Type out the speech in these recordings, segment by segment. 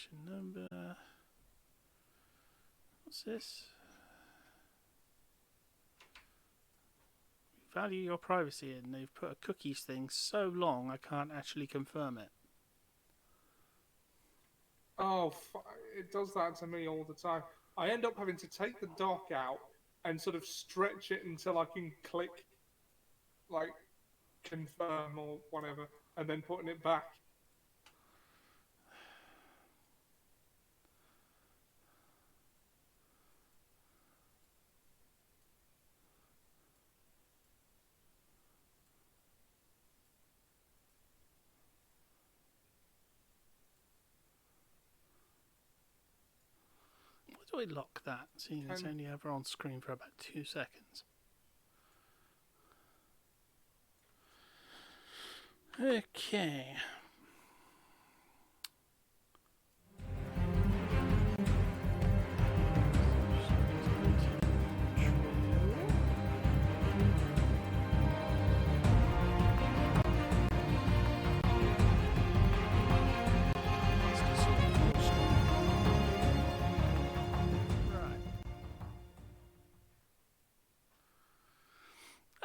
Selection number. What's this? Value your privacy, and they've put a cookies thing so long I can't actually confirm it. Oh, it does that to me all the time. I end up having to take the dock out and sort of stretch it until I can click, like, confirm or whatever, and then putting it back. Why do I lock that? Seeing it's only ever on screen for about 2 seconds. Okay.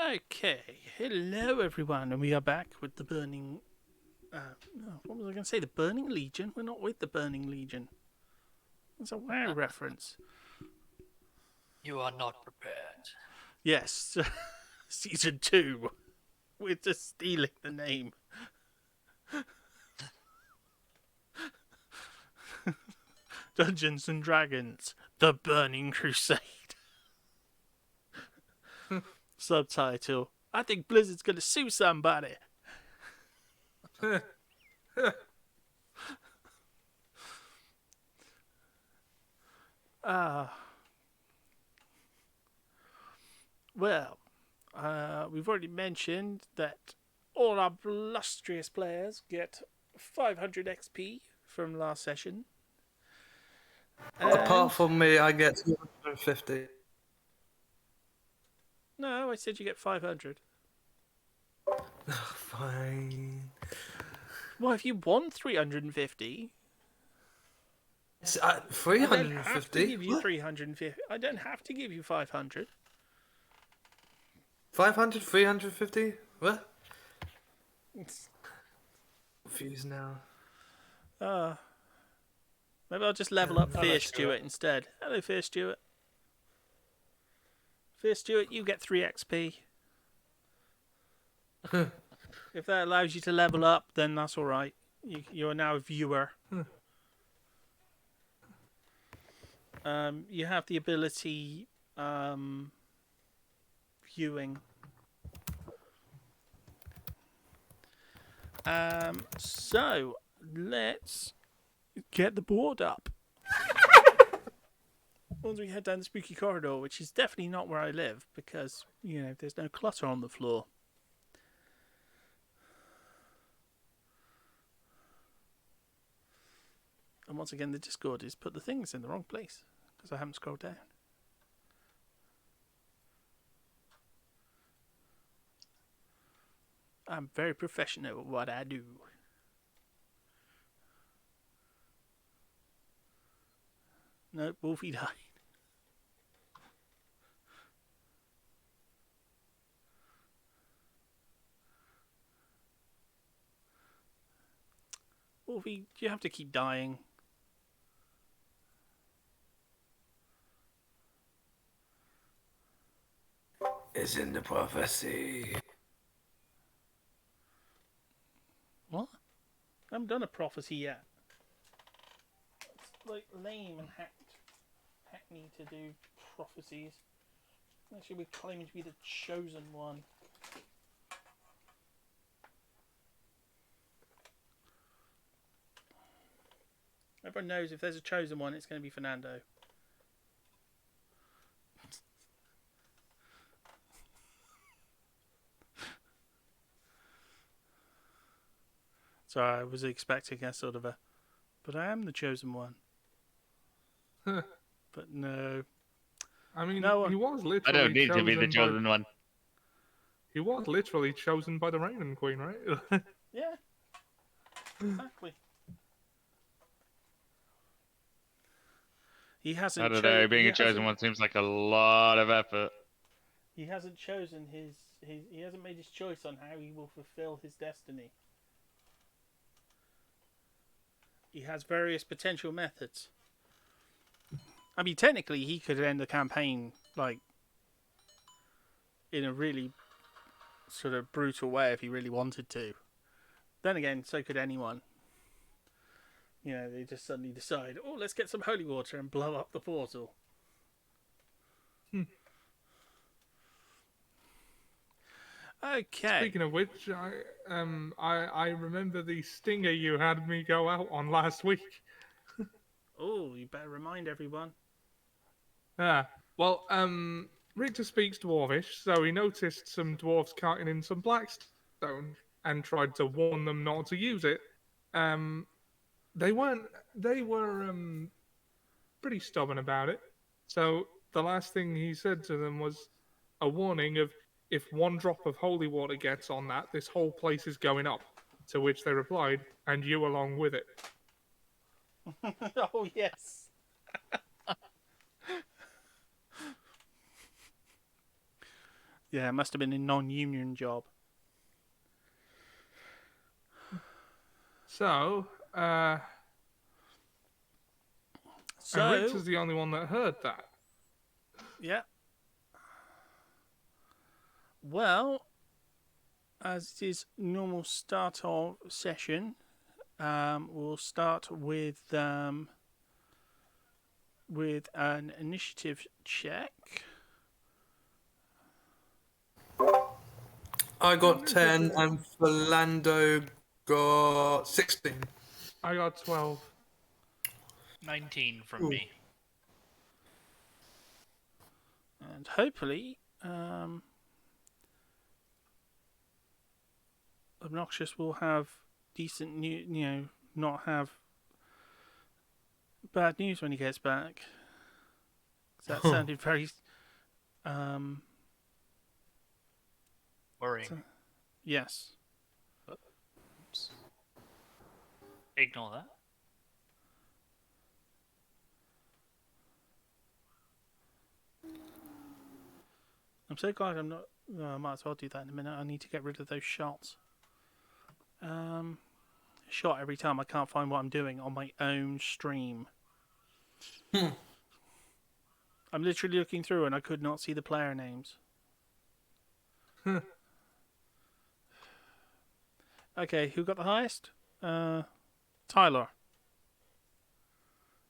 Okay, hello everyone, and we are back with the Burning... what was I going to say? The Burning Legion? We're not with the Burning Legion. It's a WoW reference. You are not prepared. Yes, Season 2. We're just stealing the name. Dungeons and Dragons, The Burning Crusade. Subtitle: I think Blizzard's gonna sue somebody. Well, we've already mentioned that all our illustrious players get 500 XP from last session. Apart from me, I get 250. No, I said you get 500. Fine. Well, if you won 350... It's 350? I don't have to give you What? 350. I don't have to give you 500. 500, 350? What? Confused now. Maybe I'll just level up Fear Stewart instead. Hello, Fear Stewart. Fear Stewart, you get 3 XP. If that allows you to level up, then that's alright. You are now a viewer. You have the ability viewing. So let's get the board up. Once we head down the spooky corridor, which is definitely not where I live because, you know, there's no clutter on the floor. And once again, the Discord has put the things in the wrong place because I haven't scrolled down. I'm very professional at what I do. No, Wolfie died. Wolfie, do you have to keep dying? It's in the prophecy. What? I haven't done a prophecy yet. It's like lame and hackney to do prophecies. Actually, we're claiming to be the chosen one. Everyone knows if there's a chosen one, it's going to be Fernando. So I was expecting a sort of a, but I am the chosen one. But no. I mean, No, he was literally I don't need to be the chosen one. He was literally chosen by the Raven Queen, right? Yeah. Exactly. He hasn't. I don't know. Being a chosen one seems like a lot of effort. He hasn't chosen his. He hasn't made his choice on how he will fulfill his destiny. He has various potential methods. I mean, technically, he could end the campaign like in a really sort of brutal way if he really wanted to. Then again, so could anyone. You know, they just suddenly decide, oh, let's get some holy water and blow up the portal. Okay. Speaking of which, I remember the stinger you had me go out on last week. Oh, you better remind everyone. Well, Richter speaks Dwarvish, so he noticed some dwarves carting in some blackstone and tried to warn them not to use it. They were pretty stubborn about it. So the last thing he said to them was a warning of, if one drop of holy water gets on that, this whole place is going up. To which they replied, and you along with it. Oh, yes. Yeah, it must have been a non-union job. So, and Richter's the only one that heard that. Yeah. Well, as it is normal start of session, we'll start with an initiative check. I got 10 and Fernando got 16. I got 12. 19 from me. And hopefully, Noxious will have decent news, not have bad news when he gets back. 'Cause that sounded very Worrying. yes. Oops. Ignore that. I'm so glad I'm not. I might as well do that in a minute. I need to get rid of those shots. Shot every time I can't find what I'm doing on my own stream. I'm literally looking through and I could not see the player names. Okay, who got the highest? Tylor.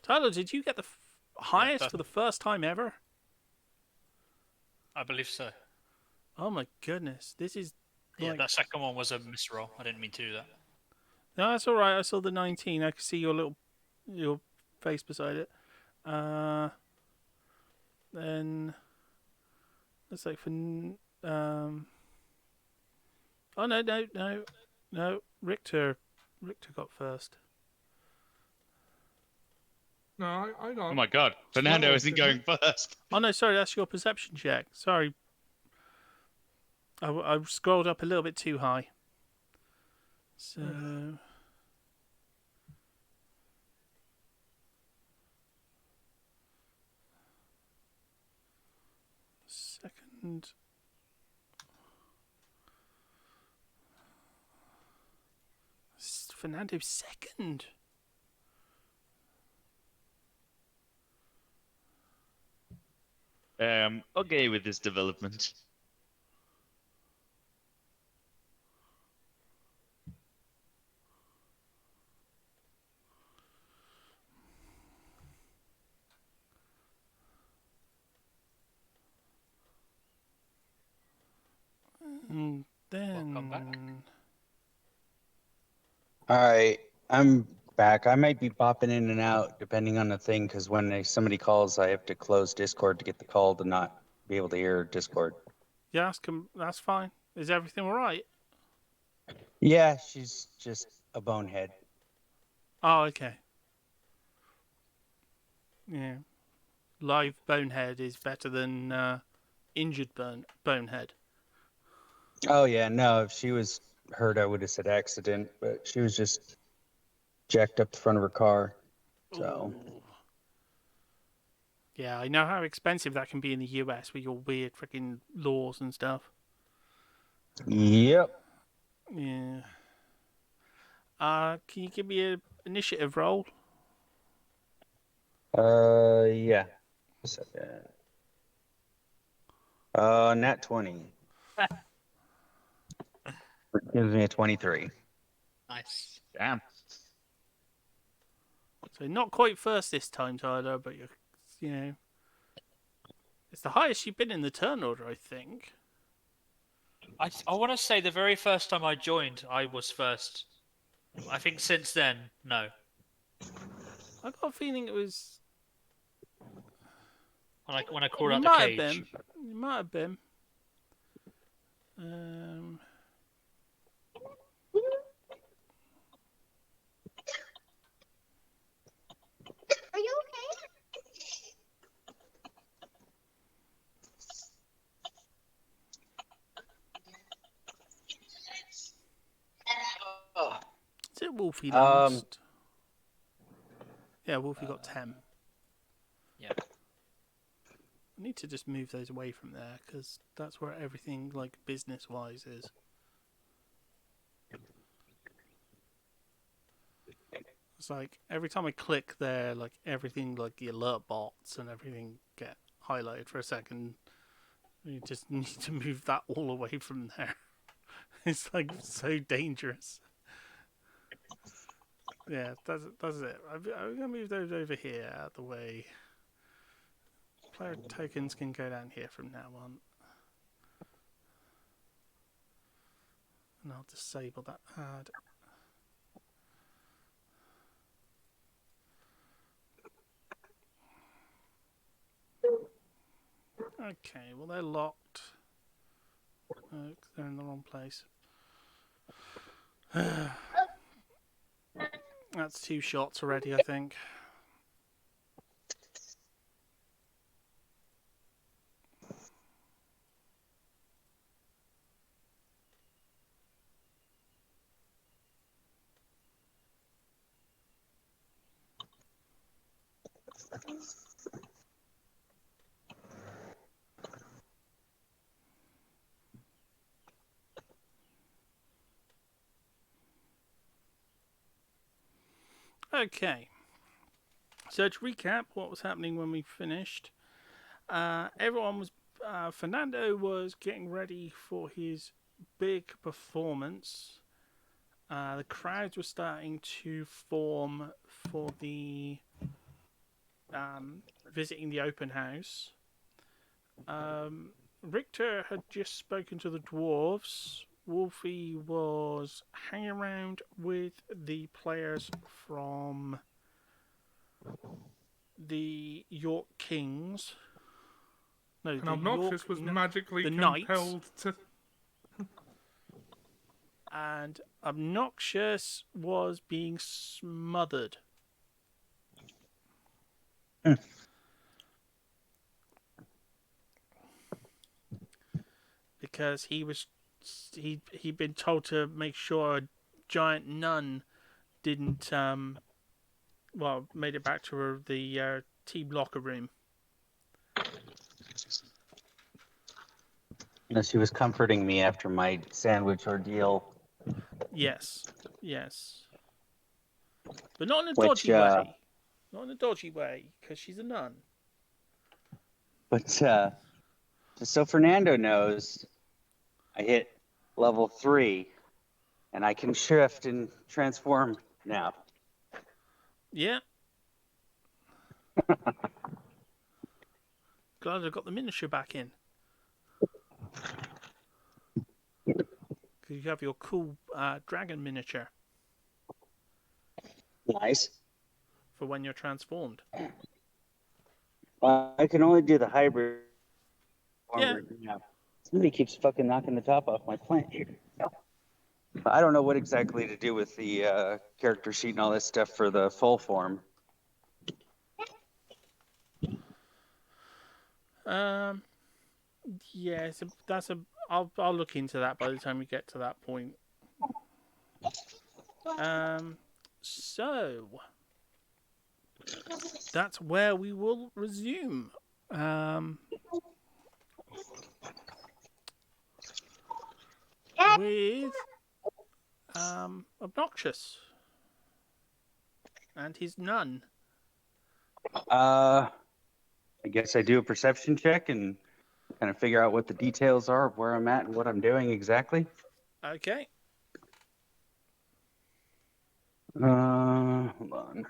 Tylor, did you get the highest for the first time ever? I believe so. Oh my goodness, this is. Yeah, like... that second one was a misroll. I didn't mean to do that. No, that's all right. I saw the 19. I could see your face beside it. Then let's say for oh no. Richter got first. No, I got. Oh my god, Fernando isn't going first. Oh no, sorry, that's your perception check. Sorry, I scrolled up a little bit too high. So. Second. Fernando second. Okay with this development. And then. Welcome back. Alright, I'm back. I might be popping in and out depending on the thing, because when somebody calls, I have to close Discord to get the call to not be able to hear Discord. Yeah, that's fine. Is everything all right? Yeah, she's just a bonehead. Oh, okay. Yeah. Live bonehead is better than injured bonehead. Oh yeah, no, if she was hurt, I would have said accident, but she was just jacked up the front of her car. So. Ooh. Yeah, I know how expensive that can be in the US with your weird freaking laws and stuff. Yep. Yeah. Can you give me an initiative roll? Yeah. Second. Nat 20. Gives me a 23. Nice. Damn. So not quite first this time, Tyler, but you know, it's the highest you've been in the turn order, I think. I want to say the very first time I joined, I was first. I think since then, no. I got a feeling it was. When I crawled You out the might have cage. been. You might have been. Um. Are you okay? Is it Wolfie Um, last? Yeah, Wolfie got 10. Yeah. I need to just move those away from there because that's where everything, like business-wise, is. It's like every time I click there, like everything, like the alert bots and everything get highlighted for a second. You just need to move that all away from there. It's like so dangerous. Yeah, that's it. I'm gonna move those over here out of the way. Player tokens can go down here from now on. And I'll disable that ad. Okay, well they're locked. Oh, they're in the wrong place. That's 2 shots already, I think. Okay. So to recap what was happening when we finished, everyone was. Fernando was getting ready for his big performance. The crowds were starting to form for the visiting the open house. Richter had just spoken to the dwarves. Wolfie was hanging around with the players from the York Kings. No, And the Noxious York, was no, magically the Knights. compelled to. And Noxious was being smothered. Because he'd been told to make sure a giant nun didn't made it back to the team locker room. No, she was comforting me after my sandwich ordeal. Yes, but not in a Which, dodgy way. Not in a dodgy way, because she's a nun. But just so Fernando knows, I hit level 3, and I can shift and transform now. Yeah. Glad I got the miniature back in. Because you have your cool dragon miniature Nice. for when you're transformed. I can only do the hybrid. Yeah. Now. Somebody keeps fucking knocking the top off my plant here. I don't know what exactly to do with the character sheet and all this stuff for the full form. Yeah, I'll look into that by the time we get to that point. So that's where we will resume. With Obnoxious and his nun. I guess I do a perception check and kind of figure out what the details are of where I'm at and what I'm doing exactly. Okay. Hold on.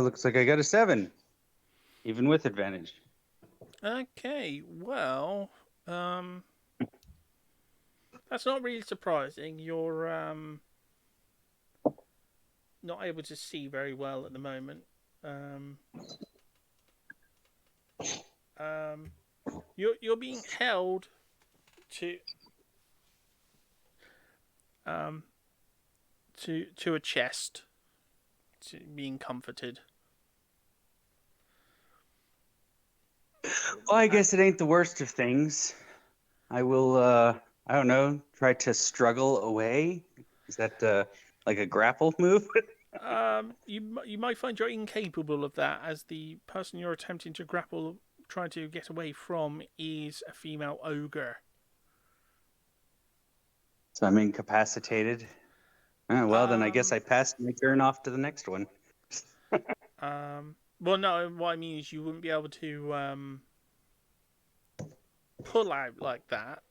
Looks like I got a 7, even with advantage. Okay, well, that's not really surprising. You're not able to see very well at the moment. You're being held to to a chest, to being comforted. Well, I guess it ain't the worst of things. I will, I don't know, try to struggle away. Is that like a grapple move? You might find you're incapable of that, as the person you're attempting to grapple, trying to get away from, is a female ogre. So I'm incapacitated. Well, then I guess I passed my turn off to the next one. Well, no. What I mean is you wouldn't be able to pull out like that.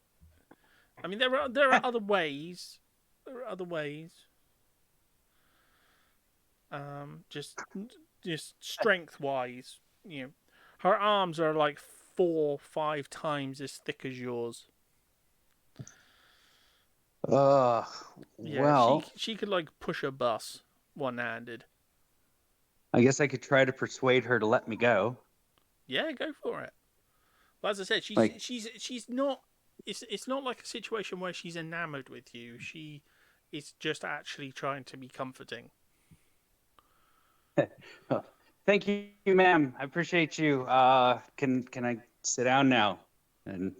I mean, there are other ways. There are other ways. Just strength wise, you know, her arms are like 4-5 times as thick as yours. Yeah, well, she could like push a bus one-handed. I guess I could try to persuade her to let me go. Yeah, go for it. But as I said, she's not. It's not like a situation where she's enamored with you. She is just actually trying to be comforting. Oh, thank you, ma'am. I appreciate you. Can I sit down now? And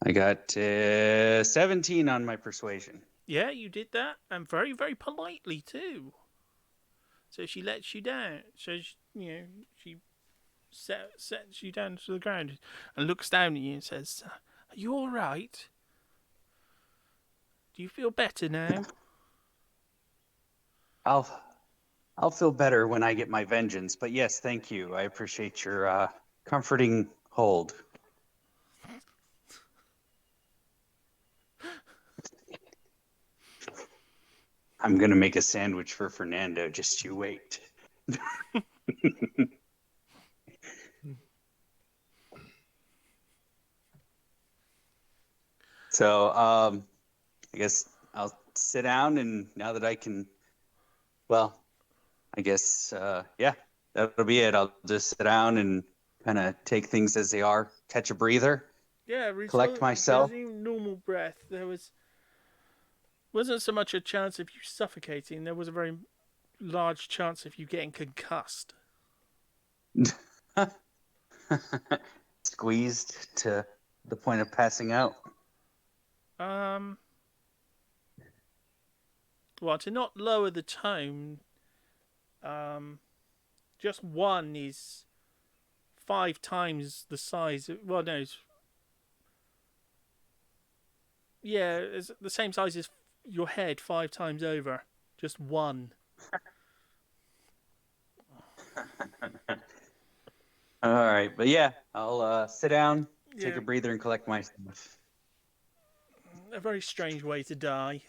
I got 17 on my persuasion. Yeah, you did that, and very, very politely too. So she lets you down. So she sets you down to the ground and looks down at you and says, "Are you all right? Do you feel better now?" I'll feel better when I get my vengeance. But yes, thank you. I appreciate your comforting hold. I'm gonna make a sandwich for Fernando. Just you wait. So, I guess I'll sit down, and now that I can, well, I guess, yeah, that'll be it. I'll just sit down and kind of take things as they are, catch a breather, Yeah, collect myself. resume normal breath. There wasn't so much a chance of you suffocating. There was a very large chance of you getting concussed. Squeezed to the point of passing out. Well, to not lower the tone, just one is 5 times the size of, well, no, it's the same size as your head 5 times over. Just one. All right, but yeah, I'll sit down, take Yeah. a breather, and collect myself. A very strange way to die.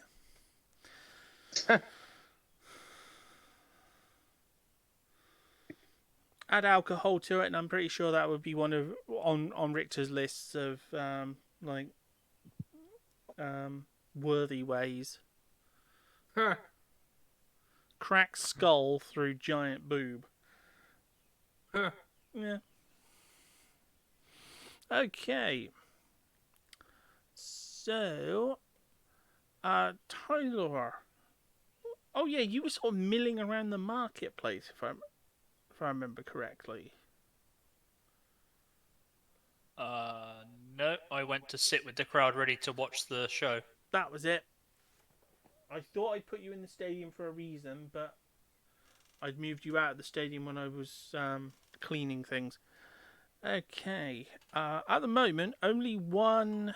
Add alcohol to it, and I'm pretty sure that would be one of on Richter's lists of worthy ways. Huh. Crack skull through giant boob. Huh. Yeah. Okay. So, Tylor. Oh yeah, you were sort of milling around the marketplace, if I remember correctly. I went to sit with the crowd ready to watch the show. That was it. I thought I'd put you in the stadium for a reason, but I'd moved you out of the stadium when I was cleaning things. Okay. At the moment, only one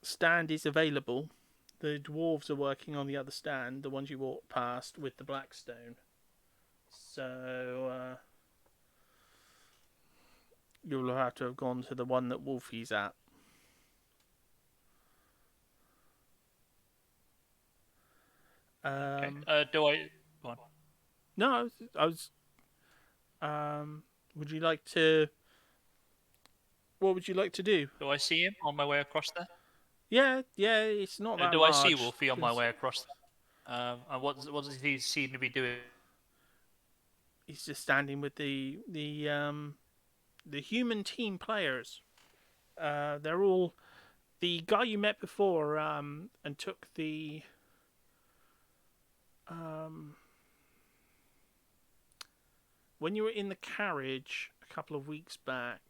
stand is available. The dwarves are working on the other stand, the ones you walked past with the Blackstone. So you'll have to have gone to the one that Wolfie's at. Okay. Do I? Go on. No, I was. Would you like to? What would you like to do? Do I see him on my way across there? Yeah, it's not that Do large. I see Wolfie on my 'cause way across there? And what does he seem to be doing? He's just standing with the human team players. They're all the guy you met before and took the when you were in the carriage a couple of weeks back.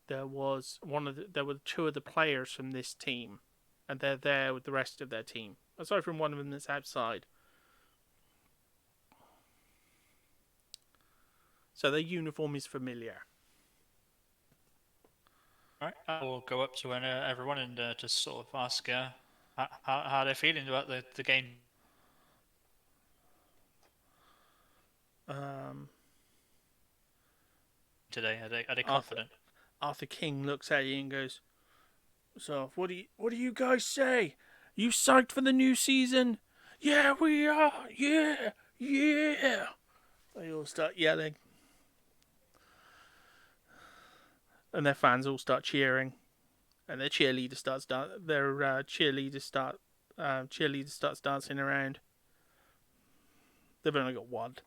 There was there were two of the players from this team, and they're there with the rest of their team. Aside from one of them that's outside. So their uniform is familiar. All right, I will go up to everyone and just sort of ask how they're feeling about the game. Today, are they confident? Arthur King looks at you and goes, "So, what do you guys say? You psyched for the new season? Yeah, we are. Yeah. They all start yelling, and their fans all start cheering, and their cheerleader starts dancing around. They've only got one.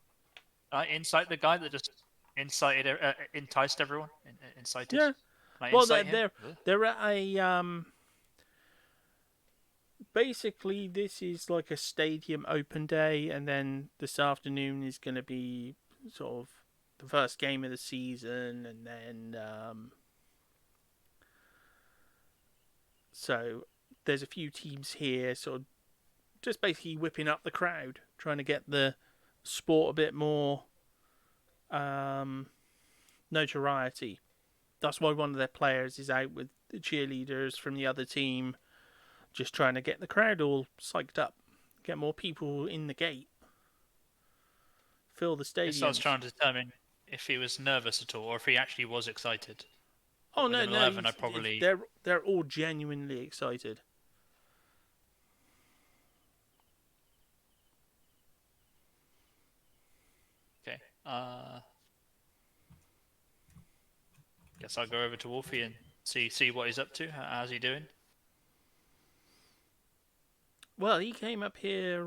Incite the guy that just enticed everyone. Incited. Yeah. Can I Well, incite him? they're at a basically this is like a stadium open day, and then this afternoon is going to be sort of the first game of the season, and then so there's a few teams here, sort of just basically whipping up the crowd, trying to get the sport a bit more notoriety. That's why one of their players is out with the cheerleaders from the other team, just trying to get the crowd all psyched up, get more people in the gate, fill the stadium. So I was trying to determine if he was nervous at all, or if he actually was excited. Oh With no, an no, 11, I'd probably... they're all genuinely excited. Okay. Guess I'll go over to Wolfie and see what he's up to. How's he doing? Well, he came up here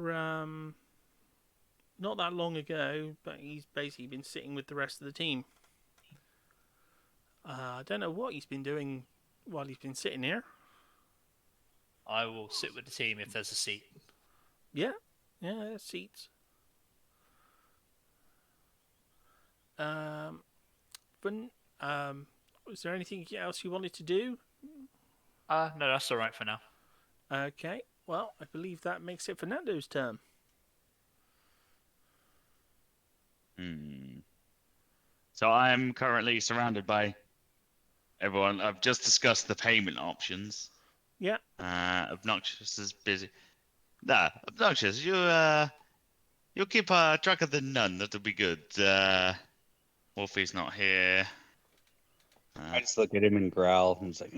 not that long ago, but he's basically been sitting with the rest of the team. I don't know what he's been doing while he's been sitting here. I will sit with the team if there's a seat. Yeah, there's seats. Was there anything else you wanted to do? No, that's all right for now. Okay, well, I believe that makes it Fernando's turn. So I'm currently surrounded by everyone. I've just discussed the payment options. Yeah. Obnoxious is busy. Nah, Obnoxious, you'll keep track of the nun. That'll be good. Wolfie's not here. I just look at him and growl. And it's like,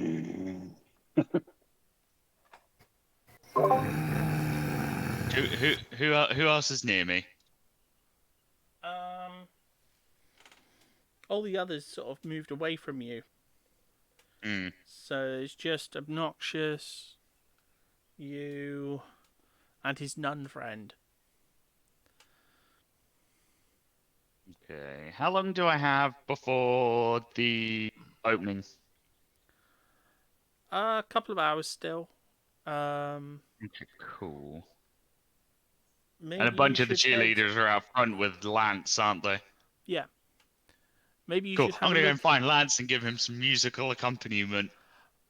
who else is near me? All the others sort of moved away from you. So it's just Obnoxious, you, and his nun friend. Okay. How long do I have before the opening? A couple of hours still. Okay, cool. Maybe And a bunch you of the should head- cheerleaders are out front with Lance, aren't they? Yeah. Maybe you Cool. should I'm have a gonna go look. and find Lance and give him some musical accompaniment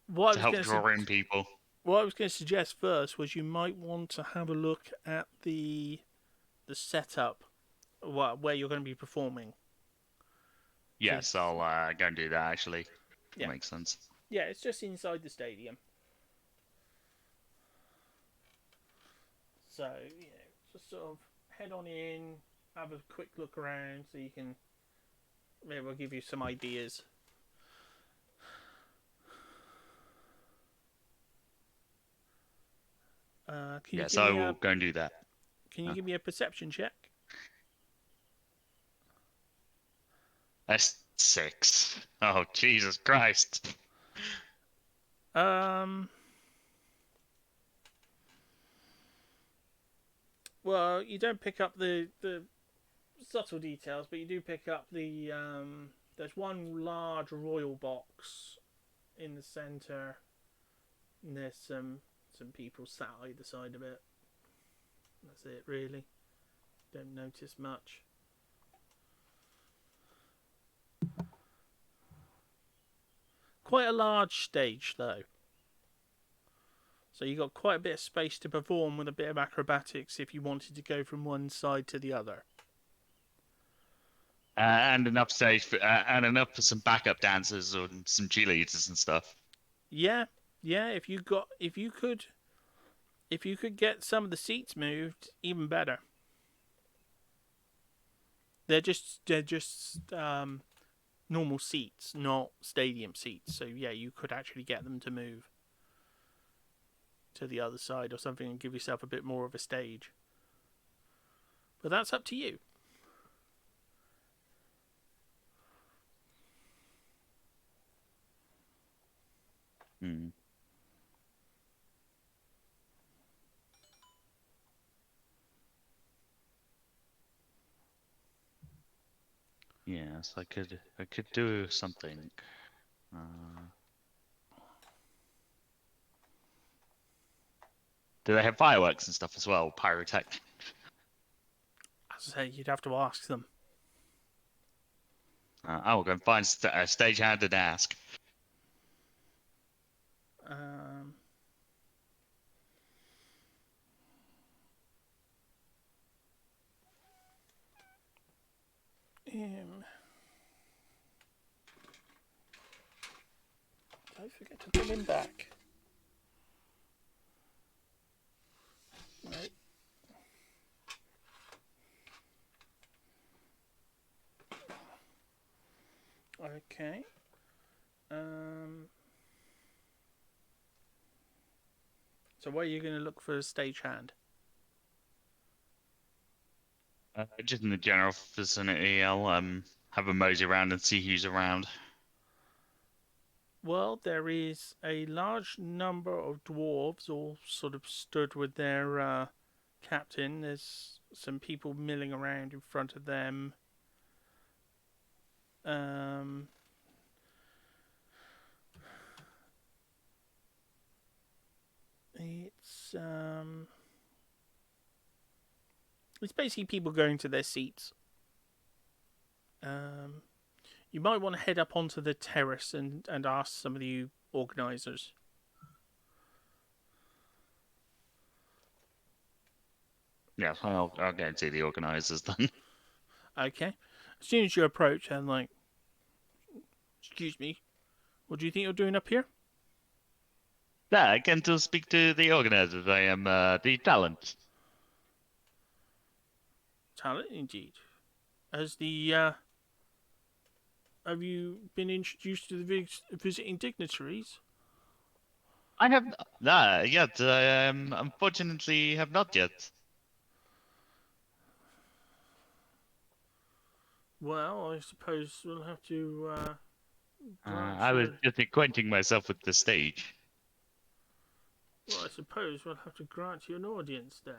What I to was help going draw to in people. what I was going to suggest first was you might want to have a look at the setup, where you're going to be performing. Yes, I'll go and do that. Actually, Yeah. makes sense. Yeah, it's just inside the stadium. So, just sort of head on in, have a quick look around so you can. Maybe we'll give you some ideas. Can you Yes, give I me will go and do that. Can you give me a perception check? That's 6. Oh, Jesus Christ. Well, you don't pick up the subtle details, but you do pick up the there's one large royal box in the center, and there's some people sat either side of it. That's it, really. Don't notice much. Quite a large stage, though. So you got quite a bit of space to perform with a bit of acrobatics if you wanted to go from one side to the other. And enough stage and enough for some backup dancers or some cheerleaders and stuff. Yeah. If you could get some of the seats moved, even better. They're just normal seats, not stadium seats. So yeah, you could actually get them to move to the other side or something and give yourself a bit more of a stage. But that's up to you. Hmm. Yes, I could do something. Do they have fireworks and stuff as well? Pyrotechnic. As I say, you'd have to ask them. I will go and find a stagehand and ask. Um, did I forget to put him back? No. Okay. So where are you going to look for a stagehand? Just in the general vicinity, I'll have a mosey around and see who's around. Well, there is a large number of dwarves all sort of stood with their captain. There's some people milling around in front of them. It's basically people going to their seats. You might want to head up onto the terrace and ask some of the organisers. Yeah, I'll go and see the organisers then. Okay. As soon as you approach, and like, excuse me, what do you think you're doing up here? Yeah, I can to speak to the organisers. I am the talent. Talent, indeed. Have you been introduced to the visiting dignitaries? I have not yet. I unfortunately have not yet. Well, I suppose we'll have to. I was just acquainting myself with the stage. Well, I suppose we'll have to grant you an audience then.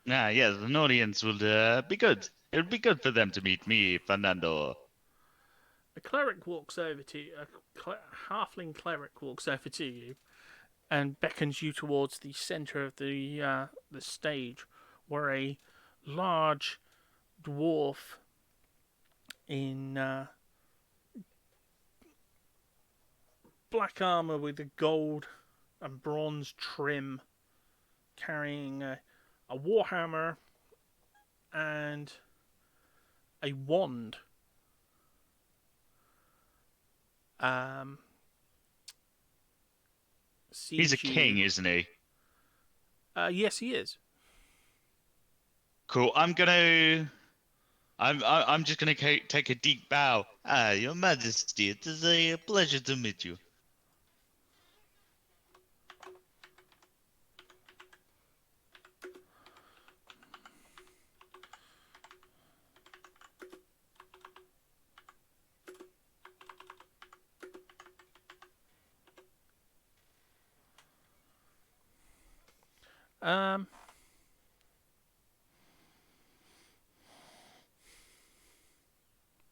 Yes, an audience will be good. It would be good for them to meet me, Fernando. A cleric walks over to you. A halfling cleric walks over to you, and beckons you towards the center of the stage, where a large dwarf in black armor with a gold and bronze trim, carrying a warhammer and a wand. He's a king, isn't he? Yes, he is. Cool. I'm just gonna take a deep bow. Ah, Your Majesty, it is a pleasure to meet you.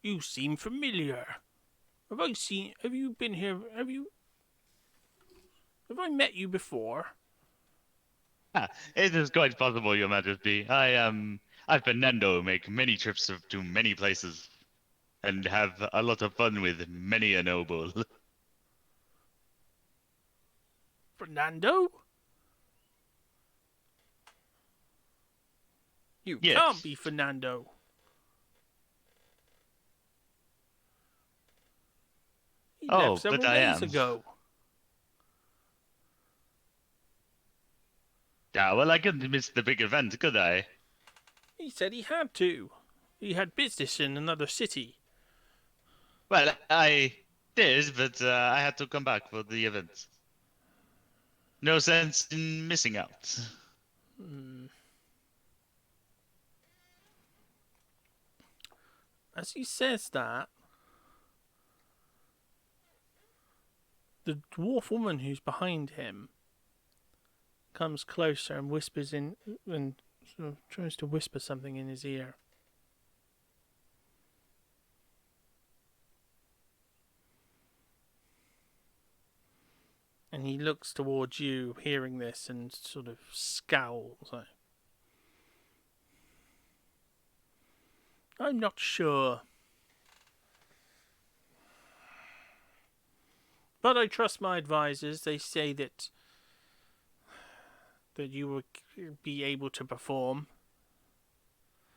You seem familiar. Have you been here? Have I met you before? Ah, it is quite possible, Your Majesty. I Fernando make many trips to many places, and have a lot of fun with many a noble. Fernando? You Yes. can't be Fernando. He Oh, left several but I days am. ago. Yeah, well, I couldn't miss the big event, could I? He said he had to. He had business in another city. Well, I did, but I had to come back for the event. No sense in missing out. As he says that, the dwarf woman who's behind him comes closer and whispers in and sort of tries to whisper something in his ear. And he looks towards you, hearing this, and sort of scowls. Like, I'm not sure. But I trust my advisors. They say that you will be able to perform.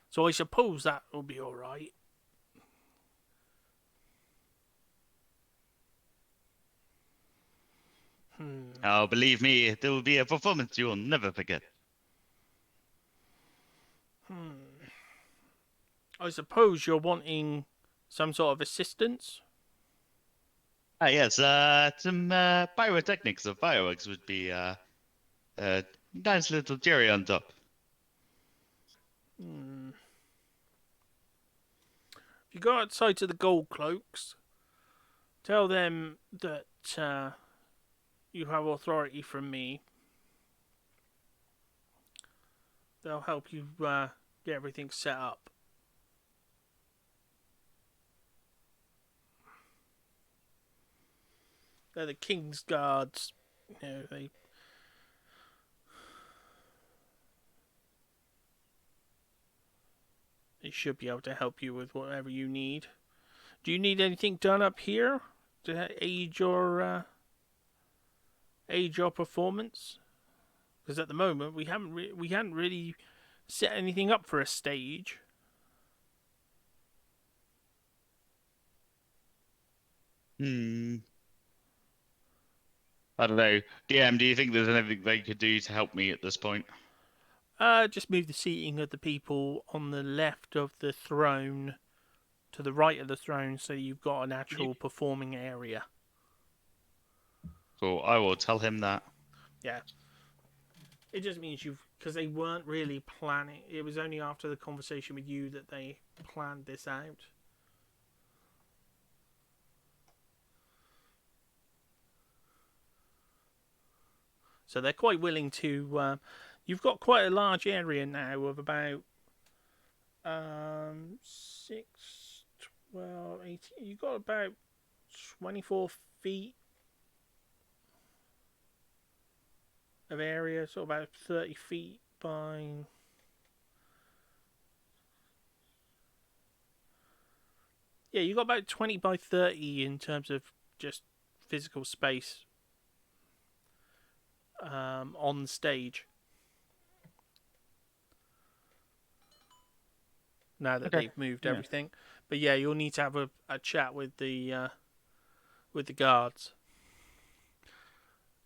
So I suppose that will be alright. Oh, believe me, there will be a performance you will never forget. I suppose you're wanting some sort of assistance? Ah, yes, some pyrotechnics or fireworks would be a nice little cherry on top. If you go outside to the gold cloaks, tell them that you have authority from me. They'll help you get everything set up. They're the King's Guards. You know, they should be able to help you with whatever you need. Do you need anything done up here to aid your performance? Because at the moment we hadn't really set anything up for a stage. I don't know. DM, do you think there's anything they could do to help me at this point? Just move the seating of the people on the left of the throne to the right of the throne, so you've got an actual performing area. Cool, I will tell him that. Yeah. It just means because they weren't really planning. It was only after the conversation with you that they planned this out. So they're quite willing to. You've got quite a large area now of about 6, 12, 18. You've got about 24 feet of area, sort of about 30 feet by. Yeah, you got about 20 by 30 in terms of just physical space on the stage. Now that Okay. they've moved Yeah. everything, but yeah, you'll need to have a chat with the guards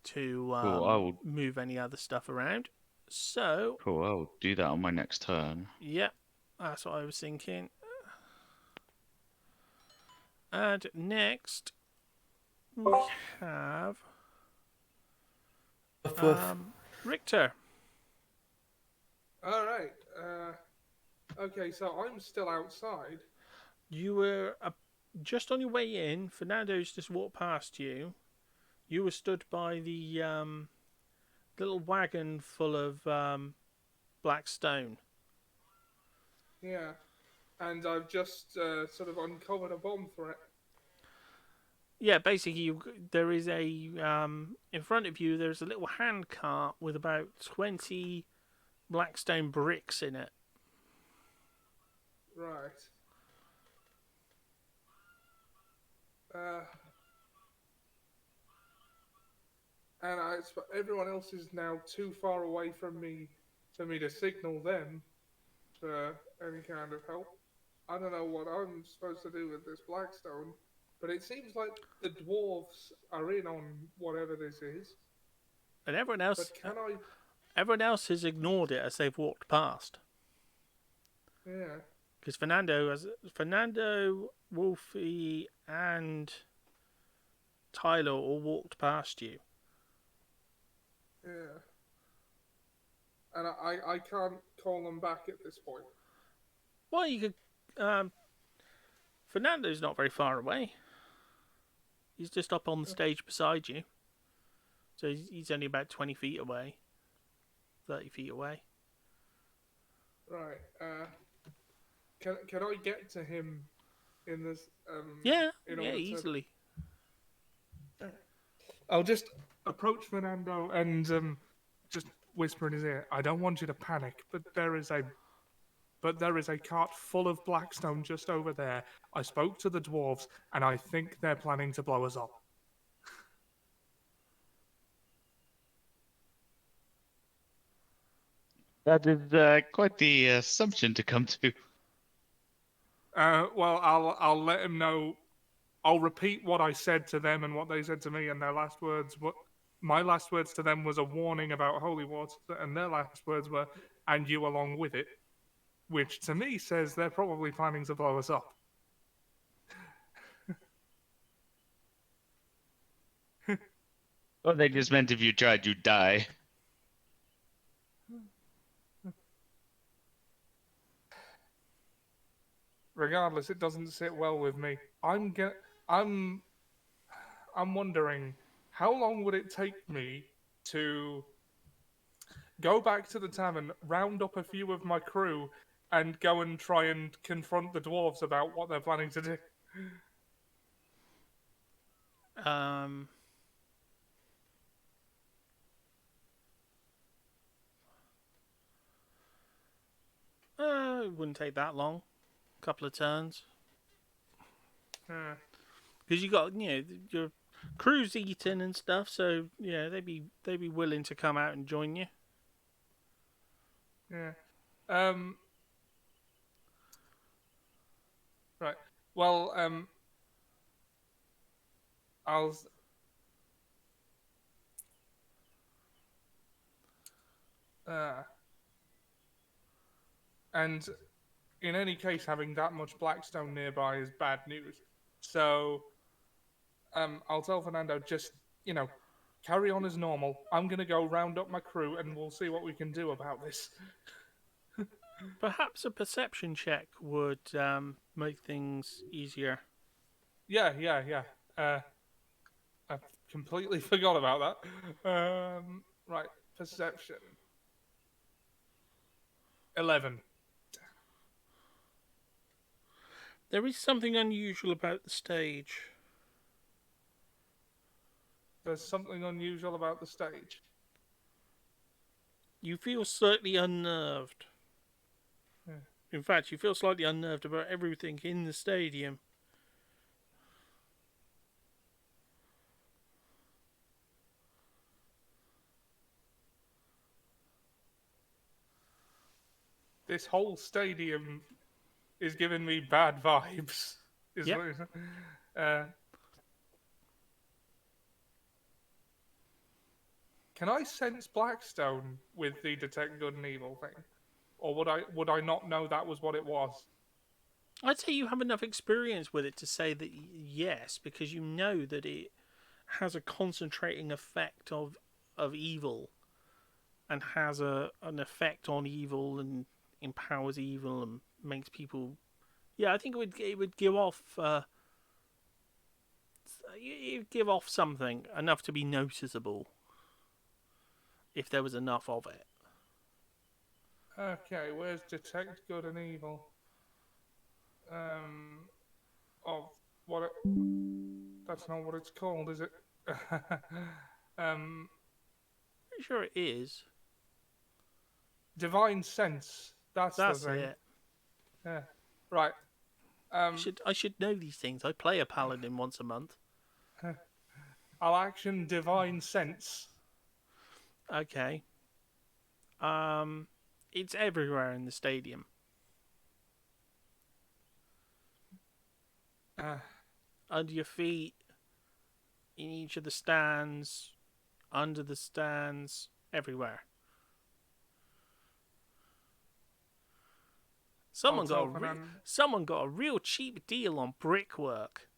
to Cool. I will. move any other stuff around. So Cool. I will do that on my next turn. yeah, that's what I was thinking. And next we have Richter. All right. Okay, so I'm still outside. You were just on your way in. Fernando's just walked past you. You were stood by the little wagon full of black stone. Yeah, and I've just sort of uncovered a bomb threat. Yeah, basically, there is a in front of you. There's a little hand cart with about 20 blackstone bricks in it. Right. And everyone else is now too far away from me for me to signal them for any kind of help. I don't know what I'm supposed to do with this blackstone, but it seems like the dwarves are in on whatever this is. And everyone But else, can I? everyone else has ignored it as they've walked past. Yeah. Because Fernando, Wolfie, and Tylor all walked past you. Yeah. And I can't call them back at this point. Well, you could. Fernando's not very far away. He's just up on the stage beside you. So he's only about 20 feet away. 30 feet away. Right. Can I get to him in this? Yeah, in yeah, order to- easily. I'll just approach Fernando and just whisper in his ear. I don't want you to panic, but there is a cart full of blackstone just over there. I spoke to the dwarves, and I think they're planning to blow us up. That is quite the assumption to come to. Well, I'll let him know. I'll repeat what I said to them and what they said to me, and their last words. My last words to them was a warning about holy water, and their last words were, "And you along with it," which to me says they're probably planning to blow us up. Well, they just meant if you tried, you'd die. Regardless, it doesn't sit well with me. I'm wondering how long would it take me to go back to the tavern, round up a few of my crew, and go and try and confront the dwarves about what they're planning to do. It wouldn't take that long. A couple of turns. Uh, Because you got, your crew's eating and stuff, so yeah, they'd be willing to come out and join you. yeah. Right. Well, I'll. And in any case, having that much Blackstone nearby is bad news. So, I'll tell Fernando, just, carry on as normal. I'm going to go round up my crew and we'll see what we can do about this. Perhaps a perception check would make things easier. Yeah. I completely forgot about that. Right, perception. 11. There is something unusual about the stage. There's something unusual about the stage. You feel slightly unnerved. Yeah. In fact, you feel slightly unnerved about everything in the stadium. This whole stadium is giving me bad vibes. Yep. Can I sense Blackstone with the detect good and evil thing, or would I not know that was what it was? I'd say you have enough experience with it to say that yes, because you know that it has a concentrating effect of evil, and has an effect on evil and empowers evil and makes people. Yeah, I think it would give off. It would give off something enough to be noticeable. If there was enough of it. Okay, where's detect good and evil? Oh, what? That's not what it's called, is it? Pretty sure it is. Divine sense. That's the thing. it. Yeah. Right. I should know these things. I play a paladin once a month. I'll action divine sense. Okay. It's everywhere in the stadium. Under your feet, in each of the stands, under the stands, everywhere. Someone got a real cheap deal on brickwork.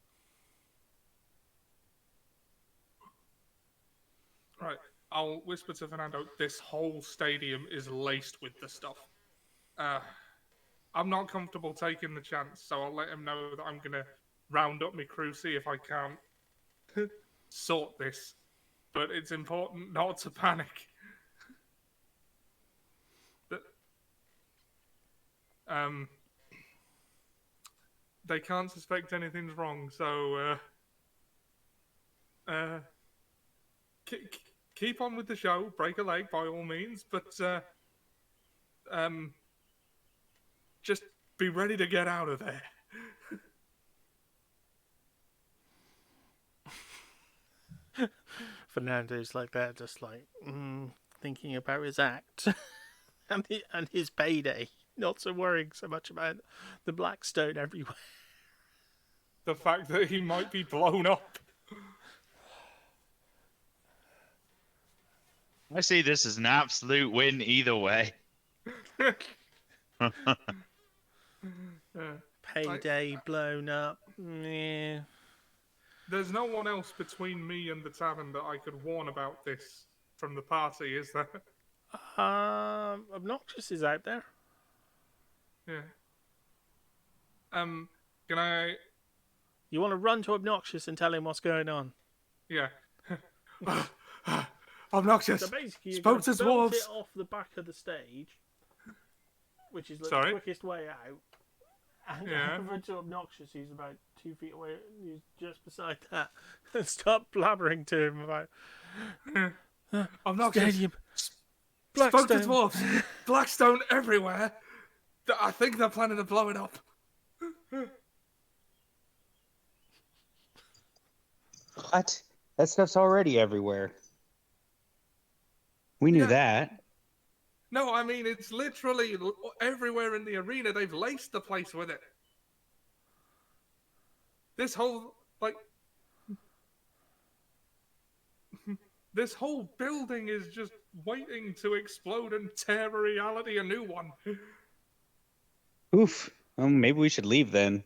Right. I'll whisper to Fernando, this whole stadium is laced with the stuff. I'm not comfortable taking the chance, so I'll let him know that I'm going to round up my crew, see if I can't sort this. But it's important not to panic. They can't suspect anything's wrong, so keep on with the show, break a leg by all means, but just be ready to get out of there. Fernando's like that, just like thinking about his act and his payday, not so worrying so much about the Blackstone everywhere. The fact that he might be blown up. I see this as an absolute win either way. Payday blown up. Yeah. There's no one else between me and the tavern that I could warn about this from the party, is there? Obnoxious is out there. Yeah. Can I? You want to run to Obnoxious and tell him what's going on? Yeah. Obnoxious. So basically, Spoke to dwarves. It off the back of the stage, which is the quickest way out. And over to Obnoxious, who's about 2 feet away, who's just beside that, and start blabbering to him about Obnoxious. Stadium. Spoke to dwarves. Blackstone everywhere. I think they're planning to blow it up. What? That stuff's already everywhere. We knew that. No, I mean, it's literally everywhere in the arena. They've laced the place with it. This whole, this whole building is just waiting to explode and tear reality a new one. Oof. Well, maybe we should leave then.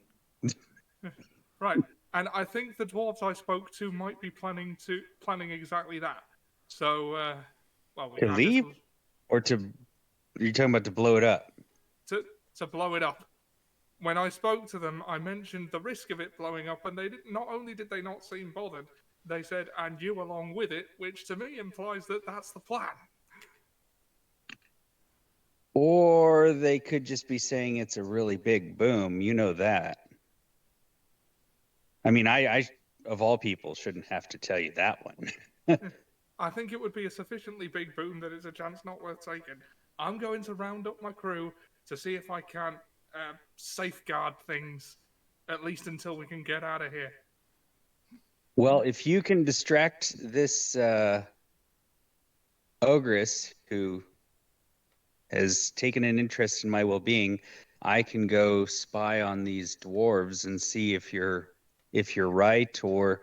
Right. And I think the dwarves I spoke to might be planning exactly that. So, to leave? Or to... Are you talking about to blow it up? To blow it up. When I spoke to them, I mentioned the risk of it blowing up, and not only did they not seem bothered, they said, and you along with it, which to me implies that that's the plan. Or they could just be saying it's a really big boom. You know that. I mean, I of all people, shouldn't have to tell you that one. I think it would be a sufficiently big boon that it's a chance not worth taking. I'm going to round up my crew to see if I can safeguard things, at least until we can get out of here. Well, if you can distract this ogress who has taken an interest in my well-being, I can go spy on these dwarves and see if you're right, or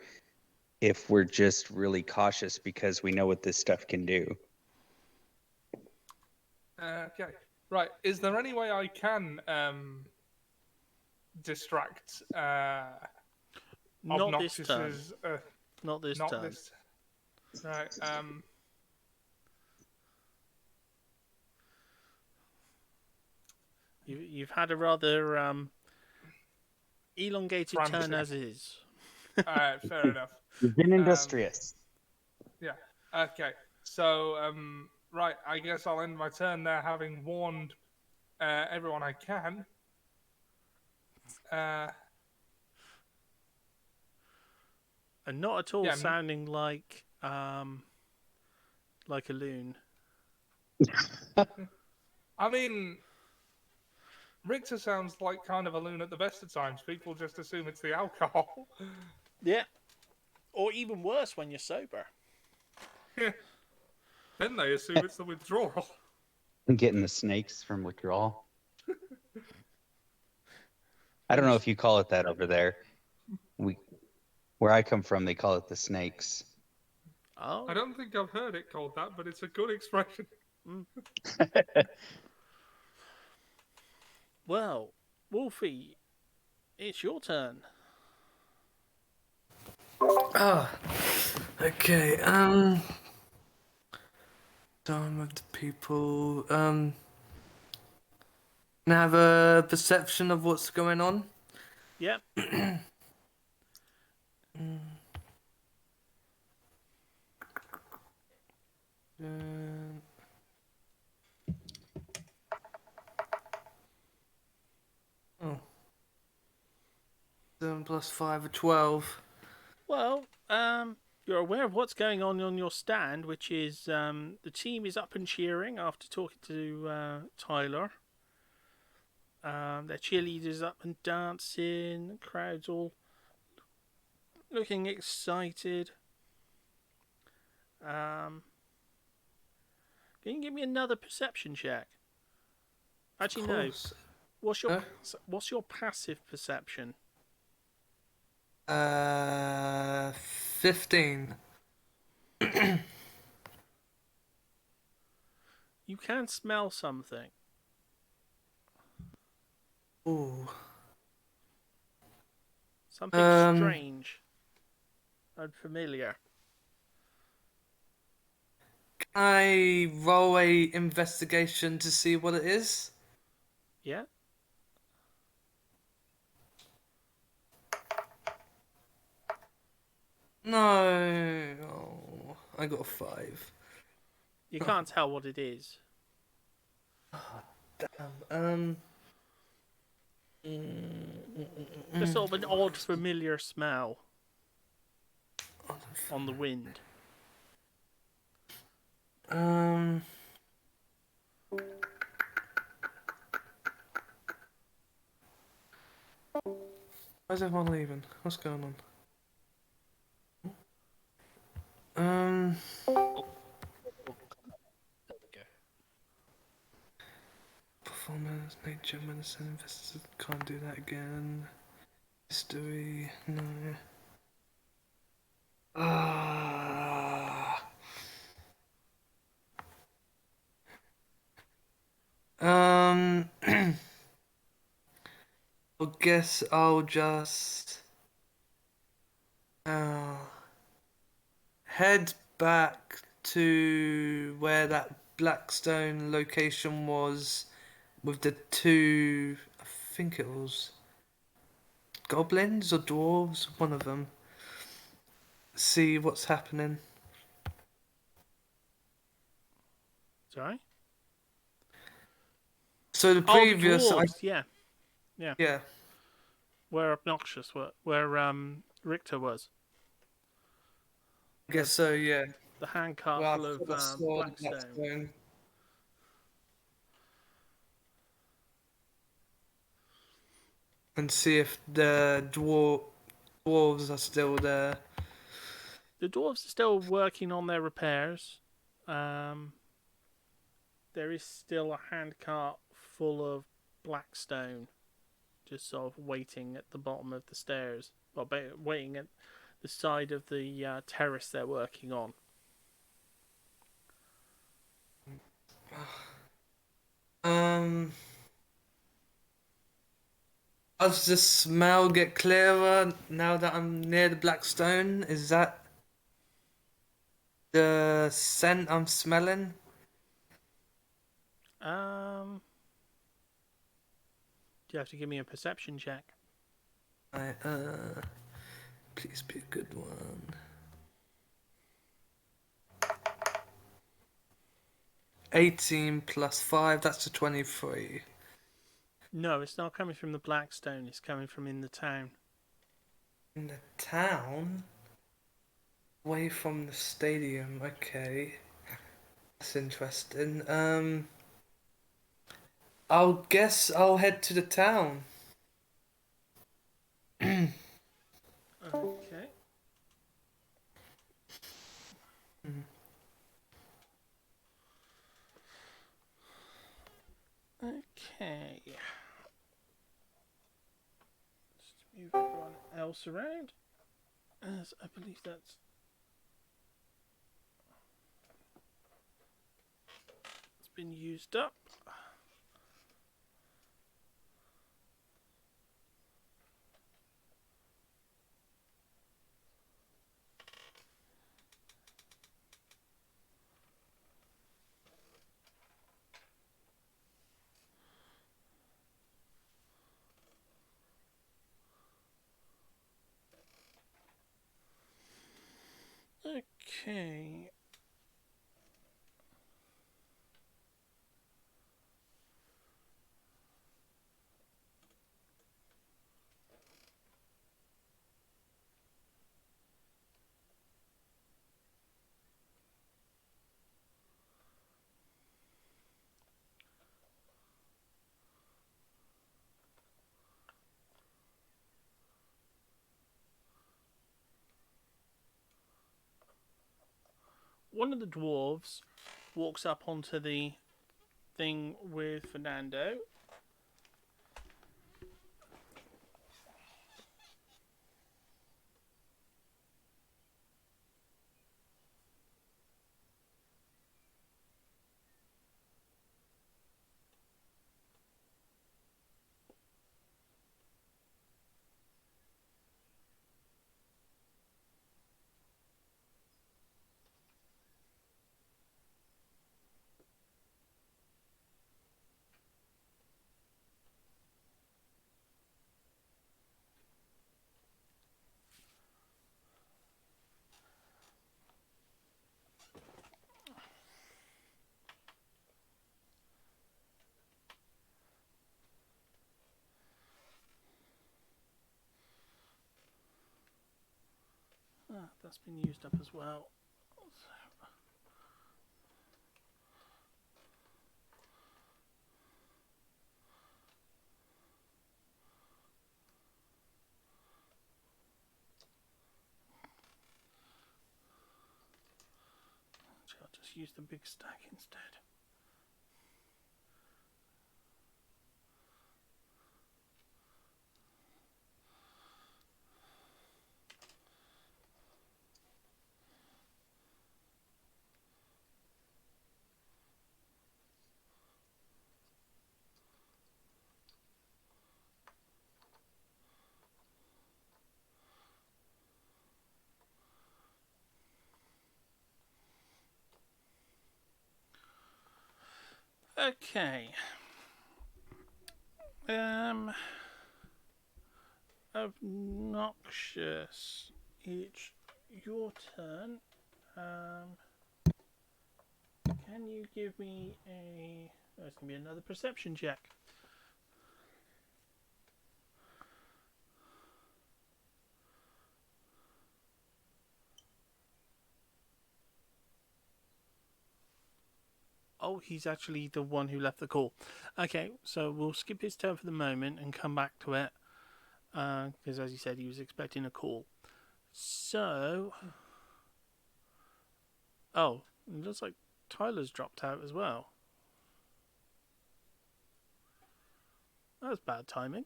if we're just really cautious because we know what this stuff can do. Okay. Right. Is there any way I can distract Not this turn. Noxious's Not this not turn. this. Right. You've had a rather elongated turn Frantic. as is. Fair enough. You've been industrious. Yeah. Okay. So, right. I guess I'll end my turn there, having warned everyone I can. And not at all Yeah, sounding like a loon. I mean, Richter sounds like kind of a loon at the best of times. People just assume it's the alcohol. Yeah. Or even worse when you're sober. Then they assume it's the withdrawal. I'm getting the snakes from withdrawal. I don't know if you call it that over there. Where I come from, they call it the snakes. Oh. I don't think I've heard it called that, but it's a good expression. Well, Wolfie, it's your turn. Okay. Some of the people. Can I have a perception of what's going on? Yep. Oh. 7 plus 5 are 12. Well, you're aware of what's going on your stand, which is the team is up and cheering after talking to Tylor. Their cheerleaders up and dancing, the crowd's all looking excited. Can you give me another perception check? Actually, no. What's your passive perception? 15. You can smell something. Ooh. Something strange. Unfamiliar. Can I roll a investigation to see what it is? Yeah? No. Oh, I got a 5. You can't tell what it is. Damn. Just sort of an odd, familiar smell on the wind. Why's everyone leaving? What's going on? Performance, nature, medicine, investors can't do that again. History, no. I guess I'll just head back to where that Blackstone location was with the 2, I think it was goblins or dwarves, one of them. See what's happening. Sorry? So the previous, the dwarves, yeah. yeah. Where Noxious were, where Richter was. I guess so, yeah. the handcart Well, full I of thought I saw the Blackstone. Blackstone. And see if the dwarves are still there. The dwarves are still working on their repairs. There is still a handcart full of Blackstone, just sort of waiting at the bottom of the stairs. Well, waiting at the side of the terrace they're working on. Does the smell get clearer now that I'm near the Blackstone? Is that the scent I'm smelling? You have to give me a perception check. Right, please be a good one. $18 plus 5, that's a 23. No, it's not coming from the Blackstone. It's coming from in the town. In the town? Away from the stadium, okay. That's interesting. I'll guess I'll head to the town. Okay. Okay. Just move everyone else around, as I believe that's it's been used up. Okay. One of the dwarves walks up onto the thing with Fernando. Ah, that's been used up as well. I'll just use the big stack instead. Okay. Of Noxious, it's your turn. Can you give me a? Oh, it's gonna be another perception check. Oh, he's actually the one who left the call. Okay, so we'll skip his turn for the moment and come back to it. Because as you said, he was expecting a call. So... Oh, it looks like Tyler's dropped out as well. That's bad timing.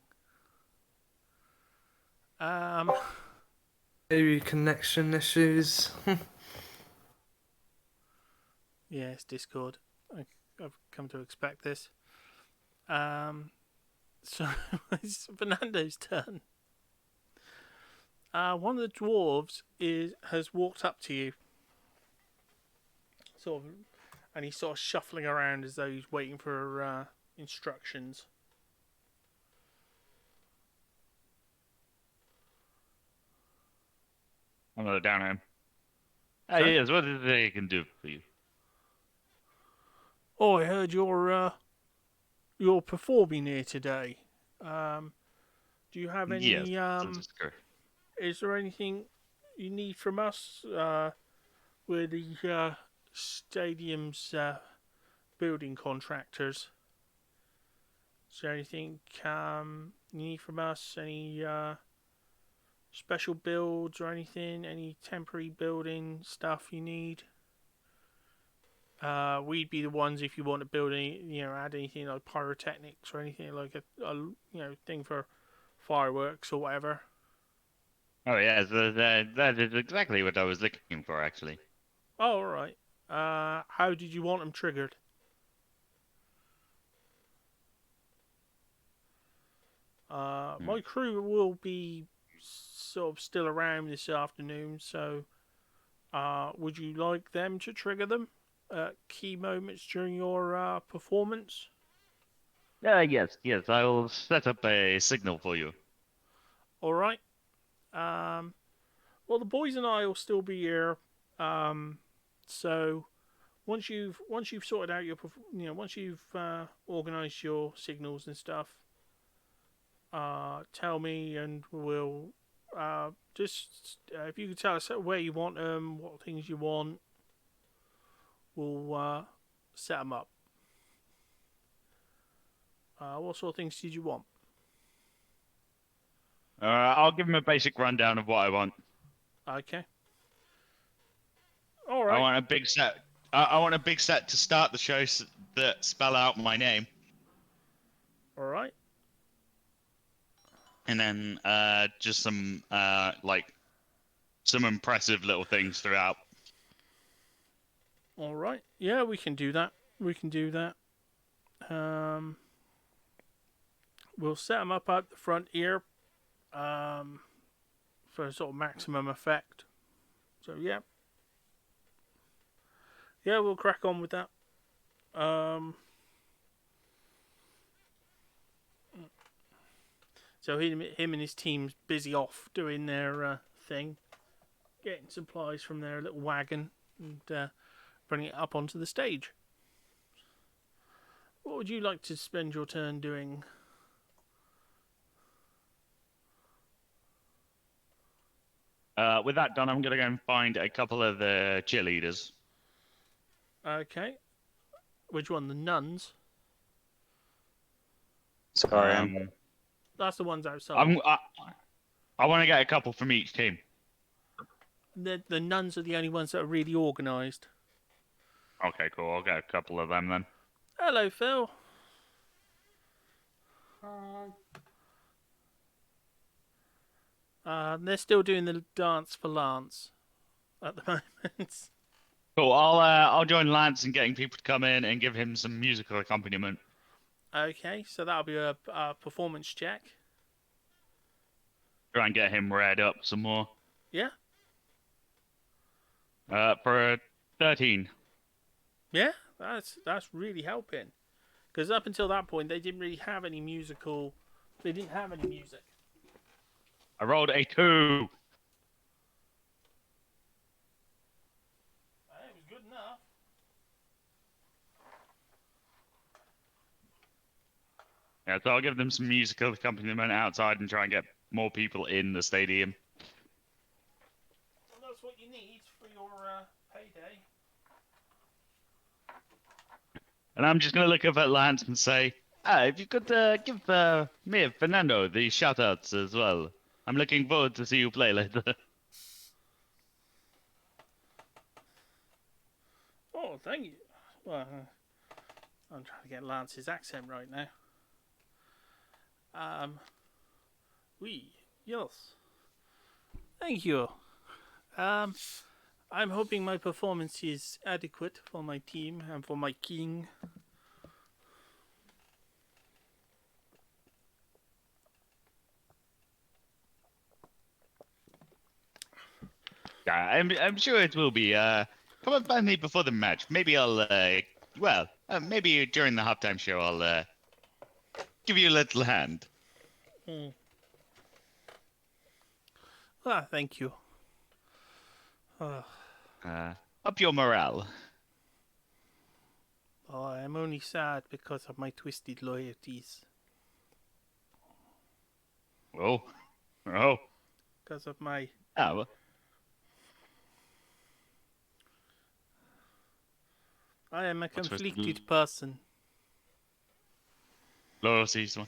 Maybe connection issues. Yeah, it's Discord. I've come to expect this. So it's Fernando's turn. One of the dwarves has walked up to you, sort of, and he's sort of shuffling around as though he's waiting for instructions. I'm gonna down him. Hey, Sorry? yes, what is it I can do for you? Oh, I heard you're performing here today. Do you have any Yes, that is correct. Is there anything you need from us? We're the stadium's building contractors. Is there anything you need from us? Any special builds or anything? Any temporary building stuff you need? We'd be the ones if you want to build any, add anything like pyrotechnics or anything like a thing for fireworks or whatever. Oh yes, that is exactly what I was looking for, actually. Oh, all right. How did you want them triggered? My crew will be sort of still around this afternoon, so would you like them to trigger them at key moments during your performance? Yes, I will set up a signal for you. All right. Well, the boys and I will still be here. So once you've sorted out your, once you've organised your signals and stuff, tell me and we'll just if you could tell us where you want them, what things you want, we'll set them up. What sort of things did you want? I'll give him a basic rundown of what I want. Okay. All right. I want a big set. I want a big set to start the show that spell out my name, All right. and then just some some impressive little things throughout. All right. Yeah, we can do that. We'll set them up out the front here for sort of maximum effect. So, yeah. Yeah, we'll crack on with that. So him and his team's busy off doing their thing, getting supplies from their little wagon and bringing it up onto the stage. What would you like to spend your turn doing? With that done, I'm gonna go and find a couple of the cheerleaders. Okay. Which one? The nuns? Sorry, That's the ones outside. I want to get a couple from each team. The nuns are the only ones that are really organised. Okay, cool. I'll get a couple of them then. Hello, Phil. They're still doing the dance for Lance at the moment. Cool. I'll join Lance in getting people to come in and give him some musical accompaniment. Okay, so that'll be a performance check. Try and get him read up some more. Yeah. For a 13. Yeah, that's really helping. Because up until that point, they didn't really have any musical. They didn't have any music. I rolled a 2. It was good enough. Yeah, so I'll give them some musical accompaniment outside and try and get more people in the stadium. Well, that's what you need for your payday. And I'm just gonna look up at Lance and say, if you could give me and Fernando the shoutouts as well. I'm looking forward to see you play later. Oh, thank you. Well, I'm trying to get Lance's accent right now. Oui, yes. Thank you. I'm hoping my performance is adequate for my team and for my king. Yeah, I'm sure it will be. Come and find me before the match. Maybe I'll, maybe during the halftime show I'll give you a little hand. Thank you. Up your morale. Oh, I'm only sad because of my twisted loyalties. Oh. Because of my... Ah, well. I am a conflicted person. Loyalties one.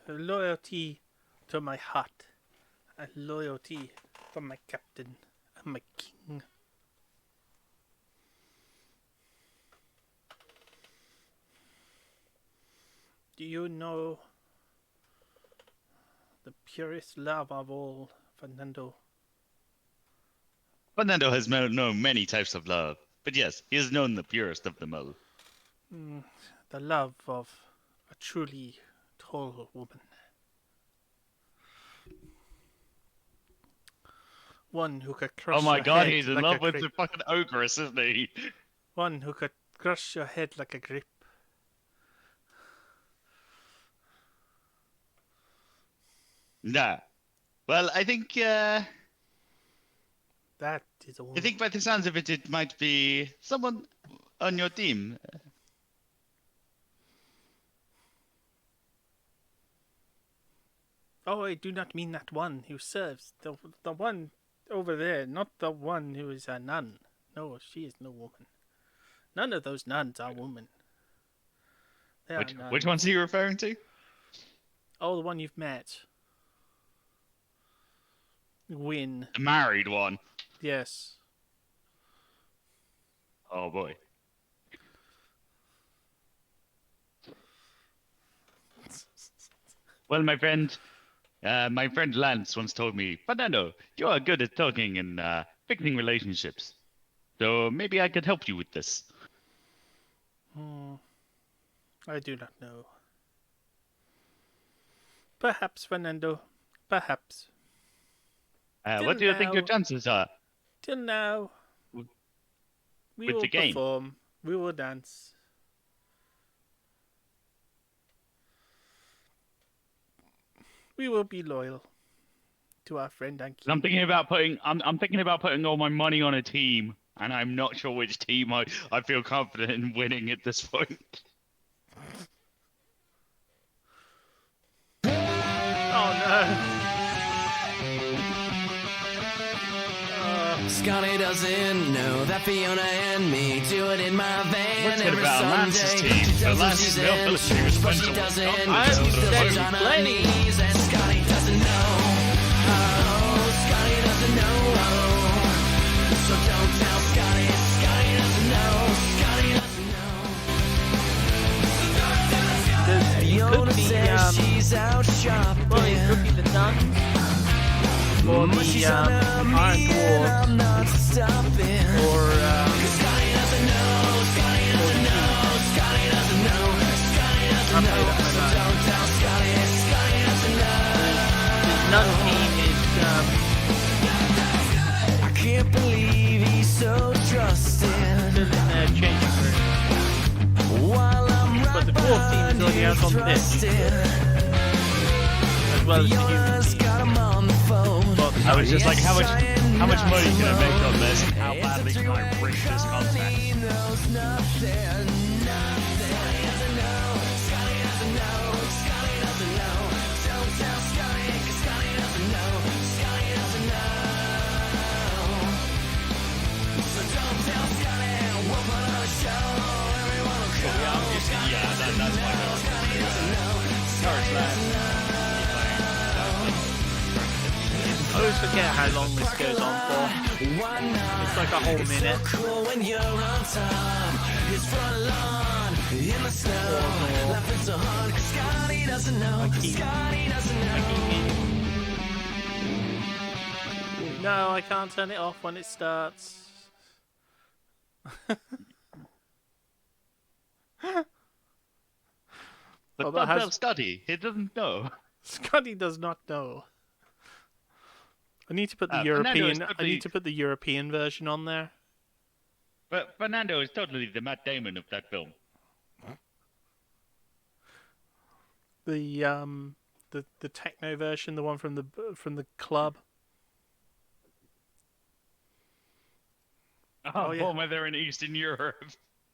Loyalty to my heart. And loyalty for my captain and my king. Do you know the purest love of all, Fernando? Fernando has known many types of love, but yes, he has known the purest of them all. The love of a truly tall woman. One who could crush Oh my your god, head he's in like love a with grape. the fucking ogress, isn't he? One who could crush your head like a grape. Nah. Well, I think, That is a woman. I think by the sounds of it, it might be someone on your team. Oh, I do not mean that one who serves. The one over there, not the one who is a nun. No, she is no woman. None of those nuns are women. They are nuns. Which one's he referring to? Oh, the one you've met. Win. The married one. Yes. Oh boy. Well, my friend Lance once told me, Fernando, you are good at talking and fixing relationships. So maybe I could help you with this. I do not know. Perhaps, Fernando. Perhaps. What do you think your chances are? Till now, we With will the game? perform. We will dance. We will be loyal to our friend and king. I'm thinking about putting all my money on a team, and I'm not sure which team I feel confident in winning at this point. Oh no! Scotty doesn't know that Fiona and me do it in my van What's it every about Lance's Sunday. team? She The tells Lance her she's is no in military church, but she responsible. doesn't I go am to the church same on her playing. knees, and Scotty doesn't know. Oh, Scotty doesn't know. So don't tell Scotty. Scotty doesn't know. Scotty doesn't know. It Fiona could be, says she's out shopping. well, it could be the nuns. Or But she's the on Iron me and Dwarves. I'm not stopping. Or, Scotty doesn't know. Scotty doesn't know. Scotty doesn't know. Scotty doesn't know. So don't tell Scotty. Scotty doesn't know. the nun team is, I can't believe he's so trusting. still in their changing room. While I'm right But the dwarf team is already out on the bench. thrusting. As well as the Fiona's human team. got him on the phone. But I was just like, how much money can I make on this? And how It's a badly can I threat break this because contract? he knows nothing. Scotty doesn't know. Scotty doesn't know. Scotty doesn't know. Don't tell Scotty, 'cause Scotty doesn't know. Scotty doesn't know. So don't tell Scotty. We'll put on a show. Everyone will come. forget how long this goes on for. It's like a whole minute. Cool when you're on top. His front lawn in the snow. Laughing so hard 'cause Scotty doesn't know. Scotty doesn't know. No, I can't turn it off when it starts. But Oh, don't that tell has- Scotty. He doesn't know. Scotty does not know. I need to put the Fernando is European. I totally- need to put the European version on there. But Fernando is totally the Matt Damon of that film. The techno version, the one from the club. Oh, yeah. when they're in Eastern Europe.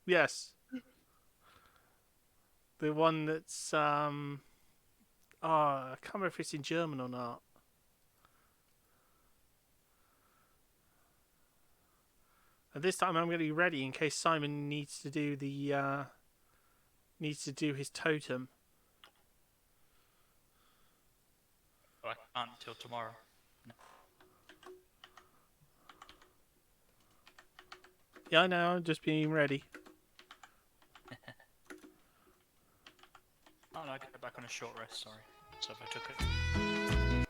Yes. The one that's I can't remember if it's in German or not. And this time I'm going to be ready in case Simon needs to do his totem. Oh, I can't until tomorrow. Yeah, I know. I'm just being ready. Oh no, I got back on a short rest, sorry. So if I took it.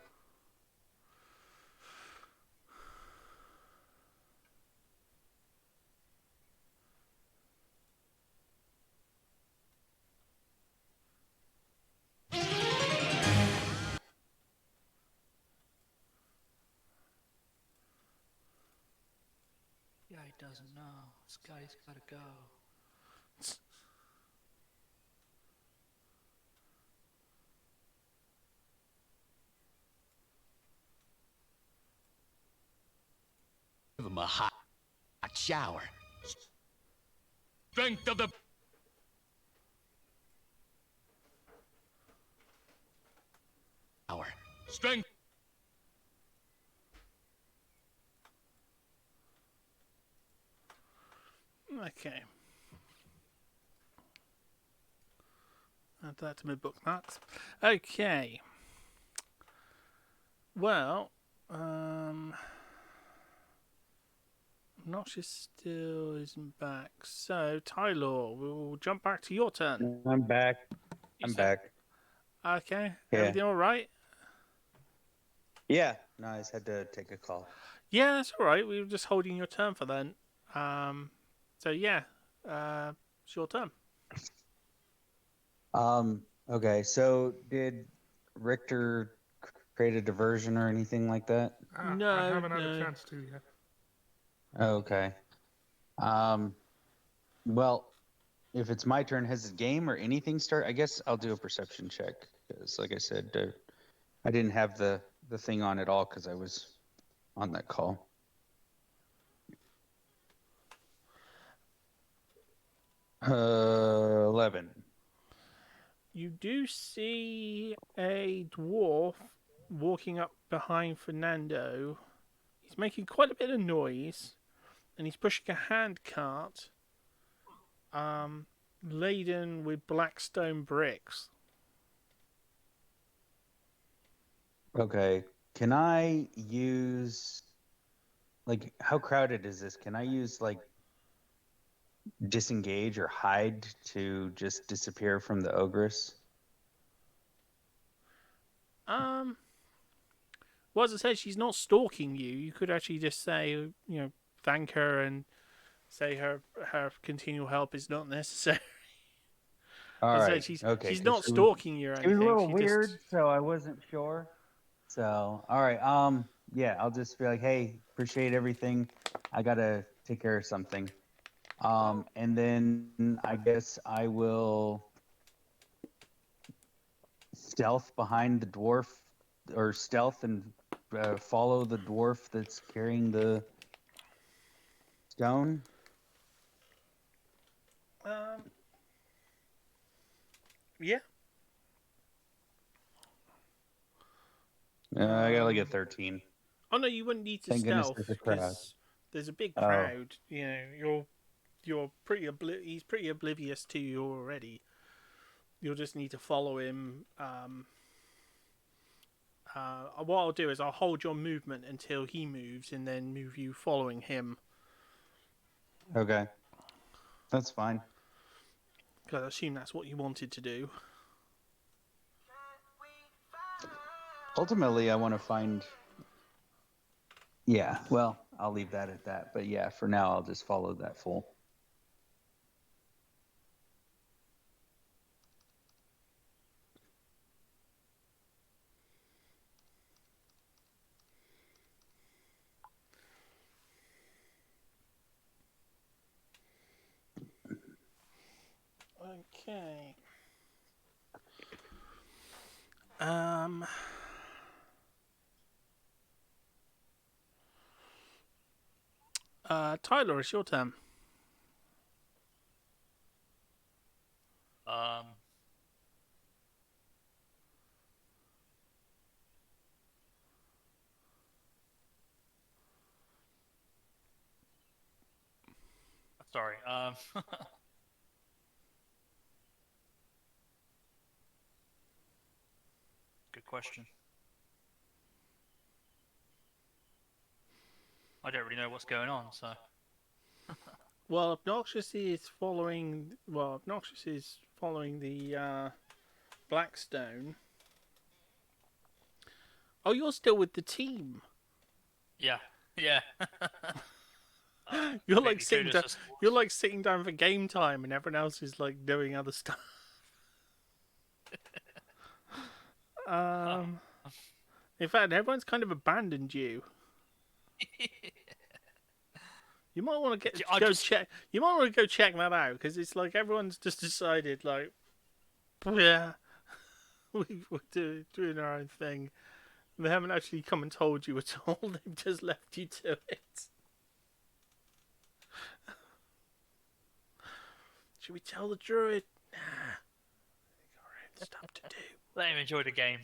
Yeah, he doesn't know. Scotty's gotta go. Give him a hot shower. Strength of the power. Strength. Okay. Add that to my bookmarks. Okay. Well, Noxious still isn't back. So, Tylor, we'll jump back to your turn. I'm back. I'm back. Okay. Yeah. Everything all right? Yeah. No, I just had to take a call. Yeah, that's all right. We were just holding your turn for then. So yeah, it's your turn. Okay. So did Richter create a diversion or anything like that? No, I haven't had no. a chance to yet. Okay. Well, if it's my turn, has the game or anything start? I guess I'll do a perception check because, like I said, I didn't have the thing on at all because I was on that call. Uh, 11. You do see a dwarf walking up behind Fernando. He's making quite a bit of noise, and he's pushing a hand cart, laden with black stone bricks. Okay. Can I use, like, how crowded is this? Can I use, like, disengage or hide to just disappear from the ogress? Well, as I said, she's not stalking you. You could actually just say, thank her and say her continual help is not necessary. All As I right. said, she's okay. she's 'cause not she was- stalking you or It anything. was a little She weird, just- so I wasn't sure. So, all right. Yeah, I'll just be like, hey, appreciate everything. I gotta take care of something. And then I guess I will stealth behind the dwarf, or stealth and follow the dwarf that's carrying the stone. Yeah. I got like a 13. Oh no, you wouldn't need to Thank goodness stealth there's a crowd. because there's a big Oh. crowd. You're pretty he's pretty oblivious to you already. You'll just need to follow him What I'll do is I'll hold your movement until he moves, and then move you following him. Okay. That's fine. Because I assume that's what you wanted to do. Ultimately, I want to find. Yeah, well, I'll leave that at that. But yeah, for now, I'll just follow that fool. Okay. Tylor, it's your turn. Um. Sorry. Good question. I don't really know what's going on, so. Well, Obnoxious is following. Well, Obnoxious is following the Blackstone. Oh, you're still with the team. Yeah. Yeah. You're maybe like sitting Kudos down. just- You're like sitting down for game time, and everyone else is like doing other stuff. In fact, everyone's kind of abandoned you. You might want to check. You might want to go check that out because it's like everyone's just decided, like, yeah, we're doing our own thing. They haven't actually come and told you at all. They've just left you to it. Should we tell the Druid? Nah. They got our own stuff to do. Let him enjoy the game.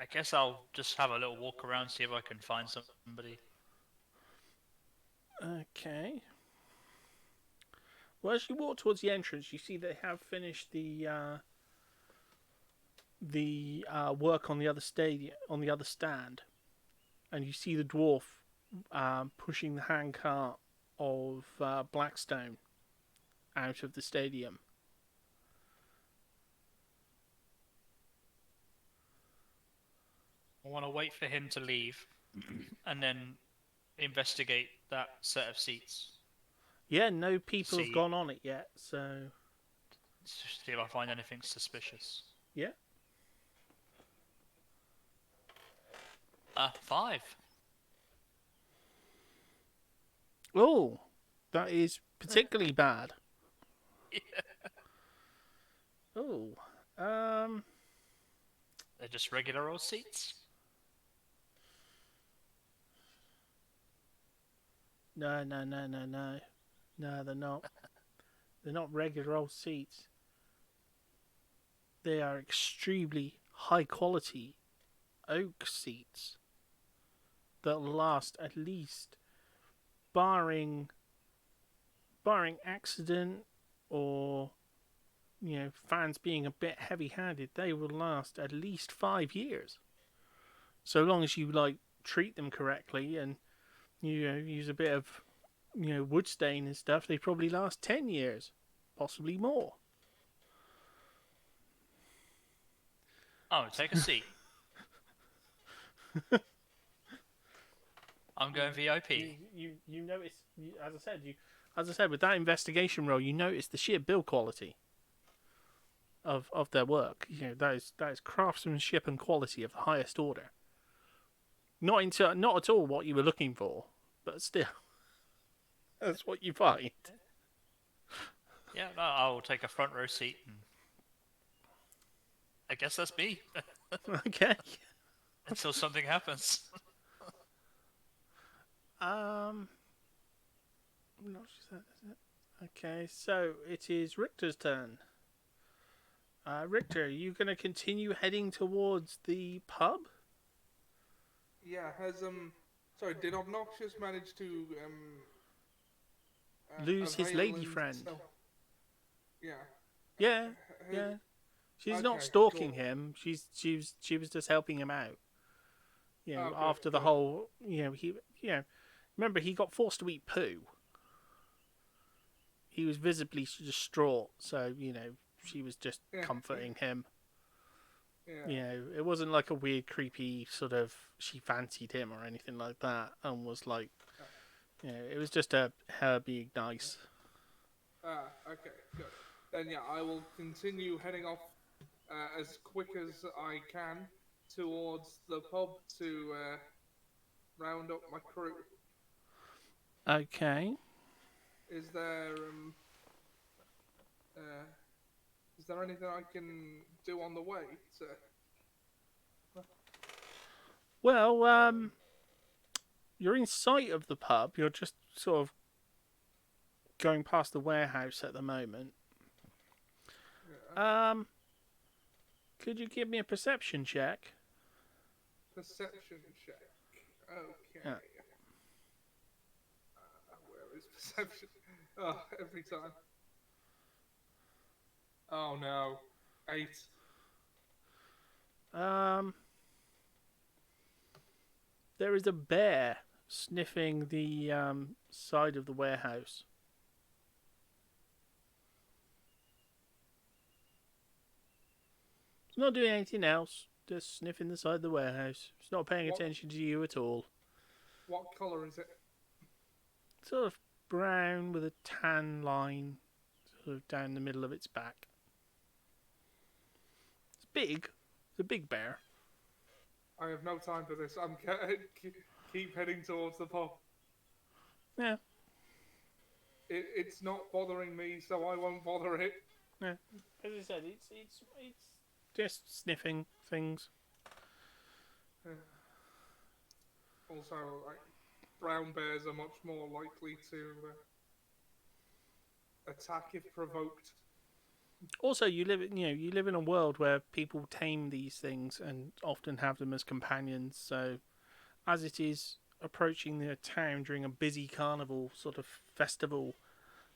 I guess I'll just have a little walk around, see if I can find somebody. Okay. Well, as you walk towards the entrance, you see they have finished the work on the other stand, and you see the dwarf pushing the handcart of Blackstone out of the stadium. I want to wait for him to leave, and then investigate that set of seats. Yeah, no people's See. gone on it yet, so See if I find anything suspicious. yeah. 5. Oh, that is particularly bad. Oh, They're just regular old seats. no. No, they're not. They're not regular old seats. They are extremely high quality oak seats that last at least, barring accident or fans being a bit heavy-handed, they will last at least 5 years. So long as you treat them correctly and use a bit of wood stain and stuff, they probably last 10 years, possibly more. Oh, take a seat. I'm going VIP. You notice, as I said, with that investigation roll, you notice the sheer build quality of their work. That is craftsmanship and quality of the highest order. Not at all what you were looking for, but still, that's what you find. Yeah, no, I'll take a front row seat. And I guess that's me. Okay. Until something happens. Okay, so it is Richter's turn. Richter, are you going to continue heading towards the pub? Yeah, has sorry, did Obnoxious manage to lose his lady Valen friend. Yeah. Yeah, Who- yeah. She's Okay, not stalking cool. him. She was just helping him out. You know, Oh, good, after the good. whole, remember he got forced to eat poo. He was visibly distraught, so she was just Yeah, comforting him. Yeah. It wasn't like a weird, creepy sort of she fancied him or anything like that, and was like, it was just her being nice. Okay, good. Then yeah, I will continue heading off as quick as I can towards the pub to round up my crew. Okay. Is there anything I can do on the way to? Well, you're in sight of the pub. You're just sort of going past the warehouse at the moment. Could you give me a perception check? Perception check. Okay. Yeah. Where is perception? Oh, every time. Oh no. 8. There is a bear sniffing the side of the warehouse. It's not doing anything else, just sniffing the side of the warehouse. It's not paying What? attention to you at all. What colour is it? Sort of brown with a tan line sort of down the middle of its back. It's big. It's a big bear. I have no time for this. I'm keep heading towards the pub. Yeah. It's not bothering me, so I won't bother it. Yeah. As I said, it's just sniffing things. Also, like, brown bears are much more likely to attack if provoked. Also, you live in a world where people tame these things and often have them as companions. So, as it is approaching the town during a busy carnival sort of festival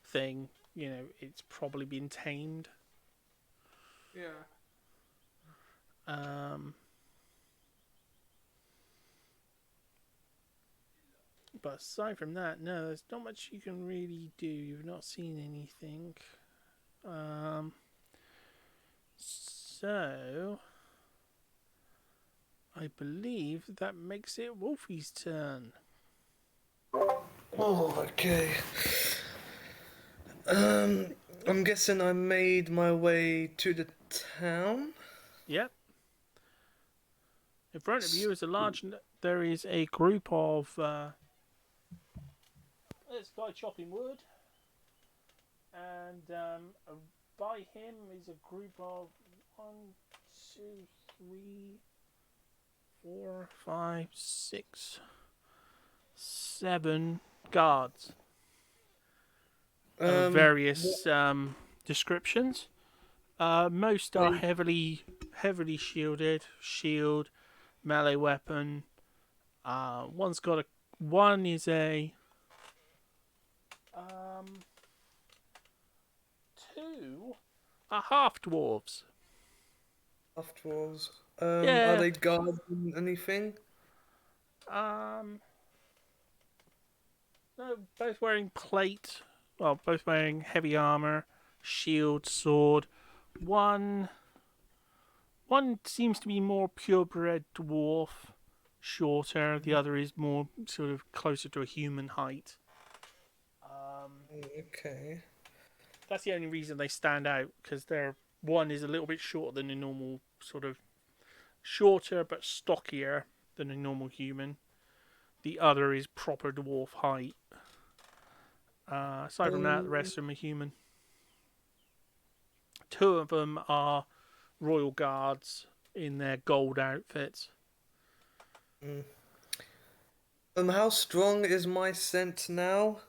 thing, it's probably been tamed. Yeah. But aside from that, no, there's not much you can really do. You've not seen anything. So I believe that makes it Wolfie's turn. Oh, okay. I'm guessing I made my way to the town. Yep. In front of you is there is a group of there's a guy chopping wood, and by him is a group of 1, 2, 3, 4, 5, 6, 7 guards of various descriptions. Most are heavily shielded, shield, melee weapon. One is a 2 are half dwarves. Half dwarves. Yeah. Are they guarding anything? No, both wearing plate. Well, both wearing heavy armor, shield, sword. One seems to be more purebred dwarf, shorter. The other is more sort of closer to a human height. Okay. That's the only reason they stand out, because one is a little bit shorter than a normal, sort of shorter but stockier than a normal human. The other is proper dwarf height. Aside from that, the rest of them are human. 2 of them are royal guards in their gold outfits. How strong is my scent now?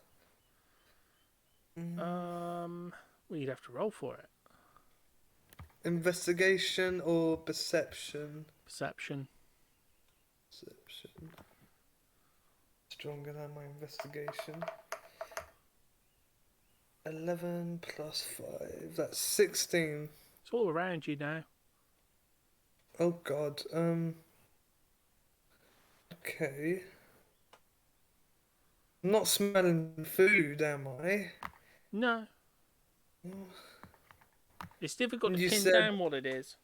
Well, you'd have to roll for it. Investigation or perception? Perception. Perception. Stronger than my investigation. 11 plus 5. That's 16. It's all around you now. Oh god. Okay. I'm not smelling food, am I? No. It's difficult to You pin said- down what it is.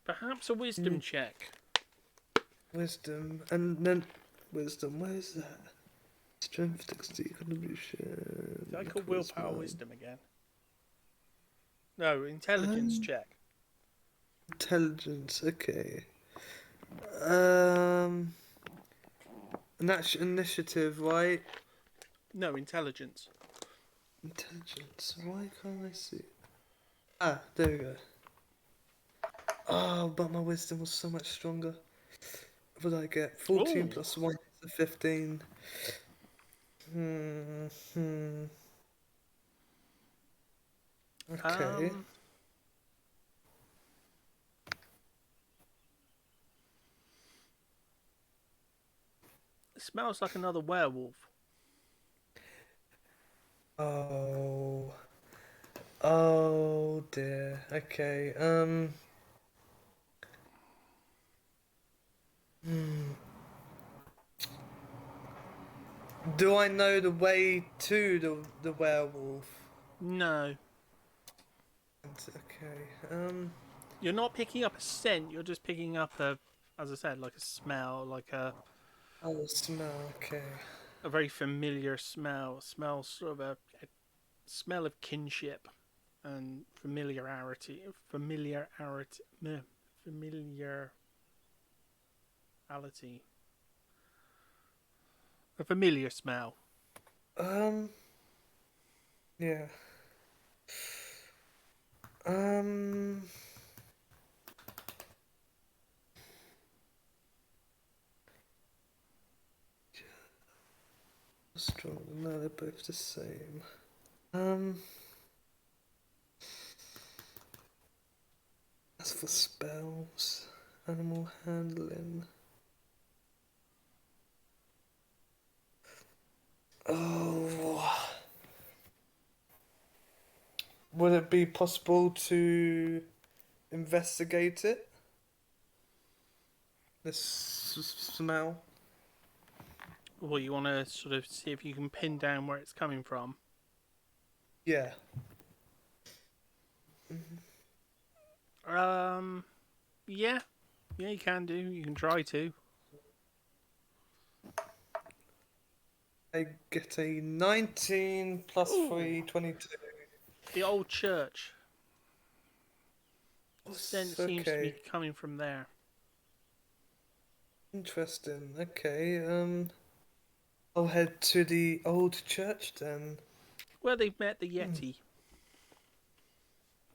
Perhaps a wisdom Mm. check. Wisdom. And then... Wisdom, where's that? Strength, dexterity, contribution... Did I call willpower charisma. wisdom again? No, intelligence check. Intelligence, okay. And that's initiative, right? No, intelligence. Intelligence. Why can't I see? Ah, there we go. Oh, but my wisdom was so much stronger. What did I get? 14 Ooh. plus 1 is 15. Okay. It smells like another werewolf. Oh. Oh dear. Okay. Do I know the way to the werewolf? No. Okay. You're not picking up a scent, you're just picking up a, as I said, like a smell, like a Oh, smell. Okay. very familiar smell. Smells sort of a smell of kinship and familiarity. Familiarity. A familiar smell. Yeah. Strong. No, they're both the same. As for spells, animal handling. Oh. Would it be possible to investigate it? This smell? Well, you want to sort of see if you can pin down where it's coming from. Yeah. Yeah. Yeah, you can do. You can try to. I get a 19 plus 3, 22. The old church. The scent seems to be Okay. coming from there. Interesting. Okay. I'll head to the old church then. Where they've met the Yeti.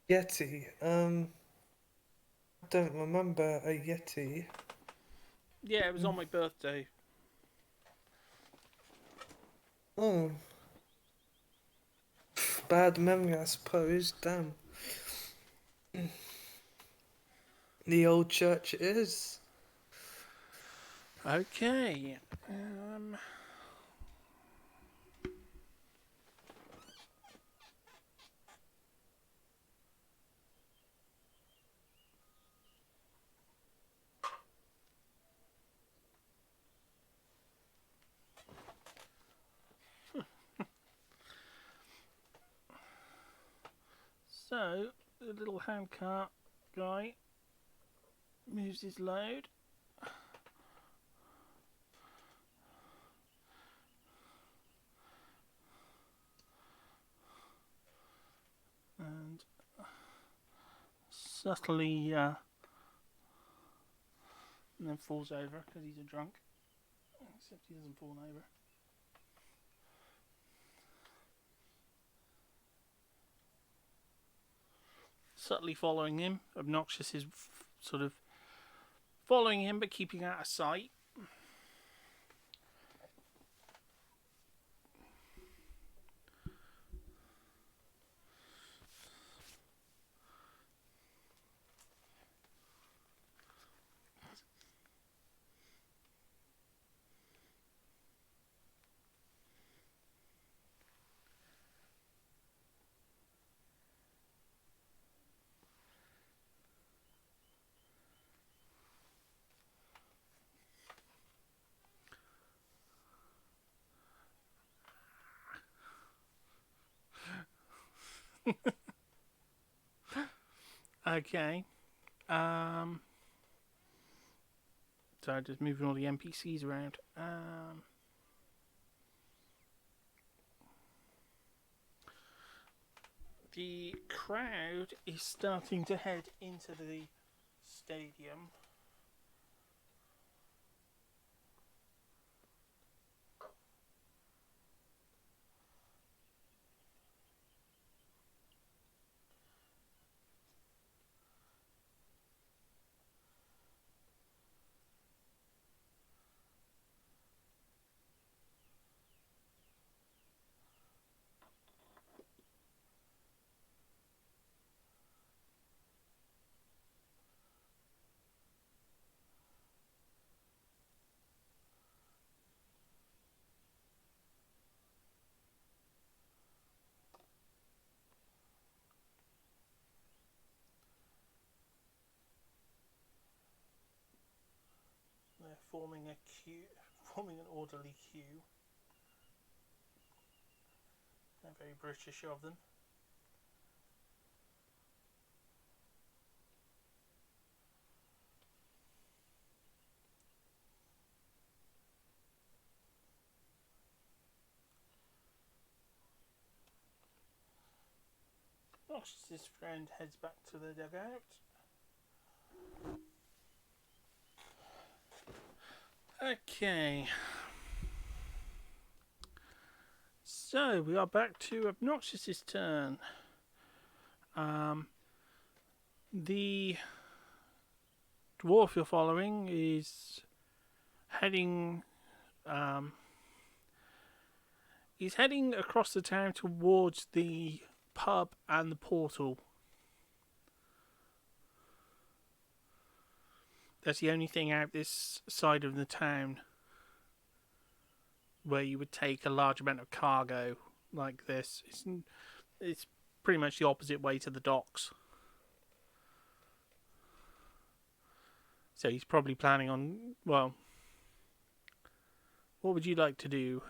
Yeti. I don't remember a Yeti. Yeah, it was on my birthday. Oh. Bad memory, I suppose. Damn. The old church it is. Okay. So, the little handcart guy moves his load. And subtly, and then falls over because he's a drunk. Except he doesn't fall over. Subtly following him. Obnoxious is sort of following him but keeping out of sight. Okay. So just moving all the NPCs around. The crowd is starting to head into the stadium. They're forming a queue, forming an orderly queue. They're very British of them. Noxious' friend heads back to the dugout. Okay. So we are back to Obnoxious's turn. The dwarf you're following is heading. He's heading across the town towards the pub and the portal. That's the only thing out this side of the town where you would take a large amount of cargo like this. It's pretty much the opposite way to the docks. So he's probably planning on, well, what would you like to do?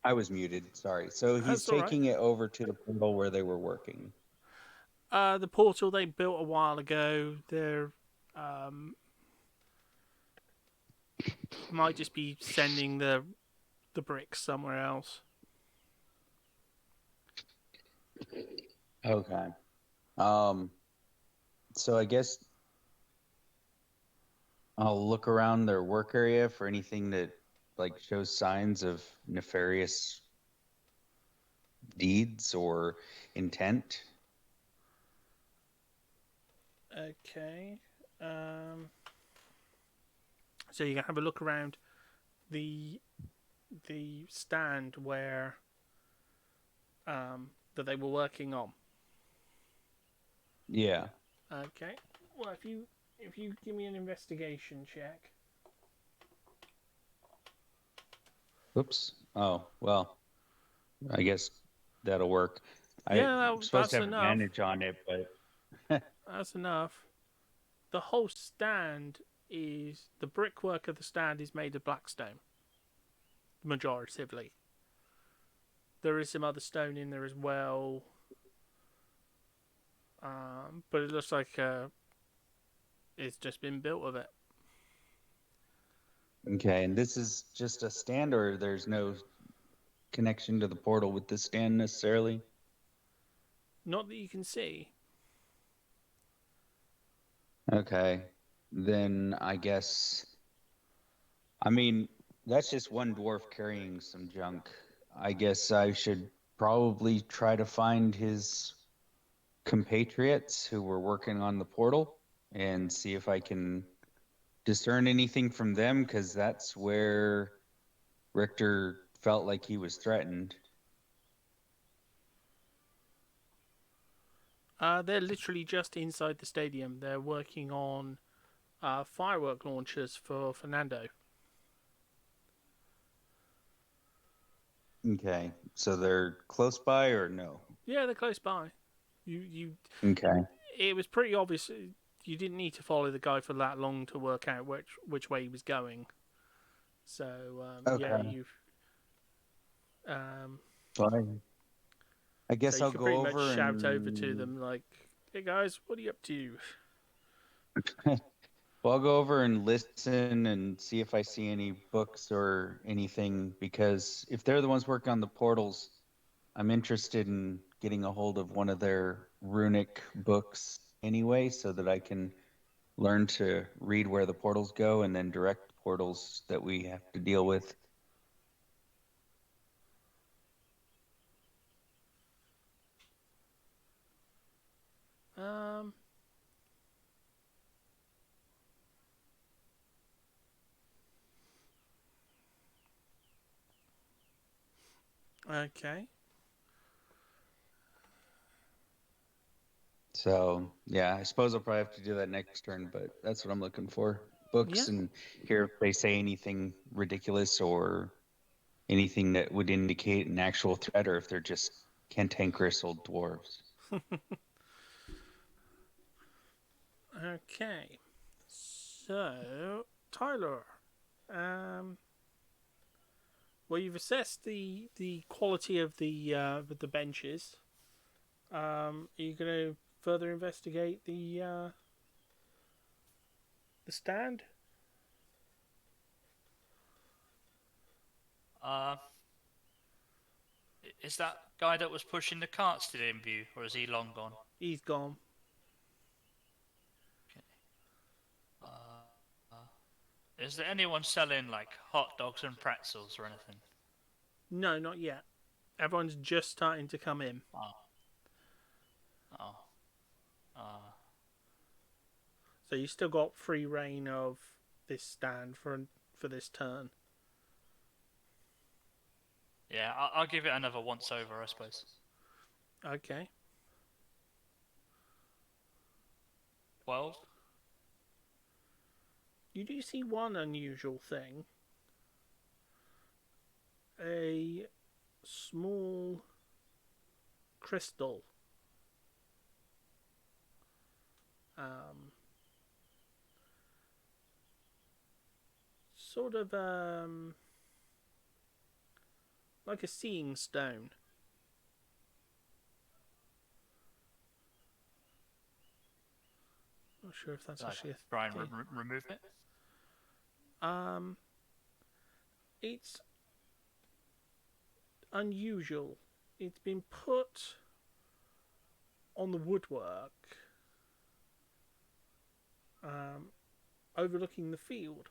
I was muted. Sorry. So he's That's all right. taking it over to the portal where they were working. The portal they built a while ago. They're might just be sending the bricks somewhere else. Okay. So I guess I'll look around their work area for anything that like shows signs of nefarious deeds or intent. Okay. So you can have a look around the stand where that they were working on. Yeah. Okay. Well, if you give me an investigation check. Oops. Oh, well, I guess that'll work. Yeah, I'm supposed to that's have enough. advantage on it, but That's enough. The whole stand is the brickwork of the stand is made of blackstone. Majoritively. There is some other stone in there as well. But it looks like it's just been built of it. okay. And this is just a stand, or there's no connection to the portal with this stand necessarily? Not that you can see. Okay. Then I guess, I mean, that's just one dwarf carrying some junk. I guess I should probably try to find his compatriots who were working on the portal and see if I can discern anything from them, because that's where Richter felt like he was threatened. They're literally just inside the stadium. They're working on firework launchers for Fernando. Okay. So they're close by or no? Yeah, they're close by. You. Okay. It was pretty obvious. You didn't need to follow the guy for that long to work out which way he was going. So Okay. yeah, you've um, Fine. I so guess you I'll can go pretty much over shout over to and them like, "Hey guys, what are you up to?" well, I'll go over and listen and see if I see any books or anything, because if they're the ones working on the portals, I'm interested in getting a hold of one of their runic books anyway, so that I can learn to read where the portals go and then direct portals that we have to deal with. Um, okay. So yeah, I suppose I'll probably have to do that next turn, but that's what I'm looking for. Books Yeah. and hear if they say anything ridiculous or anything that would indicate an actual threat, or if they're just cantankerous old dwarves. Okay. So, Tylor, um, well, you've assessed the quality of the benches. Are you going to further investigate the stand? Is that guy that was pushing the cart still in view, or is he long gone? He's gone. Is there anyone selling like hot dogs and pretzels or anything? No, not yet. Everyone's just starting to come in. Oh. Oh. So you still got free reign of this stand for this turn. Yeah, I'll give it another once over, I suppose. Okay. 12? You do see one unusual thing. A small crystal. Sort of like a seeing stone. Not sure if that's actually a Try and thing. remove it? It's unusual. It's been put on the woodwork, overlooking the field.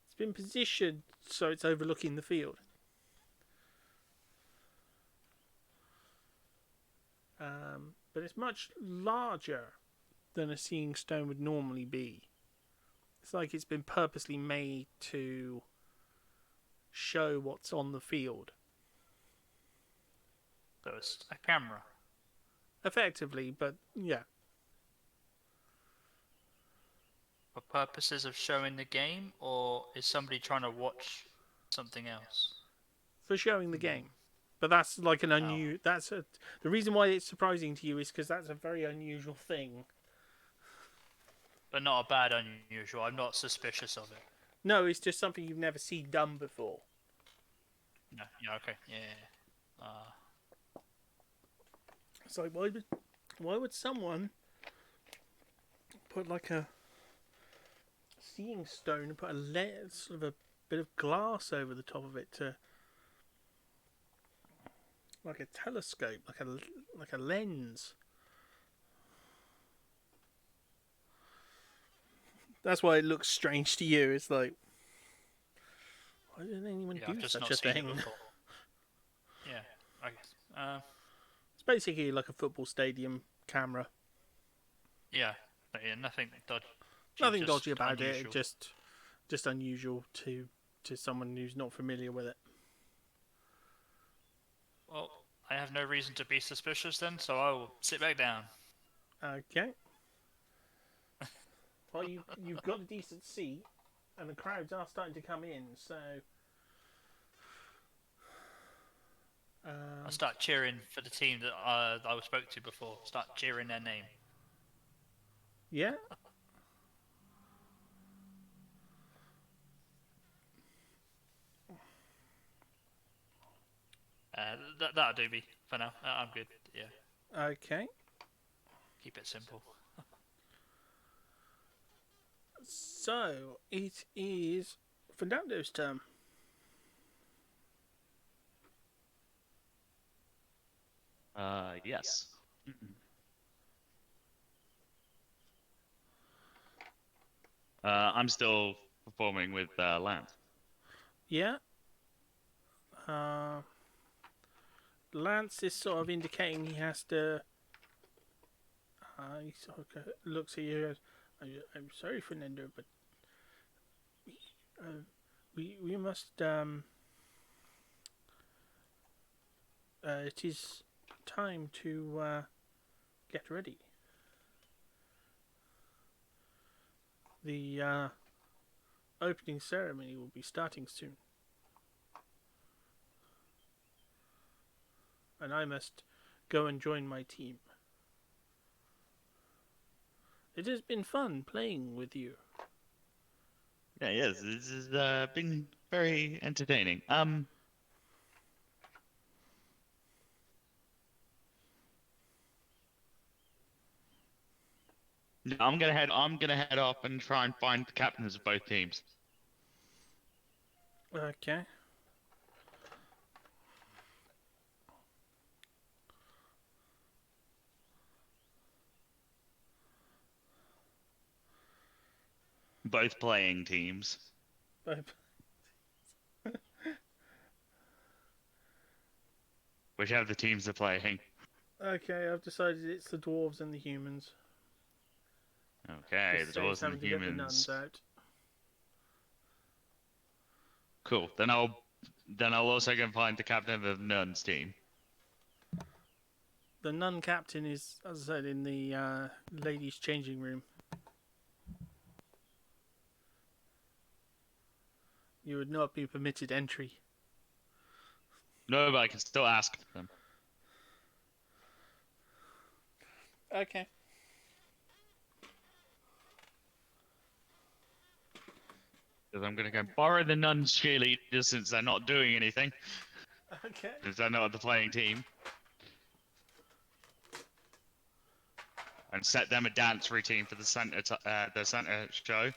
It's been positioned so it's overlooking the field. But it's much larger than a seeing stone would normally be. It's like it's been purposely made to show what's on the field. So it's a camera. Effectively, but yeah. For purposes of showing the game, or is somebody trying to watch something else? For showing the game. But that's like an unusual. The reason why it's surprising to you is because that's a very unusual thing. But not a bad unusual. I'm not suspicious of it. No, it's just something you've never seen done before. No, yeah, okay, yeah. It's like why would someone put like a seeing stone and put sort of a bit of glass over the top of it to like a telescope, like a lens. That's why it looks strange to you. It's like, why didn't anyone Yeah, do I've just such not a seen thing? it before. Yeah, I guess. It's basically like a football stadium camera. Yeah, nothing dodgy. Nothing just dodgy about unusual. it. Just unusual to someone who's not familiar with it. Well, I have no reason to be suspicious then, so I will sit back down. Okay. Well, you've got a decent seat, and the crowds are starting to come in. So I start cheering for the team that I spoke to before. Start cheering their name. Yeah. That'll do me for now. I'm good. Yeah, Okay. keep it simple. So it is Fernando's turn. Yes. I'm still performing with Lance. Yeah. Uh, Lance is sort of indicating he has to. He sort of looks at you. I'm sorry, Fernando, but we must. It is time to get ready. The opening ceremony will be starting soon. And I must go and join my team. It has been fun playing with you. Yeah, yes, this has been very entertaining. I'm gonna head off and try and find the captains of both teams. Okay. Both playing teams. Whichever the teams are playing. Okay, I've decided it's the dwarves and the humans. Okay, Just the saves dwarves and having the to get the nuns humans. out. Cool. Then I'll also go and find the captain of the nuns team. The nun captain is, as I said, in the ladies' changing room. You would not be permitted entry. No, but I can still ask them. Okay. Because I'm gonna go borrow the nuns cheerleaders since they're not doing anything. Okay. Because they're not the playing team. And set them a dance routine for the center show. And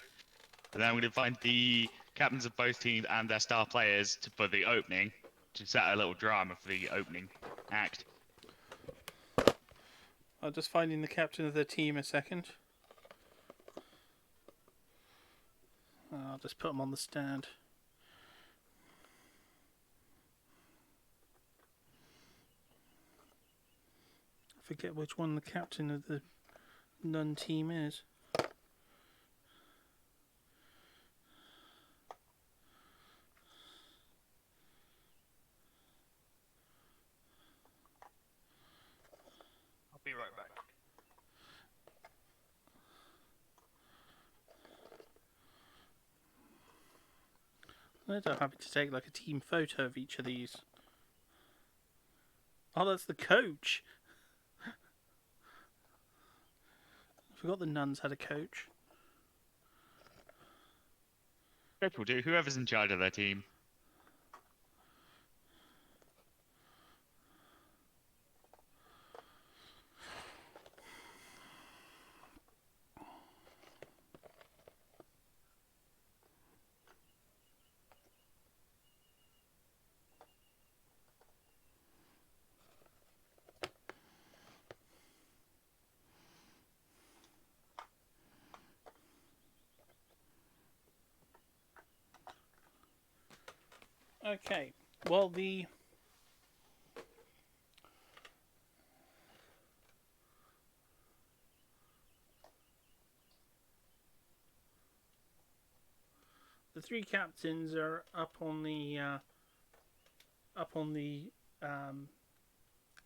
then I'm going to find the captains of both teams and their star players for the opening, to set a little drama for the opening act. I'll just finding the captain of the team a second. I'll just put him on the stand. I forget which one the captain of the nun team is. I'll be right back. I'm happy to take like a team photo of each of these. Oh, that's the coach. I forgot the nuns had a coach. Coach will do. Whoever's in charge of their team. Okay. Well, the three captains are up on the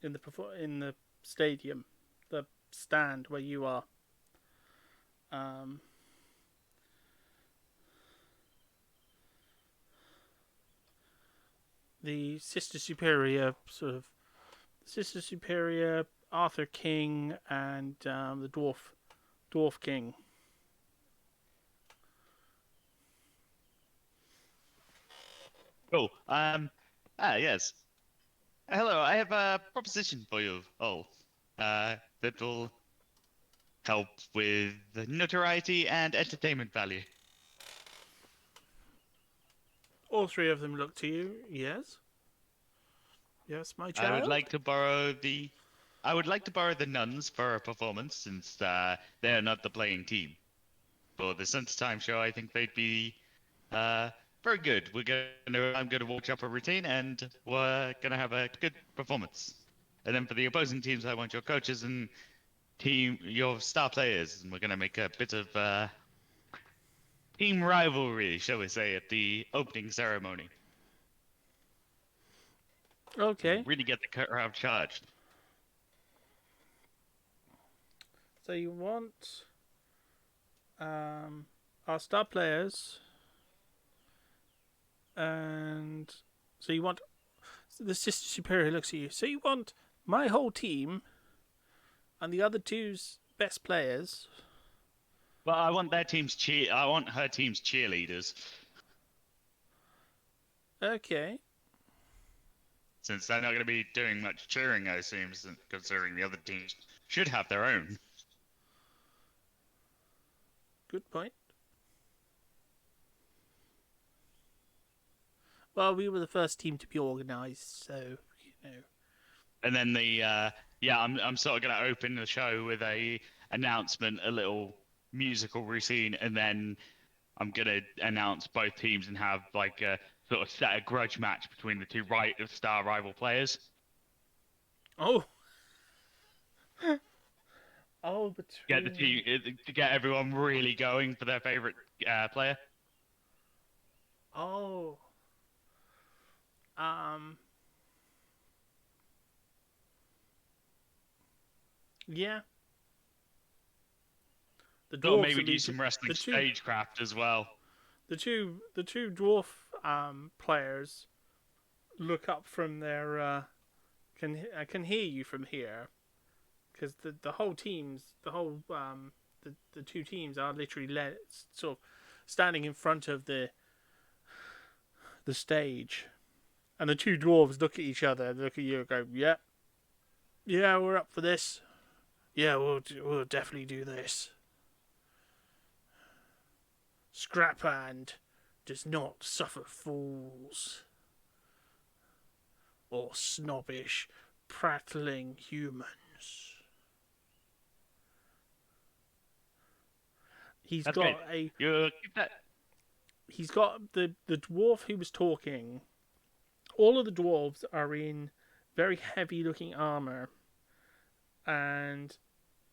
in the stadium, the stand where you are. The Sister Superior, Sister Superior, Arthur King, and the dwarf Dwarf King. Cool. Yes. Hello, I have a proposition for you all. That will help with the notoriety and entertainment value. All three of them look to you. Yes. Yes, my I child. would like to borrow the nuns for a performance since they're not the playing team. For the Center Time show, I think they'd be very good. I'm gonna watch up a routine and we're gonna have a good performance. And then for the opposing teams, I want your coaches and your star players, and we're gonna make a bit of team rivalry, shall we say, at the opening ceremony. Okay. Really get the crowd charged. So you want our star players, and so you want the Sister Superior looks at you. So you want my whole team and the other two's best players. Well, I want her team's cheerleaders. Okay. Since they're not going to be doing much cheering, I assume, considering the other teams should have their own. Good point. Well, we were the first team to be organised, so you know. And then I'm sort of going to open the show with a announcement, a little musical routine, and then I'm going to announce both teams and have like a sort of set a grudge match between the two star rival players. Oh. Oh, but Get the team to get everyone really going for their favorite player. Oh. Yeah. The Or dwarves maybe would be do some wrestling stagecraft as well. The two dwarf players look up from their I can hear you from here, because the whole teams the two teams are literally sort of standing in front of the stage, and the two dwarves look at each other, look at you, and go, "Yep, yeah, we're up for this. Yeah, we'll definitely do this." Scraphand does not suffer fools or snobbish, prattling humans. He's That's got great. He's got the dwarf who was talking. All of the dwarves are in very heavy looking armor, and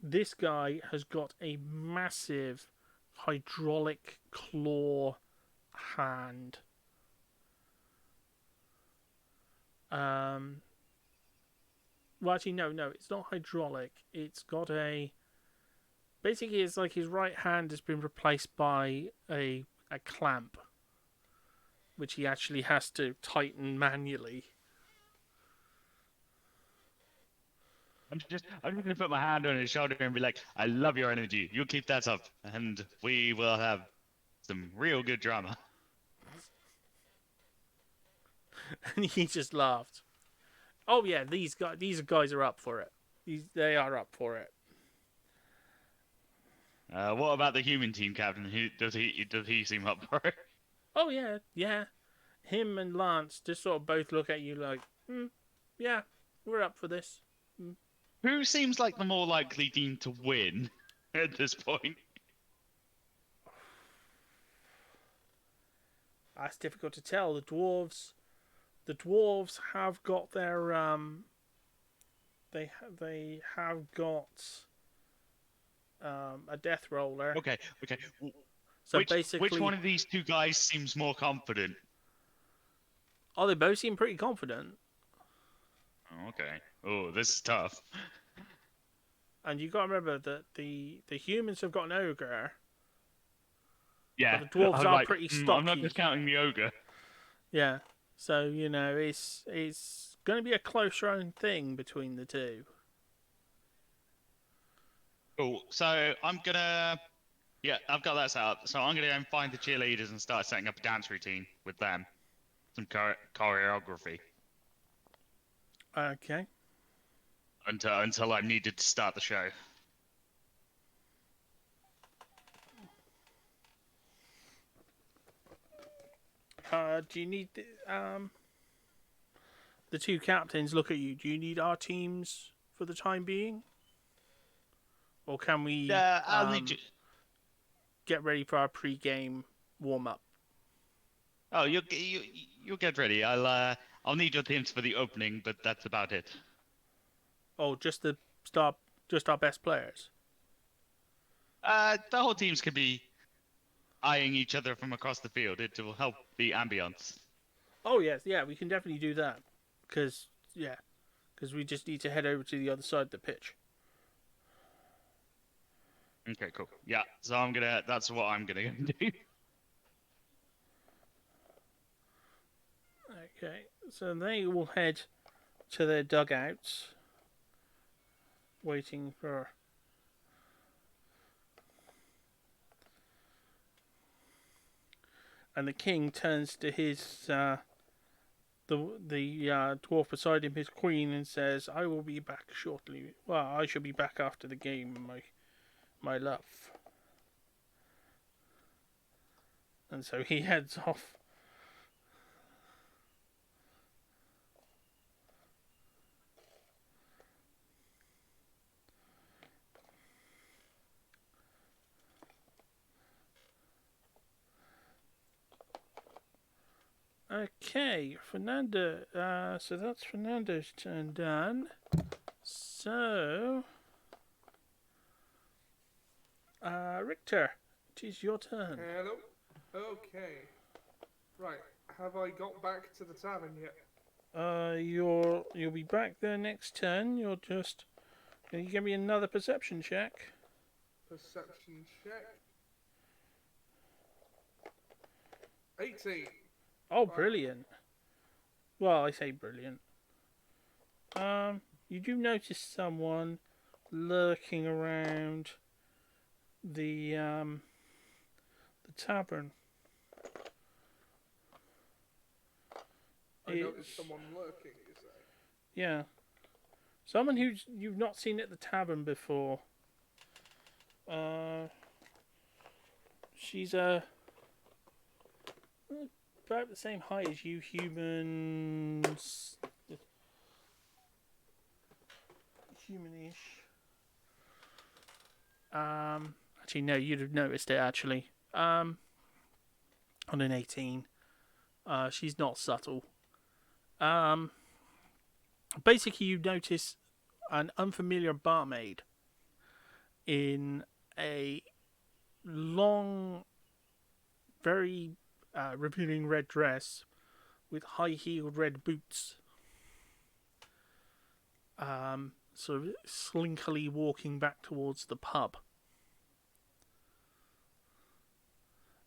this guy has got a massive hydraulic claw hand. Well, actually, no, it's not hydraulic. It's got basically, it's like his right hand has been replaced by a clamp, which he actually has to tighten manually. I'm just gonna put my hand on his shoulder and be like, "I love your energy. You keep that up, and we will have some real good drama." And he just laughed. Oh yeah, these guys are up for it. They are up for it. What about the human team captain? Does he seem up for it? Oh yeah. Him and Lance just sort of both look at you like, yeah, we're up for this. Who seems like the more likely team to win at this point? That's difficult to tell. The dwarves have got their they have got a death roller. Okay. So which one of these two guys seems more confident? Oh, they both seem pretty confident. Okay. Oh, this is tough. And you got to remember that the humans have got an ogre. Yeah. But the dwarves are pretty stocky. I'm not discounting the ogre. Yeah. So, you know, it's going to be a close run thing between the two. Cool. So I'm gonna. Yeah, I've got that set up. So I'm gonna go and find the cheerleaders and start setting up a dance routine with them. Some choreography Okay. until I'm needed to start the show. Do you need the two captains look at you? Do you need our teams for the time being, or can we I'll need you. get ready for our pre-game warm-up? Oh, you'll get ready. I'll need your teams for the opening, but that's about it. Oh, just our best players. The whole teams can be eyeing each other from across the field. It will help the ambience. Oh yes, yeah, we can definitely do that. Because we just need to head over to the other side of the pitch. Okay, cool. Yeah, so that's what I'm gonna do. Okay, so they will head to their dugouts, waiting for. And the king turns to his the dwarf beside him, his queen, and says, "I will be back shortly. Well, I shall be back after the game, my love." And so he heads off. Okay, Fernando. So that's Fernando's turn done. So, Richter, it is your turn. Hello. Okay. Right. Have I got back to the tavern yet? You'll be back there next turn. Can you give me another perception check? Perception check. 18. Oh, brilliant. Well, I say brilliant. You do notice someone lurking around the tavern. I noticed someone lurking, you say? Yeah. Someone you've not seen at the tavern before. She's about the same height as you humans. Humanish. Actually, no, you'd have noticed it, actually. On an 18. She's not subtle. Basically, you notice an unfamiliar barmaid in a long, very revealing red dress with high-heeled red boots. Sort of slinkily walking back towards the pub.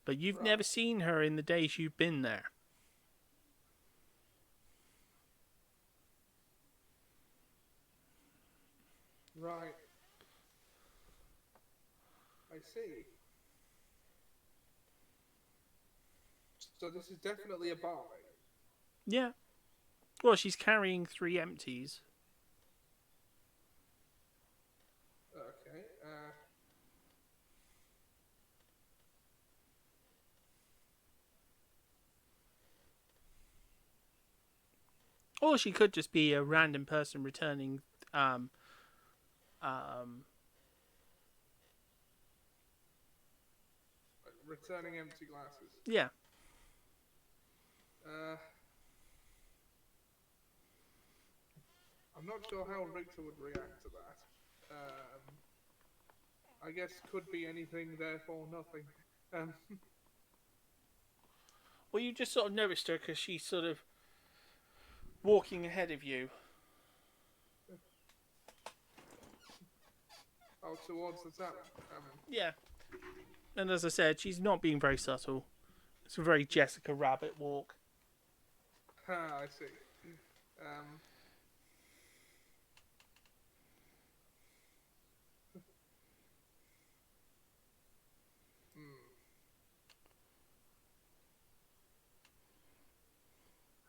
But you've never seen her in the days you've been there. Right. I see. So this is definitely a barmaid. Yeah. Well, she's carrying 3 empties. Okay. Or she could just be a random person returning returning empty glasses. yeah. I'm not sure how Richter would react to that. I guess could be anything, therefore nothing. Well, you just sort of noticed her because she's sort of walking ahead of you. Oh, towards the tavern. Yeah. And as I said, she's not being very subtle. It's a very Jessica Rabbit walk. I see.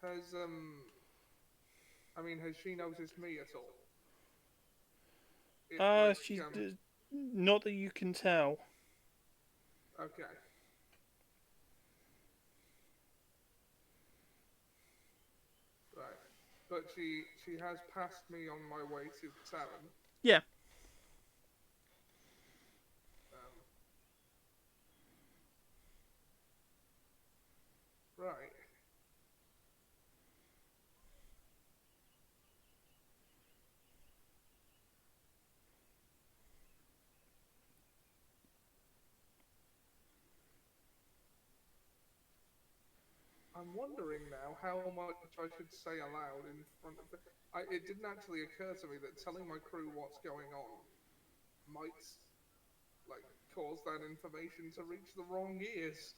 has has she noticed me at all? She's not that you can tell. Okay. Right. But she has passed me on my way to the tavern. Yeah. Right. I'm wondering now how much I should say aloud in front of it. It didn't actually occur to me that telling my crew what's going on might, like, cause that information to reach the wrong ears.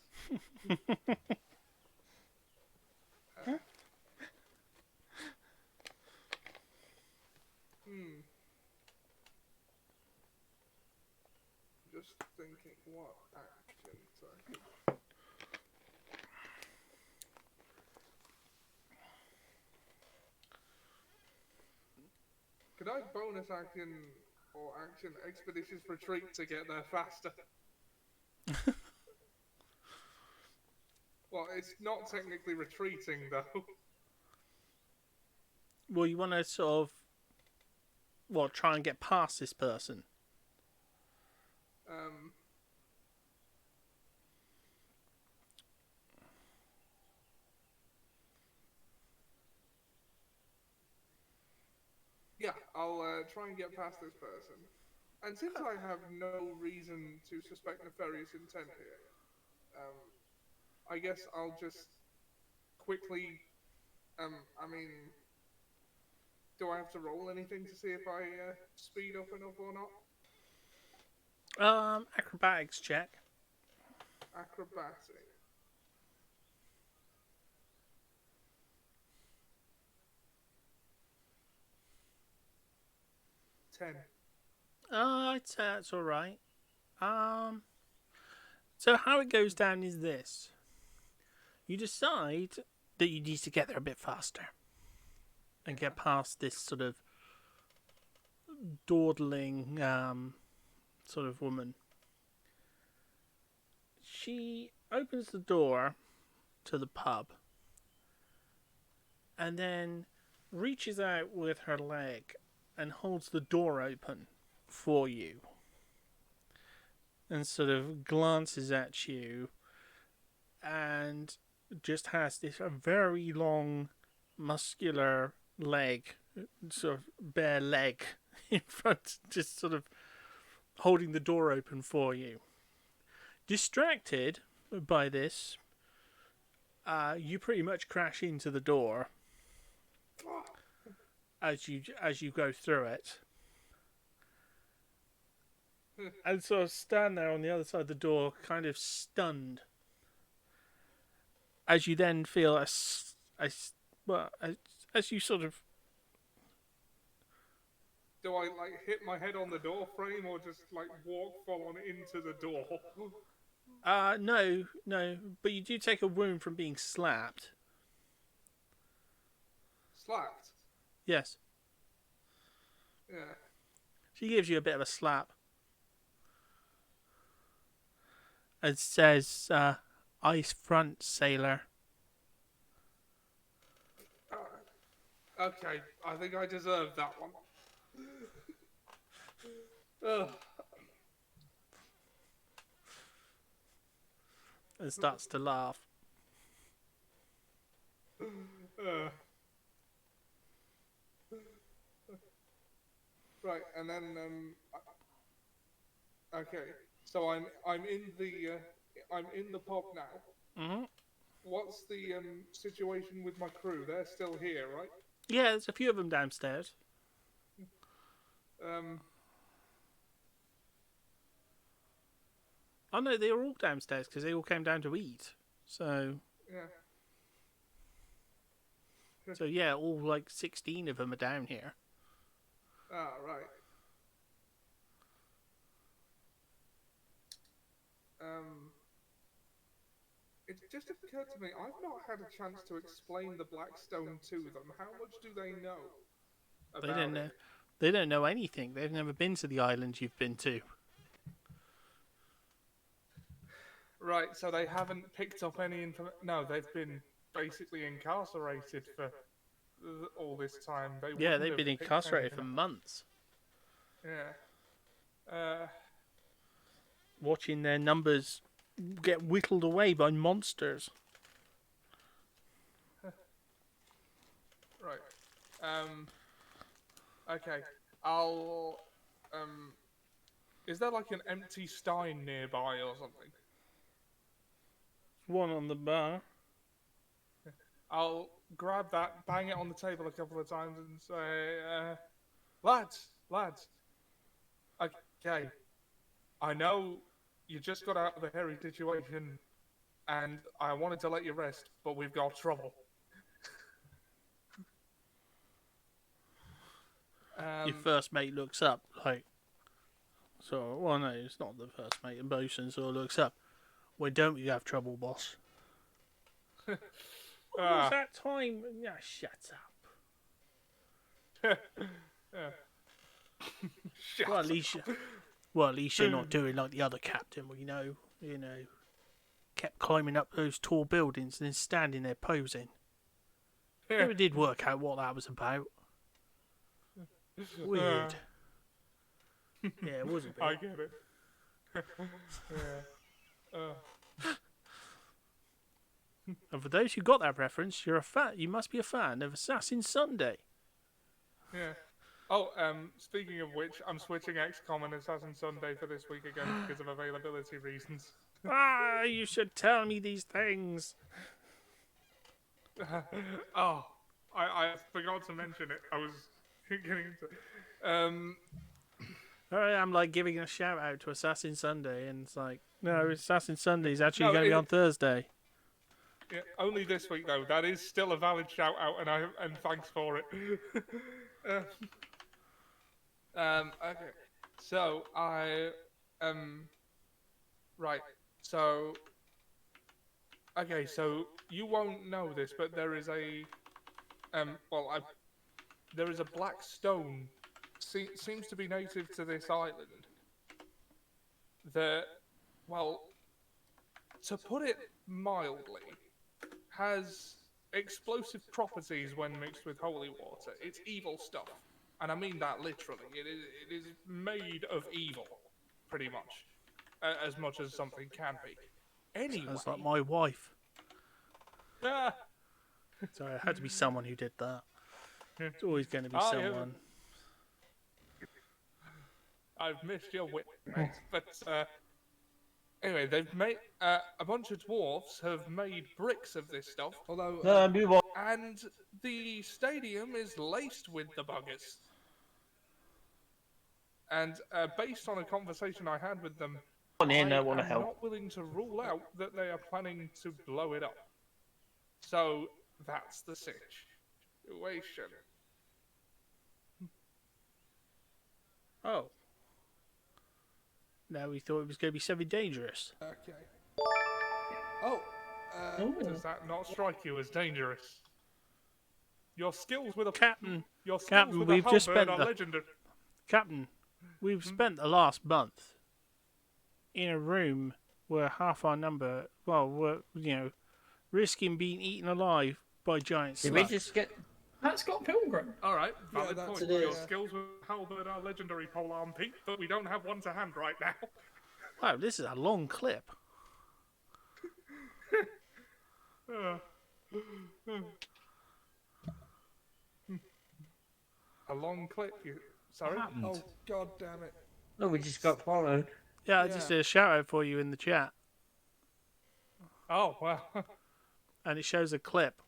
Just thinking what actions I could... Could I bonus action or action expeditious retreat to get there faster? Well, it's not technically retreating though. Well, you want to sort of, try and get past this person. Yeah, I'll try and get past this person. And since I have no reason to suspect nefarious intent here, I guess I'll just quickly, do I have to roll anything to see if I speed up enough or not? Acrobatics check. Acrobatic. $10. I'd say that's all right. So how it goes down is this: you decide that you need to get there a bit faster and get past this sort of dawdling sort of woman. She opens the door to the pub and then reaches out with her leg and holds the door open for you and sort of glances at you and just has this very long muscular leg, sort of bare leg in front, just sort of holding the door open for you. Distracted by this, you pretty much crash into the door as you go through it, and sort of stand there on the other side of the door, kind of stunned. As you then feel as you sort of... Do I like hit my head on the door frame or just like walk full on into the door? No, but you do take a wound from being slapped. Slapped? Yes. Yeah. She gives you a bit of a slap. And says, ice front, sailor. Okay, I think I deserve that one. Ugh. And starts to laugh. Right, and then okay, so I'm in the pub now. Mm-hmm. What's the situation with my crew? They're still here, right? Yeah, there's a few of them downstairs. Oh no, they were all downstairs because they all came down to eat. So yeah. So yeah, all like 16 of them are down here. Ah, right. it just occurred to me, I've not had a chance to explain the Blackstone to them. How much do they know They about don't know. it? They don't know anything. They've never been to the island you've been to. Right, so they haven't picked up any information. No, they've been basically incarcerated for all this time. They Yeah, wouldn't they've have been picked incarcerated for anything up. months, Yeah. watching their numbers get whittled away by monsters. Right. Okay. I'll. Is there like an empty stein nearby or something? One on the bar. I'll grab that, bang it on the table a couple of times, and say, lads. Okay. I know you just got out of a hairy situation, and I wanted to let you rest, but we've got trouble. Your first mate looks up, like, so, well, no, it's not the first mate, the bosun sort of looks up. Why don't you have trouble, boss? What was that time? Yeah, shut up. Shut Well, at least you're not doing like the other captain, you know, kept climbing up those tall buildings and then standing there posing. Never did work out what that was about. Weird. Yeah, it was a bit. I get it. And for those who got that reference, you're a fan. You must be a fan of Assassin's Sunday. Yeah. Oh, speaking of which, I'm switching XCOM and Assassin Sunday for this week again because of availability reasons. You should tell me these things. Oh, I forgot to mention it. I was getting into. I'm like giving a shout out to Assassin Sunday, and it's like, no, Assassin Sunday is actually No, going to be on Thursday. Yeah, only this week though. That is still a valid shout out, and thanks for it. Okay. So right. So okay. So you won't know this, but there is a there is a black stone. Seems to be native to this island. That, well, to put it mildly, has explosive properties when mixed with holy water. It's evil stuff, and I mean that literally. It is made of evil, pretty much, as much as something can be. Anyway, Sounds like my wife. Ah, Sorry, it had to be someone who did that. It's always going to be Oh, yeah. someone. I've missed your wit, mate. But anyway, they've made a bunch of dwarves have made bricks of this stuff. Although, and the stadium is laced with the buggers. And based on a conversation I had with them, I am not willing to rule out that they are planning to blow it up. So that's the situation. Oh. Now we thought it was going to be something dangerous. Okay. Oh, does that not strike you as dangerous? Your skills with a Captain, with we've a just halberd spent are the legendary. Captain, we've spent the last month in a room where half our number, well, were, risking being eaten alive by giant slugs. Did we just get... That's got Pilgrim. All right, valid that's point. it Your is. skills with halberd are legendary, Polearm Pete, but we don't have one to hand right now. Wow, this is a long clip. A long clip. Sorry. Oh, god damn it. No, we just got followed. Yeah, I just did a shout out for you in the chat, Oh well. and it shows a clip.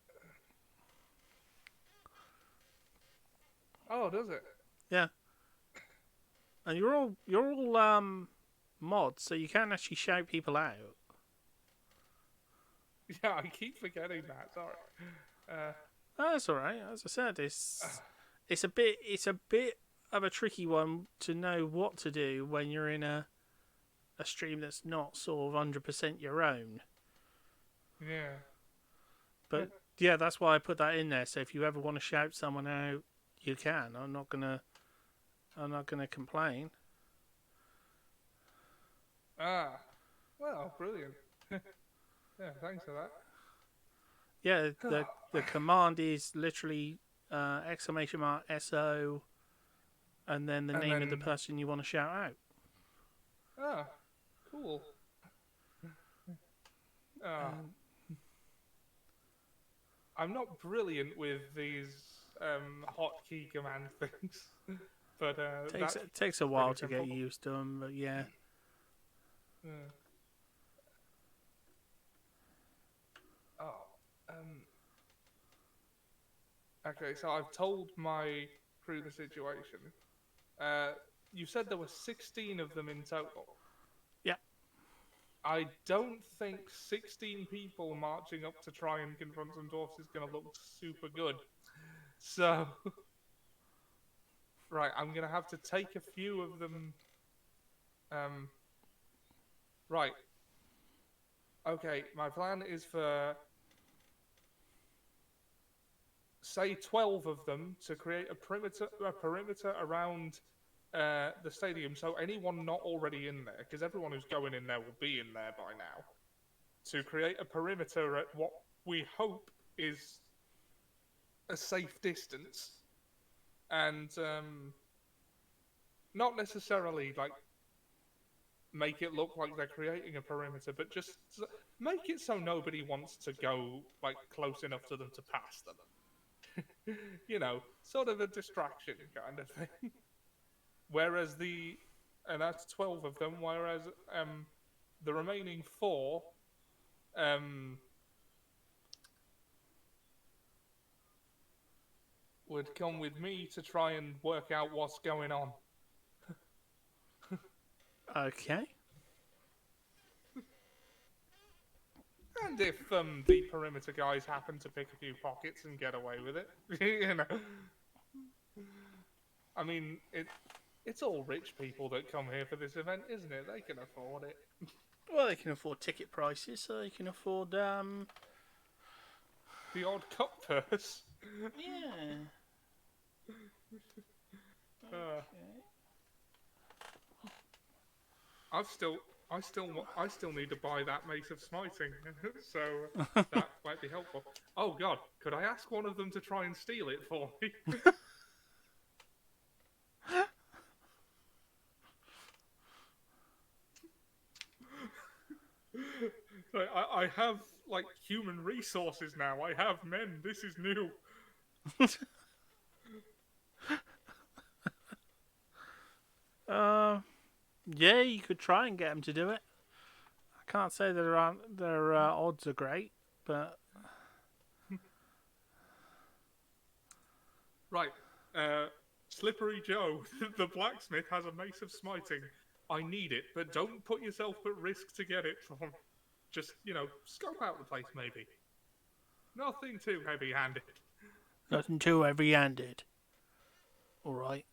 Oh, does it? Yeah. And you're all mods, so you can't actually shout people out. Yeah, I keep forgetting that. Sorry. That's all right. As I said, it's a bit of a tricky one to know what to do when you're in a stream that's not sort of 100% your own. Yeah. But yeah, that's why I put that in there. So if you ever want to shout someone out, you can. I'm not gonna complain. Ah. Well, brilliant. Yeah, thanks for that. Yeah, the command is literally exclamation mark SO, and then the And name of the then- person you want to shout out. Ah, cool. Ah. I'm not brilliant with these hotkey command things, but Takes a while to pretty get simple. used to them, but yeah. Yeah. Oh, okay, so I've told my crew the situation. You said there were 16 of them in total. Yeah. I don't think 16 people marching up to try and confront some dwarfs is going to look super good. So, right, I'm going to have to take a few of them. Right. Okay, my plan is for, say, 12 of them to create a perimeter around the stadium, so anyone not already in there, because everyone who's going in there will be in there by now, to create a perimeter at what we hope is a safe distance, and not necessarily like make it look like they're creating a perimeter, but just make it so nobody wants to go like close enough to them to pass them. You know, sort of a distraction kind of thing. Whereas and that's 12 of them, whereas the remaining 4 would come with me to try and work out what's going on. Okay. And if the perimeter guys happen to pick a few pockets and get away with it, you know. I mean, it's all rich people that come here for this event, isn't it? They can afford it. Well, they can afford ticket prices, so they can afford The odd cup purse. Yeah. I still need to buy that Mace of Smiting, so that might be helpful. Oh God, could I ask one of them to try and steal it for me? I have like human resources now. I have men. This is new. Yeah, you could try and get them to do it. I can't say their odds are great, but Right. Slippery Joe, the blacksmith, has a Mace of Smiting. I need it, but don't put yourself at risk to get it from. Just, you know, scope out the place, maybe. Nothing too heavy-handed. nothing too heavy-handed. All right.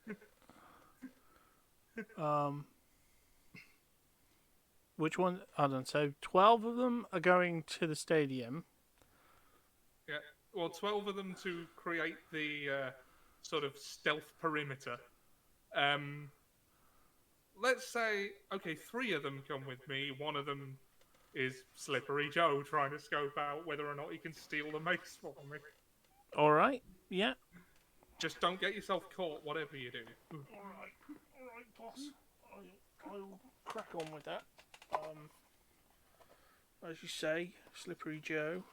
Which one? I don't know. So 12 of them are going to the stadium. Yeah, well, 12 of them to create the sort of stealth perimeter. Let's say, okay, 3 of them come with me. One of them is Slippery Joe trying to scope out whether or not he can steal the mace for me. All right. Yeah. Just don't get yourself caught, whatever you do. All right, boss. I'll crack on with that. As you say, Slippery Joe.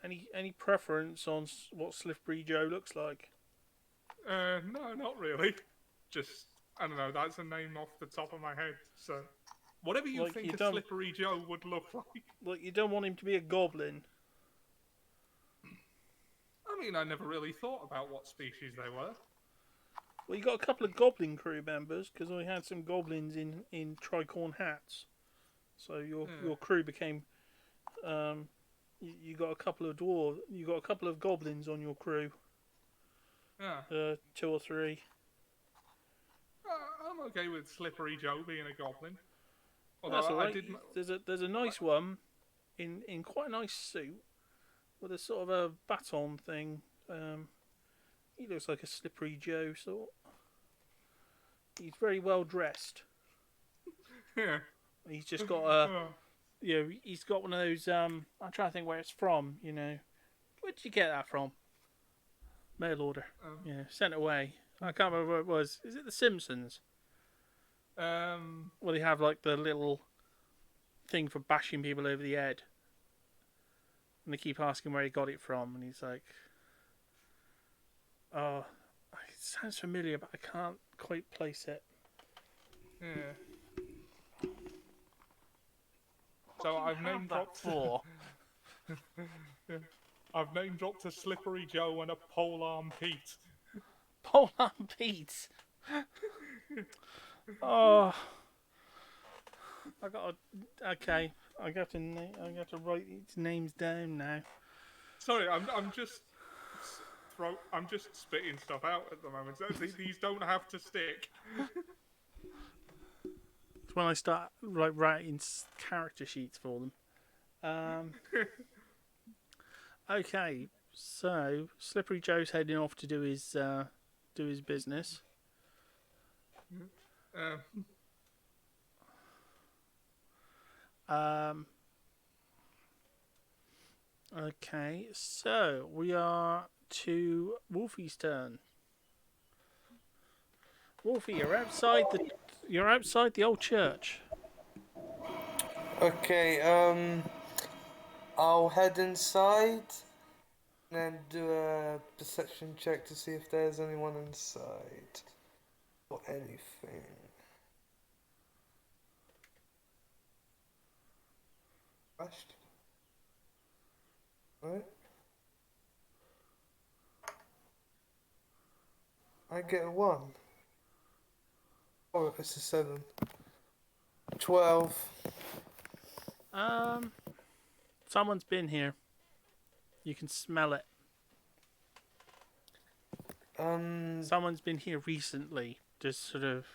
Any preference on what Slippery Joe looks like? No, not really. Just, I don't know, that's a name off the top of my head, so... Whatever you Like, think you a don't- Slippery Joe would look like. Like, you don't want him to be a goblin. I mean, I never really thought about what species they were. Well, you got a couple of goblin crew members because I had some goblins in tricorn hats. So your crew became, you got a couple of you got a couple of goblins on your crew. Yeah. 2 or 3. I'm okay with Slippery Joe being a goblin. Well, that's Although all I right. did. There's a nice one in quite a nice suit with a sort of a baton thing. He looks like a Slippery Joe sort. He's very well dressed. Yeah. He's just got a, Oh. he's got one of those. I'm trying to think where it's from. Where'd you get that from? Mail order. Sent away. I can't remember where it was. Is it The Simpsons? Well, they have like the little thing for bashing people over the head, and they keep asking where he got it from, and he's like, "Oh, it sounds familiar, but I can't quite place it." Yeah. So I've name dropped for. Yeah. I've name dropped a Slippery Joe and a Polearm Pete. Polearm Pete. Oh, I got okay. I got to write these names down now. Sorry, I'm just spitting stuff out at the moment. These don't have to stick. It's when I start writing character sheets for them. Okay, so Slippery Joe's heading off to do his business. Okay, so we are to Wolfie's turn. Wolfie, you're outside the old church. Okay, I'll head inside and then do a perception check to see if there's anyone inside or anything. Flashed. Right. I get a 1. Oh, it's a 7. 12. Someone's been here. You can smell it. Someone's been here recently. Just sort of.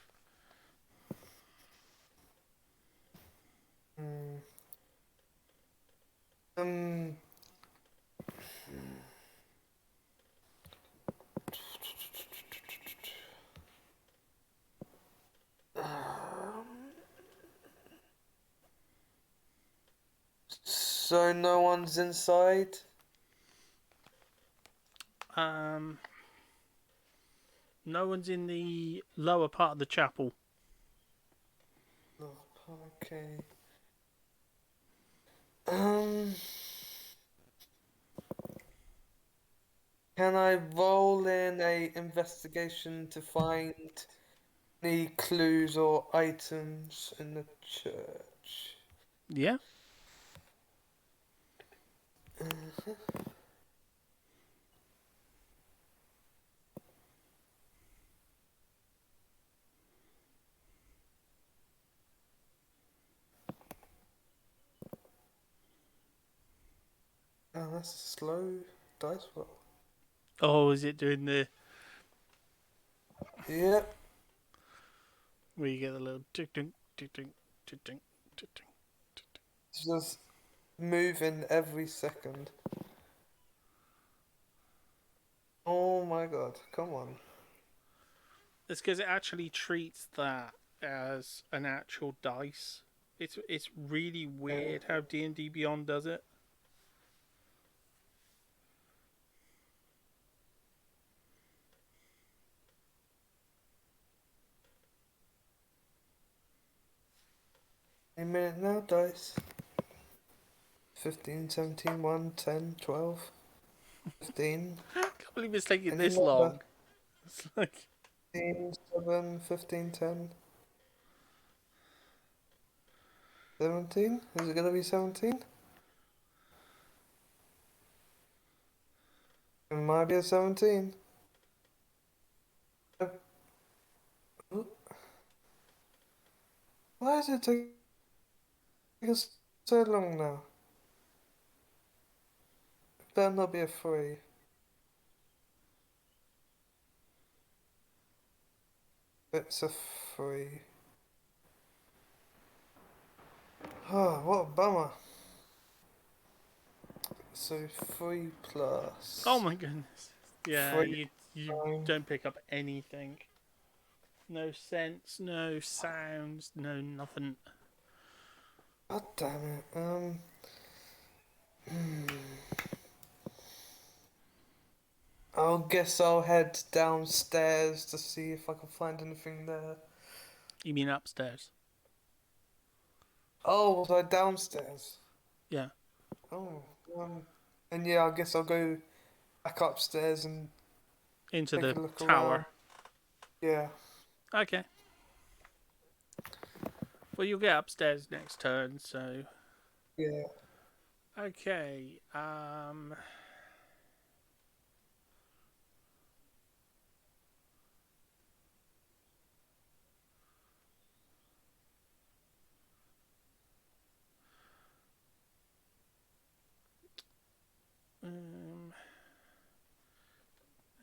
So no one's inside? No one's in the lower part of the chapel. Oh, okay. Can I roll in a investigation to find any clues or items in the church? Yeah. Oh, that's a slow dice roll. Oh, is it doing the Yep. where you get the little tick tick tick tick tick tick tick tick? It's just moving every second. Oh my god, come on. It's because it actually treats that as an actual dice. It's really weird how D&D Beyond does it. A minute now, dice. 15, 17, 1, 10, 12, 15. I can't believe it's taking Any this number. long. It's like 15, 7, 15, 10. 17? Is it gonna be 17? It might be a 17. Why is it taking us so long now? It better not be a 3. It's a 3. Oh, what a bummer. So 3 plus. Oh my goodness. Yeah, 3, you 9. don't pick up anything. No sense, no sounds, no nothing. God damn it. Guess I'll head downstairs to see if I can find anything there. You mean upstairs? Oh, was I downstairs? Yeah. Oh, and yeah, I guess I'll go back upstairs and Into take a the look tower. around. Yeah. Okay. Well, you'll get upstairs next turn, so. Yeah. Okay.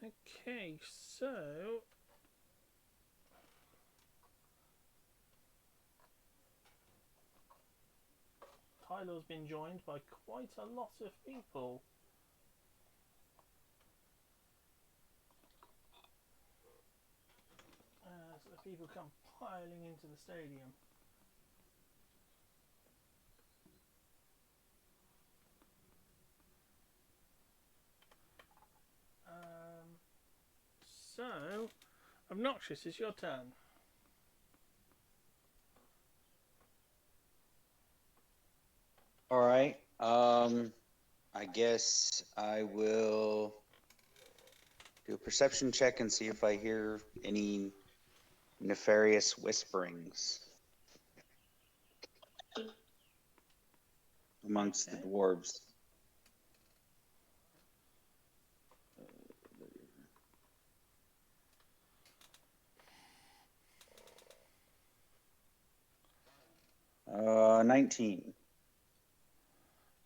Okay, so. Tylor's been joined by quite a lot of people. So the people come piling into the stadium. So, Noxious, it's your turn. All right. I guess I will do a perception check and see if I hear any nefarious whisperings amongst the dwarves. Uh, 19.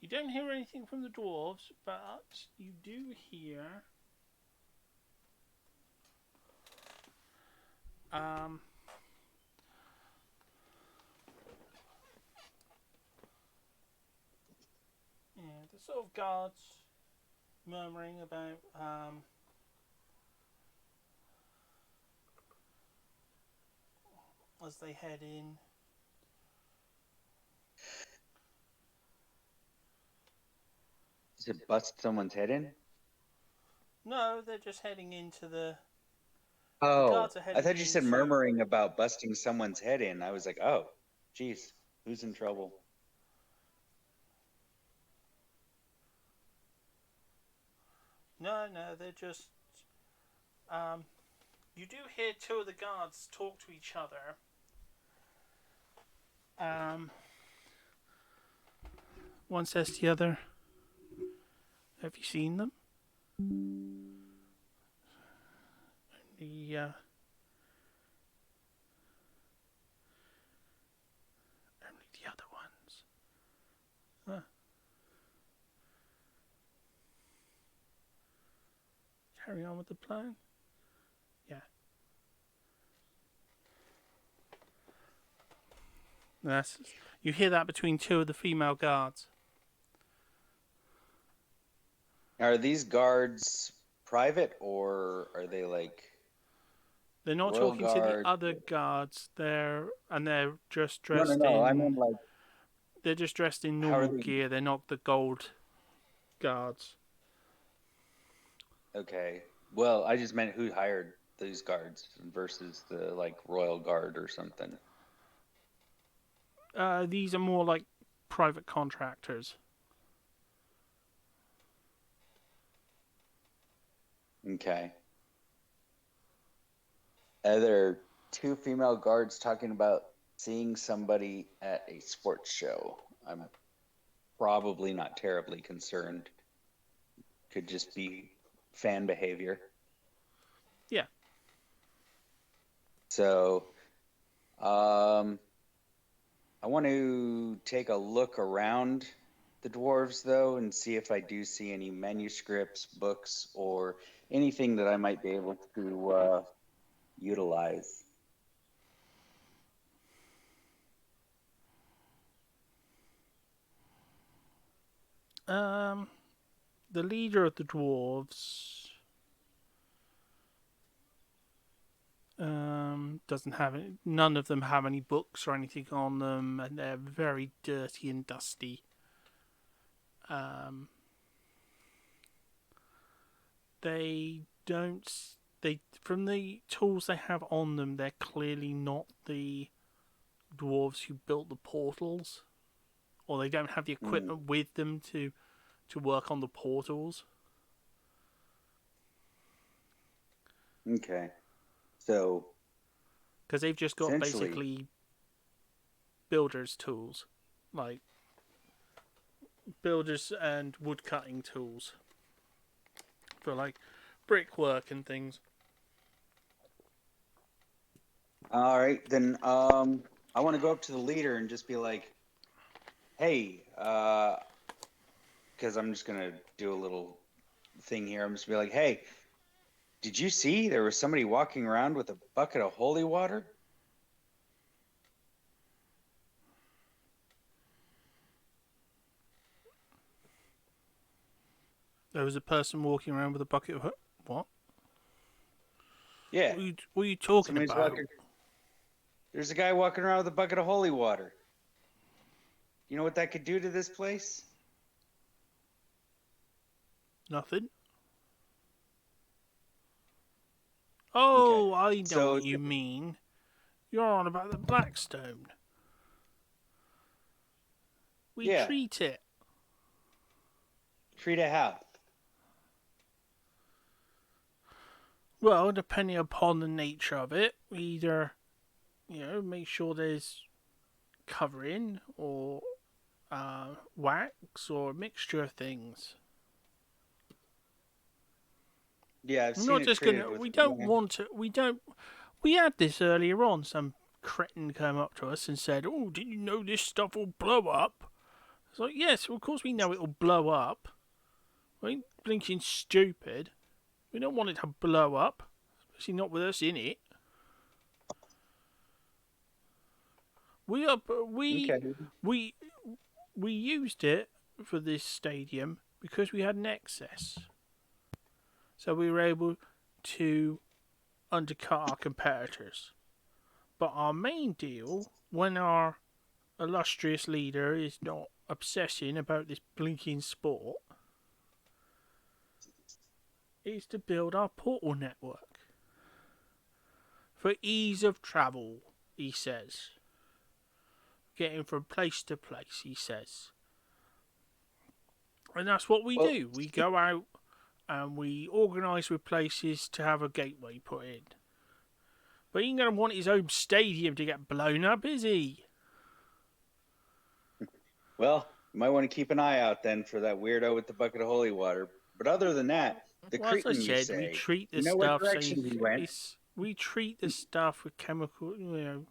You don't hear anything from the dwarves, but you do hear the sort of guards murmuring about as they head in. Does it bust someone's head in? No, they're just heading into the Oh, guards are I heading thought you said into- murmuring about busting someone's head in. I was like, oh, geez, who's in trouble? No, they're just you do hear two of the guards talk to each other. One says to the other, "Have you seen them?" Only the other ones. Huh. Carry on with the plan. Yeah. You hear that between two of the female guards. Are these guards private or are they like? They're not Royal talking to Guard? the other guards. They're just No, dressed no. in. I mean, like, They're just dressed in How are normal they- gear. They're not the gold guards. okay. Well, I just meant who hired these guards versus the like Royal Guard or something. These are more like private contractors. Okay. There are two female guards talking about seeing somebody at a sports show. I'm probably not terribly concerned. Could just be fan behavior. Yeah. So, I want to take a look around the dwarves though and see if I do see any manuscripts, books, or anything that I might be able to utilize. The leader of the dwarves doesn't have any, none of them have any books or anything on them, and they're very dirty and dusty. They don't. They from the tools they have on them, they're clearly not the dwarves who built the portals, or they don't have the equipment with them to work on the portals. Okay. So. Because they've just got basically builders' tools, like builders and wood cutting tools for like brickwork and things. All right, then I want to go up to the leader and just be like, hey, because I'm just going to do a little thing here. I'm just be like, hey, did you see there was somebody walking around with a bucket of holy water? There was a person walking around with a bucket of what? Yeah. What are you talking Somebody's about? There's a guy walking around with a bucket of holy water. You know what that could do to this place? Nothing. Oh, Okay. I know what you mean. You're on about the Blackstone. We treat it. Treat it how? Well, depending upon the nature of it, we either, make sure there's covering or wax or a mixture of things. Yeah, I've I'm seen not it just treated gonna. with We don't want to. We don't. We had this earlier on. Some cretin came up to us and said, "Oh, did you know this stuff will blow up?" It's like, yes, of course we know it will blow up. We ain't blinking stupid. We don't want it to blow up, especially not with us in it. We used it for this stadium because we had an excess, so we were able to undercut our competitors. But our main deal, when our illustrious leader is not obsessing about this blinking sport, is to build our portal network. For ease of travel, he says. Getting from place to place, he says. And that's what we do. We go out and we organise with places to have a gateway put in. But he ain't going to want his own stadium to get blown up, is he? Well, you might want to keep an eye out then for that weirdo with the bucket of holy water. But other than that, the cretin, as I said, we treat the stuff what direction he went? we treat the stuff with chemical,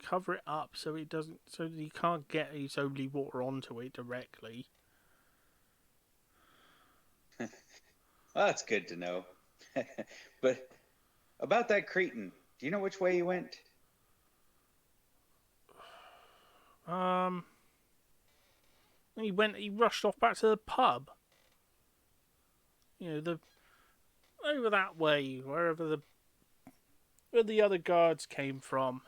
cover it up so it doesn't, so that he can't get his holy water onto it directly. Well, that's good to know. But about that cretin, do you know which way he went? He rushed off back to the pub. Over that way, where the other guards came from.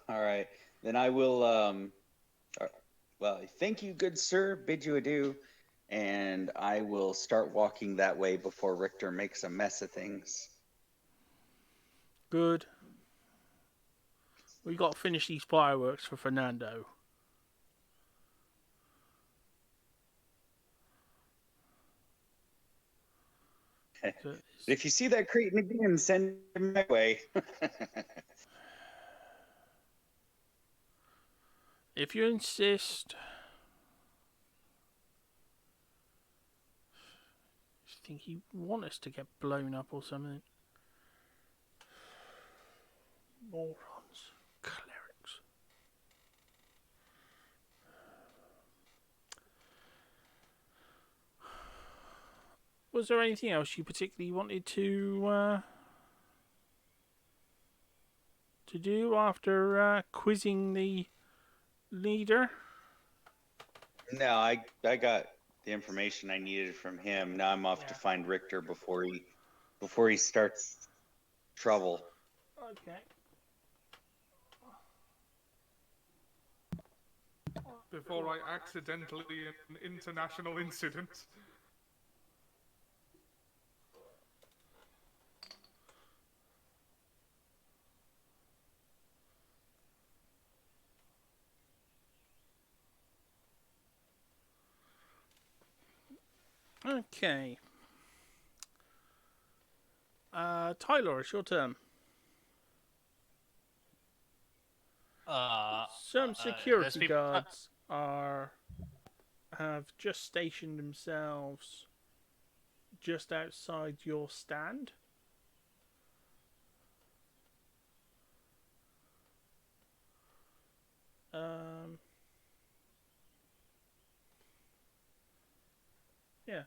All right, then I will. Well, thank you, good sir. Bid you adieu, and I will start walking that way before Richter makes a mess of things. Good. We got to finish these fireworks for Fernando. If you see that cretin again, send him my way. If you insist. I think he want us to get blown up or something. Morons. Clerics. Was there anything else you particularly wanted to do after quizzing the leader? No, I got the information I needed from him. Now I'm off to find Richter before he starts trouble. Okay. Before I accidentally an international incident. Okay. Tylor, it's your turn. Some There's security people- guards have just stationed themselves just outside your stand. Yeah.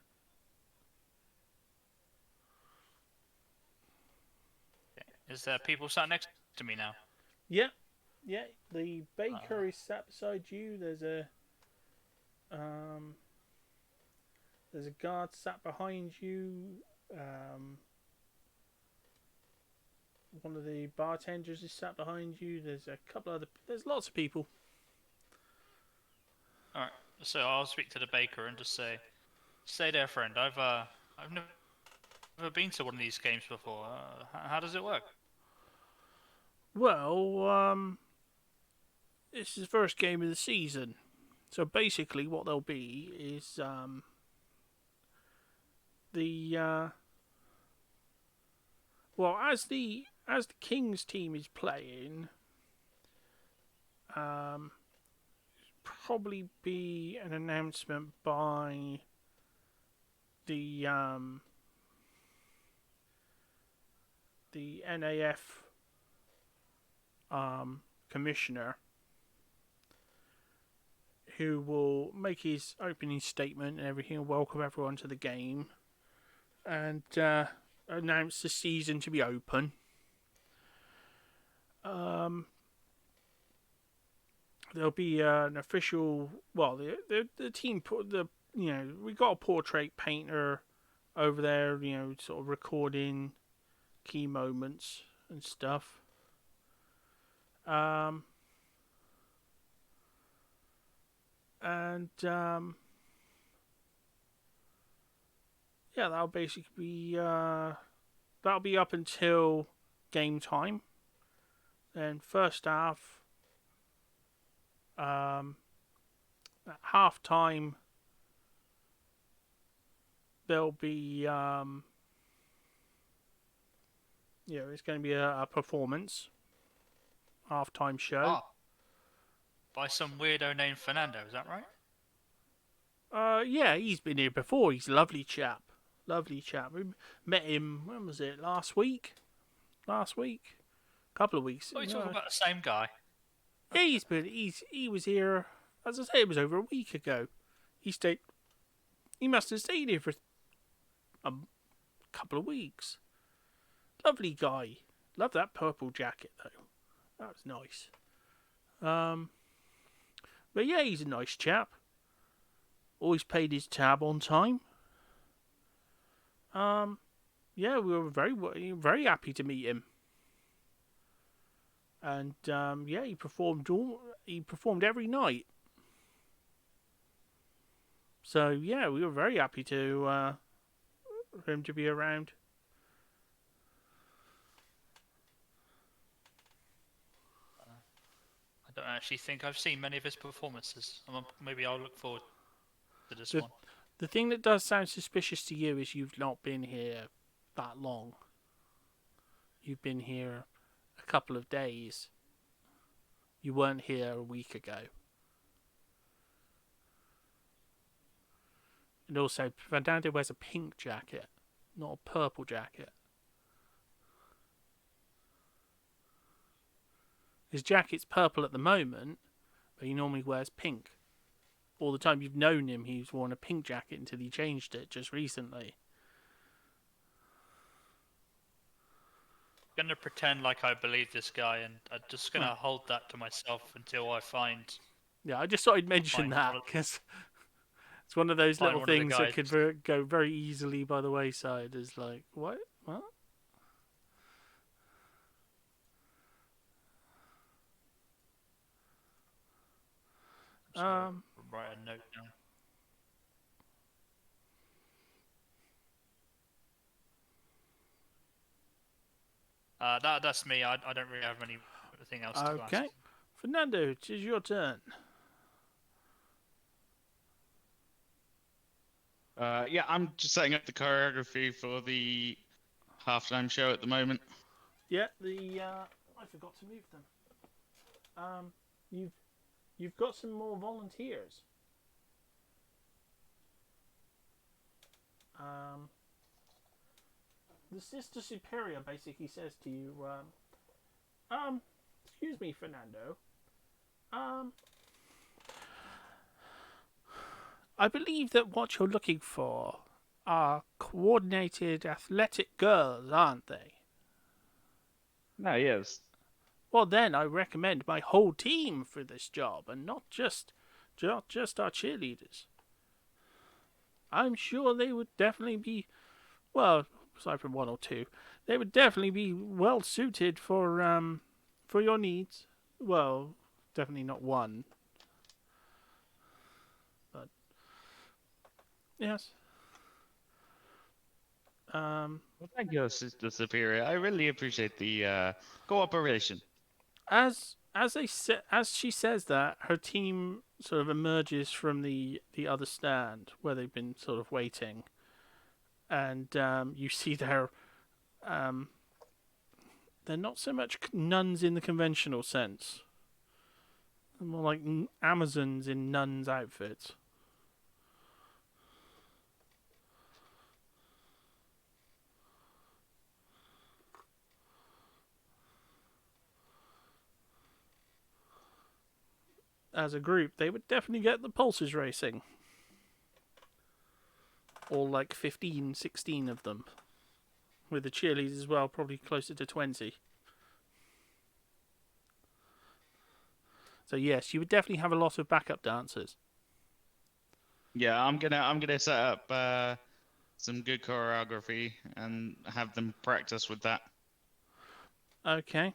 Is there people sat next to me now? Yeah. Yeah. The baker is sat beside you. There's a guard sat behind you. One of the bartenders is sat behind you. There's a couple other. There's lots of people. All right. So I'll speak to the baker and just say, "Stay there, friend. I've never been to one of these games before. How does it work?" Well, this is the first game of the season, so basically what there'll be is well, as the Kings team is playing, probably be an announcement by the NAF commissioner, who will make his opening statement and everything and welcome everyone to the game and announce the season to be open. There'll be an official. Well, the team put the we got a portrait painter over there, sort of recording key moments and stuff. Yeah, that'll basically be that'll be up until game time. Then first half, at half time, there'll be it's going to be a performance. Half-time show. By some weirdo named Fernando, is that right? Yeah, he's been here before. He's a lovely chap. Lovely chap. We met him, when was it? Last week? A couple of weeks. Are you talking about the same guy? Yeah, he was here, as I say, it was over a week ago. He must have stayed here for a couple of weeks. Lovely guy. Love that purple jacket, though. That was nice. But yeah, he's a nice chap. Always paid his tab on time. Yeah, we were very happy to meet him. And yeah, he performed every night. So yeah, we were very happy for him to be around. I don't actually think I've seen many of his performances. Maybe I'll look forward to this one. The thing that does sound suspicious to you is you've not been here that long. You've been here a couple of days. You weren't here a week ago. And also, Fernando wears a pink jacket, not a purple jacket. His jacket's purple at the moment, but he normally wears pink. All the time you've known him, he's worn a pink jacket until he changed it just recently. I'm going to pretend like I believe this guy, and I'm just going to hold that to myself until I find... Yeah, I just thought I'd mention that, because It's one of those Find little one of the things that guys. could go very easily by the wayside. Is like, what? What? Just gonna write a note down. That's me. I don't really have anything else to Okay. ask. Fernando, it is your turn. Yeah, I'm just setting up the choreography for the halftime show at the moment. Yeah, I forgot to move them. You've got some more volunteers. The Sister Superior basically says to you, excuse me, Fernando. I believe that what you're looking for are coordinated athletic girls, aren't they? No, yes. Well, then I recommend my whole team for this job, and not just our cheerleaders. I'm sure they would definitely be, well, aside from one or two, they would definitely be well suited for your needs. Well, definitely not one, but yes. Well, thank you, Sister Superior. I really appreciate the cooperation. As she says that, her team sort of emerges from the other stand where they've been sort of waiting, and you see they're not so much nuns in the conventional sense. They're more like Amazons in nuns' outfits. As a group, they would definitely get the pulses racing. All like 15, 16 of them. With the cheerleaders as well, probably closer to 20. So yes, you would definitely have a lot of backup dancers. Yeah, I'm gonna set up some good choreography and have them practice with that. Okay.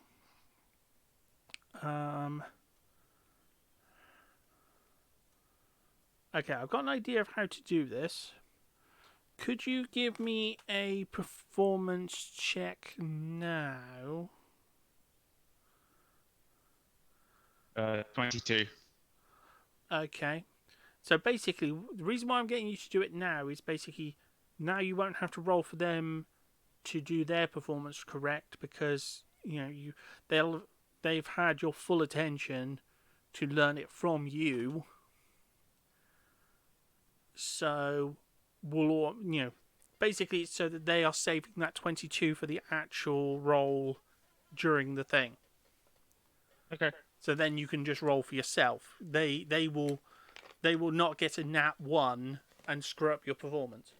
Okay, I've got an idea of how to do this. Could you give me a performance check now? 22. Okay. So basically, the reason why I'm getting you to do it now is basically now you won't have to roll for them to do their performance correct, because they've had your full attention to learn it from you. So we'll all, basically it's so that they are saving that 22 for the actual roll during the thing. Okay. So then you can just roll for yourself. They will not get a nat 1 and screw up your performance.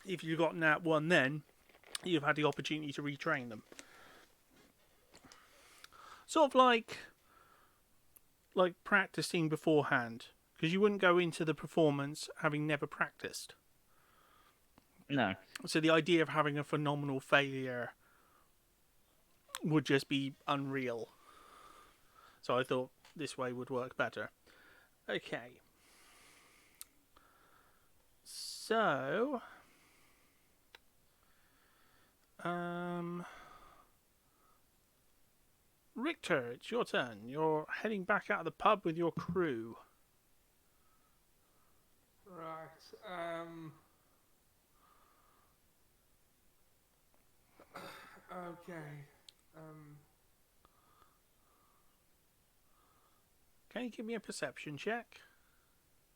If you got nat 1 then, you've had the opportunity to retrain them. Sort of like practicing beforehand, because you wouldn't go into the performance having never practiced. No. So the idea of having a phenomenal failure would just be unreal. So I thought this way would work better. Okay. So Richter, it's your turn. You're heading back out of the pub with your crew. Right. Okay. Can you give me a perception check?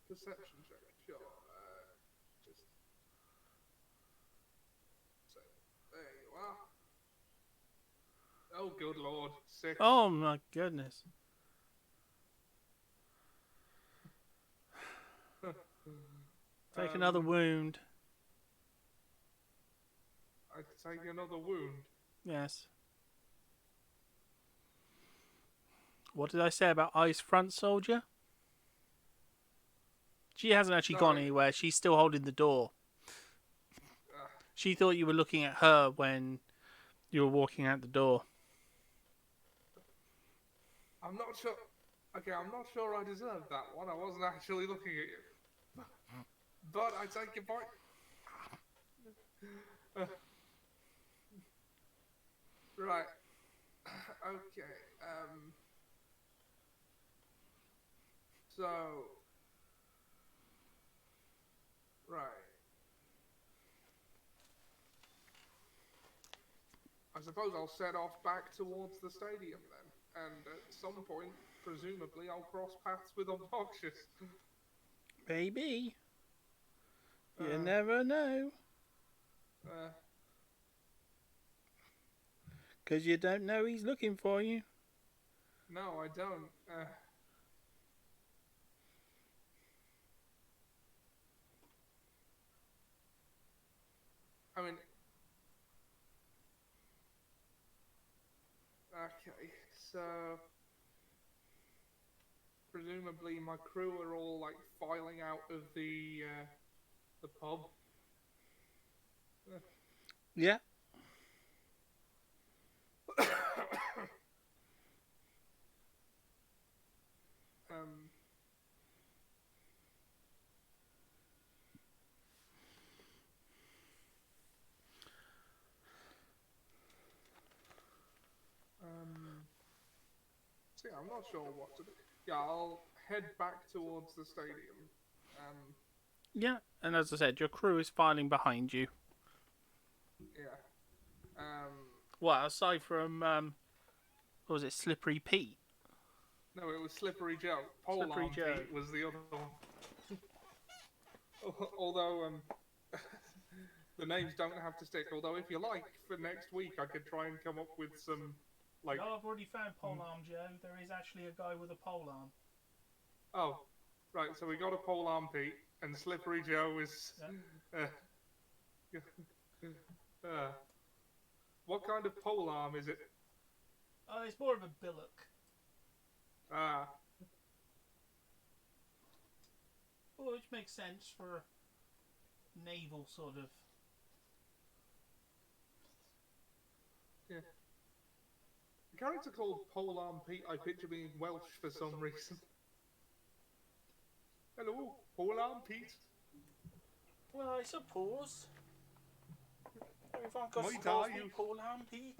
Perception check. Sure. Just. So, there you are. Oh, good lord. 6. Oh my goodness. Take another wound. I take another wound. Yes. What did I say about ice front soldier? She hasn't actually gone anywhere. She's still holding the door. She thought you were looking at her when you were walking out the door. I'm not sure. Okay, I'm not sure I deserved that one. I wasn't actually looking at you. But I take your point. Right. Okay. So. Right. I suppose I'll set off back towards the stadium then, and at some point, presumably, I'll cross paths with Noxious. Maybe. You never know. Because you don't know he's looking for you. No, I don't. I mean... Okay, so... Presumably my crew are all, like, filing out of the pub. Yeah. See, I'm not sure what to do. Yeah, I'll head back towards the stadium. Yeah, and as I said, your crew is filing behind you. Yeah. Well, aside from, what was it, Slippery Pete? No, it was Slippery Joe. Slippery Polearm Joe. Pete was the other one. Although, the names don't have to stick. Although, if you like, for next week, I could try and come up with some, like... No, I've already found Polearm Joe. There is actually a guy with a polearm. Oh, right, so we got a Polearm Pete, and Slippery Joe is... what kind of polearm is it? It's more of a billock. Well, which makes sense for naval sort of. Yeah. A character called Polearm Pete, I picture being Welsh for some reason. Hello, Polearm Pete. Well, I suppose. Everyone got My calls dad me used- Polearm Pete.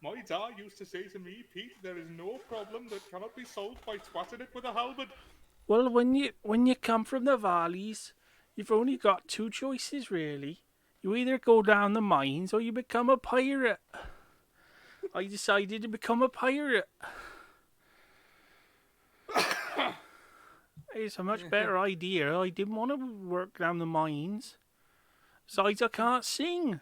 My dad used to say to me, Pete, there is no problem that cannot be solved by twatting it with a halberd. Well, when you come from the valleys, you've only got two choices really. You either go down the mines or you become a pirate. I decided to become a pirate. It's a much better idea. I didn't want to work down the mines. Besides, I can't sing.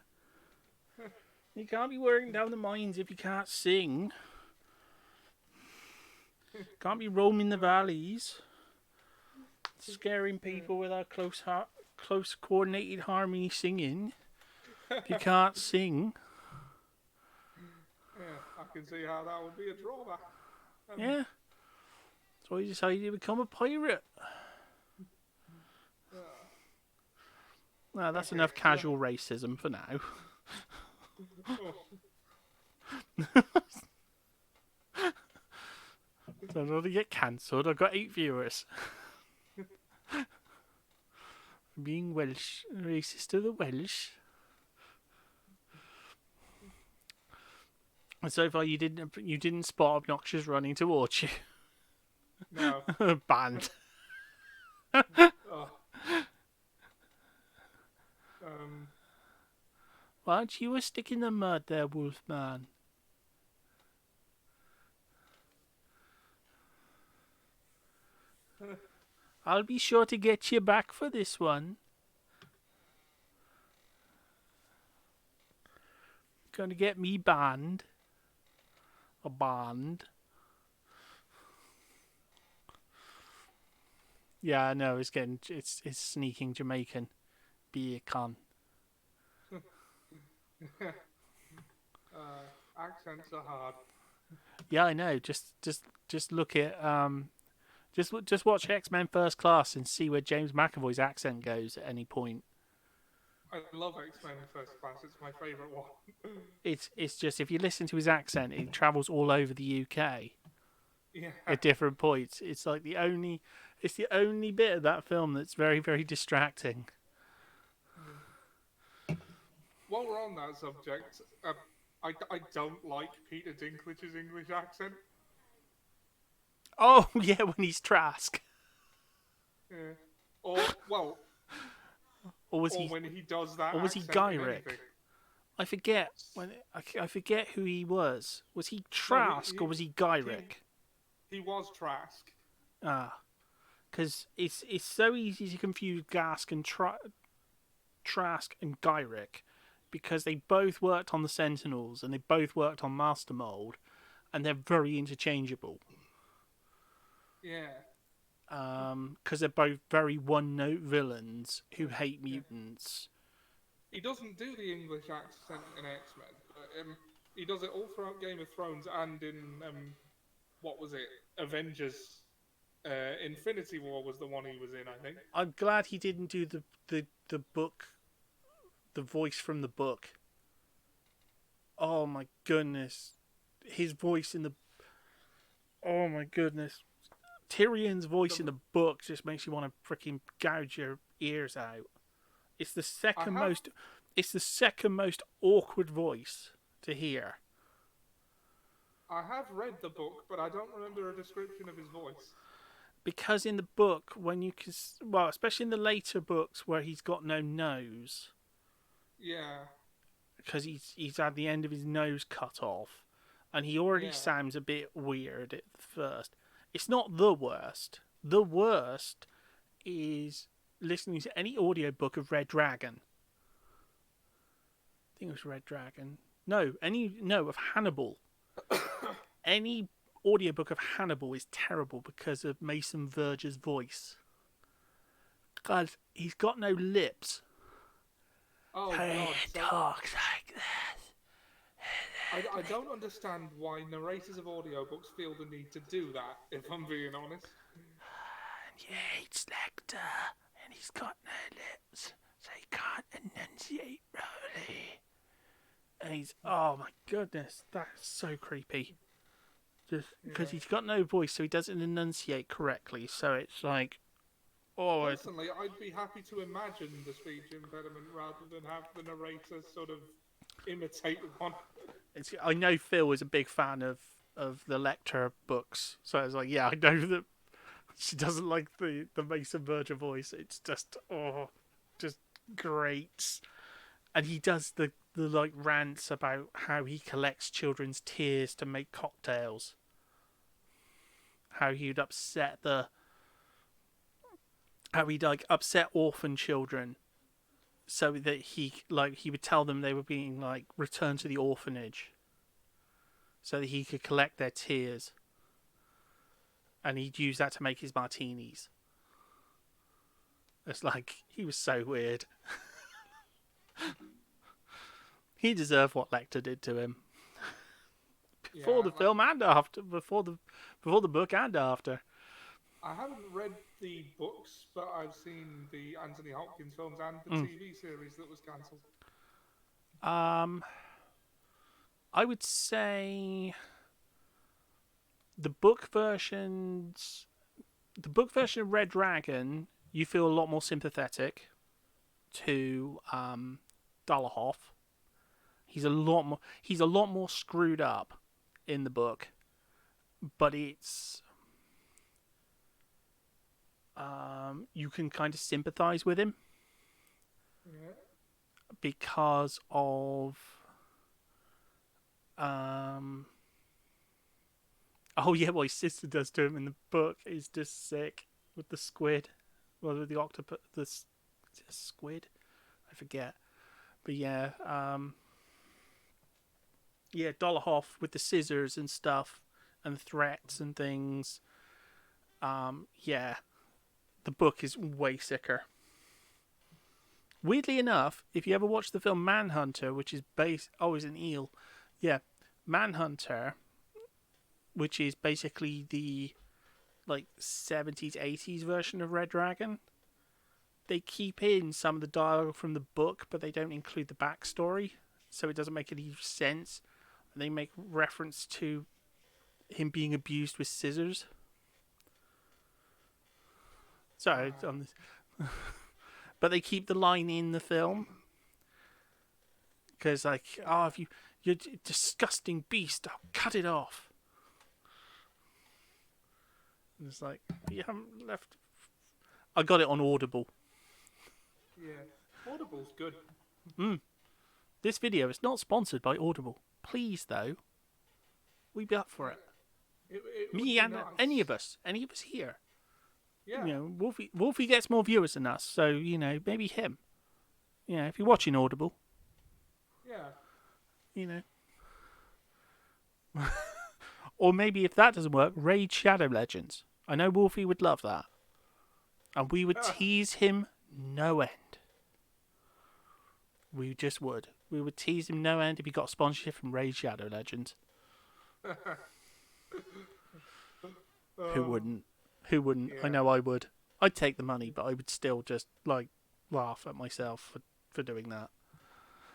You can't be working down the mines if you can't sing. Can't be roaming the valleys, scaring people with our close coordinated harmony singing. If you can't sing. Yeah, I can see how that would be a drawback. Yeah. So I decided to become a pirate. Well, that's enough casual racism for now. So I'm going to get cancelled. I've got 8 viewers. Being Welsh, racist to the Welsh. And so far, you didn't spot Obnoxious running towards you. No. Banned. Oh. Why don't you a stick in the mud there, Wolfman? I'll be sure to get you back for this one. Gonna get me banned. A band. Yeah, I know. It's sneaking Jamaican. Be a con. Accents are hard. Yeah, I know. Just look at Just watch X-Men First Class and see where James McAvoy's accent goes at any point. I love X-Men First Class. It's my favourite one. It's just if you listen to his accent, it travels all over the UK Yeah. at different points. It's like the only bit of that film that's very, very distracting. While we're on that subject, I don't like Peter Dinklage's English accent. Oh yeah, when he's Trask. Yeah. Or Or was he? when he does that. Or was he accent in Gyrick? anything. I forget I forget who he was. Was he Trask or was he Gyrick? He was Trask. Ah, because it's so easy to confuse Trask and Gyrick, because they both worked on the Sentinels and they both worked on Master Mold, and they're very interchangeable. Yeah. Because they're both very one-note villains who hate mutants. He doesn't do the English accent in X-Men, but he does it all throughout Game of Thrones and in what was it? Avengers. Infinity War was the one he was in, I think. I'm glad he didn't do the book, the voice from the book. Oh my goodness, his voice in the. Oh my goodness, Tyrion's voice in the book just makes you want to freaking gouge your ears out. It's the second most. It's the second most awkward voice to hear. I have read the book, but I don't remember a description of his voice. Because in the book, when you can, well, especially in the later books where he's got no nose, Yeah. because he's had the end of his nose cut off, and he already Yeah. sounds a bit weird at first. It's not the worst. The worst is listening to any audiobook of Red Dragon. I think it was Red Dragon. No, of Hannibal. Any audiobook of Hannibal is terrible because of Mason Verger's voice. God, he's got no lips. Oh, He God. So talks like that. I don't understand why narrators of audiobooks feel the need to do that, if I'm being honest. And he hates Lecter, and he's got no lips, so he can't enunciate properly. And he's, oh my goodness, that's so creepy. Just because he's got no voice, so he doesn't enunciate correctly. So it's like, oh, Personally, I'd be happy to imagine the speech impediment rather than have the narrator sort of imitate one. I know Phil is a big fan of the Lecter books, so I was like, yeah, I know that she doesn't like the Mason Verger voice. It's just, just great. And he does the like rants about how he collects children's tears to make cocktails. How he'd upset upset orphan children, so that he would tell them they were being like returned to the orphanage, so that he could collect their tears, and he'd use that to make his martinis. It's like, he was so weird. He deserved what Lecter did to him. Before the film and after, before the book and after. I haven't read the books, but I've seen the Anthony Hopkins films and the TV series that was cancelled. I would say the book version of Red Dragon, you feel a lot more sympathetic to Dolohov. He's a lot more screwed up in the book, but it's you can kind of sympathize with him because of oh yeah, what his sister does to him in the book is just sick with the squid, well, with the octopus, the squid, I forget, but yeah. Yeah, Dolohov with the scissors and stuff, and threats and things. Yeah, the book is way sicker. Weirdly enough, if you ever watch the film Manhunter, which is based... Oh, it's an eel. Yeah, Manhunter, which is basically the like 70s, 80s version of Red Dragon, they keep in some of the dialogue from the book, but they don't include the backstory, so it doesn't make any sense. And they make reference to him being abused with scissors. Sorry, on this. But they keep the line in the film. Because, like, oh, if you're a disgusting beast, I'll cut it off. And it's like, you haven't left. I got it on Audible. Yeah, Audible's good. This video is not sponsored by Audible. Please, though, we'd be up for it. It would Me be and nice. any of us here. Yeah. You know, Wolfie gets more viewers than us, so, you know, maybe him. You know, if you're watching Audible, Yeah. you know. Or maybe if that doesn't work, raid Shadow Legends. I know Wolfie would love that. And we would tease him no end. We just would. We would tease him no end if he got sponsorship from Raid Shadow Legends. Who wouldn't? Who wouldn't? I Yeah. know I would. I'd take the money, but I would still just, like, laugh at myself for doing that.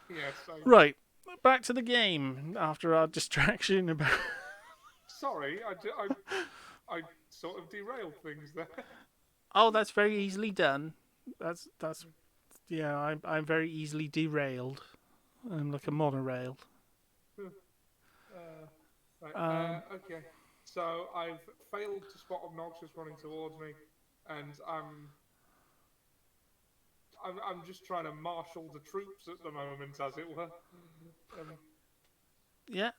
Yeah, so... Right. Back to the game after our distraction about... Sorry, I sort of derailed things there. Oh, that's very easily done. That's yeah, I'm very easily derailed. I'm like a monorail. Right, okay. So I've failed to spot Noxious running towards me, and I'm just trying to marshal the troops at the moment, as it were. Yeah.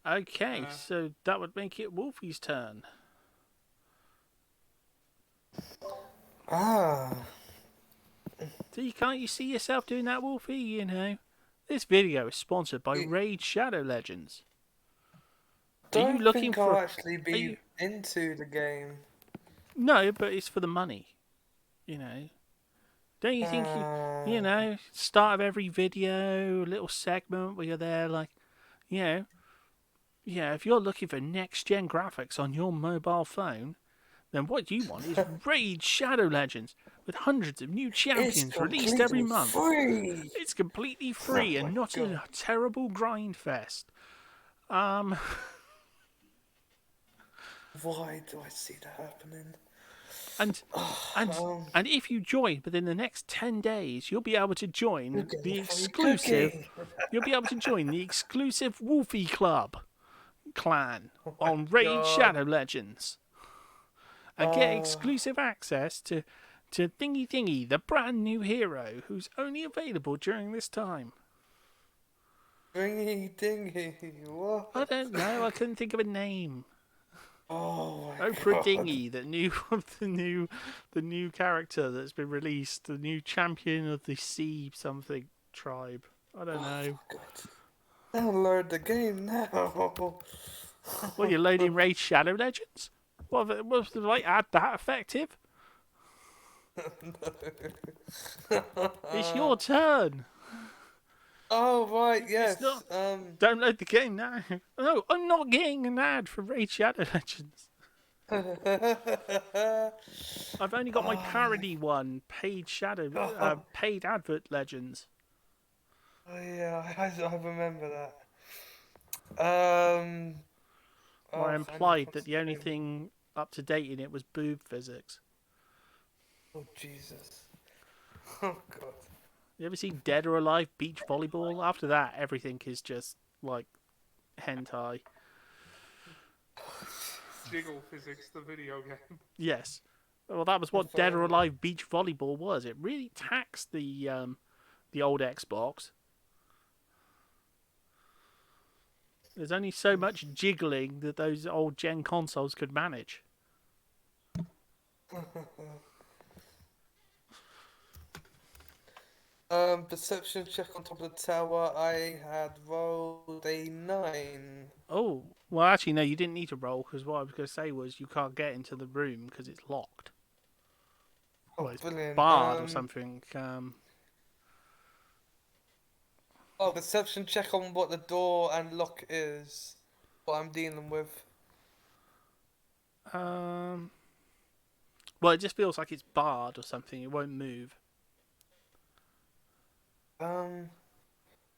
Okay, so that would make it Wolfie's turn. See, can't you see yourself doing that, Wolfie? You know, this video is sponsored by Raid Shadow Legends. Don't looking think for- I'll actually be you- into the game. No, but it's for the money. You know, don't you think you know, start of every video, a little segment where you're there, like, you know, yeah, if you're looking for next gen graphics on your mobile phone, then what you want is Raid Shadow Legends with hundreds of new champions released every month. Free. It's completely free and my not a terrible grind fest. Why do I see that happening? And if you join within the next 10 days, you'll be able to join You'll get the a free exclusive. cookie. You'll be able to join the exclusive Wolfie Club clan on Raid God. Shadow Legends, and get exclusive access to Thingy Thingy, the brand new hero who's only available during this time. Dingy dingy. What? I don't know. I couldn't think of a name. Oh my Oprah God. Dingy, the new character that's been released, the new champion of the sea something tribe. I don't know. Download the game now. What, you're loading Raid Shadow Legends? Was the like ad that effective? It's your turn. Oh right, yes. not- Download the game now. No, I'm not getting an ad for Raid Shadow Legends. I've only got my parody one, paid advert Legends. Oh, yeah, I remember that. Where I implied that the only thing up to date in it was boob physics. Oh Jesus. Oh God. You ever seen Dead or Alive beach volleyball? After that, everything is just like hentai. Jiggle Physics, the video game. Yes. Well, that was what Dead or Alive beach volleyball was. It really taxed the old Xbox. There's only so much jiggling that those old gen consoles could manage. Perception check on top of the tower. I had rolled a 9. Oh, well, actually, no, you didn't need to roll, because what I was going to say was you can't get into the room because it's locked. Oh, Well, it's brilliant. barred or something. Oh, perception check on what the door and lock is. What I'm dealing with. Well, it just feels like it's barred or something. It won't move.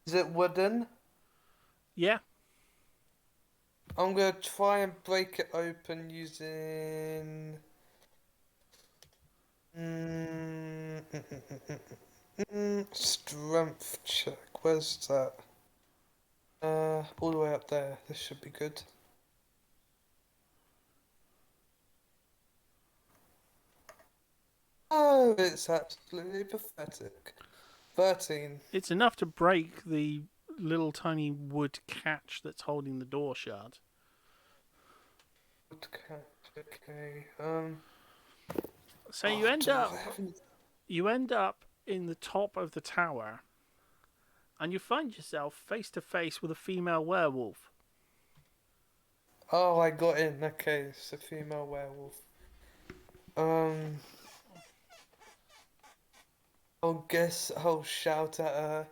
Is it wooden? Yeah. I'm gonna try and break it open using. Strength check. Where's that? All the way up there. This should be good. Oh, it's absolutely pathetic. 13. It's enough to break the little tiny wood catch that's holding the door shut. Okay. So you end up in the top of the tower, and you find yourself face to face with a female werewolf. Oh, I got in. Okay, it's a female werewolf. I'll shout at her.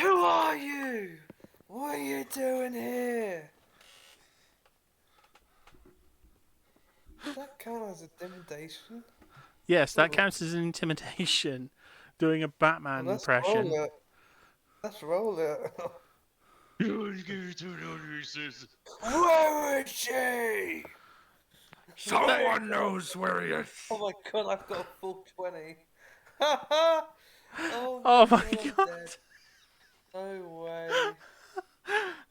Who are you? What are you doing here? Does that count as intimidation? Yes, that counts as an intimidation. Doing a Batman Well, let's impression. roll it. Let's roll it. Where is she? Someone knows where he is. Oh my god, I've got a full 20. Oh my I'm god. dead. No way.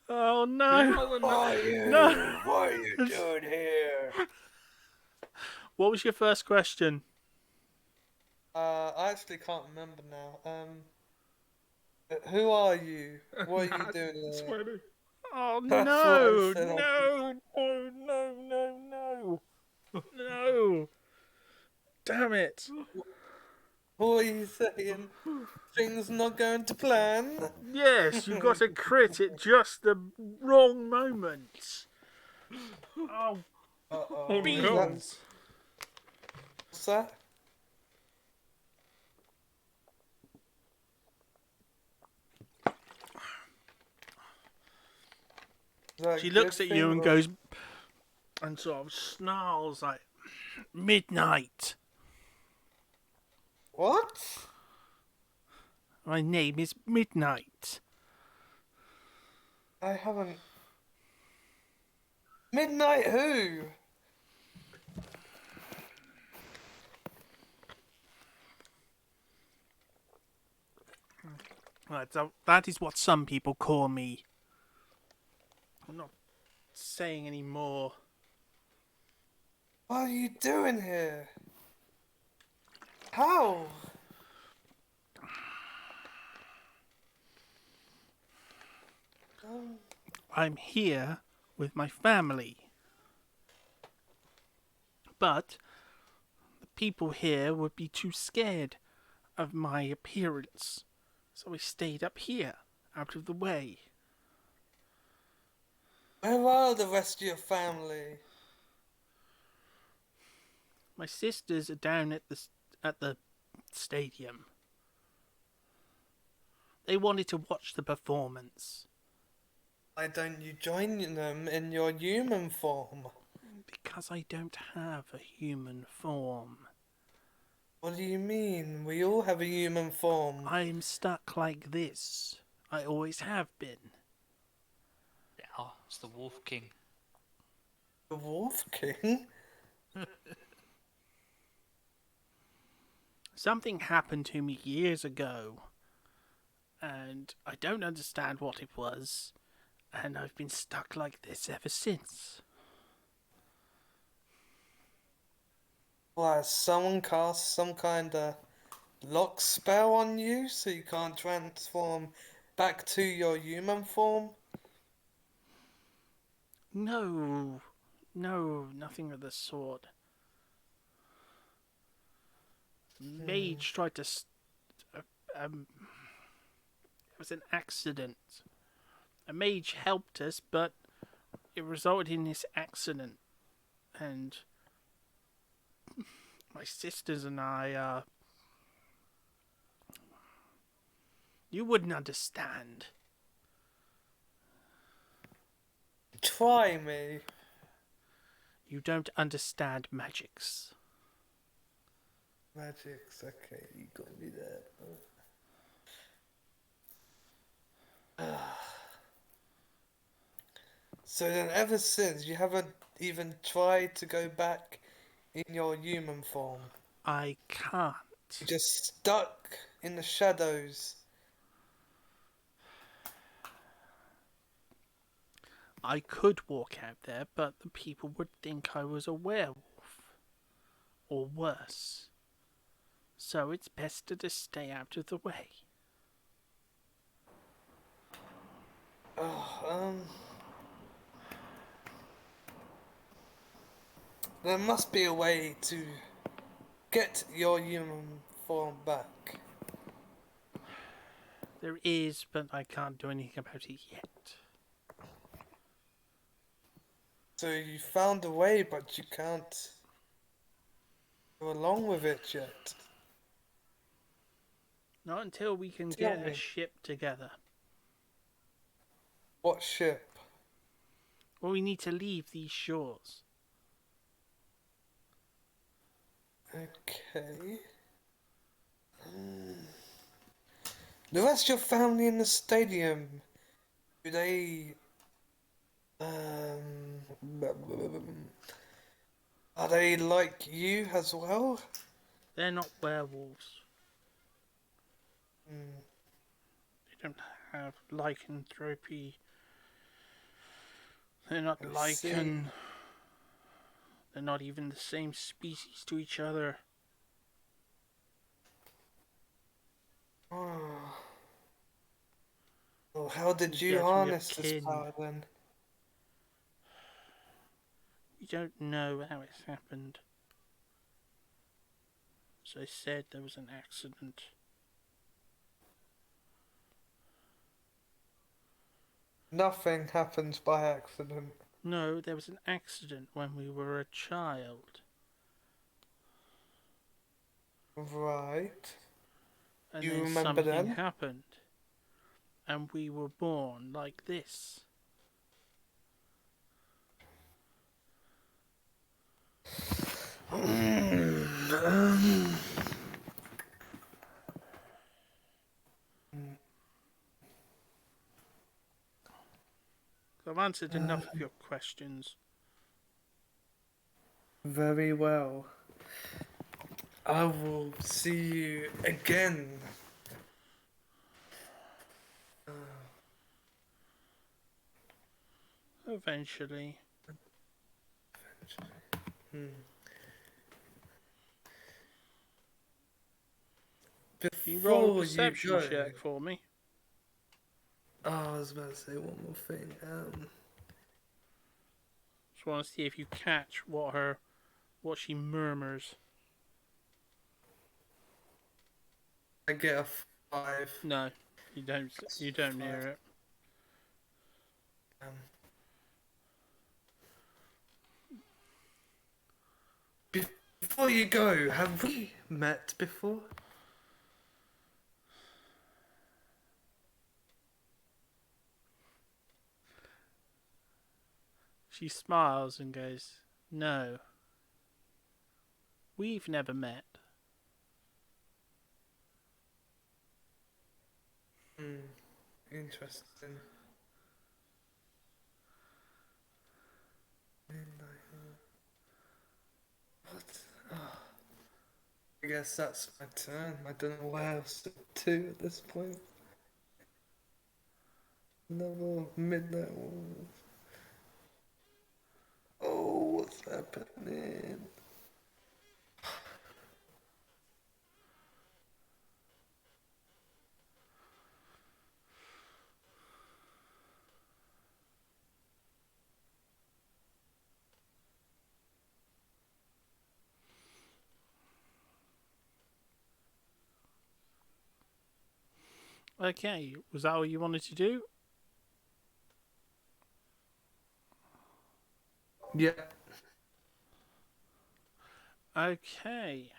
Oh no. Who are you? No. What are you doing here? What was your first question? I actually can't remember now. Who are you? What are you doing there? 20. Oh That's no. what I said. No. No. Damn it. What are you saying? Things not going to plan? Yes, you got a crit at just the wrong moment. Oh, Uh-oh. beans. What's that? Is that a She good looks at thing you and or- goes, and sort of snarls like, midnight. What? My name is Midnight. I haven't. Midnight who? Right, so that is what some people call me. I'm not saying any more. What are you doing here? How? I'm here with my family. But the people here would be too scared of my appearance. So I stayed up here, out of the way. Where are the rest of your family? My sisters are down at the stadium. They wanted to watch the performance. Why don't you join them in your human form? Because I don't have a human form. What do you mean? We all have a human form. I'm stuck like this. I always have been. Oh, it's the Wolf King. The Wolf King? Something happened to me years ago, and I don't understand what it was, and I've been stuck like this ever since. Why, someone cast some kind of lock spell on you so you can't transform back to your human form? No, nothing of the sort. Mage tried to. It was an accident. A mage helped us, but it resulted in this accident, and my sisters and I. You wouldn't understand. Try me. You don't understand magics. Magics, okay, you got me there. So then, ever since, you haven't even tried to go back in your human form. I can't. You're just stuck in the shadows. I could walk out there, but the people would think I was a werewolf. Or worse. So it's best to just stay out of the way. Oh, there must be a way to get your human form back. There is, but I can't do anything about it yet. So you found a way, but you can't go along with it yet. Not until we can Tell get me. a ship together. What ship? Well, we need to leave these shores. Okay. The rest of your family in the stadium, do they... Are they like you as well? They're not werewolves. Hmm. They don't have lycanthropy. They're not I see. lycan. They're not even the same species to each other. Oh. Well, how did you Yet we are harness this kin. power then? We don't know how it's happened. As I said, there was an accident. Nothing happens by accident. No, there was an accident when we were a child. Right. And You then remember something then? happened. And we were born like this. I've answered enough of your questions. Very well. I will see you again. Eventually. You roll a Before you perception go, check for me. oh, I was about to say one more thing. Just want to see if you catch what she murmurs. I get a 5. No, you don't. You don't hear it. Before you go, have we met before? She smiles and goes, "No, we've never met." Interesting. What? Oh. I guess that's my turn. I don't know what else to do at this point. Another midnight wolf. Oh, what's happening? Okay, was that all you wanted to do? Yeah. Okay.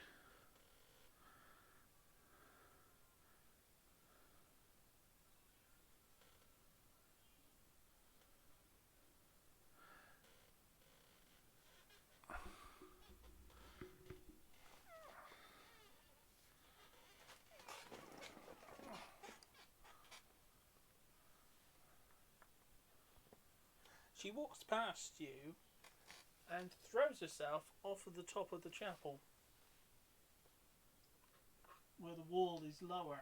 she walks past you and throws herself off of the top of the chapel, where the wall is lower,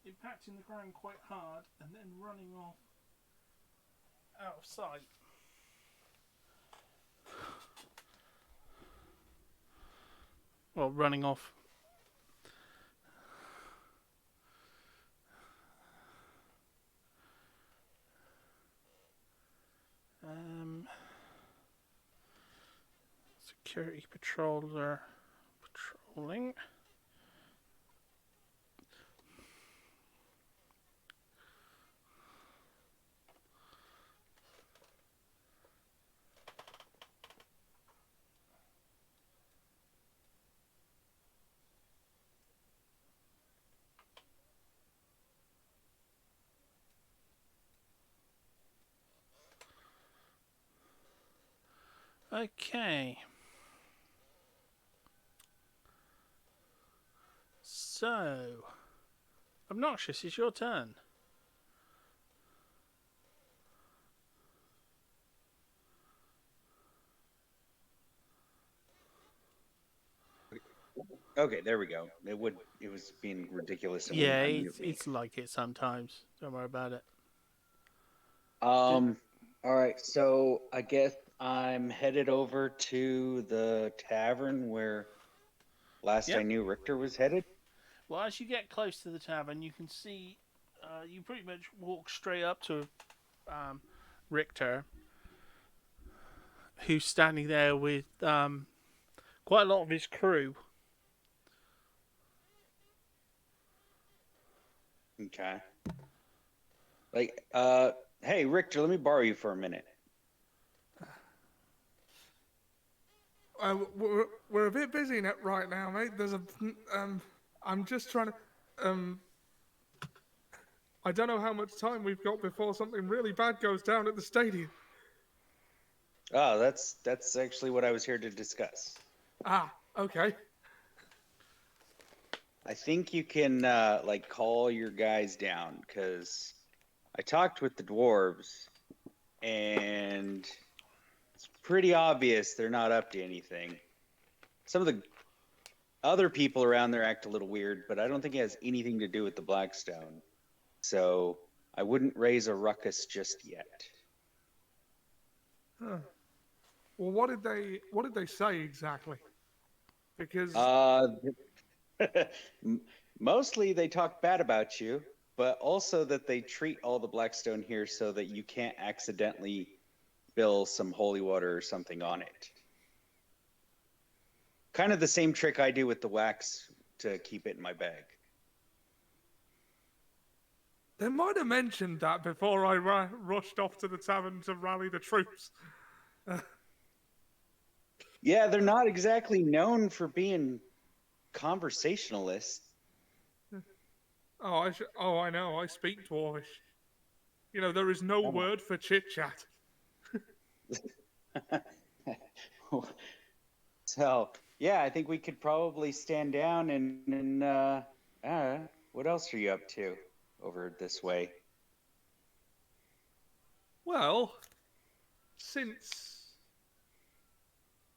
impacting the ground quite hard and then running off out of sight. Well, running off. Security patrols are patrolling. Okay. So, Obnoxious, it's your turn. Okay, there we go. It was being ridiculous. And Yeah, wouldn't unmute me. it's like it sometimes. Don't worry about it. All right. So I guess I'm headed over to the tavern where last Yep. I knew Richter was headed. Well, as you get close to the tavern, you can see you pretty much walk straight up to Richter, who's standing there with quite a lot of his crew. Okay. Like, hey Richter, let me borrow you for a minute. We're a bit busy right now, mate. There's a I'm just trying to I don't know how much time we've got before something really bad goes down at the stadium. Oh, that's actually what I was here to discuss. Ah, okay. I think you can like call your guys down because I talked with the dwarves and it's pretty obvious they're not up to anything. Some of the other people around there act a little weird, but I don't think it has anything to do with the Blackstone. So I wouldn't raise a ruckus just yet. Huh. Well, what did they say exactly? Because Mostly they talk bad about you, but also that they treat all the Blackstone here so that you can't accidentally spill some holy water or something on it. Kind of the same trick I do with the wax to keep it in my bag. they might have mentioned that before I rushed off to the tavern to rally the troops. Yeah, they're not exactly known for being conversationalists. Oh, I know. I speak Dwarvish. You know, there is no word for chit chat. So, yeah, I think we could probably stand down and what else are you up to over this way? Well, since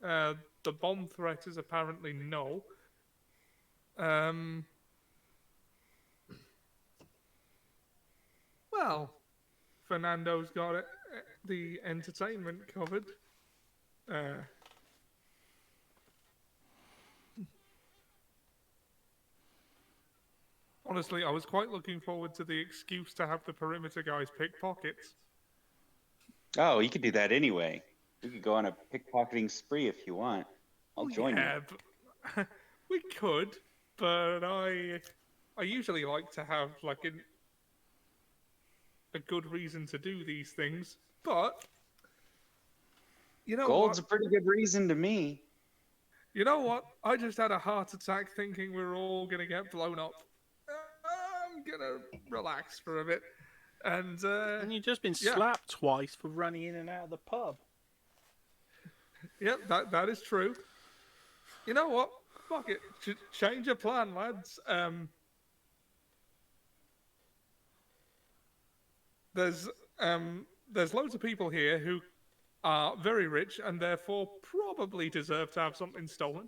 the bomb threat is apparently null, well, Fernando's got the entertainment covered. Honestly, I was quite looking forward to the excuse to have the perimeter guys pick pockets. Oh, you could do that anyway. We could go on a pickpocketing spree if you want. I'll join you. But we could, but I usually like to have like a good reason to do these things. But you know Gold's what? a pretty good reason to me. You know what? I just had a heart attack thinking we were all gonna get blown up. I'm gonna relax for a bit, and you've just been slapped twice for running in and out of the pub. Yep, that is true. You know what? Fuck it. Change your plan, lads. there's loads of people here who are very rich and therefore probably deserve to have something stolen.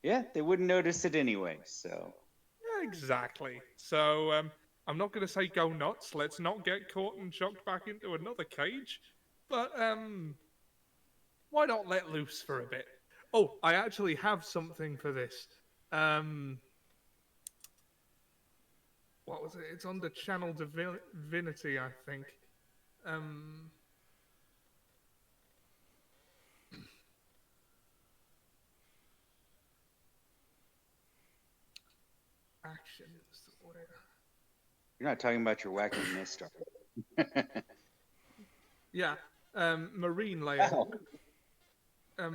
Yeah, they wouldn't notice it anyway. So Exactly. So I'm not going to say go nuts. Let's not get caught and chucked back into another cage. But why not let loose for a bit? Oh, I actually have something for this. What was it? It's under Channel Divinity, I think. Actions. Where? you're not talking about your wacky mist, are you? Yeah. Marine layer. Ow.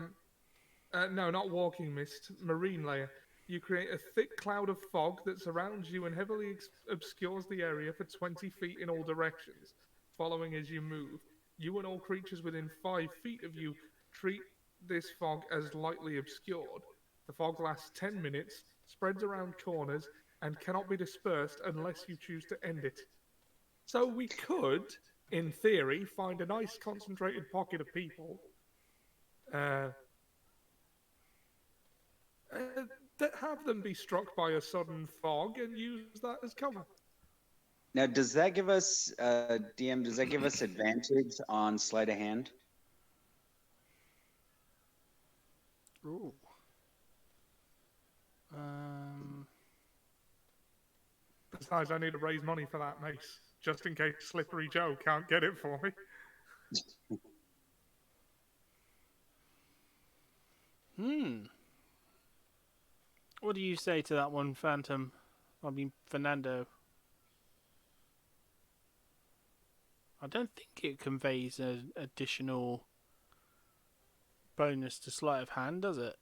No, not walking mist. Marine layer. You create a thick cloud of fog that surrounds you and heavily obscures the area for 20 feet in all directions, following as you move. You and all creatures within 5 feet of you treat this fog as lightly obscured. The fog lasts 10 minutes, spreads around corners, and cannot be dispersed unless you choose to end it. So we could, in theory, find a nice concentrated pocket of people that have them be struck by a sudden fog and use that as cover. Now, does that give us, DM? Does that give us advantage on sleight of hand? Ooh. Besides, I need to raise money for that mace, just in case Slippery Joe can't get it for me. What do you say to that one, Phantom? I mean, Fernando. I don't think it conveys an additional bonus to sleight of hand, does it?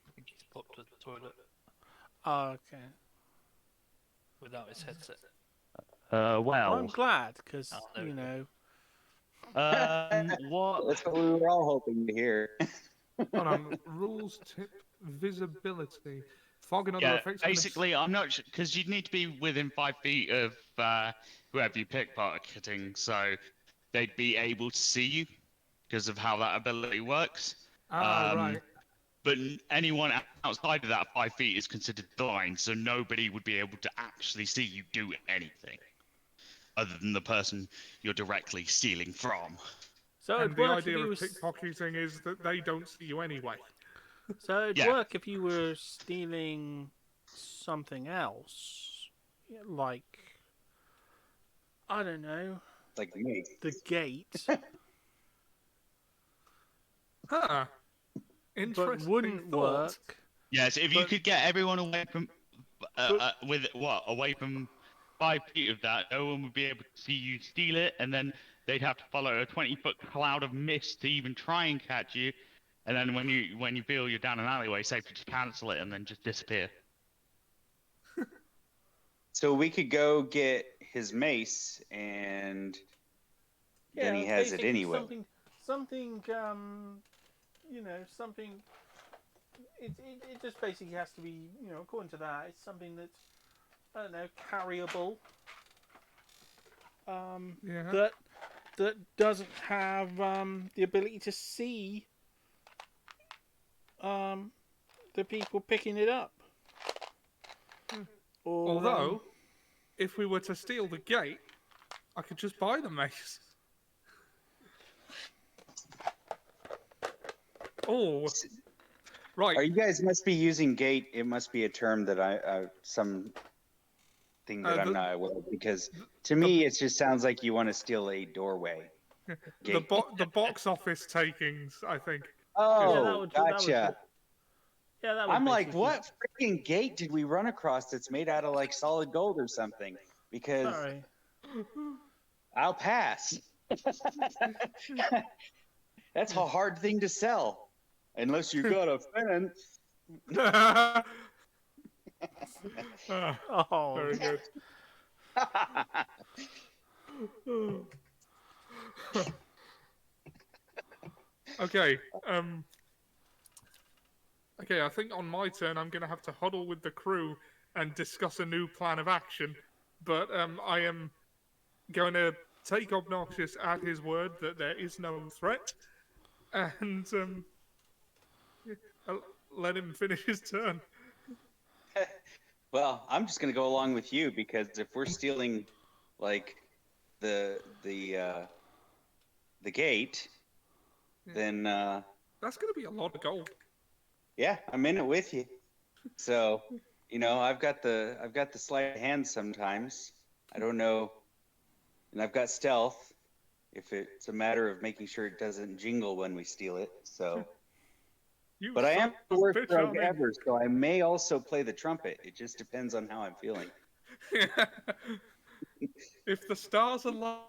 I think he's popped to the toilet Oh, okay. without his headset. Well, I'm glad, because, Oh, there we you go. know... What? That's what we were all hoping to hear. Hold on. Rules tip visibility. Fog and other Yeah, effects. can basically, I'm not sure because you'd need to be within 5 feet of whoever you pickpocketing, so they'd be able to see you because of how that ability works. Right. But anyone outside of that 5 feet is considered blind, so nobody would be able to actually see you do anything other than the person you're directly stealing from. So And it'd the work if idea you of were... pickpocketing is that they don't see you anyway. So it'd Yeah. work if you were stealing something else. Yeah, like... I don't know. Like me. The gate. Huh. But Interesting wouldn't thought. work. Yes, if you But- could get everyone away from away from 5 feet of that, no one would be able to see you steal it, and then they'd have to follow a 20-foot cloud of mist to even try and catch you. And then when you feel you're down an alleyway, safe to just cancel it and then just disappear. So we could go get his mace, and then he has it basically anyway. Something, you know, something... It just basically has to be, you know, according to that, it's something that's, I don't know, carryable. Yeah. That doesn't have the ability to see the people picking it up. Or, Although, if we were to steal the gate, I could just buy the mace. Oh. Right. Are you guys must be using gate? It must be a term that something that I'm not aware of, because to me it just sounds like you want to steal a doorway. the box office takings, I think. Oh, that gotcha. yeah, that would I'm like, basically- what freaking gate did we run across that's made out of like solid gold or something? Because Sorry. I'll pass. That's a hard thing to sell, unless you got a fence. Oh, Very good. Okay. Okay, I think on my turn I'm gonna have to huddle with the crew and discuss a new plan of action. But I am going to take Obnoxious at his word that there is no threat, and I'll let him finish his turn. Well, I'm just gonna go along with you because if we're stealing, like, the gate, then That's going to be a lot of gold. yeah, I'm in it with you. So, I've got the sleight of hand sometimes. I don't know, and I've got stealth. If it's a matter of making sure it doesn't jingle when we steal it, so. You But I am son the of a worst bitch, rogue aren't ever, so I may also play the trumpet. It just depends on how I'm feeling. you? If the stars align,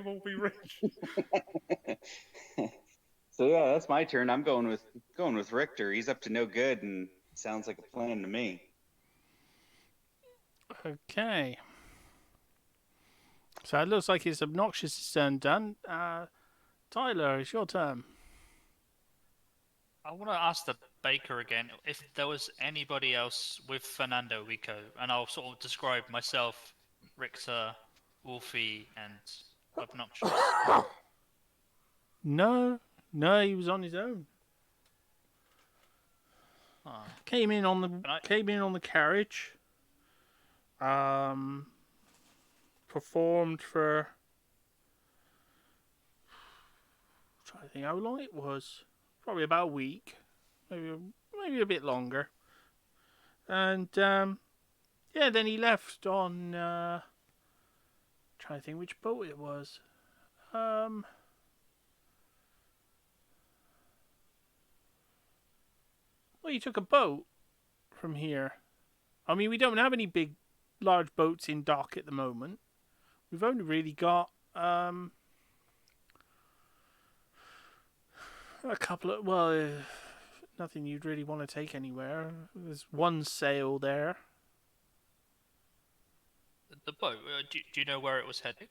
we'll be rich. So yeah, that's my turn. I'm going with Richter. He's up to no good, and sounds like a plan to me. Okay. So it looks like it's Obnoxious' turn done. Tylor, it's your turn. I want to ask the baker again if there was anybody else with Fernando Rico, and I'll sort of describe myself, Richter, Wolfie, and Obnoxious. No, he was on his own. Oh. Came in on the carriage. Performed for. I'm trying to think how long it was. Probably about a week, maybe a bit longer. And yeah, then he left on. Trying to think which boat it was. Well, he took a boat from here. I mean, we don't have any large boats in dock at the moment. We've only really got a couple of, nothing you'd really want to take anywhere. There's one sail there. The boat, do you know where it was headed?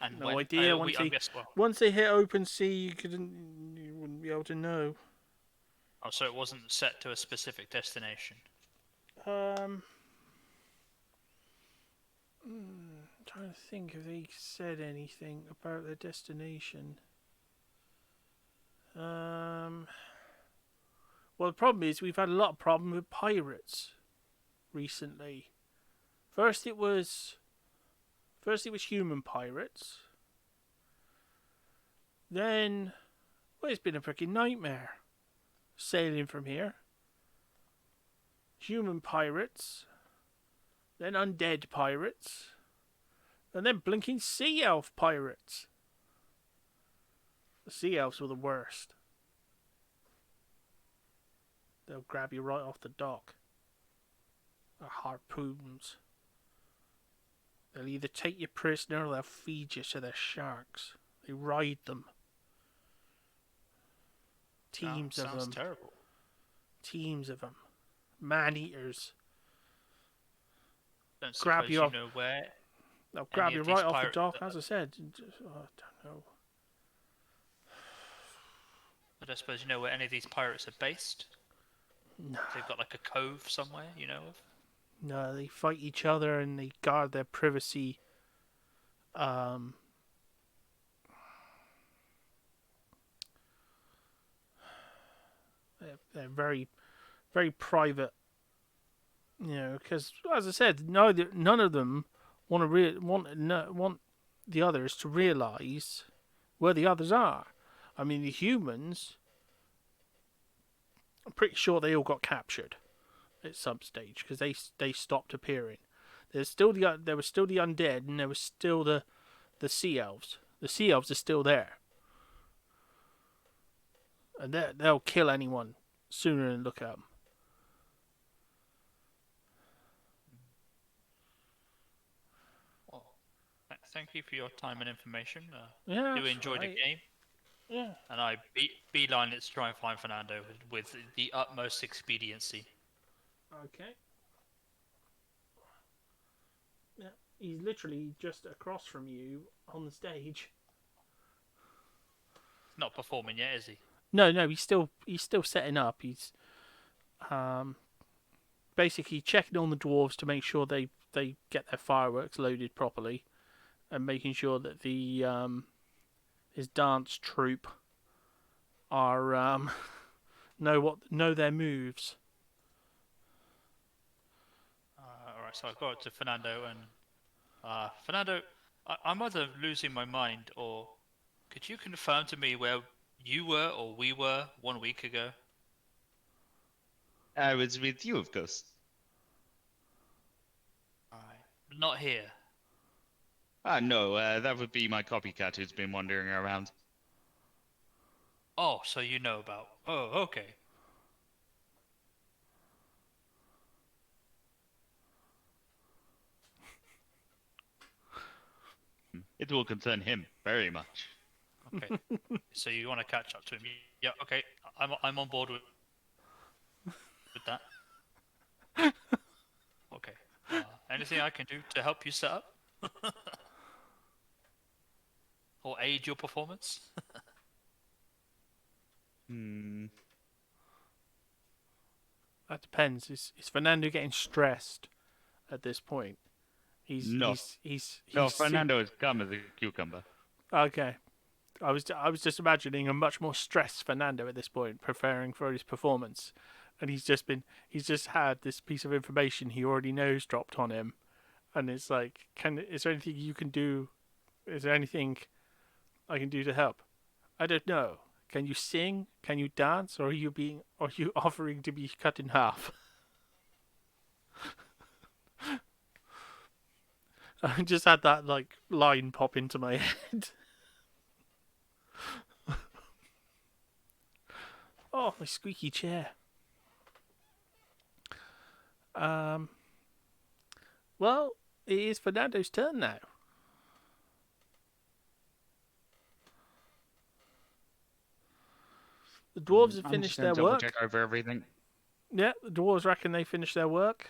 And No when? idea. Once they hit open sea, you wouldn't be able to know. Oh, so it wasn't set to a specific destination. I'm trying to think if they said anything about the destination. Well, the problem is we've had a lot of problem with pirates recently. First it was human pirates. Then, well, it's been a freaking nightmare sailing from here. Human pirates, then undead pirates, and then blinking sea elf pirates. The sea elves were the worst. They'll grab you right off the dock. They're harpoons. They'll either take you prisoner or they'll feed you to the sharks. They ride them. Teams of them. Sounds terrible. Teams of them. Man-eaters. Don't Grab suppose you you off. know where. They'll grab any you of right these off the pirate- dock, as I said. I don't know. I don't suppose you know where any of these pirates are based. No. They've got like a cove somewhere, you know of. No, they fight each other and they guard their privacy. They're very, very private. You know, because as I said, none of them want the others to realize where the others are. I mean, the humans. I'm pretty sure they all got captured at some stage because they stopped appearing. There was still the undead and there was still the sea elves. The sea elves are still there, and they'll kill anyone sooner than look at them. Well, thank you for your time and information. Yeah, Do that's enjoy the right. game. Yeah. And I beeline it to try and find Fernando with the utmost expediency. Okay. Yeah, he's literally just across from you on the stage. Not performing yet, is he? No, he's still setting up. He's basically checking on the dwarves to make sure they get their fireworks loaded properly, and making sure that the his dance troupe are know their moves. Alright, so I go up to Fernando and Fernando, I'm either losing my mind or could you confirm to me where you were or we were 1 week ago? I was with you, of course. Not here. No, that would be my copycat who's been wandering around. Oh, so you know about. Oh, okay. It will concern him very much. Okay. So you want to catch up to him? Yeah. Okay. I'm on board with that. Okay. Anything I can do to help you set up? Or aid your performance? That depends. Is Fernando getting stressed at this point? No. No, Fernando has come as a cucumber. Okay. I was just imagining a much more stressed Fernando at this point, preparing for his performance, and he's just had this piece of information he already knows dropped on him, and it's like, is there anything you can do? Is there anything I can do to help? I don't know. Can you sing? Can you dance? Or are you offering to be cut in half? I just had that line pop into my head. Oh, my squeaky chair. Well, it is Fernando's turn now. The dwarves have finished their work. Check over everything. Yeah, the dwarves reckon they finished their work.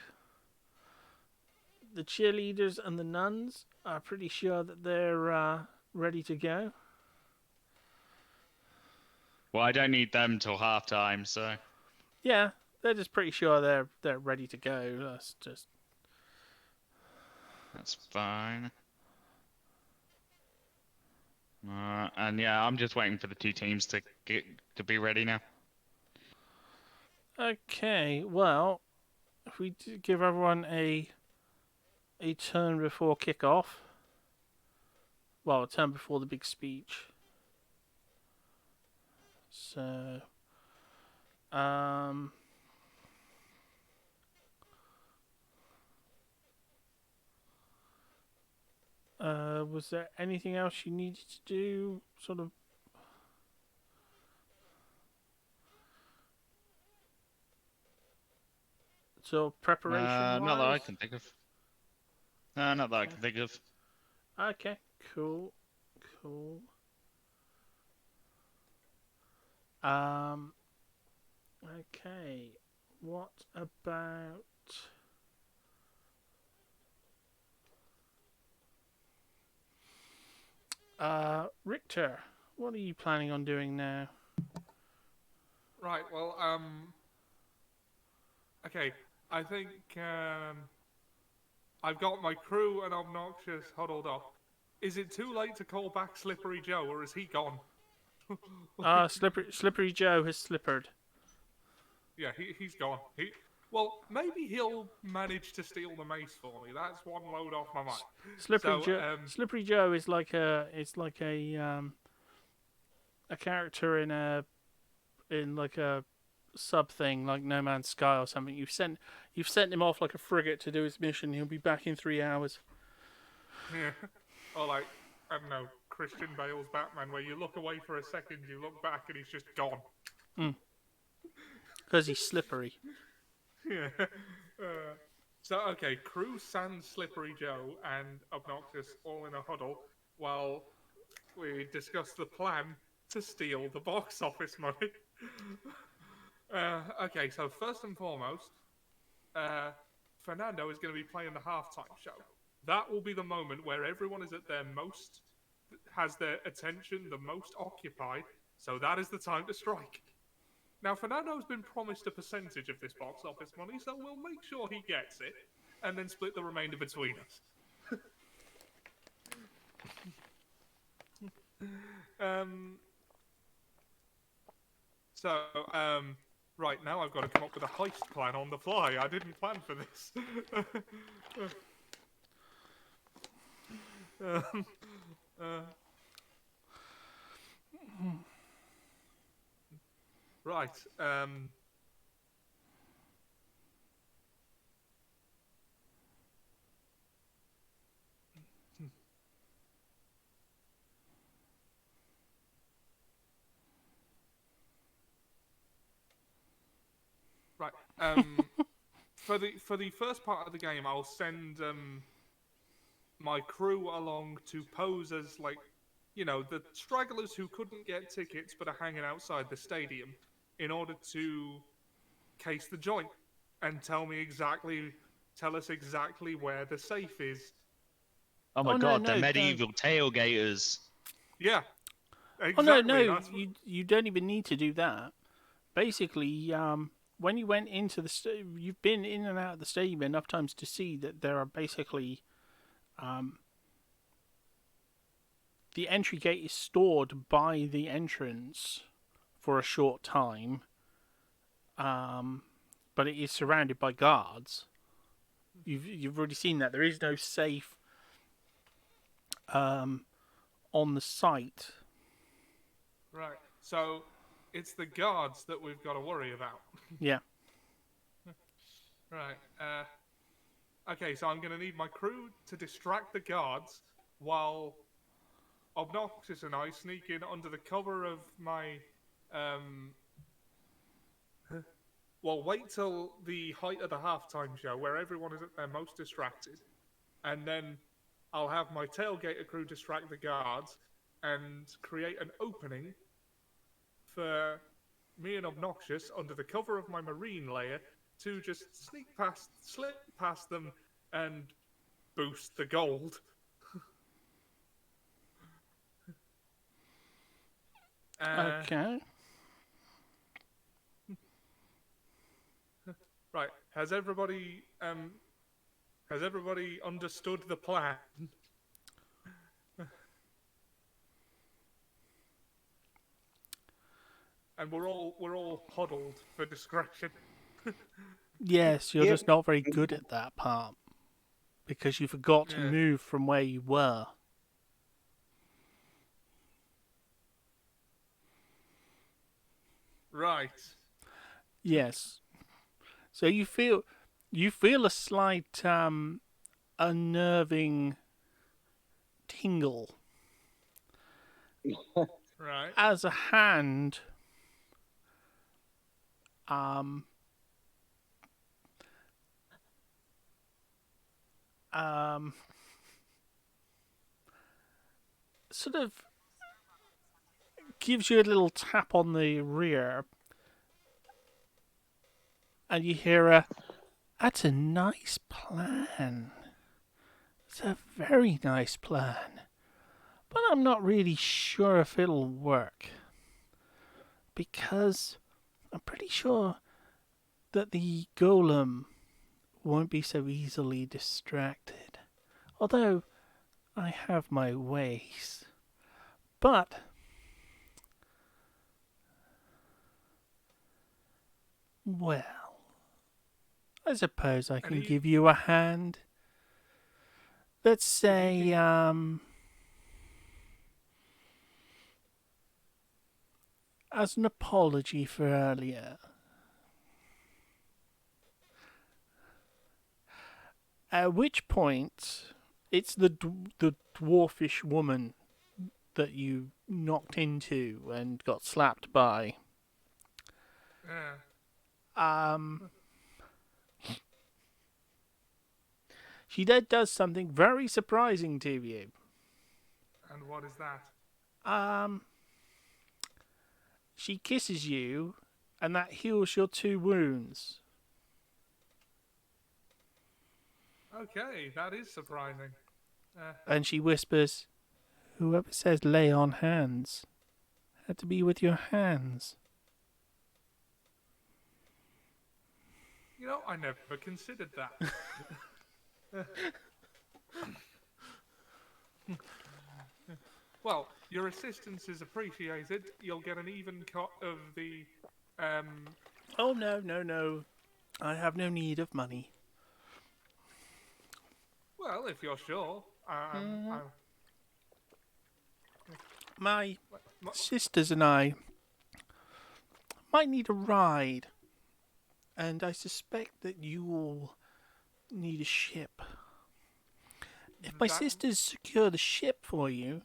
The cheerleaders and the nuns are pretty sure that they're ready to go. Well, I don't need them till halftime, so. Yeah, they're just pretty sure they're ready to go. That's fine. And yeah, I'm just waiting for the two teams to be ready now. Okay, well, if we give everyone a turn before kick-off. Well, a turn before the big speech. So, was there anything else you needed to do, sort preparation? Not that I can think of. Not that I can think of. Okay, cool. Okay, what about... Richter, what are you planning on doing now? Right, well, okay, I think, I've got my crew and Obnoxious huddled up. Is it too late to call back Slippery Joe, or is he gone? Slippery Joe has slippered. Yeah, he's gone. Well, maybe he'll manage to steal the mace for me. That's one load off my mind. Slippery Joe is like a character in a sub thing like No Man's Sky or something. You've sent him off like a frigate to do his mission. He'll be back in 3 hours. Yeah. Or like, I don't know, Christian Bale's Batman, where you look away for a second, you look back, and he's just gone. Because he's slippery. Yeah. So, okay, crew, Sans, Slippery Joe, and Obnoxious all in a huddle while we discuss the plan to steal the box office money. Okay, so first and foremost, Fernando is going to be playing the halftime show. That will be the moment where everyone is at their most, has their attention the most occupied, so that is the time to strike. Now, Fernando's been promised a percentage of this box office money, so we'll make sure he gets it, and then split the remainder between us. Right now I've got to come up with a heist plan on the fly. I didn't plan for this. Right. Right. For the first part of the game, I'll send my crew along to pose as, like, you know, the stragglers who couldn't get tickets but are hanging outside the stadium, in order to case the joint and tell us exactly where the safe is. Oh my Oh, no, god, no, they're no. medieval tailgaters. Yeah. Oh Exactly. no, That's what- you don't even need to do that. Basically, when you went into the you've been in and out of the stadium enough times to see that there are basically the entry gate is stored by the entrance for a short time, but it is surrounded by guards. You've already seen that there is no safe on the site. Right. So it's the guards that we've got to worry about. Yeah. Right. Okay, so I'm going to need my crew to distract the guards while Obnoxious and I sneak in under the cover of my... Well, wait till the height of the halftime show where everyone is at their most distracted. And then I'll have my tailgater crew distract the guards and create an opening for me and Obnoxious under the cover of my marine layer to just slip past them and boost the gold. Okay. Right. Has everybody understood the plan? And we're all huddled for discretion. Yes, you're Yep. just not very good at that part because you forgot to Yeah. move from where you were. Right. Yes. So you feel a slight unnerving tingle Right. as a hand sort of gives you a little tap on the rear, and you hear that's a nice plan. It's a very nice plan. But I'm not really sure if it'll work. Because I'm pretty sure that the golem won't be so easily distracted. Although I have my ways. But well, I suppose I can give you a hand. Let's say, as an apology for earlier. At which point, it's the dwarfish woman that you knocked into and got slapped by. She then does something very surprising to you. And what is that? She kisses you, and that heals your 2 wounds. Okay, that is surprising. And she whispers, "Whoever says lay on hands had to be with your hands." You know, I never considered that. Well, your assistance is appreciated. You'll get an even cut of the. Oh, no. I have no need of money. Well, if you're sure. My sisters and I might need a ride. And I suspect that you all need a ship. If my sisters secure the ship for you,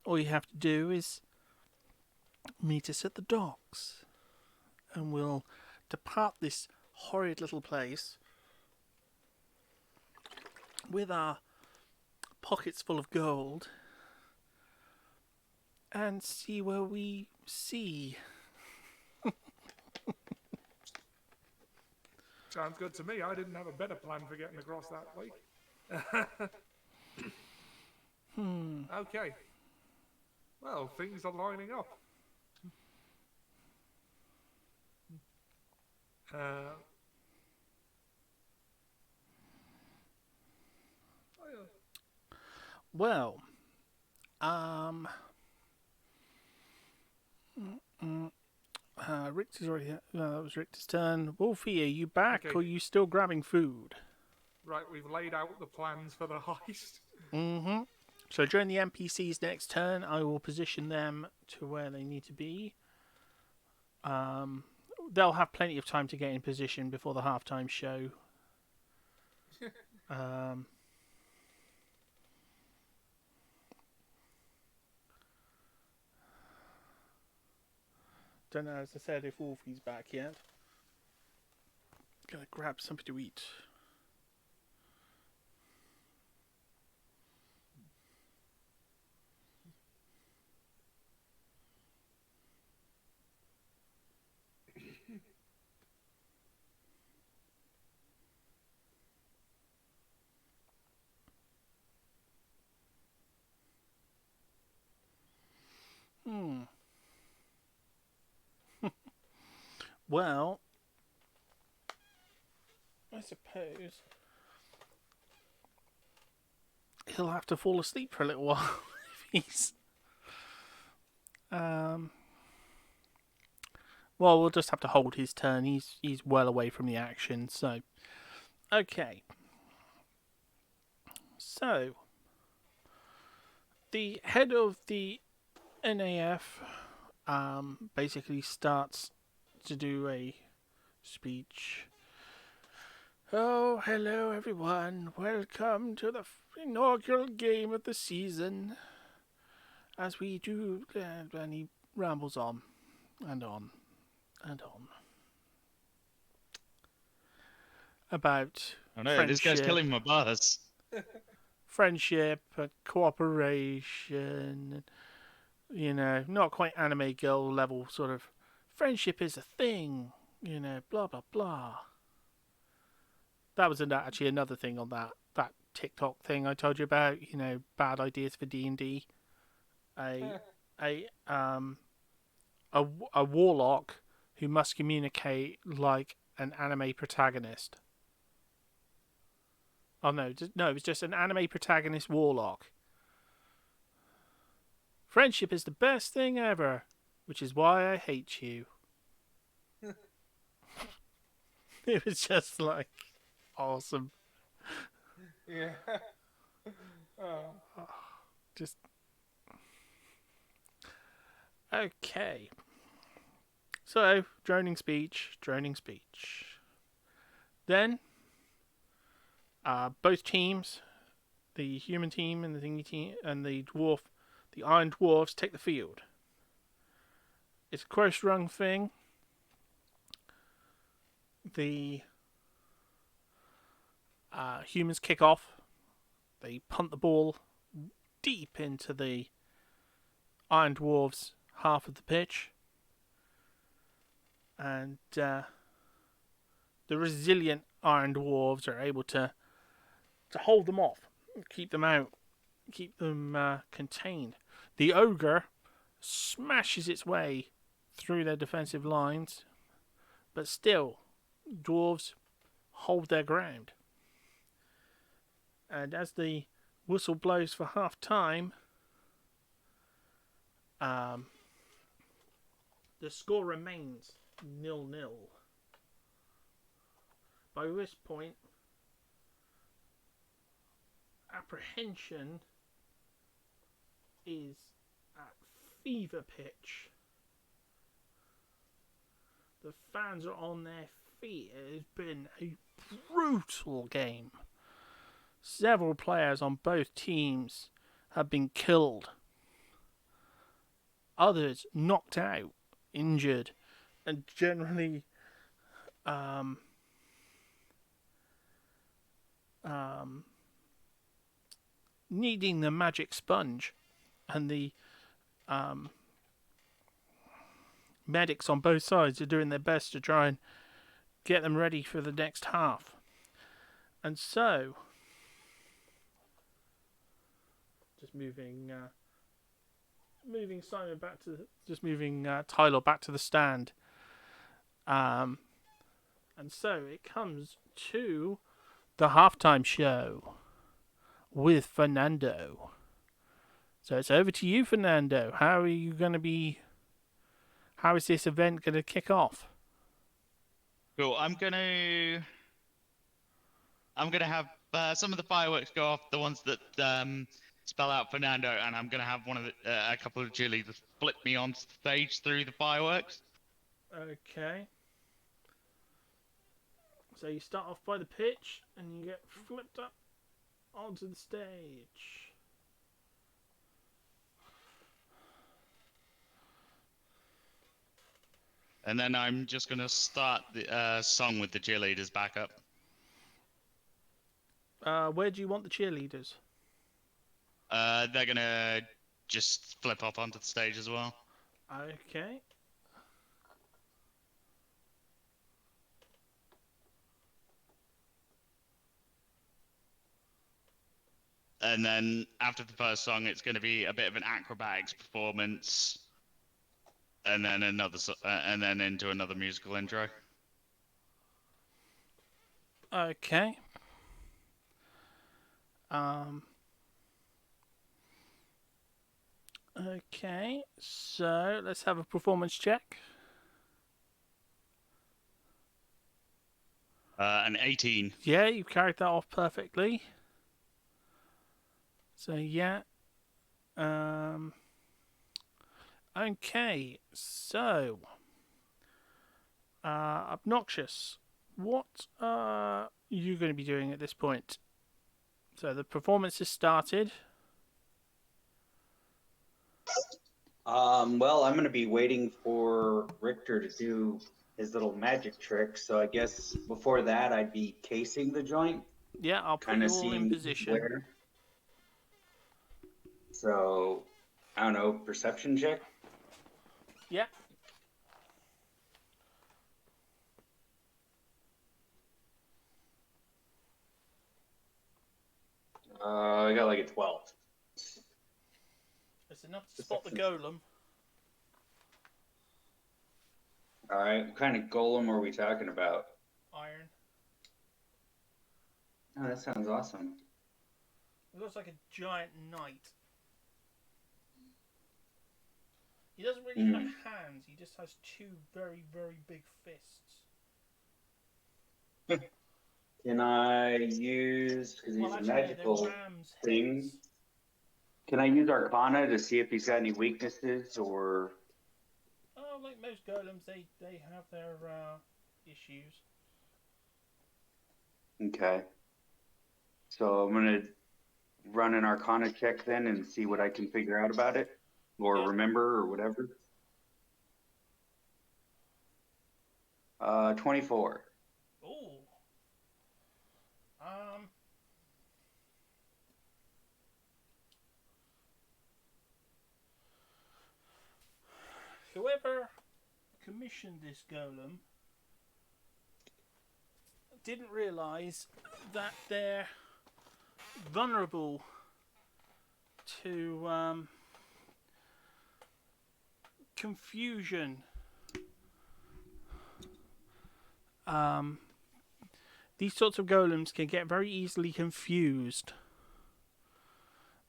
all you have to do is meet us at the docks. And we'll depart this horrid little place with our pockets full of gold and see where we see. Sounds good to me. I didn't have a better plan for getting across that lake. Okay. Well, things are lining up. Well, Richter's already. That was Richter's turn. Wolfie, are you back, Okay. or are you still grabbing food? Right, we've laid out the plans for the heist. Mm-hmm. So during the NPC's next turn, I will position them to where they need to be. They'll have plenty of time to get in position before the halftime show. Don't know, as I said, if Wolfie's back yet. Gonna grab something to eat. Well, I suppose he'll have to fall asleep for a little while if he's. Well, we'll just have to hold his turn. He's well away from the action, so okay. So the head of the NAF basically starts to do a speech. Oh, hello everyone. Welcome to the inaugural game of the season. As we do, and he rambles on and on and on about Oh no, this guy's friendship. killing my buzz. Friendship, cooperation, not quite anime girl level sort of friendship is a thing, blah blah blah. That was actually another thing on that TikTok thing I told you about, bad ideas for D&D. A warlock who must communicate like an anime protagonist. Oh no, it was just an anime protagonist warlock. Friendship is the best thing ever, which is why I hate you. It was just like awesome. Yeah. Just okay. So droning speech. Then both teams, the human team and the thingy team and the iron dwarves take the field. It's a close run thing. The humans kick off. They punt the ball deep into the iron dwarves' half of the pitch. And the resilient iron dwarves are able to hold them off, keep them out, keep them contained. The ogre smashes its way through their defensive lines, but still, dwarves hold their ground. And as the whistle blows for half time, the score remains 0-0. By which point, apprehension is at fever pitch. The fans are on their feet. It has been a brutal game. Several players on both teams have been killed. Others knocked out, injured, and generally needing the magic sponge. And the medics on both sides are doing their best to try and get them ready for the next half. And so, just moving Simon back to, just moving Tylor back to the stand. And so it comes to the halftime show with Fernando. So it's over to you, Fernando. How is this event going to kick off? Cool. I'm gonna have some of the fireworks go off, the ones that spell out Fernando, and I'm gonna have a couple of cheerleaders flip me on stage through the fireworks. Okay. So you start off by the pitch, and you get flipped up onto the stage. And then I'm just gonna start the song with the cheerleaders back up. Where do you want the cheerleaders? They're gonna just flip up onto the stage as well. Okay. And then after the first song, it's going to be a bit of an acrobatics performance, and then and then into another musical intro. Okay. Okay, so let's have a performance check. An 18. Yeah, you carried that off perfectly. So yeah. Okay, so Obnoxious, what are you going to be doing at this point? So the performance has started. Well, I'm going to be waiting for Richter to do his little magic trick. So I guess before that, I'd be casing the joint. Yeah, I'll put you all in position. Where. So, I don't know, perception check? Yeah. I got like a 12. It's enough to spot the golem. Alright, what kind of golem are we talking about? Iron. Oh, that sounds awesome. It looks like a giant knight. He doesn't really have hands, he just has two very, very big fists. Can I use, because he's a magical thing, can I use Arcana to see if he's got any weaknesses or... Oh, like most golems, they have their issues. Okay. So I'm going to run an Arcana check then and see what I can figure out about it. Or remember, or whatever. 24. Ooh. Whoever commissioned this golem didn't realise that they're vulnerable to confusion these sorts of golems can get very easily confused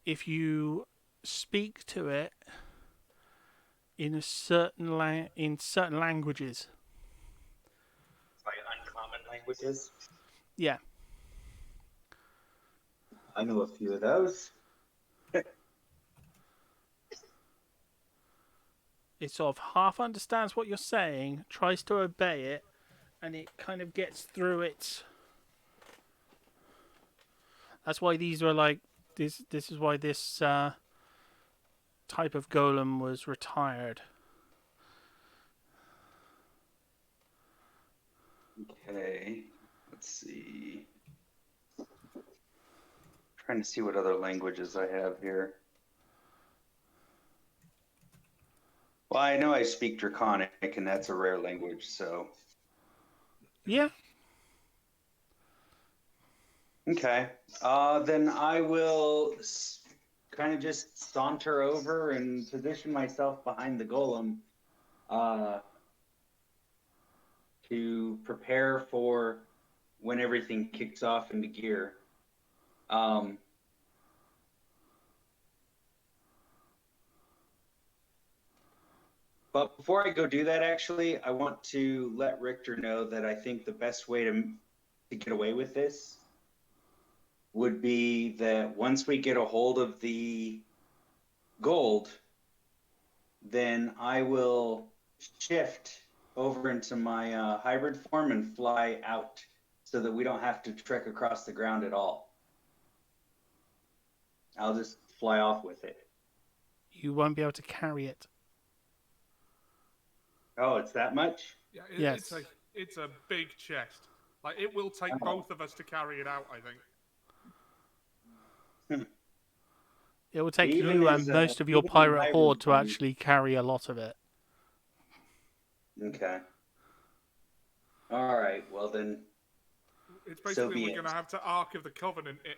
if you speak to it in a certain in certain languages. Like uncommon languages. Yeah. I know a few of those. It sort of half understands what you're saying, tries to obey it, and it kind of gets through it. That's why these were like this. This is why this type of golem was retired. Okay, let's see. Trying to see what other languages I have here. Well, I know I speak Draconic, and that's a rare language, so. Yeah. Okay. Then I will kind of just saunter over and position myself behind the golem to prepare for when everything kicks off into gear. But before I go do that, actually, I want to let Richter know that I think the best way to get away with this would be that once we get a hold of the gold, then I will shift over into my hybrid form and fly out so that we don't have to trek across the ground at all. I'll just fly off with it. You won't be able to carry it. Oh, it's that much? Yeah, Yes. it's a big chest. Like, it will take both of us to carry it out, I think. It will take Even you as, and most of your even in pirate hybrid horde to form. actually carry a lot of it. Okay. All right. Well, then. It's So basically be we're it. going to have to Ark of the Covenant it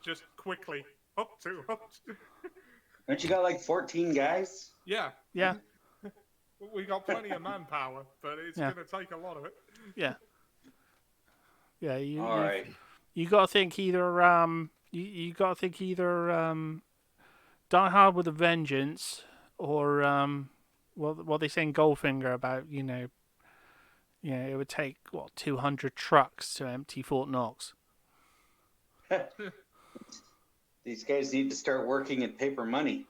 just quickly. Up to. Don't you got like 14 guys? Yeah. Yeah. We got plenty of manpower, but it's Yeah. going to take a lot of it. Yeah. Yeah. All right. You got to think either you got to think either Die Hard with a Vengeance or what they say in Goldfinger about it would take 200 trucks to empty Fort Knox. These guys need to start working at paper money.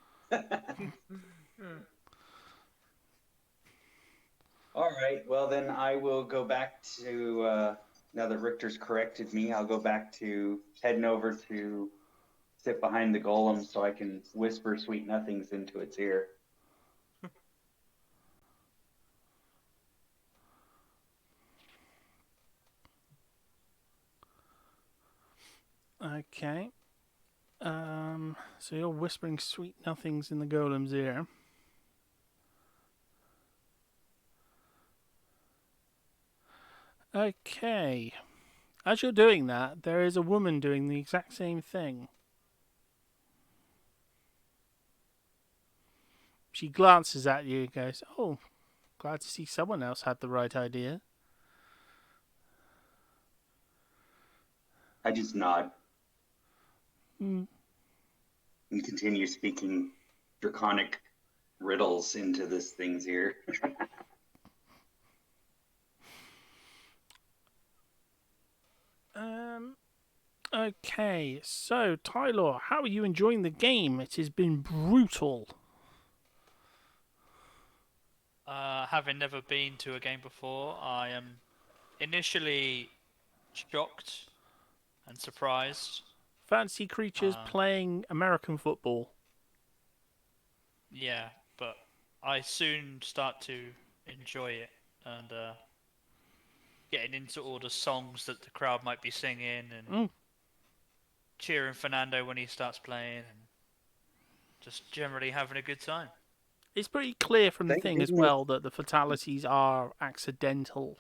All right. Well, then I will go back to, now that Richter's corrected me, I'll go back to heading over to sit behind the golem so I can whisper sweet nothings into its ear. Okay. So you're whispering sweet nothings in the golem's ear. Okay. As you're doing that, there is a woman doing the exact same thing. She glances at you and goes, "Oh, glad to see someone else had the right idea." I just nod Hmm. and continue speaking draconic riddles into this thing's ear. Okay, so Tylor, how are you enjoying the game? It has been brutal. Having never been to a game before, I am initially shocked and surprised. Fancy creatures playing American football. Yeah, but I soon start to enjoy it and getting into all the songs that the crowd might be singing and cheering Fernando when he starts playing and just generally having a good time. It's pretty clear from the Thank thing as goodness. well that the fatalities are accidental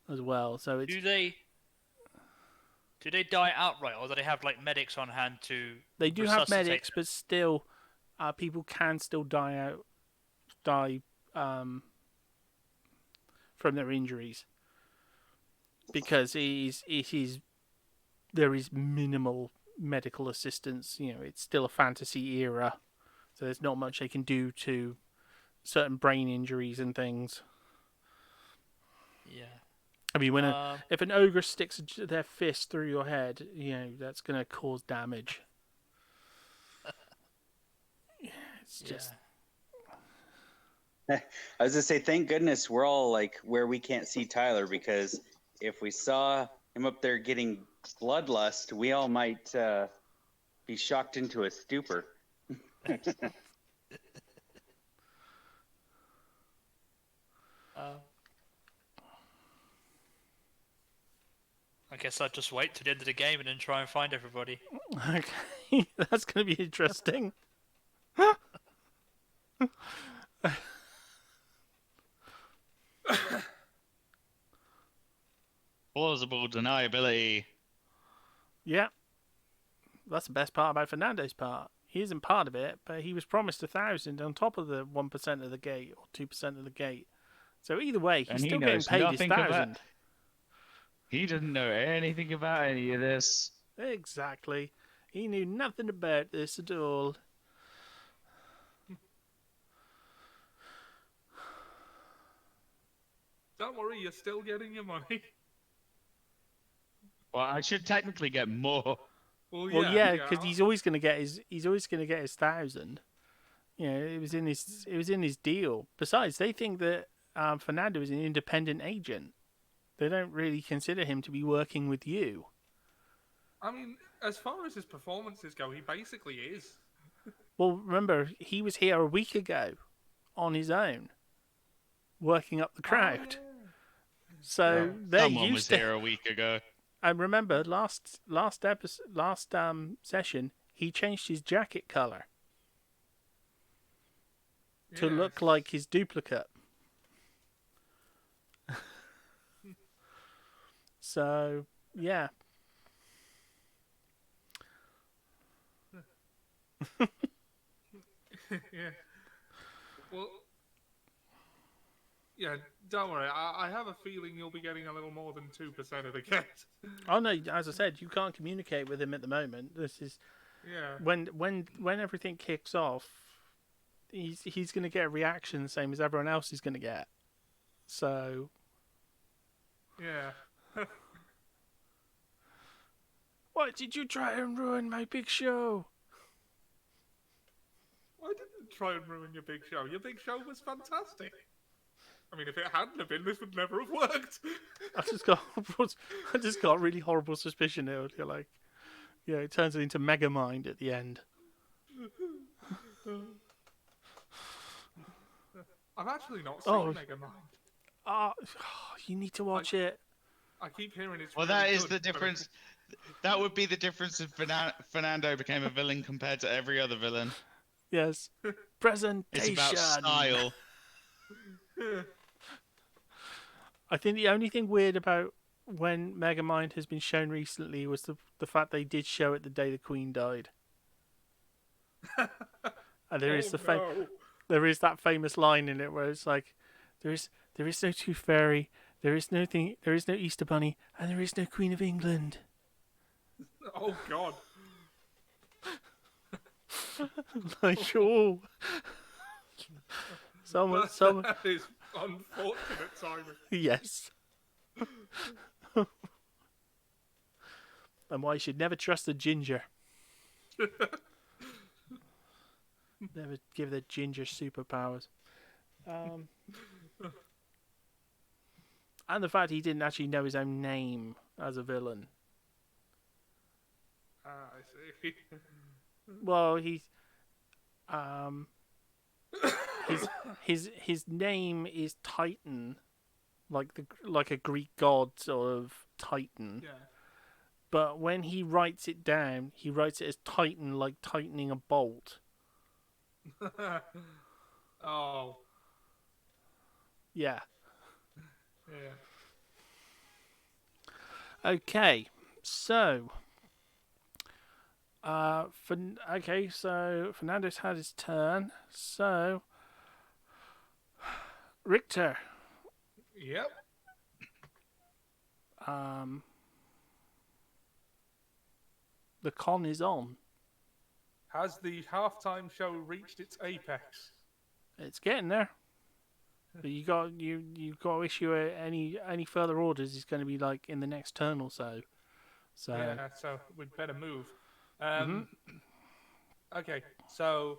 as well. So it's Do they die outright, or do they have like medics on hand to? they do have resuscitate medics, but still, people can still die from their injuries. because there is minimal medical assistance. You know, it's still a fantasy era, so there's not much they can do to certain brain injuries and things. Yeah. I mean, if an ogre sticks their fist through your head, you know that's going to cause damage. It's just. I was gonna say, thank goodness we're all like where we can't see Tylor, because if we saw him up there getting bloodlust, we all might be shocked into a stupor. I guess I'd just wait till the end of the game and then try and find everybody. Okay, that's going to be interesting. Plausible deniability. Yeah, that's the best part about Fernando's part. He isn't part of it, but he was promised 1,000 on top of the 1% of the gate or 2% of the gate. So either way, he's still getting paid his 1,000. He doesn't know anything about any of this. Exactly. He knew nothing about this at all. Don't worry, you're still getting your money. Well, I should technically get more. Well, yeah, because he's always going to get his 1,000. You know, it was in his deal. Besides, they think that Fernando is an independent agent. They don't really consider him to be working with you. I mean, as far as his performances go, he basically is. Well, remember, he was here a week ago on his own, working up the crowd. So they're Someone used was to. here a week ago. And remember, last session, he changed his jacket color to look like his duplicate. So, yeah. Yeah. Well, yeah, don't worry. I have a feeling you'll be getting a little more than 2% of the get. Oh no, as I said, you can't communicate with him at the moment. This is when everything kicks off, he's going to get a reaction the same as everyone else is going to get. So yeah. Why did you try and ruin my big show? I didn't try and ruin your big show. Your big show was fantastic. I mean, if it hadn't have been, this would never have worked. I just got a really horrible suspicion now. You're like, yeah, it turns it into Megamind at the end. I've actually not seen Megamind. You need to watch it. I keep hearing it's. Well, really that is good, the difference. That would be the difference if Fernando became a villain compared to every other villain. Yes. Presentation. It's about style. I think the only thing weird about when Megamind has been shown recently was the fact they did show it the day the Queen died. And there is there is that famous line in it where it's like, there is no Tooth Fairy, there is no Easter Bunny, and there is no Queen of England. Oh God. Like, oh. Someone. That is unfortunate timing. Yes. And why you should never trust a ginger. Never give the ginger superpowers. And the fact he didn't actually know his own name as a villain. I see. Well, his name is Titan, like a Greek god sort of Titan. Yeah. But when he writes it down, he writes it as Titan, like tightening a bolt. Oh. Yeah. Yeah. Okay, so. So Fernando's had his turn. So, Richter. Yep. Um, the con is on. Has the halftime show reached its apex? It's getting there. But you got to issue any further orders is going to be like in the next turn or so. So Yeah, so we'd better move. Mhm. Okay, so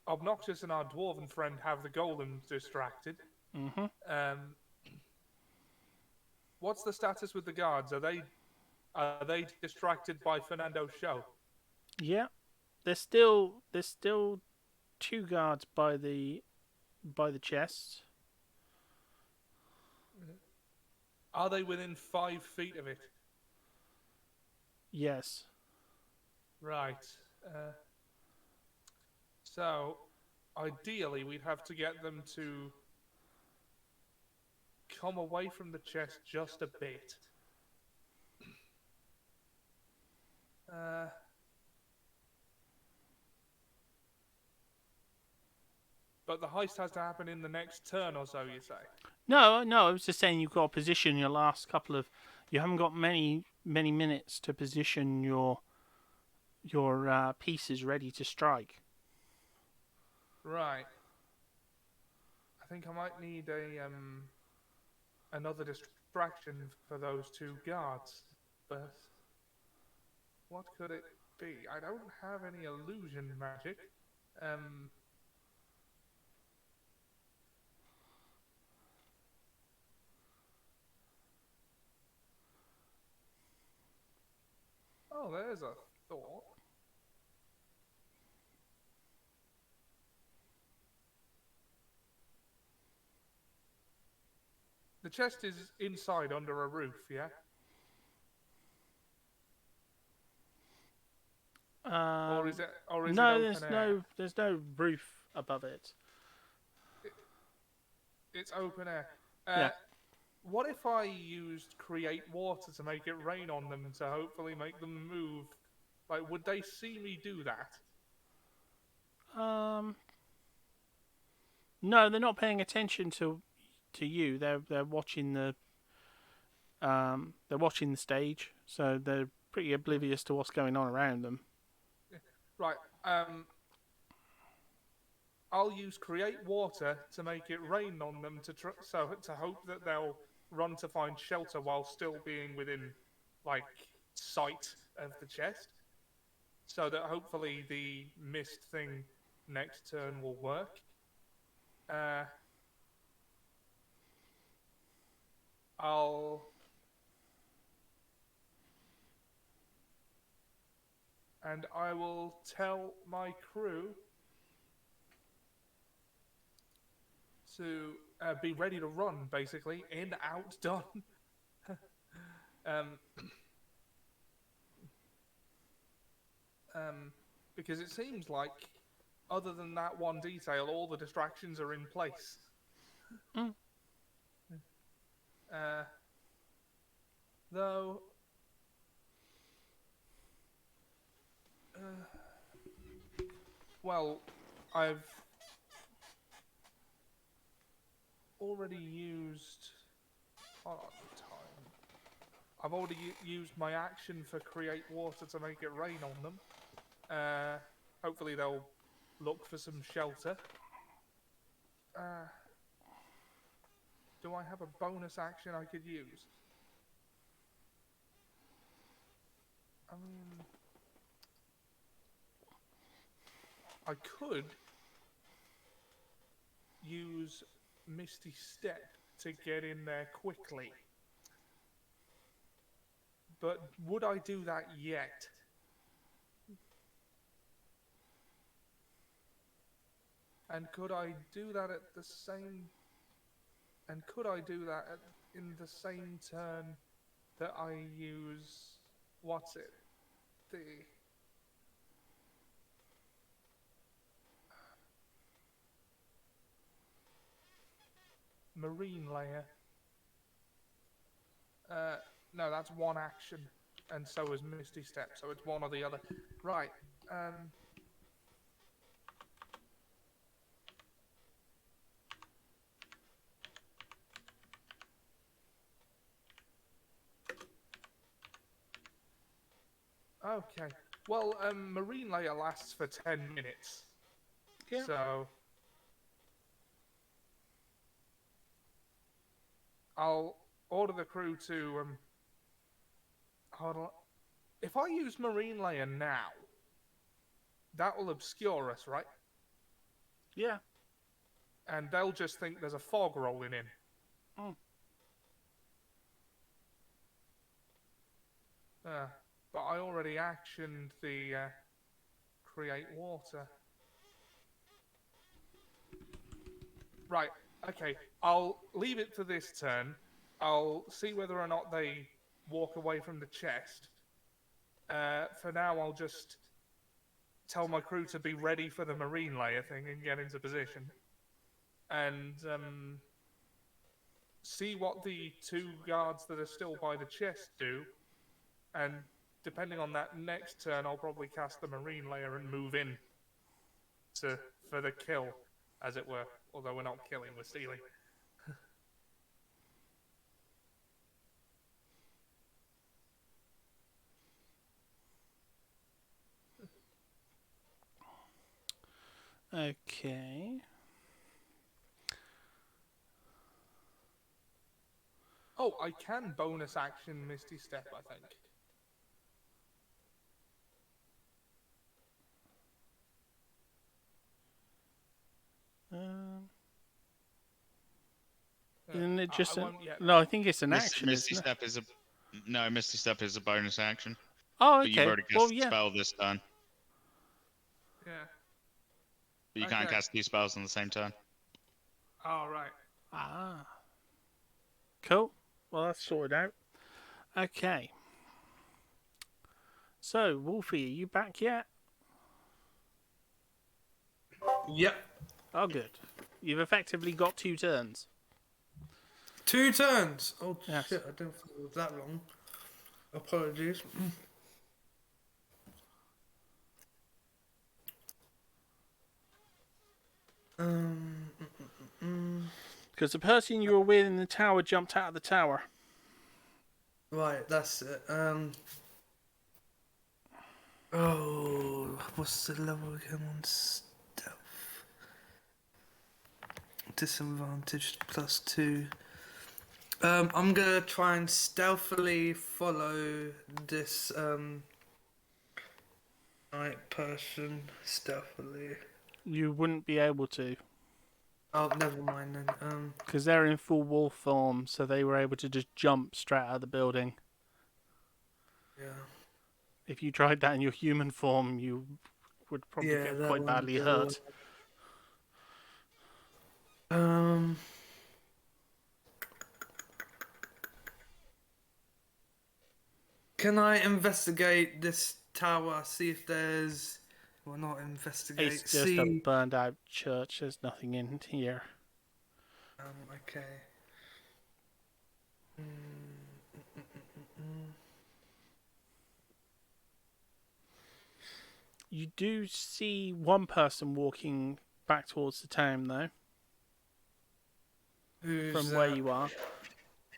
Obnoxious and our dwarven friend have the golems distracted. mhm. What's the status with the guards? Are they distracted by Fernando's show? Yeah, there's still two guards by the chests. Are they within 5 feet of it? Yes. Right. So, ideally, we'd have to get them to come away from the chest just a bit. But the heist has to happen in the next turn or so, you say? No, I was just saying you've got to position your last couple of. You haven't got many minutes to position your pieces ready to strike. Right. I think I might need another distraction for those two guards. But what could it be? I don't have any illusion magic. Oh, there's a thought. The chest is inside under a roof, yeah? Or is it no, open there's air? there's no roof above it. It's open air. Yeah. What if I used create water to make it rain on them to hopefully make them move? Like, would they see me do that? No, they're not paying attention to you. They're watching the stage, so they're pretty oblivious to what's going on around them. Right. I'll use create water to make it rain on them to hope that they'll run to find shelter while still being within like sight of the chest, so that hopefully the mist thing next turn will work. I will tell my crew to be ready to run, basically. In, out, done. Because it seems like, other than that one detail, all the distractions are in place. Though... well, I've already used... hold on, time. I've already used my action for create water to make it rain on them. Hopefully they'll look for some shelter. Do I have a bonus action I could use? I mean... I could use Misty Step to get in there quickly. But would I do that yet? And could I do that at the same... and could I do that in the same turn that I use... what's it? The... marine layer. No, that's one action, and so is Misty Step, so it's one or the other. Right. Okay. Well, marine layer lasts for 10 minutes. Yeah. So I'll order the crew to hold on. If I use marine layer now, that will obscure us, right? Yeah. And they'll just think there's a fog rolling in. Mm. But I already actioned the create water. Right, okay. I'll leave it for this turn. I'll see whether or not they walk away from the chest. For now, I'll just tell my crew to be ready for the marine layer thing and get into position. And see what the 2 guards that are still by the chest do. And depending on that next turn, I'll probably cast the marine layer and move in for the kill, as it were. Although we're not killing, we're stealing. Okay. Oh, I can bonus action Misty Step, I think. Isn't it just I a... won't yet. No, I think it's an action, Misty isn't it? Step is a no. Misty Step is a bonus action. Oh, But you've okay. already cast Well, the yeah. spell this turn. Yeah. But you can't Okay. cast 2 spells on the same turn. All right. Ah. Cool. Well, that's sorted out. Okay. So, Wolfie, are you back yet? Yep. Oh, good. You've effectively got 2 turns. 2 turns. Oh Yes. shit! I don't think it was that long. Apologies. Because the person you were with in the tower jumped out of the tower. Right, that's it. Oh, what's the level again on stealth? Disadvantage +2. I'm gonna try and stealthily follow this night person stealthily. You wouldn't be able to. Oh, never mind then. Because they're in full wolf form, so they were able to just jump straight out of the building. Yeah. If you tried that in your human form, you would probably Yeah, get that quite won't badly go hurt. Can I investigate this tower? See if there's... Well, not investigate. It's just see... a burned out church. There's nothing in here. Okay. You do see one person walking back towards the town, though, Who's from where you are.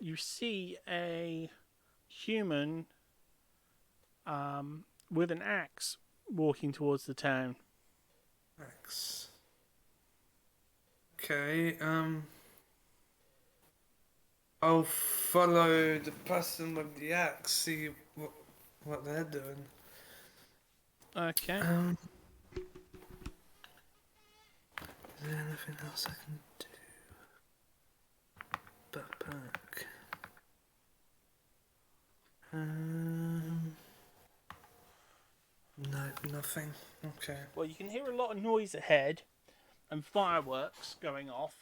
You see a human with an axe walking towards the town. Axe. Okay, I'll follow the person with the axe, see what they're doing. Okay. Is there anything else I can do? Backpack. No, nothing. Okay. Well, you can hear a lot of noise ahead and fireworks going off.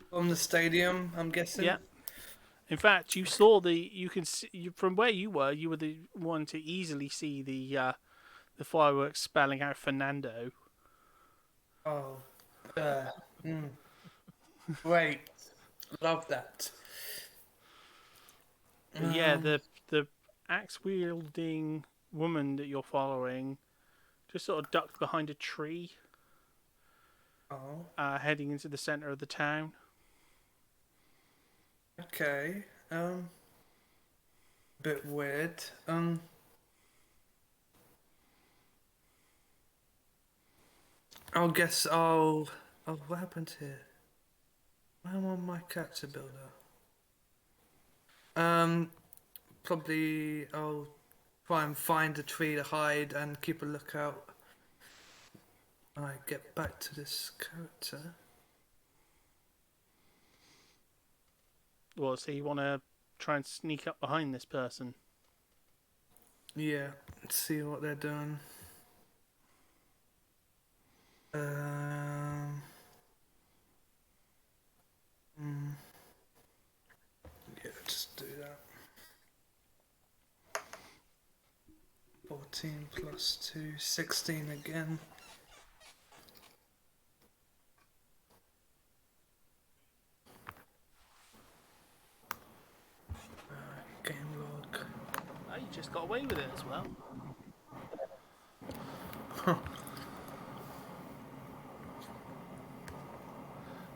From the stadium, I'm guessing? Yeah. In fact, you saw you can see, from where you were the one to easily see the fireworks spelling out Fernando. Oh. Great. Love that. But yeah, the axe wielding woman that you're following just sort of ducked behind a tree, heading into the center of the town. Okay. Bit weird. I'll guess I'll. Oh, what happened here? I'm on my character builder. Probably I'll try and find a tree to hide and keep a lookout. Alright, get back to this character. Well, so you want to try and sneak up behind this person? Yeah, see what they're doing. Yeah, just do that. 14 plus 2, 16 again. Game log. Oh, you just got away with it as well. Can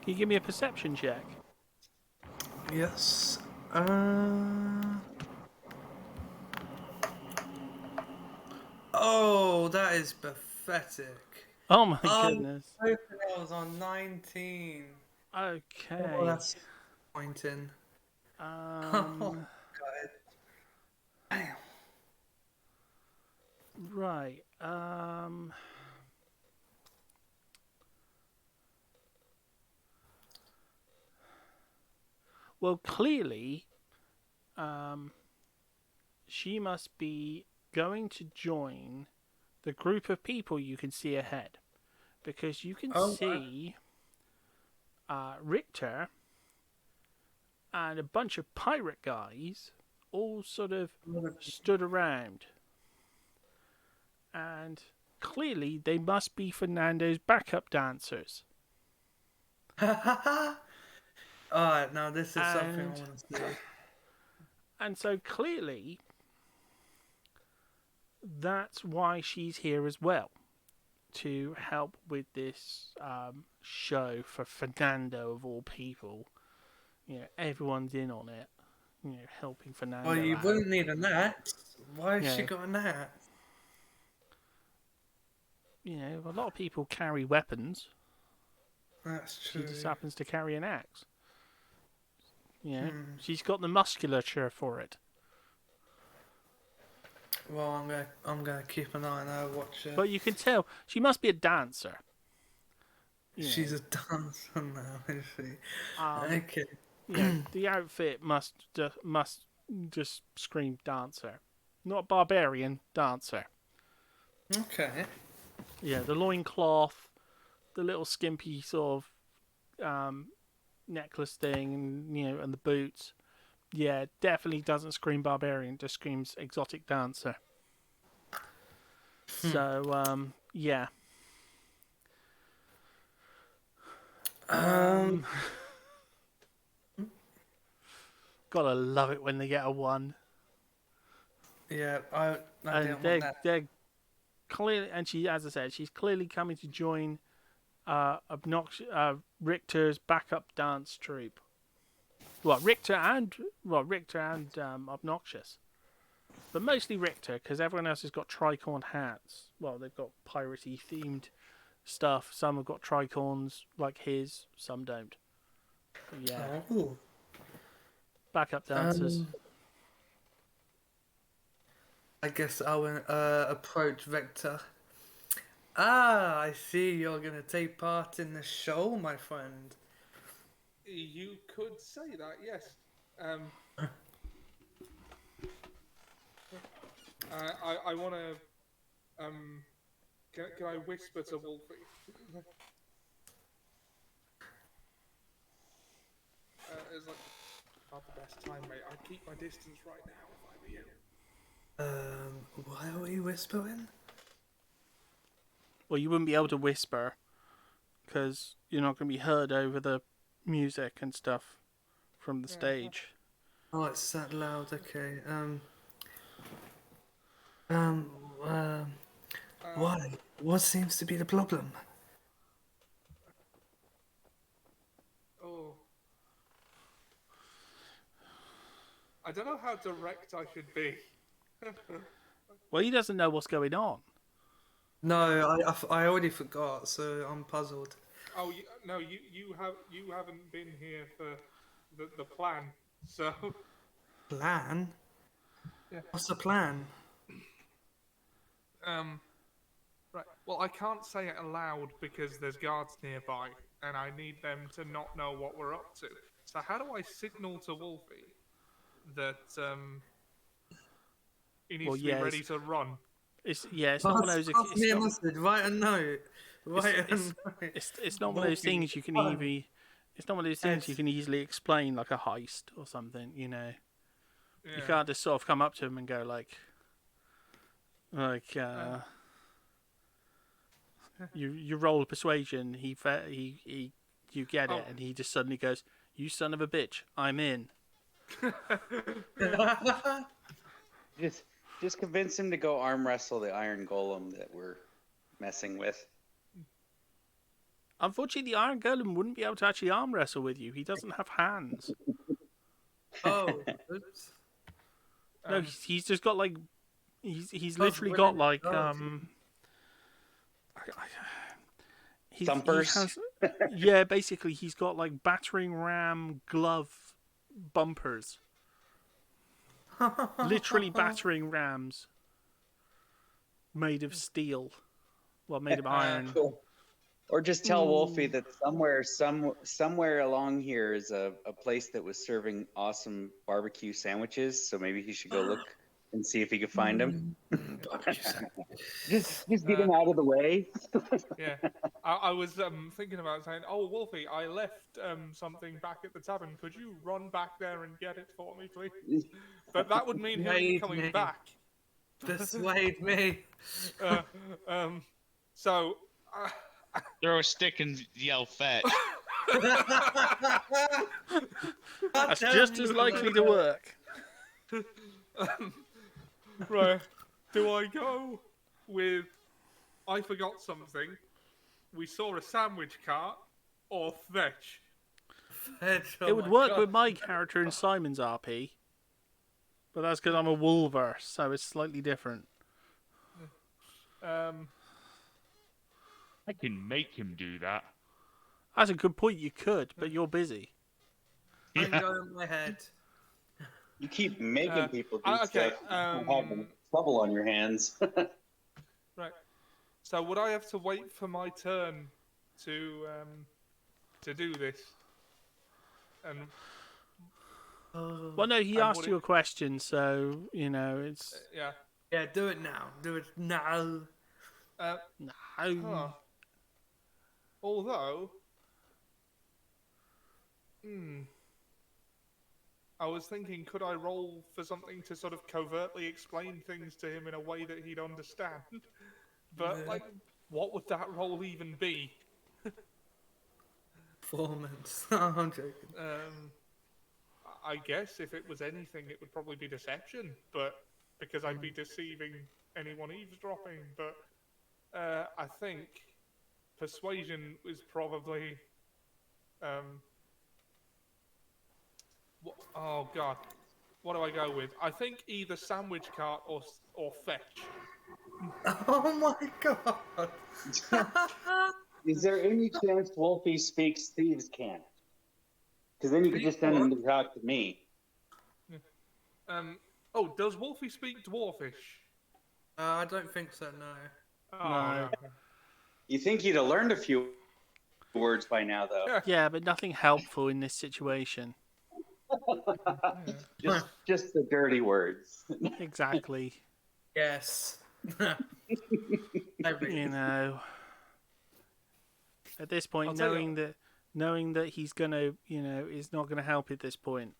you give me a perception check? Yes. Oh, that is pathetic. Oh my Oh, goodness. I was on 19. Okay. Oh, that's disappointing. Um, God. Damn. right. Well, clearly, she must be going to join the group of people you can see ahead, because you can see Richter and a bunch of pirate guys all sort of stood around, and clearly they must be Fernando's backup dancers. Alright, now this is something I want to see. And so clearly, that's why she's here as well, to help with this show for Fernando of all people. You know, everyone's in on it. You know, helping Fernando. Well, you out. wouldn't need an axe. Why has she Yeah. got an axe? You know, a lot of people carry weapons. That's She true. just happens to carry an axe. You know, she's got the musculature for it. Well, I'm gonna keep an eye on her, watch her. But you can tell she must be a dancer. You know, She's a dancer now, is she? Okay. you know, the outfit must just scream dancer, not barbarian, dancer. Okay. Yeah, the loincloth, the little skimpy sort of necklace thing, and you know, and the boots. Yeah, definitely doesn't scream barbarian, just screams exotic dancer. So, yeah. Gotta love it when they get a 1. Yeah, I And didn't want that. they're clearly, and she, as I said, she's clearly coming to join Richter's backup dance troupe. Richter and Obnoxious, but mostly Richter, because everyone else has got tricorn hats. Well, they've got piratey themed stuff. Some have got tricorns like his, some don't. But yeah, Oh. backup dancers. I guess I will approach Richter. Ah, I see you're gonna take part in the show, my friend. You could say that, yes. I want to. Can I whisper to Wolfie? It's like not the best time, mate. I'd keep my distance right now if I were you. Why are we whispering? Well, you wouldn't be able to whisper because you're not going to be heard over the music and stuff from the stage. Oh, it's that loud. Okay. Why? What seems to be the problem? Oh. I don't know how direct I should be. Well, he doesn't know what's going on. No, I already forgot, so I'm puzzled. Oh, no, you haven't been here for the plan. So Plan? yeah. What's the plan? Right. Well, I can't say it aloud because there's guards nearby, and I need them to not know what we're up to. So how do I signal to Wolfie that he needs Well, to be yeah, ready to run? It's not one of those. Pass me a message. Write a note. Write a It's, note. it's not one of those Wolfie, things you can fun. even. It's not one of those things you can easily explain, like a heist or something. You know, you Yeah. can't just sort of come up to him and go like, you roll persuasion. You get it, Oh. and he just suddenly goes, "You son of a bitch, I'm in." Just convince him to go arm wrestle the iron golem that we're messing with. Unfortunately, the Iron Golem wouldn't be able to actually arm wrestle with you. He doesn't have hands. Oh, oops. No, he's just got like, he's Those literally women got like cards. he Thumpers. has, yeah, basically he's got like battering ram glove bumpers. Literally battering rams made of steel. Well, made of iron. Or just tell Wolfie that somewhere along here is a place that was serving awesome barbecue sandwiches. So maybe he should go look and see if he can find them. just get him out of the way. Yeah. I was thinking about saying, "Oh, Wolfie, I left something back at the tavern. Could you run back there and get it for me, please?" But that would mean him Persuade coming me. back. Persuade me. So. Throw a stick and yell fetch. That's just as likely to work. Right. Do I go with I forgot something, we saw a sandwich cart, or fetch? It would work with my character in Simon's RP. But that's because I'm a Wolverse, so it's slightly different. I can make him do that. That's a good point, you could, but you're busy. I'm going in my head. You keep making people do okay, stuff. You're having trouble on your hands. Right. So would I have to wait for my turn to do this? And Well, no, he And asked would you it- a question, so, you know, it's... yeah. Yeah, do it now. Do it now. No. Huh. Although, I was thinking, could I roll for something to sort of covertly explain things to him in a way that he'd understand? But like, what would that role even be? Performance. I'm joking. I guess if it was anything, it would probably be deception, but because I'd be deceiving anyone eavesdropping. But I think persuasion is probably. Oh God, what do I go with? I think either sandwich cart or fetch. Oh my god. Is there any chance Wolfie speaks thieves' cant? Because then you could just send him to talk to me. Oh, does Wolfie speak Dwarfish? I don't think so, no. Oh, No. You think he'd have learned a few words by now, though? Yeah, but nothing helpful in this situation. Just the dirty words. Exactly. Yes. You know... At this point, I'll tell you- knowing that he's gonna, you know, is not gonna help at this point.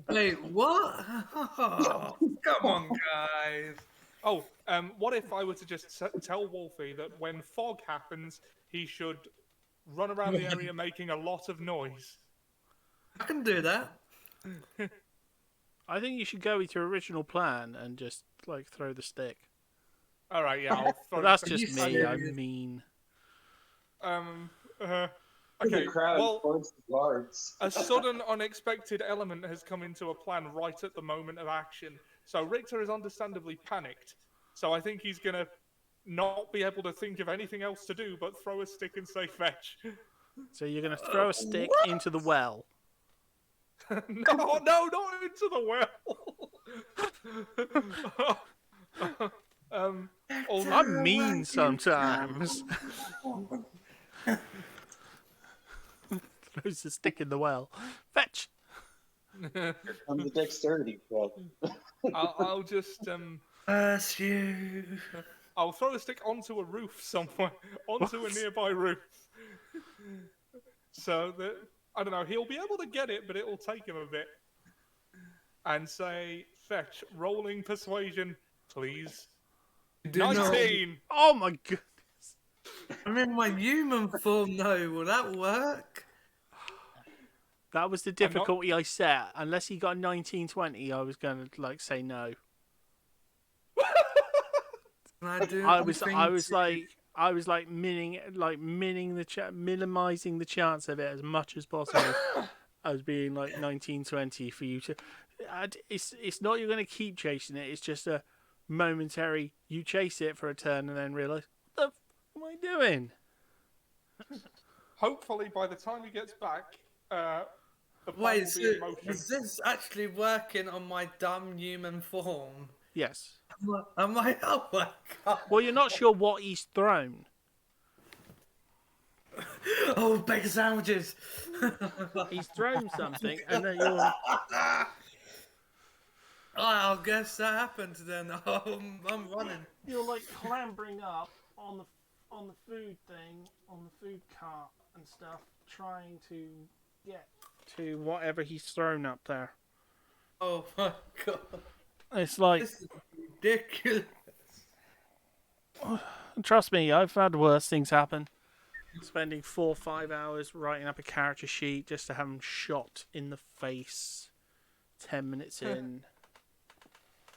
Wait, what? Oh, come on, guys. Oh, what if I were to just tell Wolfie that when fog happens, he should run around the area making a lot of noise? I can do that. I think you should go with your original plan and just like throw the stick. All right, yeah. I'll But that's throw- just you me. I serious? mean, Okay. The crowd Well, towards the guards. a sudden, unexpected element has come into a plan right at the moment of action. So Richter is understandably panicked. So I think he's gonna not be able to think of anything else to do but throw a stick and say fetch. So you're going to throw a stick into the well. No, not into the well. I'm mean sometimes. Throws the stick in the well. Fetch. I'm the dexterity problem. I'll just Curse you. I'll throw a stick onto a roof somewhere, onto a nearby roof, so that I don't know. He'll be able to get it, but it'll take him a bit. And say, fetch, rolling persuasion, please. Do not- 19. Oh my goodness. I'm in my human form though. Will that work? That was the difficulty I set. Unless he got 1920, I was going to like say no. Can I do I was something minimizing the chance of it as much as possible as being like 1920 for you to. It's not you're going to keep chasing it. It's just a momentary. You chase it for a turn and then realize what the f am I doing? Hopefully, by the time he gets back, the plan Wait, will so be in motion. is this actually working on my dumb human form? Yes. Am I? Oh my god! Well, you're not sure what he's thrown. Oh, bacon sandwiches! He's thrown something, and then you're. I guess that happened then. I'm running. You're like clambering up on the food thing, on the food cart and stuff, trying to get to whatever he's thrown up there. Oh my god! It's like, This is ridiculous. trust me, I've had worse things happen. Spending 4 or 5 hours writing up a character sheet just to have him shot in the face. 10 minutes in.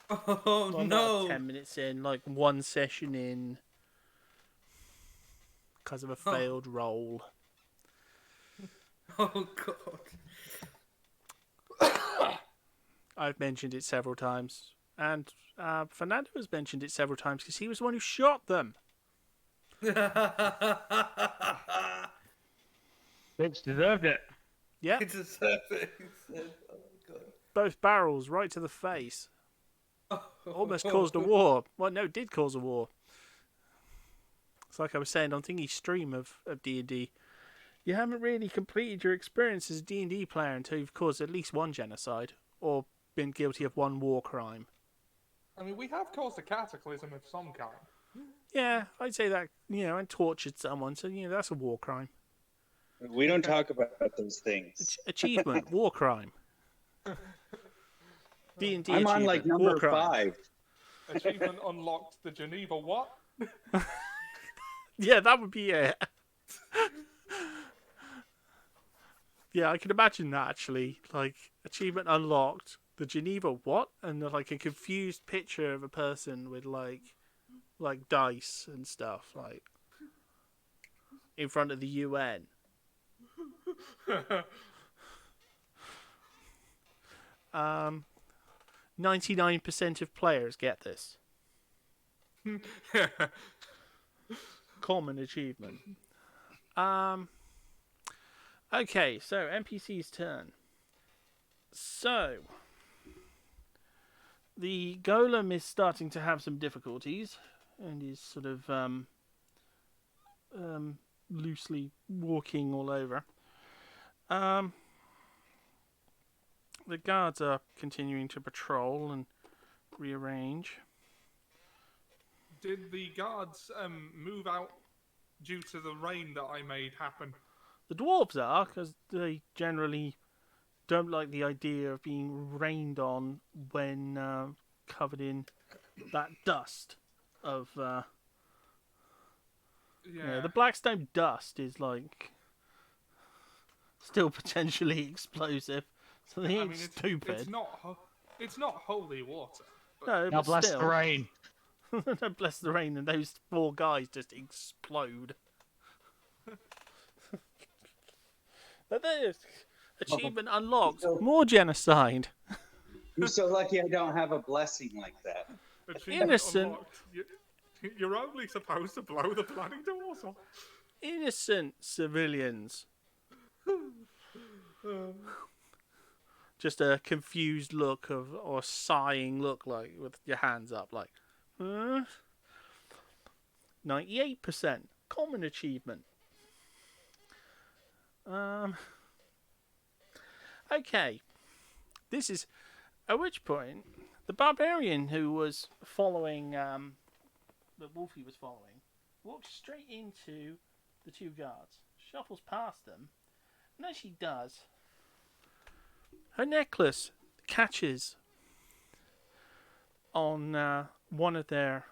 Oh Well, no! not 10 minutes in, like 1 session in. Because of a failed roll. Oh god! I've mentioned it several times. And Fernando has mentioned it several times because he was the one who shot them. Bitch deserved it. Yeah, It deserved it. He said, oh god. both barrels right to the face. Almost caused a war. Well, no, it did cause a war. It's like I was saying on Thingy's stream of D&D. You haven't really completed your experience as a D&D player until you've caused at least one genocide or been guilty of one war crime. I mean, we have caused a cataclysm of some kind. Yeah, I'd say that, and tortured someone, so, that's a war crime. We don't talk about those things. Achievement, war crime. D&D I'm on achievement, like war number crime. 5. Achievement unlocked the Geneva what? Yeah, that would be it. Yeah, I can imagine that actually. Like, achievement unlocked, the Geneva what? And like a confused picture of a person with like dice and stuff, like in front of the UN. 99% of players get this. Common achievement. Okay, so NPC's turn. So the golem is starting to have some difficulties and is sort of loosely walking all over. The guards are continuing to patrol and rearrange. Did the guards move out due to the rain that I made happen? The dwarves are, because they generally don't like the idea of being rained on when covered in that dust of... the Blackstone dust is like still potentially explosive, so they ain't stupid. It's not holy water. No, Now but bless still. the rain. Don't bless the rain, and those 4 guys just explode. But there's achievement unlocked. More genocide. You're so lucky I don't have a blessing like that. Achievement Innocent. unlocked. You're only supposed to blow the bloody doors off. Innocent civilians. Just a confused look or sighing look, like with your hands up, like, huh? 98%. Common achievement. Okay. This is, at which point, the barbarian who was following, that Wolfie was following, walks straight into the two guards, shuffles past them, and as she does, her necklace catches on one of their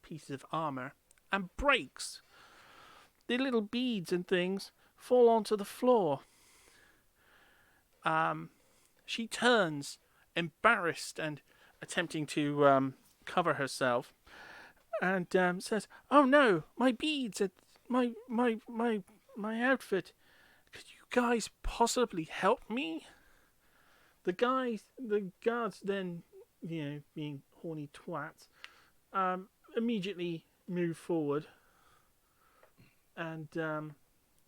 pieces of armor and breaks. The little beads and things fall onto the floor. She turns, embarrassed and attempting to cover herself, and says, "Oh no, my beads, my outfit. Could you guys possibly help me?" The guards then, being horny twats, immediately move forward and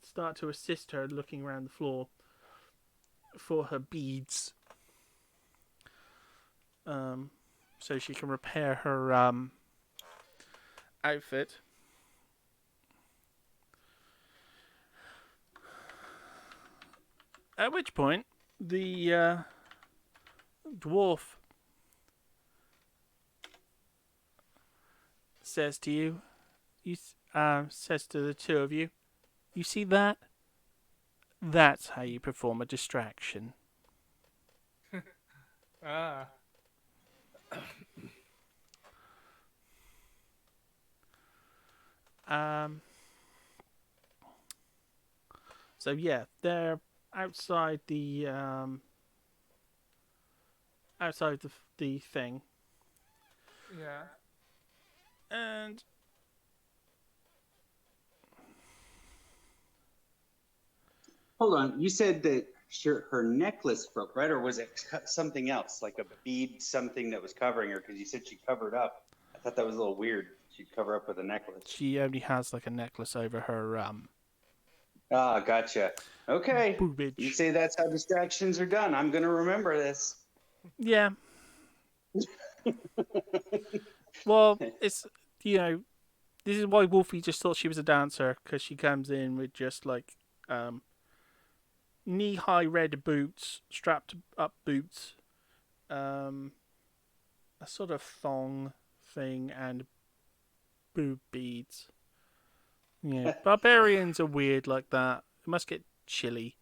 start to assist her, looking around the floor for her beads, so she can repair her outfit. At which point, the dwarf says to you, says to the two of you, "You see that? That's how you perform a distraction." Ah. So yeah, they're outside the thing, Yeah. and Hold on. You said that her necklace broke, right? Or was it something else, like a bead, something that was covering her? Because you said she covered up. I thought that was a little weird. She'd cover up with a necklace. she only has like a necklace over her Ah, gotcha. Okay. boobage. You say that's how distractions are done. I'm going to remember this. Yeah. Well, it's, this is why Wolfie just thought she was a dancer, because she comes in with just like knee-high red boots, strapped up boots, a sort of thong thing, and boob beads. Yeah, barbarians are weird like that. It must get chilly.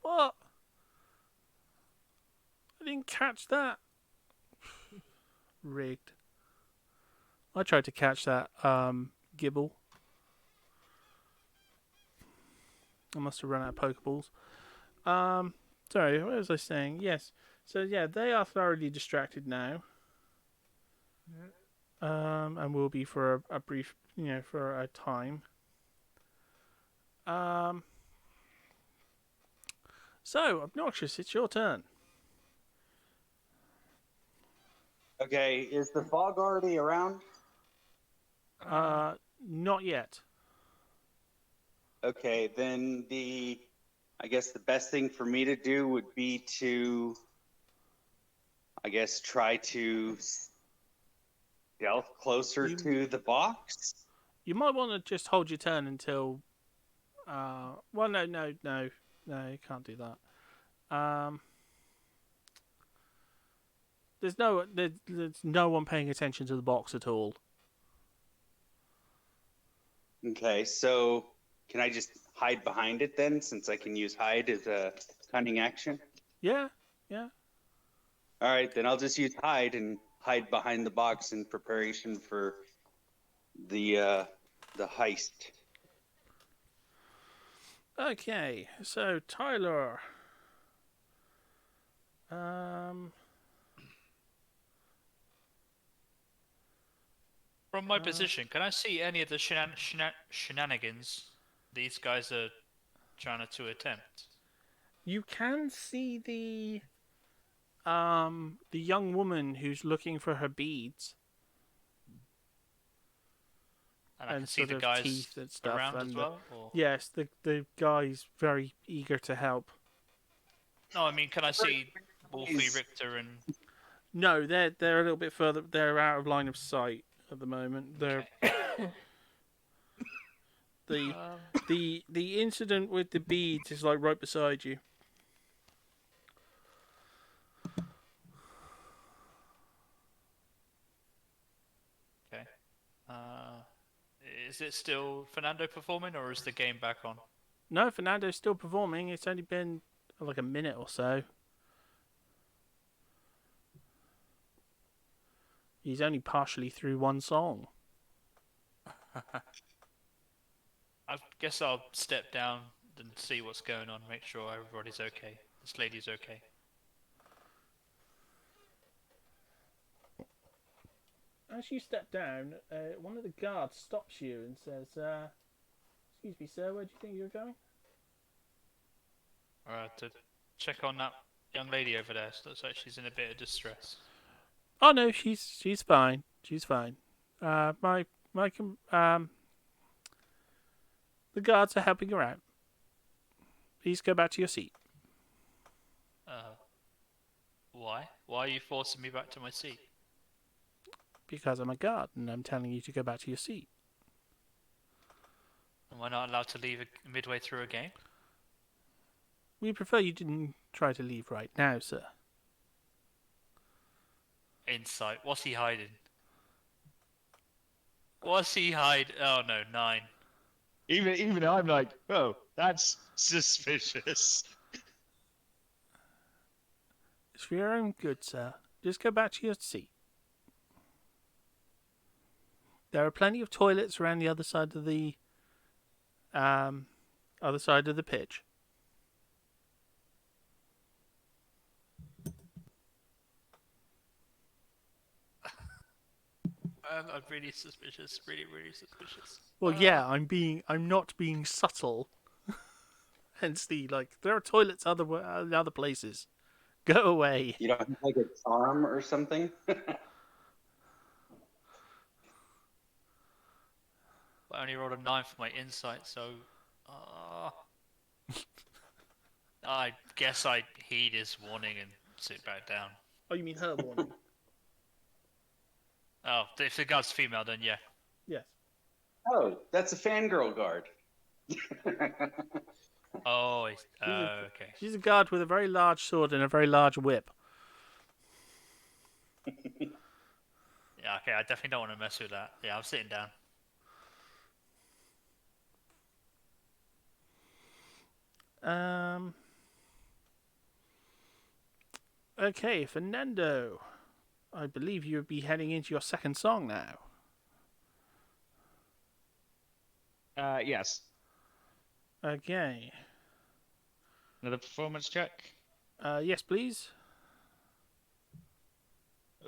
What? I didn't catch that. Rigged. I tried to catch that gibble. I must have run out of Pokeballs. Sorry, what was I saying? Yes. So yeah, they are thoroughly distracted now. And will be for a brief, for a time. So, Obnoxious, it's your turn. Okay. Is the fog already around? Not yet. Okay. Then I guess the best thing for me to do would be to, I guess, try to stealth closer to the box. You might want to just hold your turn until. Well, no, you can't do that. There's no one paying attention to the box at all. Okay, so can I just hide behind it then, since I can use hide as a cunning action? Yeah. All right, then I'll just use hide and hide behind the box in preparation for the heist. Okay, so Tylor. From my position, can I see any of the shenanigans these guys are trying to attempt? You can see the the young woman who's looking for her beads And I can see sort the of guys teeth and stuff. around as and well? Or... Yes, the guy's very eager to help. No, I mean, can I see Wolfie, Richter, and... No, they're a little bit further. They're out of line of sight at the moment. They're the incident with the beads is like right beside you. Okay. Is it still Fernando performing, or is the game back on? No, Fernando's still performing. It's only been like a minute or so. He's only partially through one song. I guess I'll step down and see what's going on, make sure everybody's okay. This lady's okay. As you step down, one of the guards stops you and says, "Excuse me, sir, where do you think you're going?" To check on that young lady over there. So looks like she's in a bit of distress. Oh no, she's fine. She's fine. The guards are helping her out. Please go back to your seat. Why? Why are you forcing me back to my seat? Because I'm a guard and I'm telling you to go back to your seat. Am I not allowed to leave midway through a game? We prefer you didn't try to leave right now, sir. Insight. What's he hiding? What's he hide? Oh no, 9. Even I'm like, oh, that's suspicious. It's for your own good, sir. Just go back to your seat. There are plenty of toilets around the other side of the pitch. I'm really suspicious. Really, really suspicious. Well, yeah, I'm not being subtle. Hence there are toilets other places. Go away. You don't have like a charm or something? I only rolled a 9 for my insight, so... I guess I heed his warning and sit back down. Oh, you mean her warning? Oh, if the guard's female, then yeah. Yes. Oh, that's a fangirl guard. Oh, okay. She's a guard with a very large sword and a very large whip. Yeah, okay, I definitely don't want to mess with that. Yeah, I'm sitting down. Okay, Fernando. I believe you'll be heading into your second song now. Yes. Okay. Another performance check. Yes, please.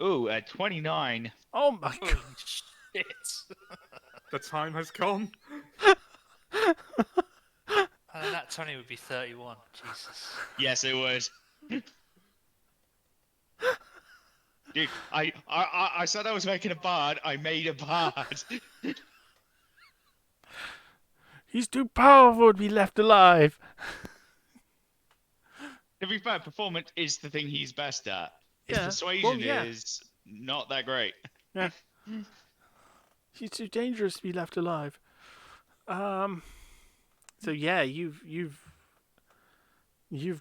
Ooh, 29. Oh my god. Shit. The time has come. That Tony would be 31. Jesus. Yes, it was. Dude, I said I was making a bard. I made a bard. He's too powerful to be left alive. To be fair, performance is the thing he's best at. His Yeah, persuasion well, yeah. is not that great. Yeah. She's too dangerous to be left alive. So yeah, you've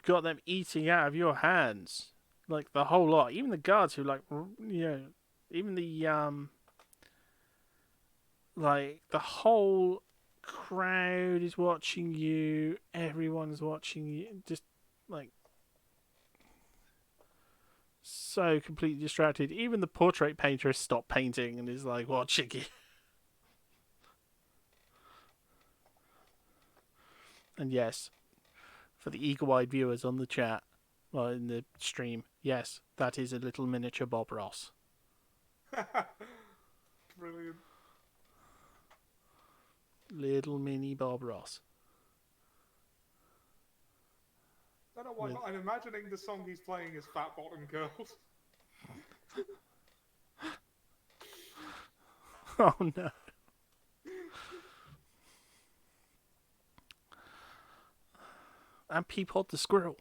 got them eating out of your hands, like the whole lot. Even the guards who even the the whole crowd is watching you. Everyone's watching you. Just so completely distracted. Even the portrait painter has stopped painting and is watching you. And yes, for the eagle-eyed viewers on the chat, in the stream, yes, that is a little miniature Bob Ross. Brilliant. Little mini Bob Ross. don't know why, With- but I'm imagining the song he's playing is Fat Bottom Girls. Oh no. And Peapod the squirrel.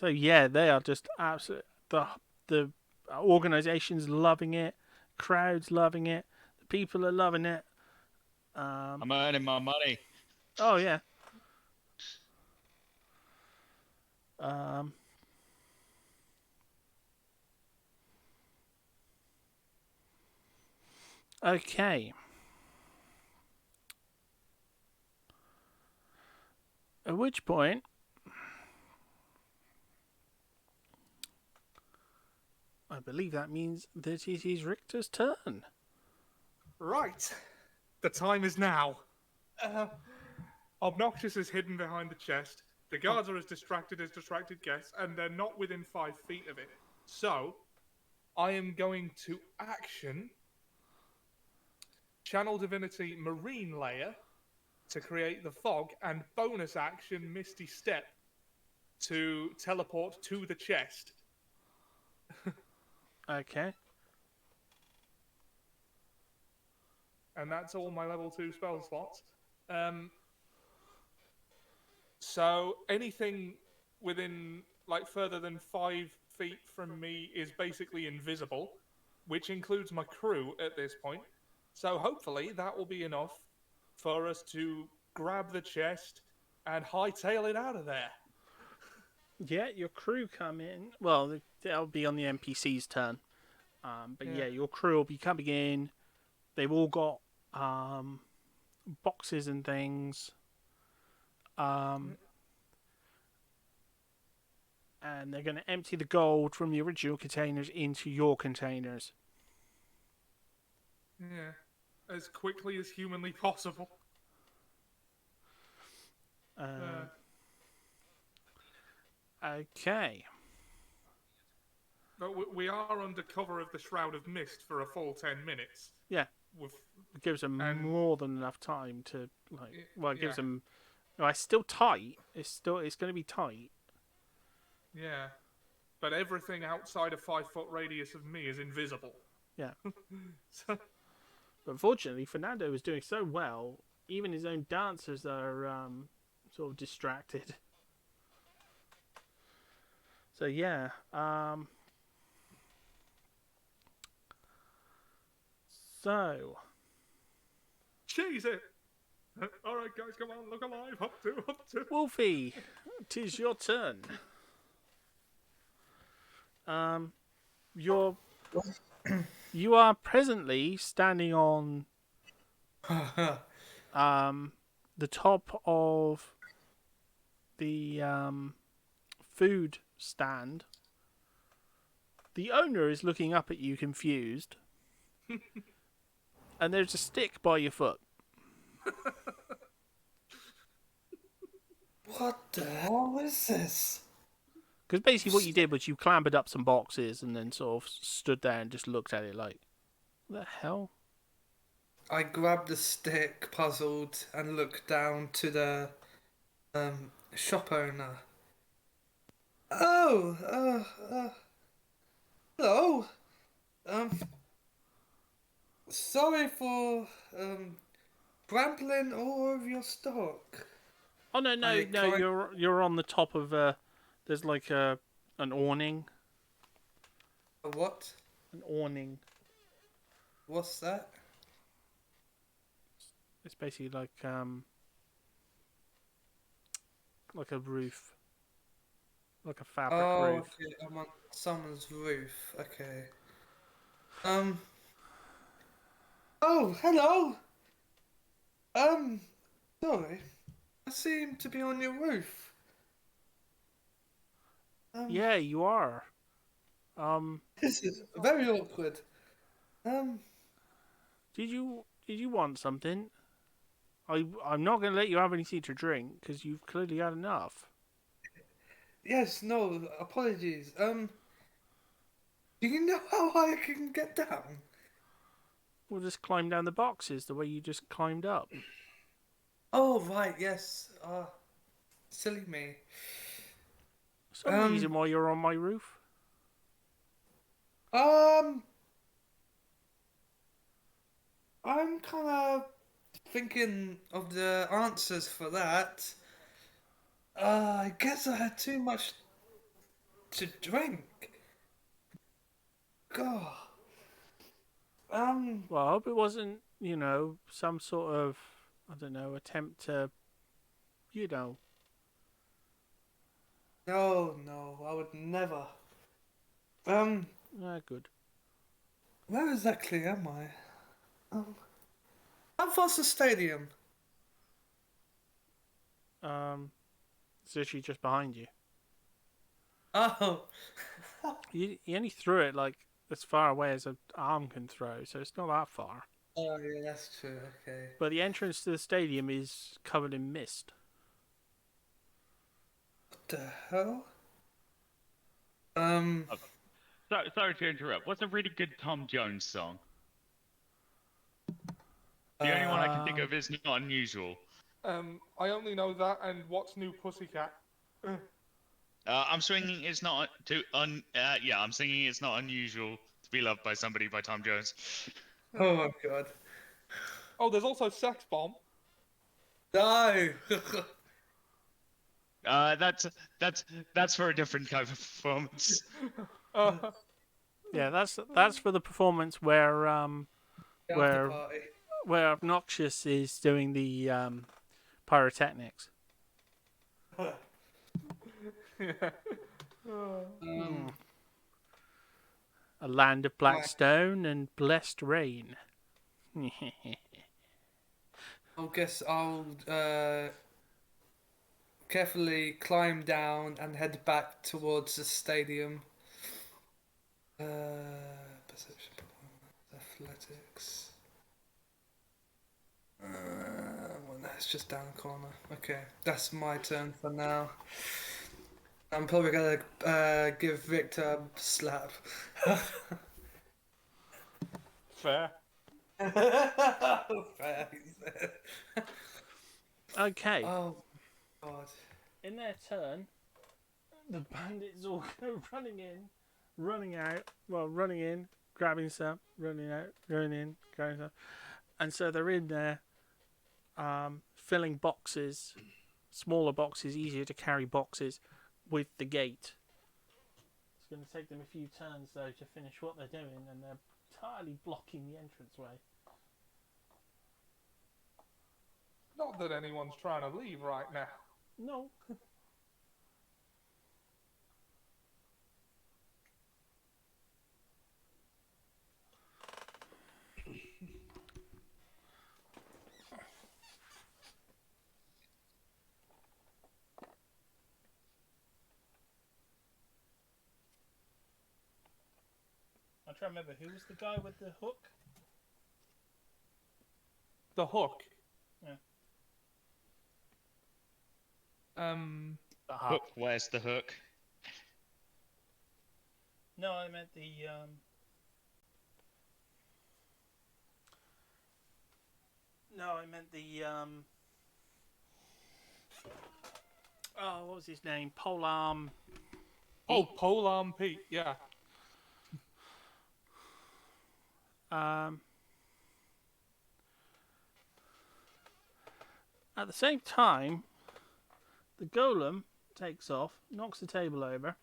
So yeah, they are just absolute. The organization's loving it, crowds loving it, the people are loving it. I'm earning my money. Oh yeah. Um. Okay. At which point, I believe that means that it is Richter's turn. Right. The time is now. Obnoxious is hidden behind the chest. The guards are as distracted as distracted guests, and they're not within 5 feet of it. So, I am going to action Channel Divinity Marine Layer to create the fog, and bonus action Misty Step to teleport to the chest. Okay. And that's all my level 2 spell slots. So anything within, like, further than 5 feet from me is basically invisible, which includes my crew at this point. So hopefully that will be enough for us to grab the chest and hightail it out of there. Yeah, your crew come in. Well, that'll be on the NPC's turn. But yeah, your crew will be coming in. They've all got boxes and things. And they're going to empty the gold from the original containers into your containers. Yeah, as quickly as humanly possible. Okay. But we are under cover of the Shroud of Mist for a full 10 minutes. Yeah. With, It gives them more than enough time to, like, well, it gives yeah. them, well, it's still tight. It's going to be tight. Yeah. But everything outside a 5-foot radius of me is invisible. Yeah. So, But fortunately, Fernando is doing so well, even his own dancers are sort of distracted. So yeah, so cheese it! Alright guys, come on, look alive, up to. Wolfie, 'tis your turn. You are presently standing on the top of the food stand. The owner is looking up at you confused. And there's a stick by your foot. What the hell is this? Because basically what you did was you clambered up some boxes and then sort of stood there and just looked at it like, what the hell? I grabbed the stick, puzzled, and looked down to the shop owner. Oh, hello. Sorry for trampling all over your stock. Oh no, you're on the top of there's like an awning. A what? An awning. What's that? It's basically like a roof. Like a fabric roof. Okay, I'm on someone's roof. Okay. Oh, hello. Sorry. I seem to be on your roof. Yeah, you are. This is very awkward. Did you want something? I'm not going to let you have anything to drink because you've clearly had enough. Yes, no, apologies. Do you know how high I can get down? We'll just climb down the boxes the way you just climbed up. Oh, right, yes. Silly me. Some reason why you're on my roof. I'm kind of thinking of the answers for that. I guess I had too much to drink. God. Well, I hope it wasn't, some sort of, I don't know, attempt to, No, I would never. Good. Where exactly am I? How far's the stadium? It's literally just behind you. Oh. You only threw it, like, as far away as an arm can throw, so it's not that far. Oh, yeah, that's true, okay. But the entrance to the stadium is covered in mist. What the hell? Sorry to interrupt. What's a really good Tom Jones song? The only one I can think of is Not Unusual. I only know that and What's New Pussycat. I'm swinging It's Not I'm singing It's Not Unusual to Be Loved by Somebody by Tom Jones. Oh my god. Oh, there's also Sex Bomb. No! That's for a different kind of performance. Yeah, that's for the performance where After party. where Noxious is doing the pyrotechnics. A land of black stone and blessed rain. I guess I'll carefully climb down and head back towards the stadium. Perception, athletics. Well, that's just down the corner. Okay, that's my turn for now. I'm probably gonna give Richter a slap. Fair. Fair. Okay. Oh, God. In their turn, the bandits all go running in, grabbing some, running out, going in, grabbing some. And so they're in there, filling boxes, smaller boxes, easier to carry boxes, with the gate. It's going to take them a few turns, though, to finish what they're doing, and they're entirely blocking the entranceway. Not that anyone's trying to leave right now. No. I'm trying to remember, who was the guy with the hook? The hook. Yeah. The Hook, where's the hook? No, I meant the oh, what was his name? Polearm. Oh, Polearm Pete, yeah. At the same time, the golem takes off, knocks the table over,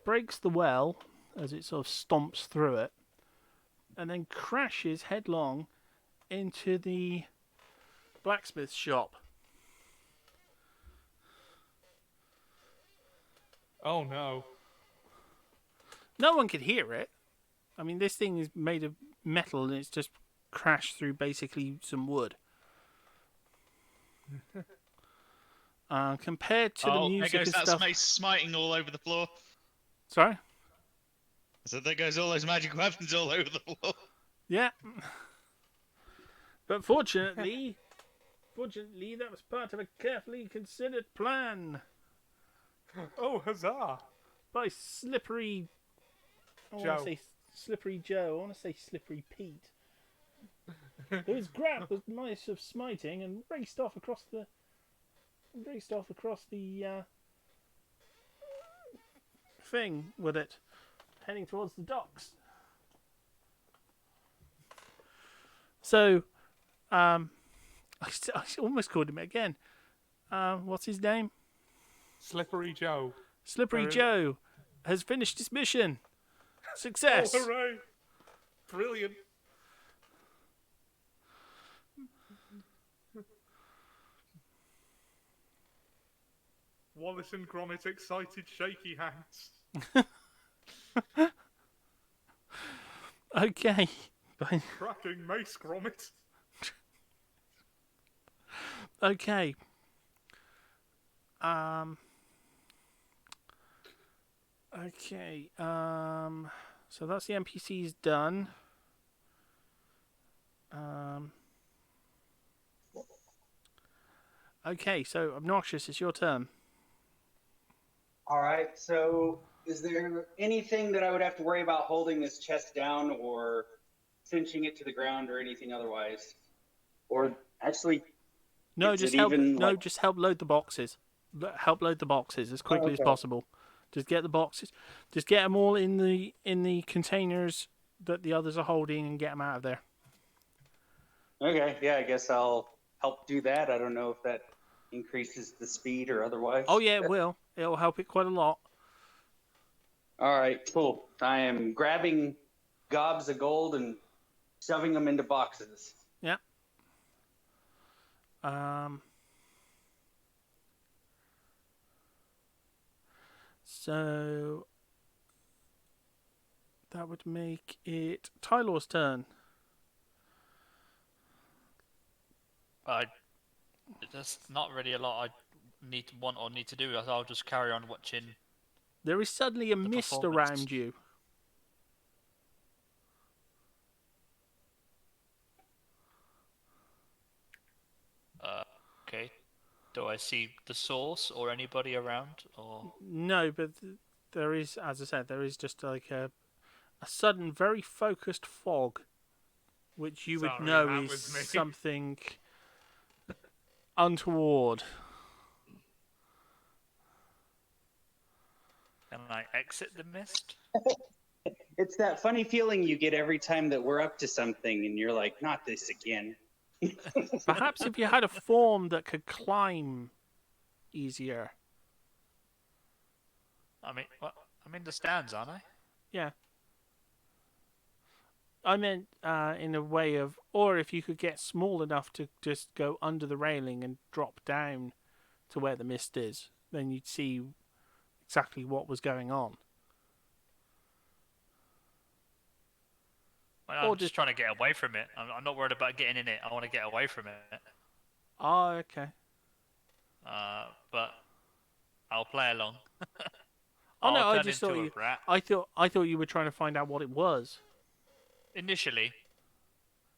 breaks the well as it sort of stomps through it, and then crashes headlong into the blacksmith shop. Oh no. No one could hear it. I mean, this thing is made of metal and it's just crashed through basically some wood. Compared to the music there goes and that stuff. mace smiting all over the floor. Sorry? So there goes all those magic weapons all over the floor. Yeah. But fortunately, that was part of a carefully considered plan Oh, huzzah! by Slippery. I Joe. want to say Slippery Joe. I want to say Slippery Pete. Who was grabbed with the mice of smiting and raced off across the thing with it, heading towards the docks. So, I almost called him again. What's his name? Slippery Joe. Slippery Very- Joe has finished his mission. Success. Oh, hooray! Brilliant. Wallace and Gromit excited shaky hands. Okay. Cracking mace, Gromit. Okay. Okay. So that's the NPCs done. Okay, so Obnoxious, it's your turn. All right. So, is there anything that I would have to worry about holding this chest down, or cinching it to the ground, or anything otherwise? Or actually, No, is just it help. even, No, like- just help load the boxes. Help load the boxes as quickly as okay. possible. Just get the boxes. Just get them all in the containers that the others are holding, and get them out of there. Okay. Yeah, I guess I'll help do that. I don't know if that increases the speed or otherwise. Oh yeah, it will. It'll help it quite a lot. All right. Cool. I am grabbing gobs of gold and shoving them into boxes. Yeah. So that would make it Tylor's turn. There's not really a lot I need to do. I'll just carry on watching. There is suddenly a The mist performance. around you. Okay. Do I see the source or anybody around? Or No, but there is, as I said, there is just like a sudden, very focused fog, which you would Sorry, know that is was me. something untoward. can I exit the mist? It's that funny feeling you get every time that we're up to something and you're like, not this again. Perhaps if you had a form that could climb easier. I mean, what? I'm in the stands, aren't I? Yeah. I meant in a way of, or if you could get small enough to just go under the railing and drop down to where the mist is, then you'd see exactly what was going on. Well, Or I'm just trying to get away from it. I'm not worried about getting in it. I want to get away from it. Oh, okay. But I'll play along. Oh no, I'll I turn just into thought a you. rat. I thought you were trying to find out what it was. Initially,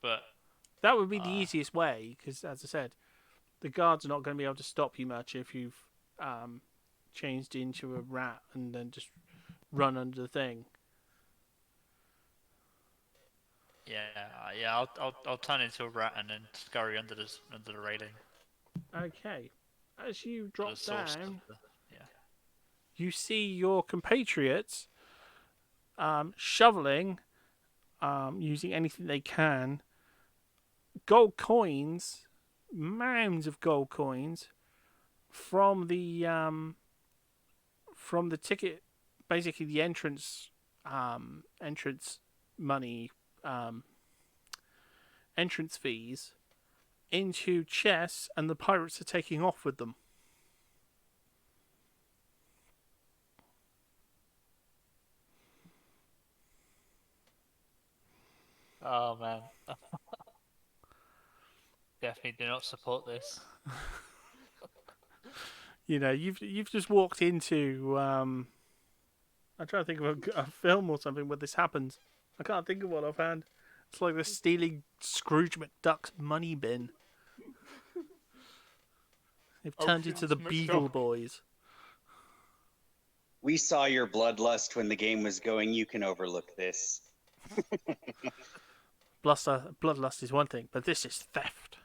but That would be the easiest way, because as I said, the guards are not going to be able to stop you much if you've changed into a rat and then just run under the thing. yeah, I'll turn into a rat and then scurry under the railing. Okay. As you to drop the source down, of yeah. you see your compatriots shoveling, using anything they can, gold coins, mounds of gold coins from the ticket, basically the entrance money, entrance fees, into chests, and the pirates are taking off with them. Oh man. Definitely do not support this. You know, you've just walked into I'm trying to think of a film or something where this happens. I can't think of one offhand. It's like the stealing Scrooge McDuck's money bin. They've turned into the Ocean's Beagle McDuck. Boys. We saw your bloodlust when the game was going. You can overlook this. Bloodlust is one thing, but this is theft.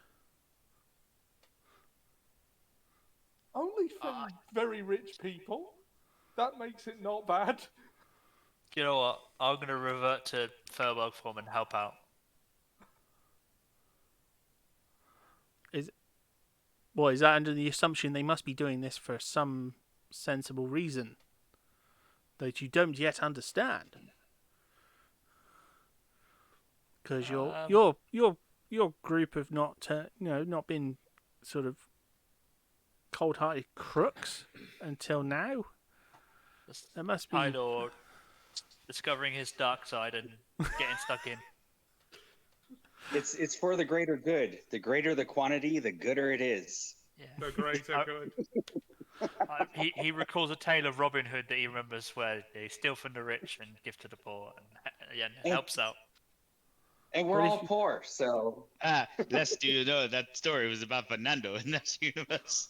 Only from very rich people. That makes it not bad. You know what? I'm going to revert to Firbolg form and help out. Well, is that under the assumption they must be doing this for some sensible reason that you don't yet understand? Because your group have not not been sort of cold-hearted crooks until now. There must be Tylor discovering his dark side and getting stuck in. It's for the greater good. The greater the quantity, the gooder it is. Yeah. The greater good. He recalls a tale of Robin Hood that he remembers where they steal from the rich and give to the poor, and helps out. And we're all poor, so. Lest you know, that story was about Fernando in this universe.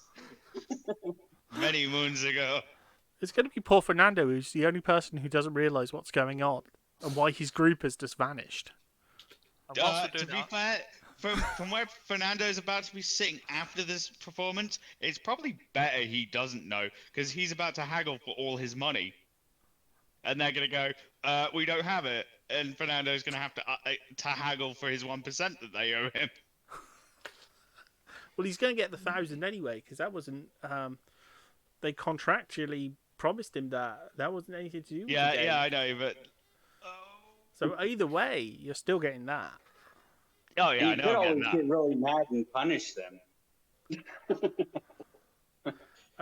Many moons ago. it's going to be poor Fernando, who's the only person who doesn't realise what's going on and why his group has just vanished. To be fair, from where Fernando's about to be sitting after this performance, it's probably better he doesn't know, because he's about to haggle for all his money. And they're going to go, we don't have it. And Fernando's going to have to haggle for his 1% that they owe him. Well, he's going to get the 1,000 anyway, because that wasn't... they contractually promised him that. That wasn't anything to do with the game. Yeah, I know, but... So either way, you're still getting that. Oh, yeah, I You know could I'm always getting that. get really mad and punish them.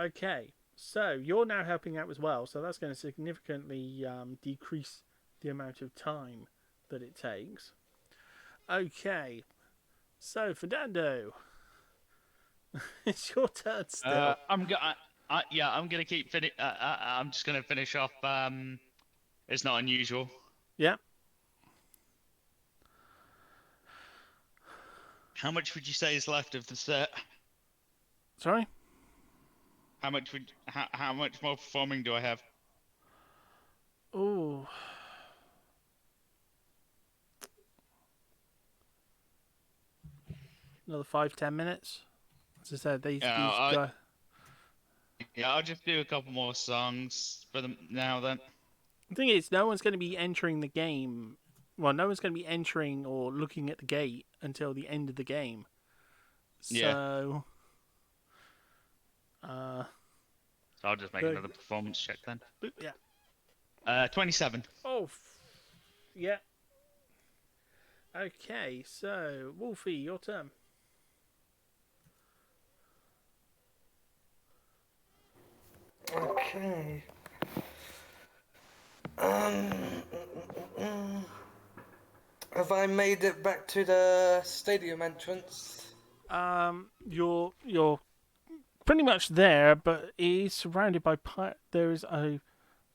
Okay, so you're now helping out as well, so that's going to significantly decrease the amount of time that it takes. Okay, so Fernando, it's your turn still. I'm gonna keep I'm just gonna finish off. It's not unusual. Yeah. How much would you say is left of the set? Sorry? How much more performing do I have? Oh. Another 5-10 minutes. As I said, these guys. Yeah, I'll just do a couple more songs for them now then. The thing is, no one's going to be entering the game. Well, no one's going to be entering or looking at the gate until the end of the game. So, So I'll just make another performance check then. Yeah. 27. Oh, yeah. Okay, so Wolfie, your turn. Okay. Have I made it back to the stadium entrance? You're pretty much there, but he's surrounded by there is a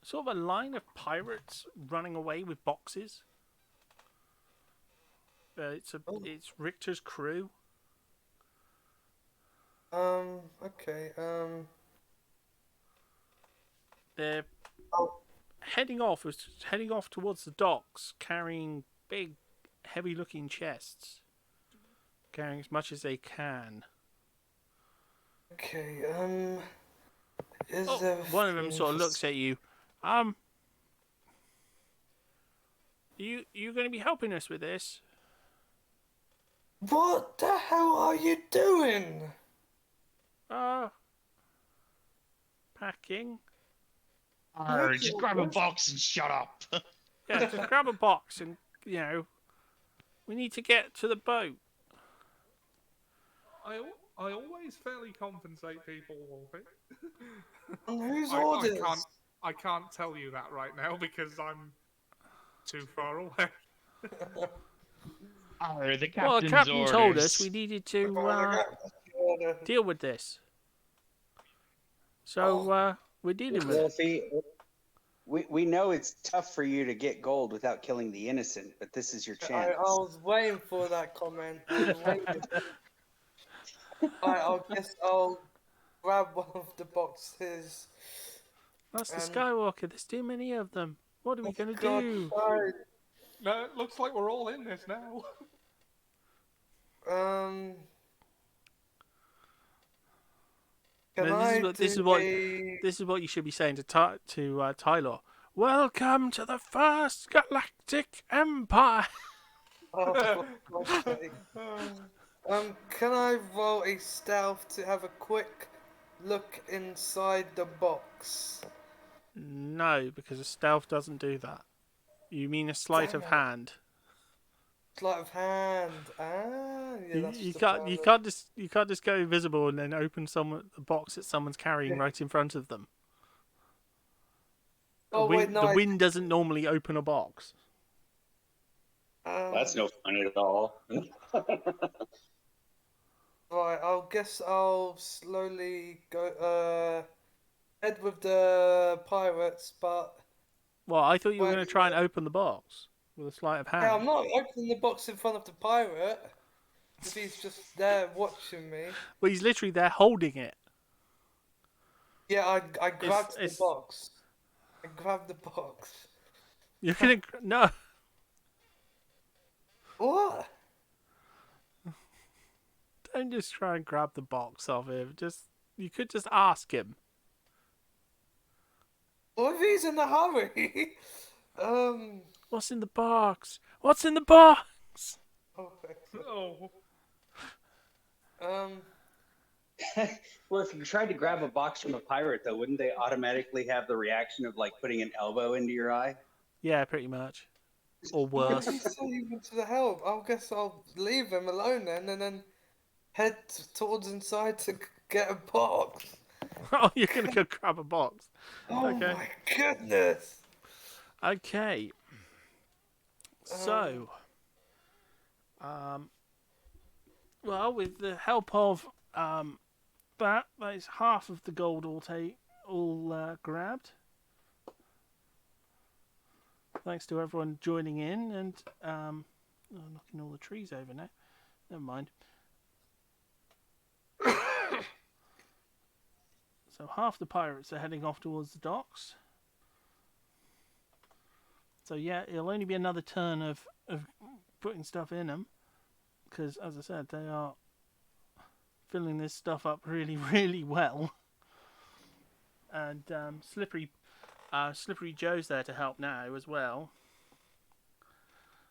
sort of a line of pirates running away with boxes. It's Richter's crew. Okay. They're heading off towards the docks, carrying big, heavy-looking chests, carrying as much as they can. Okay. One of them sort of looks at you. You going to be helping us with this? What the hell are you doing? Packing. Just grab a box and shut up. Yeah, just grab a box and, we need to get to the boat. I always fairly compensate people, Wolfie. Whose orders? I can't tell you that right now because I'm too far away. The captain's Well, the captain orders. told us we needed to deal with this. So, we're dealing with it. Wolfie, we know it's tough for you to get gold without killing the innocent, but this is your chance. I was waiting for that comment. Alright, I guess I'll grab one of the boxes. That's the Skywalker. There's too many of them. What are we going to God, do? sorry. No, it looks like we're all in this now. Can No, I this do is what you should be saying to Tylor. Welcome to the first Galactic Empire. Oh, for God's sake. Can I roll a stealth to have a quick look inside the box? No, because a stealth doesn't do that. You mean a sleight of Damn it. hand? Sleight of hand. Ah, yeah, that's You the can't. plan. You can't just go invisible and then open the box that someone's carrying right in front of them. Oh, wait, no. The wind doesn't normally open a box. That's no fun at all. Right, I'll guess I'll slowly go, head with the pirates, but... Well, I thought you were Wait, going to try and open the box with a sleight of hand. Yeah, I'm not opening the box in front of the pirate. If he's just there watching me. Well, he's literally there holding it. Yeah, I grabbed it's- the box. I grabbed the box. You're gonna no. What? Don't just try and grab the box off him. You could just ask him. What if he's in a hurry? What's in the box? What's in the box? Oh. Well, if you tried to grab a box from a pirate, though, wouldn't they automatically have the reaction of like putting an elbow into your eye? Yeah, pretty much. Or What worse. if he's so even to the help? I guess I'll leave him alone then, and then head towards inside to get a box. Oh, you're gonna go grab a box. Oh Okay. my goodness! Okay. So, well, with the help of that is half of the gold all grabbed. Thanks to everyone joining in and knocking all the trees over now. Never mind. So half the pirates are heading off towards the docks. So yeah, it'll only be another turn of putting stuff in them, because as I said, they are filling this stuff up really, really well. And Slippery Joe's there to help now as well.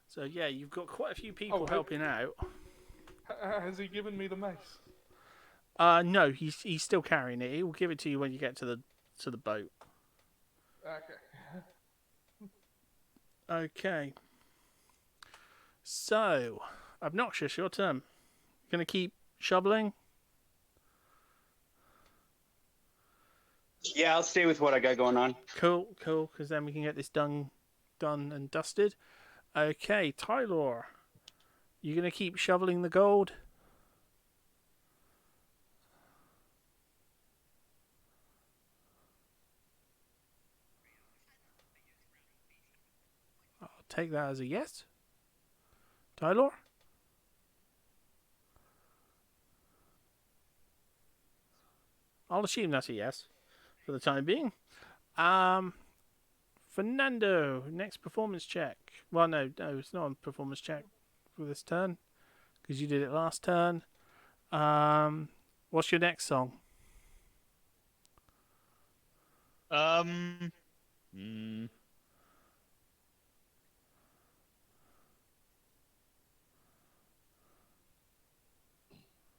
So yeah, you've got quite a few people helping out. Has he given me the mace? No, he's still carrying it. He will give it to you when you get to the boat. Okay. Okay. So, Obnoxious, your turn. Gonna keep shoveling? Yeah, I'll stay with what I got going on. Cool, because then we can get this done and dusted. Okay, Tylor, you gonna keep shoveling the gold? I'll take that as a yes. Tylor? I'll assume that's a yes for the time being. Fernando, next performance check. Well, no, it's not a performance check for this turn because you did it last turn. What's your next song?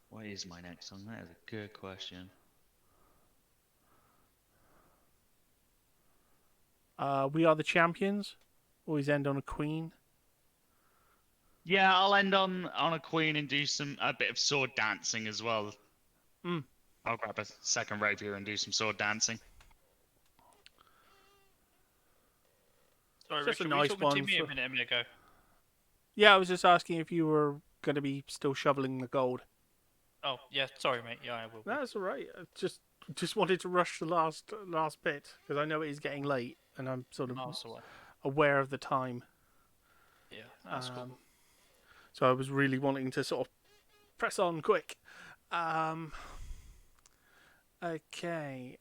What is my next song? That is a good question. We Are the Champions. Always end on a queen. Yeah, I'll end on a queen and do a bit of sword dancing as well. I'll grab a second rapier and do some sword dancing. Sorry, Just a Richter, were you nice talking one to me for- a minute ago? Yeah, I was just asking if you were going to be still shoveling the gold. Oh, yeah, sorry, mate. Yeah, I will. That's all right. I just wanted to rush the last bit because I know it is getting late and I'm sort of No, that's all right. aware of the time. Yeah, that's cool. So I was really wanting to sort of press on quick. Okay.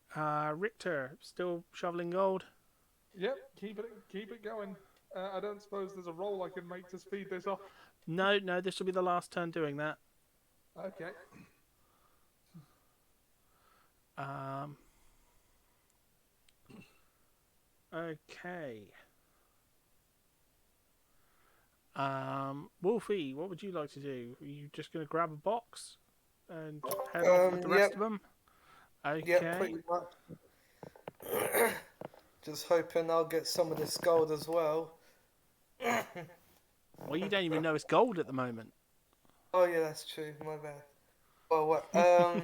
Richter, still shoveling gold? Yep, keep it going. I don't suppose there's a roll I can make to speed this up. No, this will be the last turn doing that. Okay. Okay. Wolfie, what would you like to do? Are you just going to grab a box and head off with the rest Yep. of them? Okay. Yeah, pretty much. Just hoping I'll get some of this gold as well. Well, you don't even know it's gold at the moment. Oh yeah, that's true. My bad. Well, what? Oh,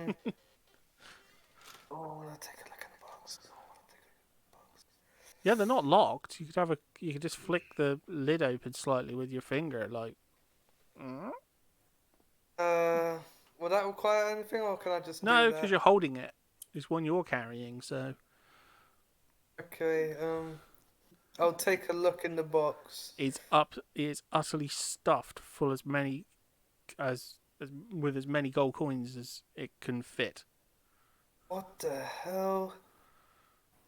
I'll take a look at the box. Yeah, they're not locked. You could just flick the lid open slightly with your finger, like. Will that require anything, or can I just No, do because that? you're holding it. It's one you're carrying, so. Okay. I'll take a look in the box. It's utterly stuffed full as with as many gold coins as it can fit. What the hell?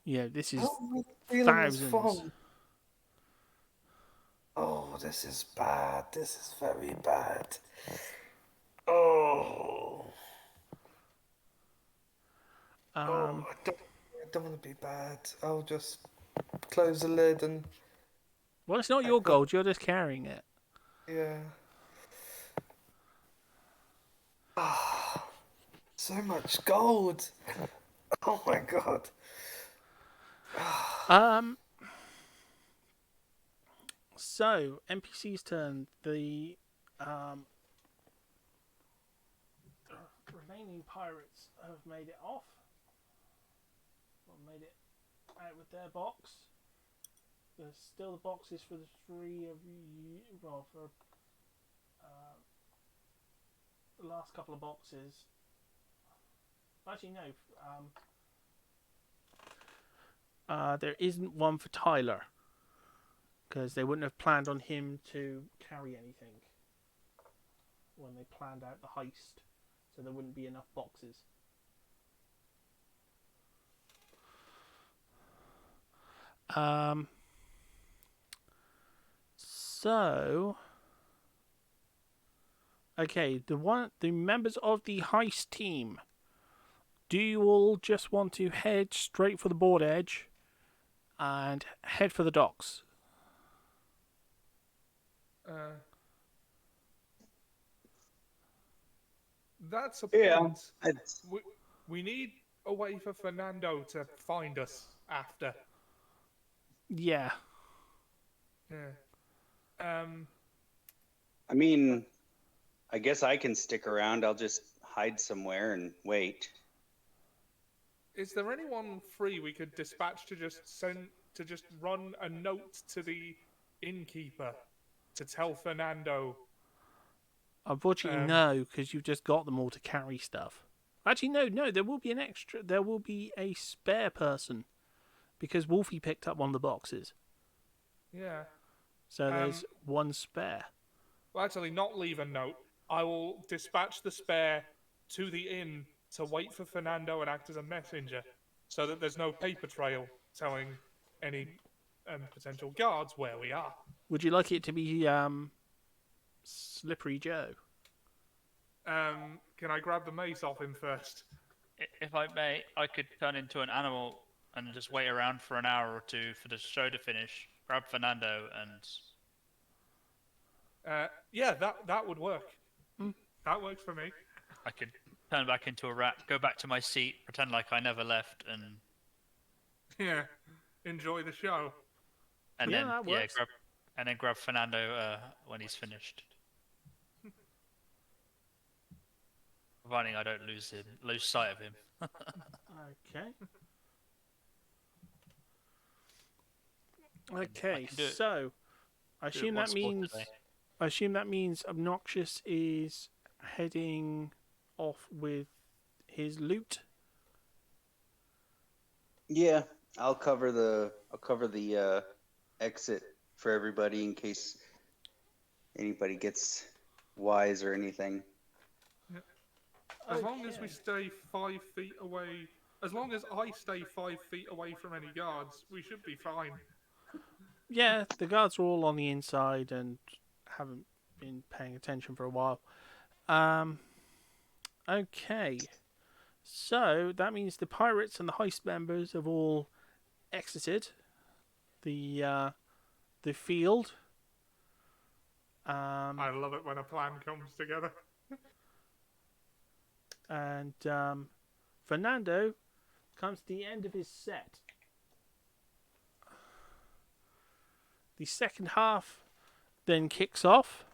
Yeah, this is How am I feeling this thousands. from? Oh, this is bad. This is very bad. Oh. I don't want to be bad. I'll just close the lid and Well, it's not your gold. You're just carrying it. yeah. Ah, so much gold. Oh my god. So NPC's turn. The remaining pirates have made it off. Or made it out with their box. There's still the boxes for the three of you. Well, for the last couple of boxes. Actually, no. There isn't one for Tylor. Because they wouldn't have planned on him to carry anything when they planned out the heist. So there wouldn't be enough boxes. So, okay, the members of the heist team. Do you all just want to head straight for the board edge and head for the docks? That's a Yeah, point. We need a way for Fernando to find us after. Yeah. Yeah. I mean, I guess I can stick around. I'll just hide somewhere and wait. Is there anyone free we could dispatch to just run a note to the innkeeper to tell Fernando? Unfortunately, no, because you've just got them all to carry stuff. Actually, no, there will be an extra. There will be a spare person, because Wolfie picked up one of the boxes. Yeah. So there's one spare. Well, actually, not leave a note. I will dispatch the spare to the inn to wait for Fernando and act as a messenger, so that there's no paper trail telling any potential guards where we are. Would you like it to be Slippery Joe? Can I grab the mace off him first? If I may, I could turn into an animal and just wait around for an hour or two for the show to finish. Grab Fernando and. Yeah, that would work. That works for me. I could turn back into a rat, go back to my seat, pretend like I never left, and. Yeah, enjoy the show. And Yeah, then that works. grab Fernando when he's finished. Providing I don't lose sight of him. Okay. Okay, can do it. so I Do it assume once that more means today. Noxious is heading off with his loot. Yeah, I'll cover the exit for everybody in case anybody gets wise or anything. As long as we stay 5 feet away, as long as I stay 5 feet away from any guards, we should be fine. Yeah, the guards are all on the inside and haven't been paying attention for a while. Okay. So that means the pirates and the heist members have all exited the field. I love it when a plan comes together. And Fernando comes to the end of his set. The second half then kicks off.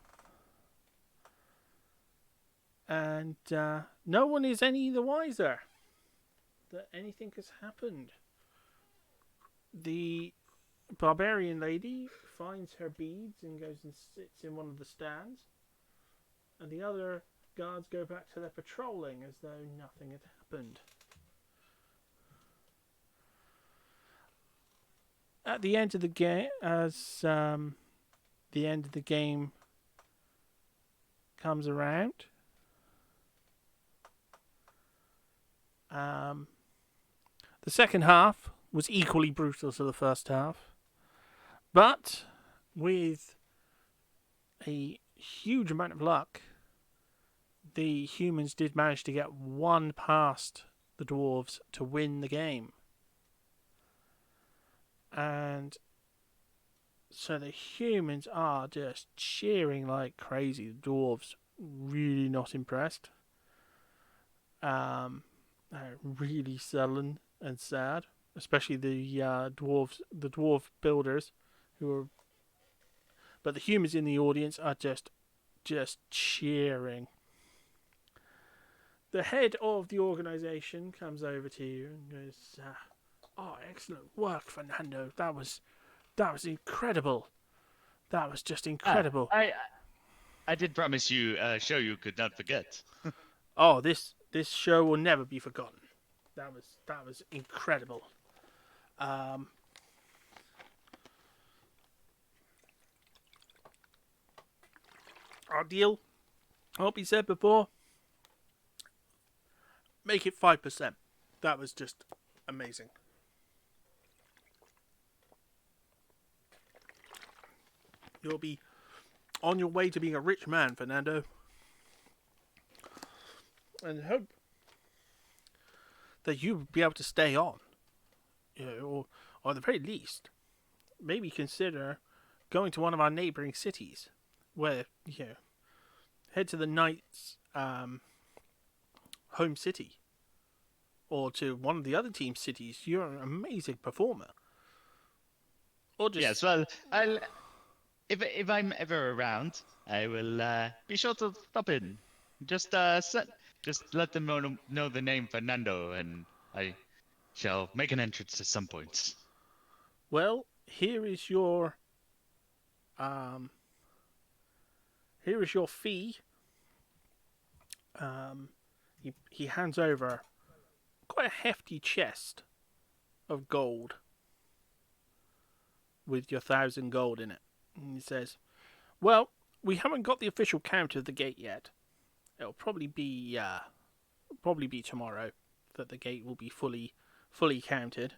And no one is any the wiser that anything has happened. The barbarian lady finds her beads and goes and sits in one of the stands. And the other guards go back to their patrolling as though nothing had happened. At the end of the game, as the end of the game comes around, the second half was equally brutal to the first half, but with a huge amount of luck, the humans did manage to get one past the dwarves to win the game. And so the humans are just cheering like crazy. The dwarves really not impressed. They're really sullen and sad, especially the dwarf builders, but the humans in the audience are just cheering. The head of the organization comes over to you and goes, "Oh, excellent work, Fernando. That was incredible. That was just incredible." I did promise you a show you could not forget. Oh, this show will never be forgotten. That was incredible. Our deal, what we said before, make it 5%. That was just amazing. You'll be on your way to being a rich man, Fernando. And hope that you'll be able to stay on. Or at the very least, maybe consider going to one of our neighbouring cities, where, head to the knight's home city, or to one of the other team's cities. You're an amazing performer. Or just... Yes, well, if I'm ever around, I will be sure to stop in. Just let them know the name Fernando, and I shall make an entrance at some point. Well, here is your fee. He hands over quite a hefty chest of gold with your 1,000 gold in it. And he says, "Well, we haven't got the official count of the gate yet. It'll probably be tomorrow that the gate will be fully counted."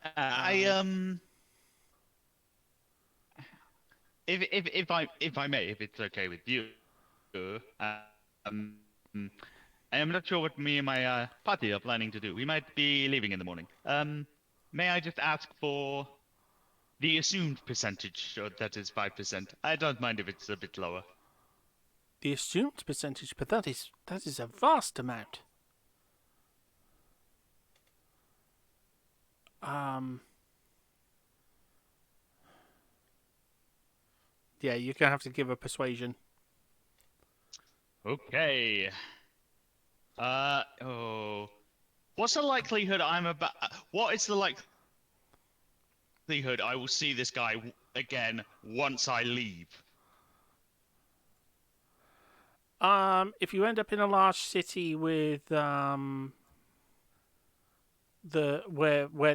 If I may, if it's okay with you, I am not sure what me and my party are planning to do. We might be leaving in the morning. May I just ask for the assumed percentage, or that is 5%? I don't mind if it's a bit lower. The assumed percentage, but that is a vast amount. Yeah, you're gonna have to give a persuasion. Okay. What's the likelihood what is the likelihood I will see this guy again once I leave? If you end up in a large city with where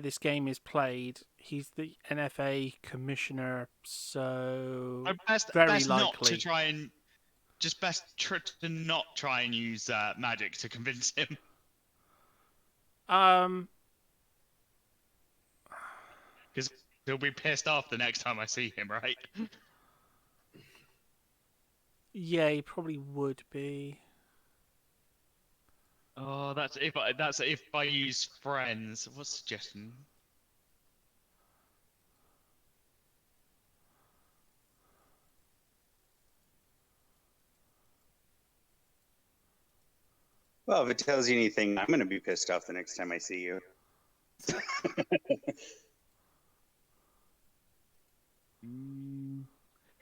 this game is played, he's the NFA commissioner, so very best likely. Not to try and to not try and use magic to convince him. He'll be pissed off the next time I see him, right? Yeah, he probably would be. Oh, that's if I use friends. What suggestion? Well, if it tells you anything, I'm going to be pissed off the next time I see you.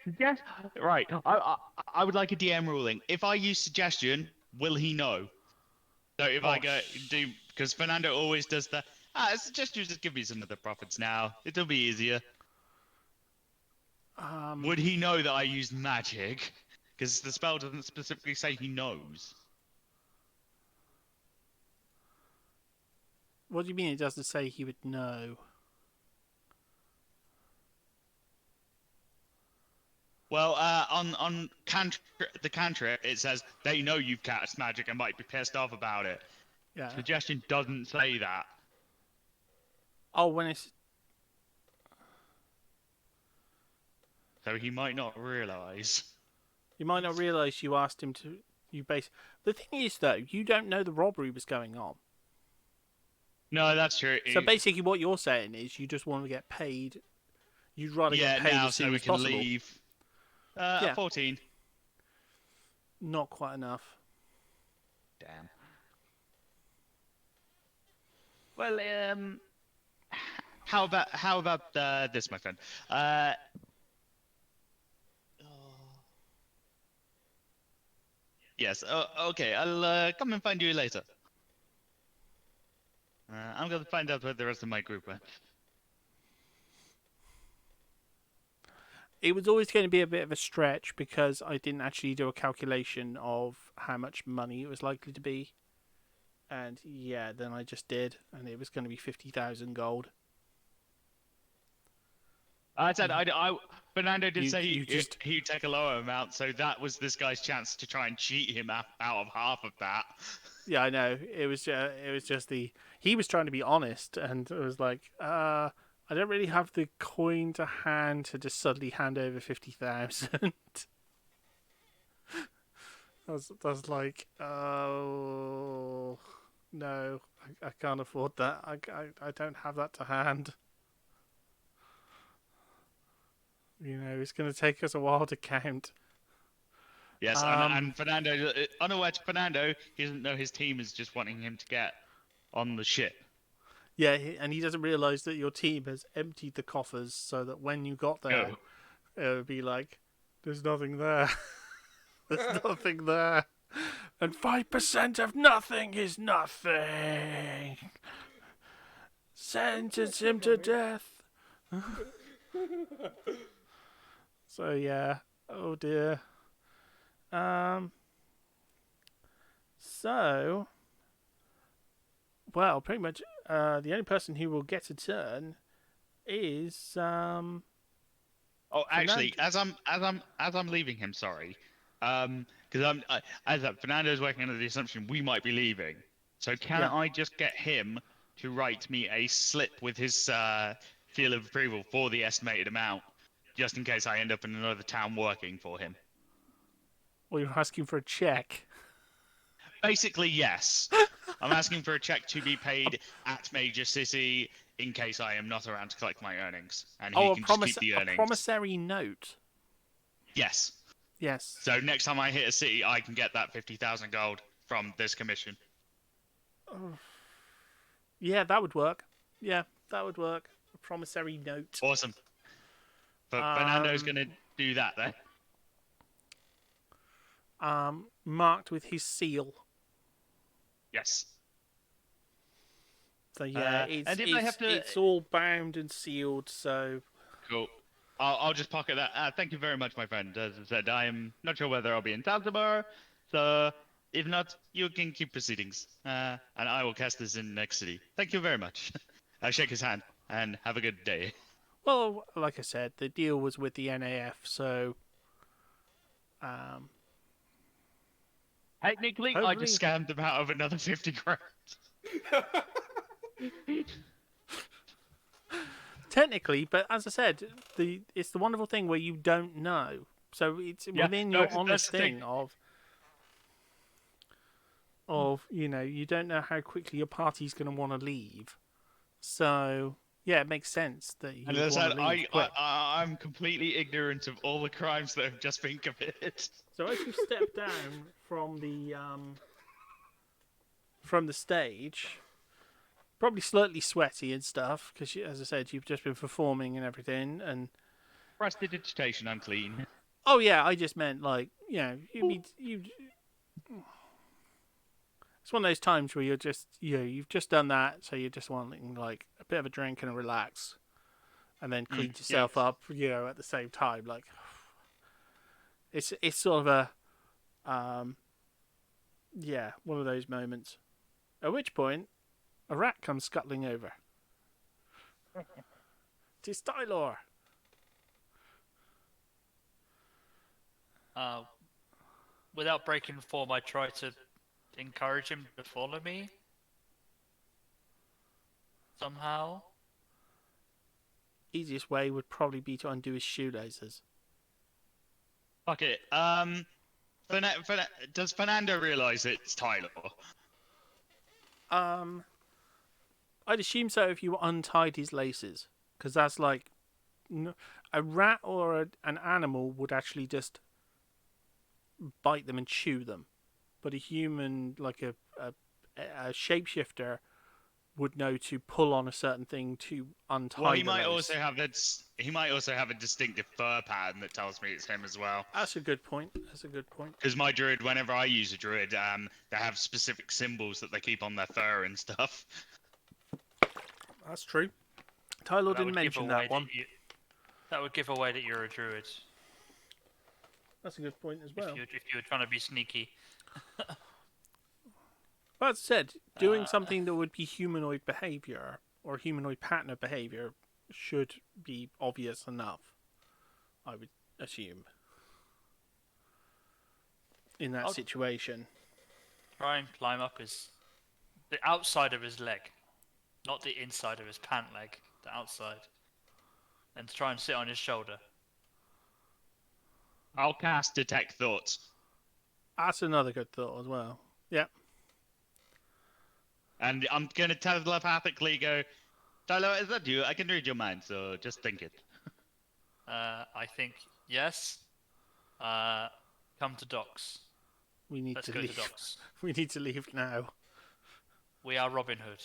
Suggest right. I would like a DM ruling. If I use suggestion, will he know? So if I go do because Fernando always does that. Suggestion just give me some of the profits now. It'll be easier. Would he know that I used magic? Because the spell doesn't specifically say he knows. What do you mean it doesn't say he would know? Well, on the cantrip, it says they know you've cast magic and might be pissed off about it. Yeah. Suggestion doesn't say that. Oh, when it's... So he might not realise. You might not realise you asked him to... The thing is, though, you don't know the robbery was going on. No, that's true. So basically what you're saying is you just want to get paid. You'd rather get paid now as soon so we as can possible. leave. Yeah. 14. Not quite enough. Damn. Well, how about this, my friend? Yes. Okay. I'll come and find you later. I'm gonna find out where the rest of my group went. It was always going to be a bit of a stretch because I didn't actually do a calculation of how much money it was likely to be. And yeah, then I just did, and it was going to be 50,000 gold. I said Fernando did You- say you just- he'd take a lower amount, so that was this guy's chance to try and cheat him out of half of that. Yeah, I know. It was just he was trying to be honest, and it was like, I don't really have the coin to hand to just suddenly hand over 50,000. I was like, oh no, I can't afford that. I don't have that to hand. You know, it's going to take us a while to count. Yes, and Fernando, unaware to Fernando, he doesn't know his team is just wanting him to get on the ship. Yeah, and he doesn't realise that your team has emptied the coffers so that when you got there, it would be like, there's nothing there. There's nothing there. And 5% of nothing is nothing. Sentence him to death. So, yeah. Oh, dear. So... Well, pretty much the only person who will get a turn is Oh, actually, as I'm leaving him, sorry, because Fernando's working under the assumption we might be leaving. So can I just get him to write me a slip with his seal of approval for the estimated amount, just in case I end up in another town working for him? Well, you're asking for a check. Basically, yes. I'm asking for a check to be paid at Major City in case I am not around to collect my earnings, and he can just keep the earnings. A promissory note. Yes. Yes. So next time I hit a city, I can get that 50,000 gold from this commission. Yeah, that would work. Yeah, that would work. A promissory note. Awesome. But Fernando's going to do that then. Marked with his seal. Yes. So yeah, it's all bound and sealed. So cool. I'll just pocket that. Thank you very much, my friend. As I said, I am not sure whether I'll be in town tomorrow. So if not, you can keep proceedings, and I will cast this in next city. Thank you very much. I shake his hand and have a good day. Well, like I said, the deal was with the NAF, so technically, I just scammed them out of another 50 grand. Technically, but as I said, it's the wonderful thing where you don't know. So it's within your that's honest the thing. thing of you don't know how quickly your party's going to want to leave. So yeah, it makes sense that you And would as I want said, to leave quick. I'm completely ignorant of all the crimes that have just been committed. So as you step down from the stage, probably slightly sweaty and stuff, because as I said, you've just been performing and everything. And Prestidigitation unclean. oh yeah, I just meant you. It's one of those times where you're just you've just done that, so you're just wanting like a bit of a drink and a relax, and then clean yourself up, at the same time. Like it's sort of a one of those moments. At which point, a rat comes scuttling over. It's Tylor. Without breaking form, I try to encourage him to follow me. Somehow. Easiest way would probably be to undo his shoelaces. Fuck it. Does Fernando realise it's Tylor? I'd assume so if you untied his laces, because that's like a rat or an animal would actually just bite them and chew them, but a human, like a shapeshifter, would know to pull on a certain thing to untie. Well, he the might lace. he might also have a distinctive fur pattern that tells me it's him as well. That's a good point. Because my druid, whenever I use a druid, they have specific symbols that they keep on their fur and stuff. That's true. Tylor didn't mention that one. That would give away that you're a druid. That's a good point as well. If you were trying to be sneaky. But as I said, doing something that would be humanoid behavior or humanoid pattern of behavior should be obvious enough, I would assume, in that situation. Try and climb up the outside of his leg, not the inside of his pant leg, the outside, and try and sit on his shoulder. I'll cast Detect Thoughts. That's another good thought as well. Yeah. And I'm going to telepathically go, Tylor, is that you? I can read your mind, so just think it. I think, yes. Come to docks. Let's go to docks. We need to leave now. We are Robin Hood.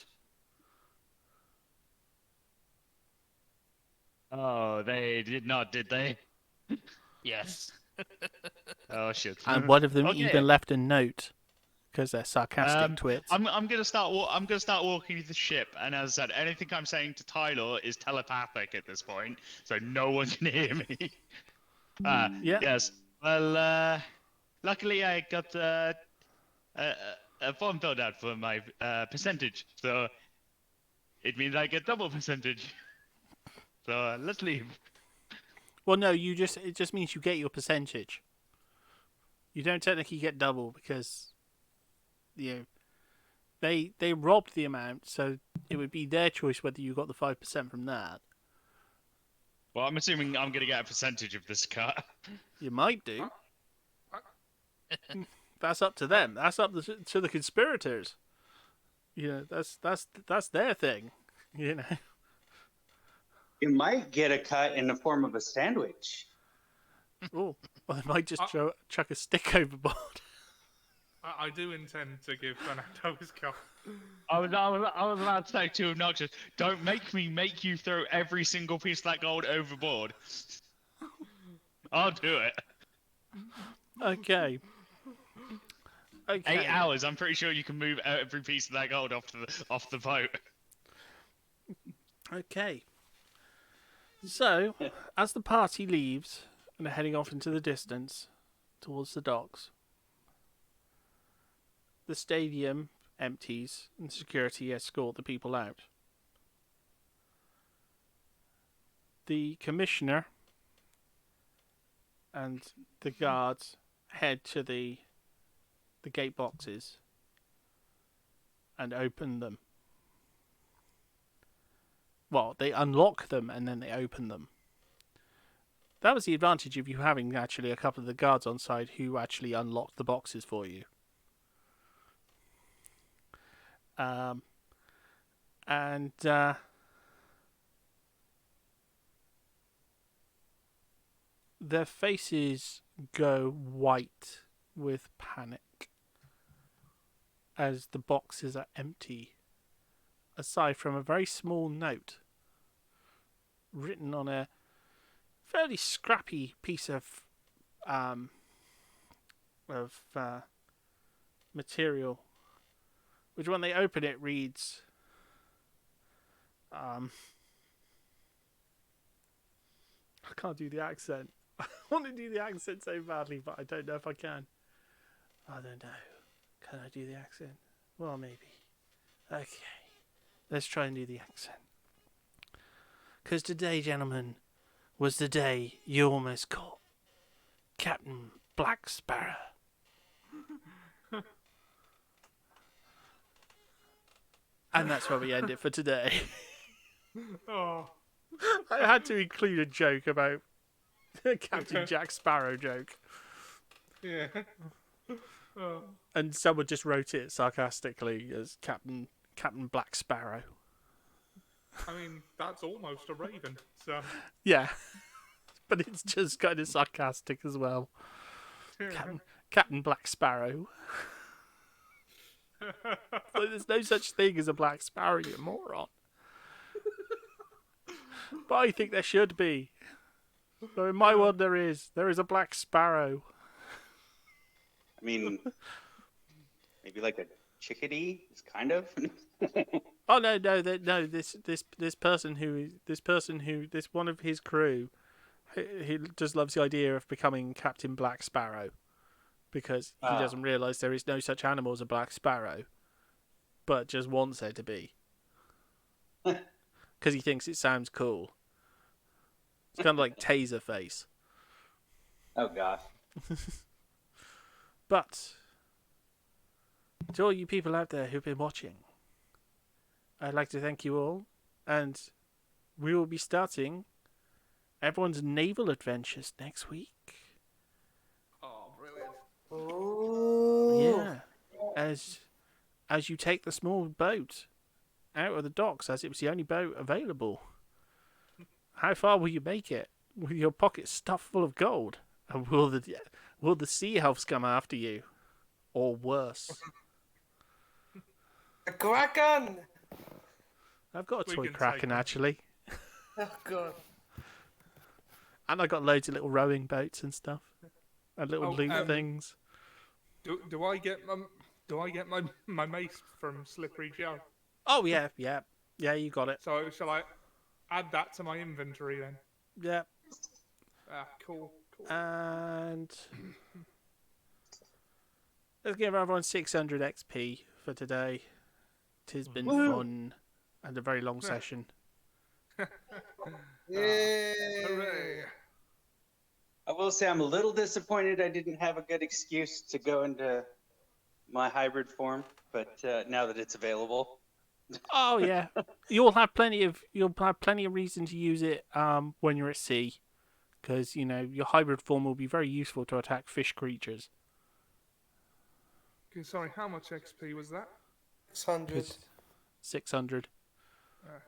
Oh, they did not, did they? Yes. Oh, shit. And one of them Okay. even left a note, because they're sarcastic twits. I'm gonna start walking the ship, and as I said, anything I'm saying to Tylor is telepathic at this point, so no one can hear me. Yeah. Yes. Well, luckily I got a form filled out for my percentage, so it means I get double percentage. So let's leave. Well, no, it just means you get your percentage. You don't technically get double because they robbed the amount, so it would be their choice whether you got the 5% from that. Well, I'm assuming I'm gonna get a percentage of this cut. You might do. That's up to them. That's up to the conspirators. That's their thing. You You might get a cut in the form of a sandwich. Oh, well, they might just chuck a stick overboard. I do intend to give Fernando his cut. I was about to say to Noxious, don't make you throw every single piece of that gold overboard. I'll do it. Okay. 8 hours. I'm pretty sure you can move every piece of that gold off the boat. Okay. So, as the party leaves and are heading off into the distance towards the docks, the stadium empties and security escort the people out. The commissioner and the guards head to the gate boxes and open them. Well, they unlock them and then they open them. That was the advantage of you having actually a couple of the guards on side who actually unlocked the boxes for you. And their faces go white with panic as the boxes are empty, aside from a very small note written on a fairly scrappy piece of material, which when they open it reads, I can't do the accent. I want to do the accent so badly, but I don't know if I can. I don't know. Can I do the accent? Well, maybe. Okay. Let's try and do the accent. Because today, gentlemen, was the day you almost caught Captain Black Sparrow. And that's where we end it for today. Oh. I had to include a joke about Captain Jack Sparrow joke. Yeah. Oh. And someone just wrote it sarcastically as Captain Black Sparrow. I mean, that's almost a raven, so... Yeah. But it's just kind of sarcastic as well. Captain Black Sparrow. So there's no such thing as a Black Sparrow, you moron. But I think there should be. So in my world there is a Black Sparrow. I meone, maybe like a chickadee, is kind of. Oh no! This one of his crew, he just loves the idea of becoming Captain Black Sparrow, because he doesn't realise there is no such animal as a Black Sparrow, but just wants there to be, because he thinks it sounds cool. It's kind of like Taserface. Oh gosh. But to all you people out there who've been watching, I'd like to thank you all, and we will be starting everyone's naval adventures next week. Oh, brilliant. Oh. Yeah, as you take the small boat out of the docks, as it was the only boat available. How far will you make it with your pockets stuffed full of gold? And will the sea elves come after you, or worse? A kraken! I've got a We toy can kraken take 'em. actually, Oh god. and I got loads of little rowing boats and stuff, and little loot things. Do I get my mace from Slippery Joe? Oh yeah, you got it. So shall I add that to my inventory then? Yeah, Ah, cool. and let's give everyone 600 XP for today. Tis been fun and a very long session. Hooray! I will say I'm a little disappointed I didn't have a good excuse to go into my hybrid form, but now that it's available. Oh yeah, you'll have plenty of reason to use it when you're at sea, because your hybrid form will be very useful to attack fish creatures. Okay, sorry, how much XP was that? 600. 600. Okay.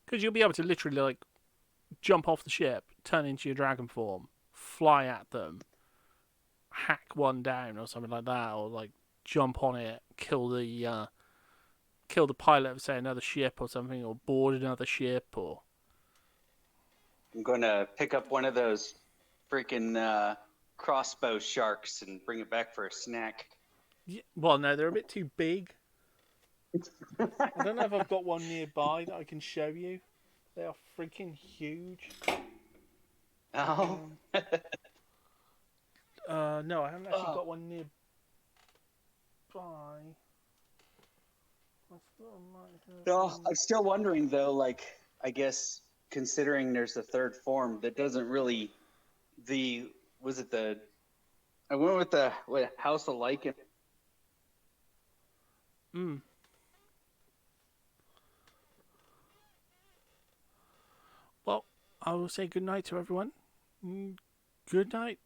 Because you'll be able to literally jump off the ship, turn into your dragon form, fly at them, hack one down or something like that, or jump on it, kill the pilot of say another ship or something, or board another ship, or I'm going to pick up one of those freaking crossbow sharks and bring it back for a snack. well, no, they're a bit too big. I don't know if I've got one nearby that I can show you. They are freaking huge. Oh. No, I haven't actually got one nearby. No, I'm still wondering though, I guess considering there's a third form that doesn't really I went with the House of Lycan. I will say good night to everyone. Good night.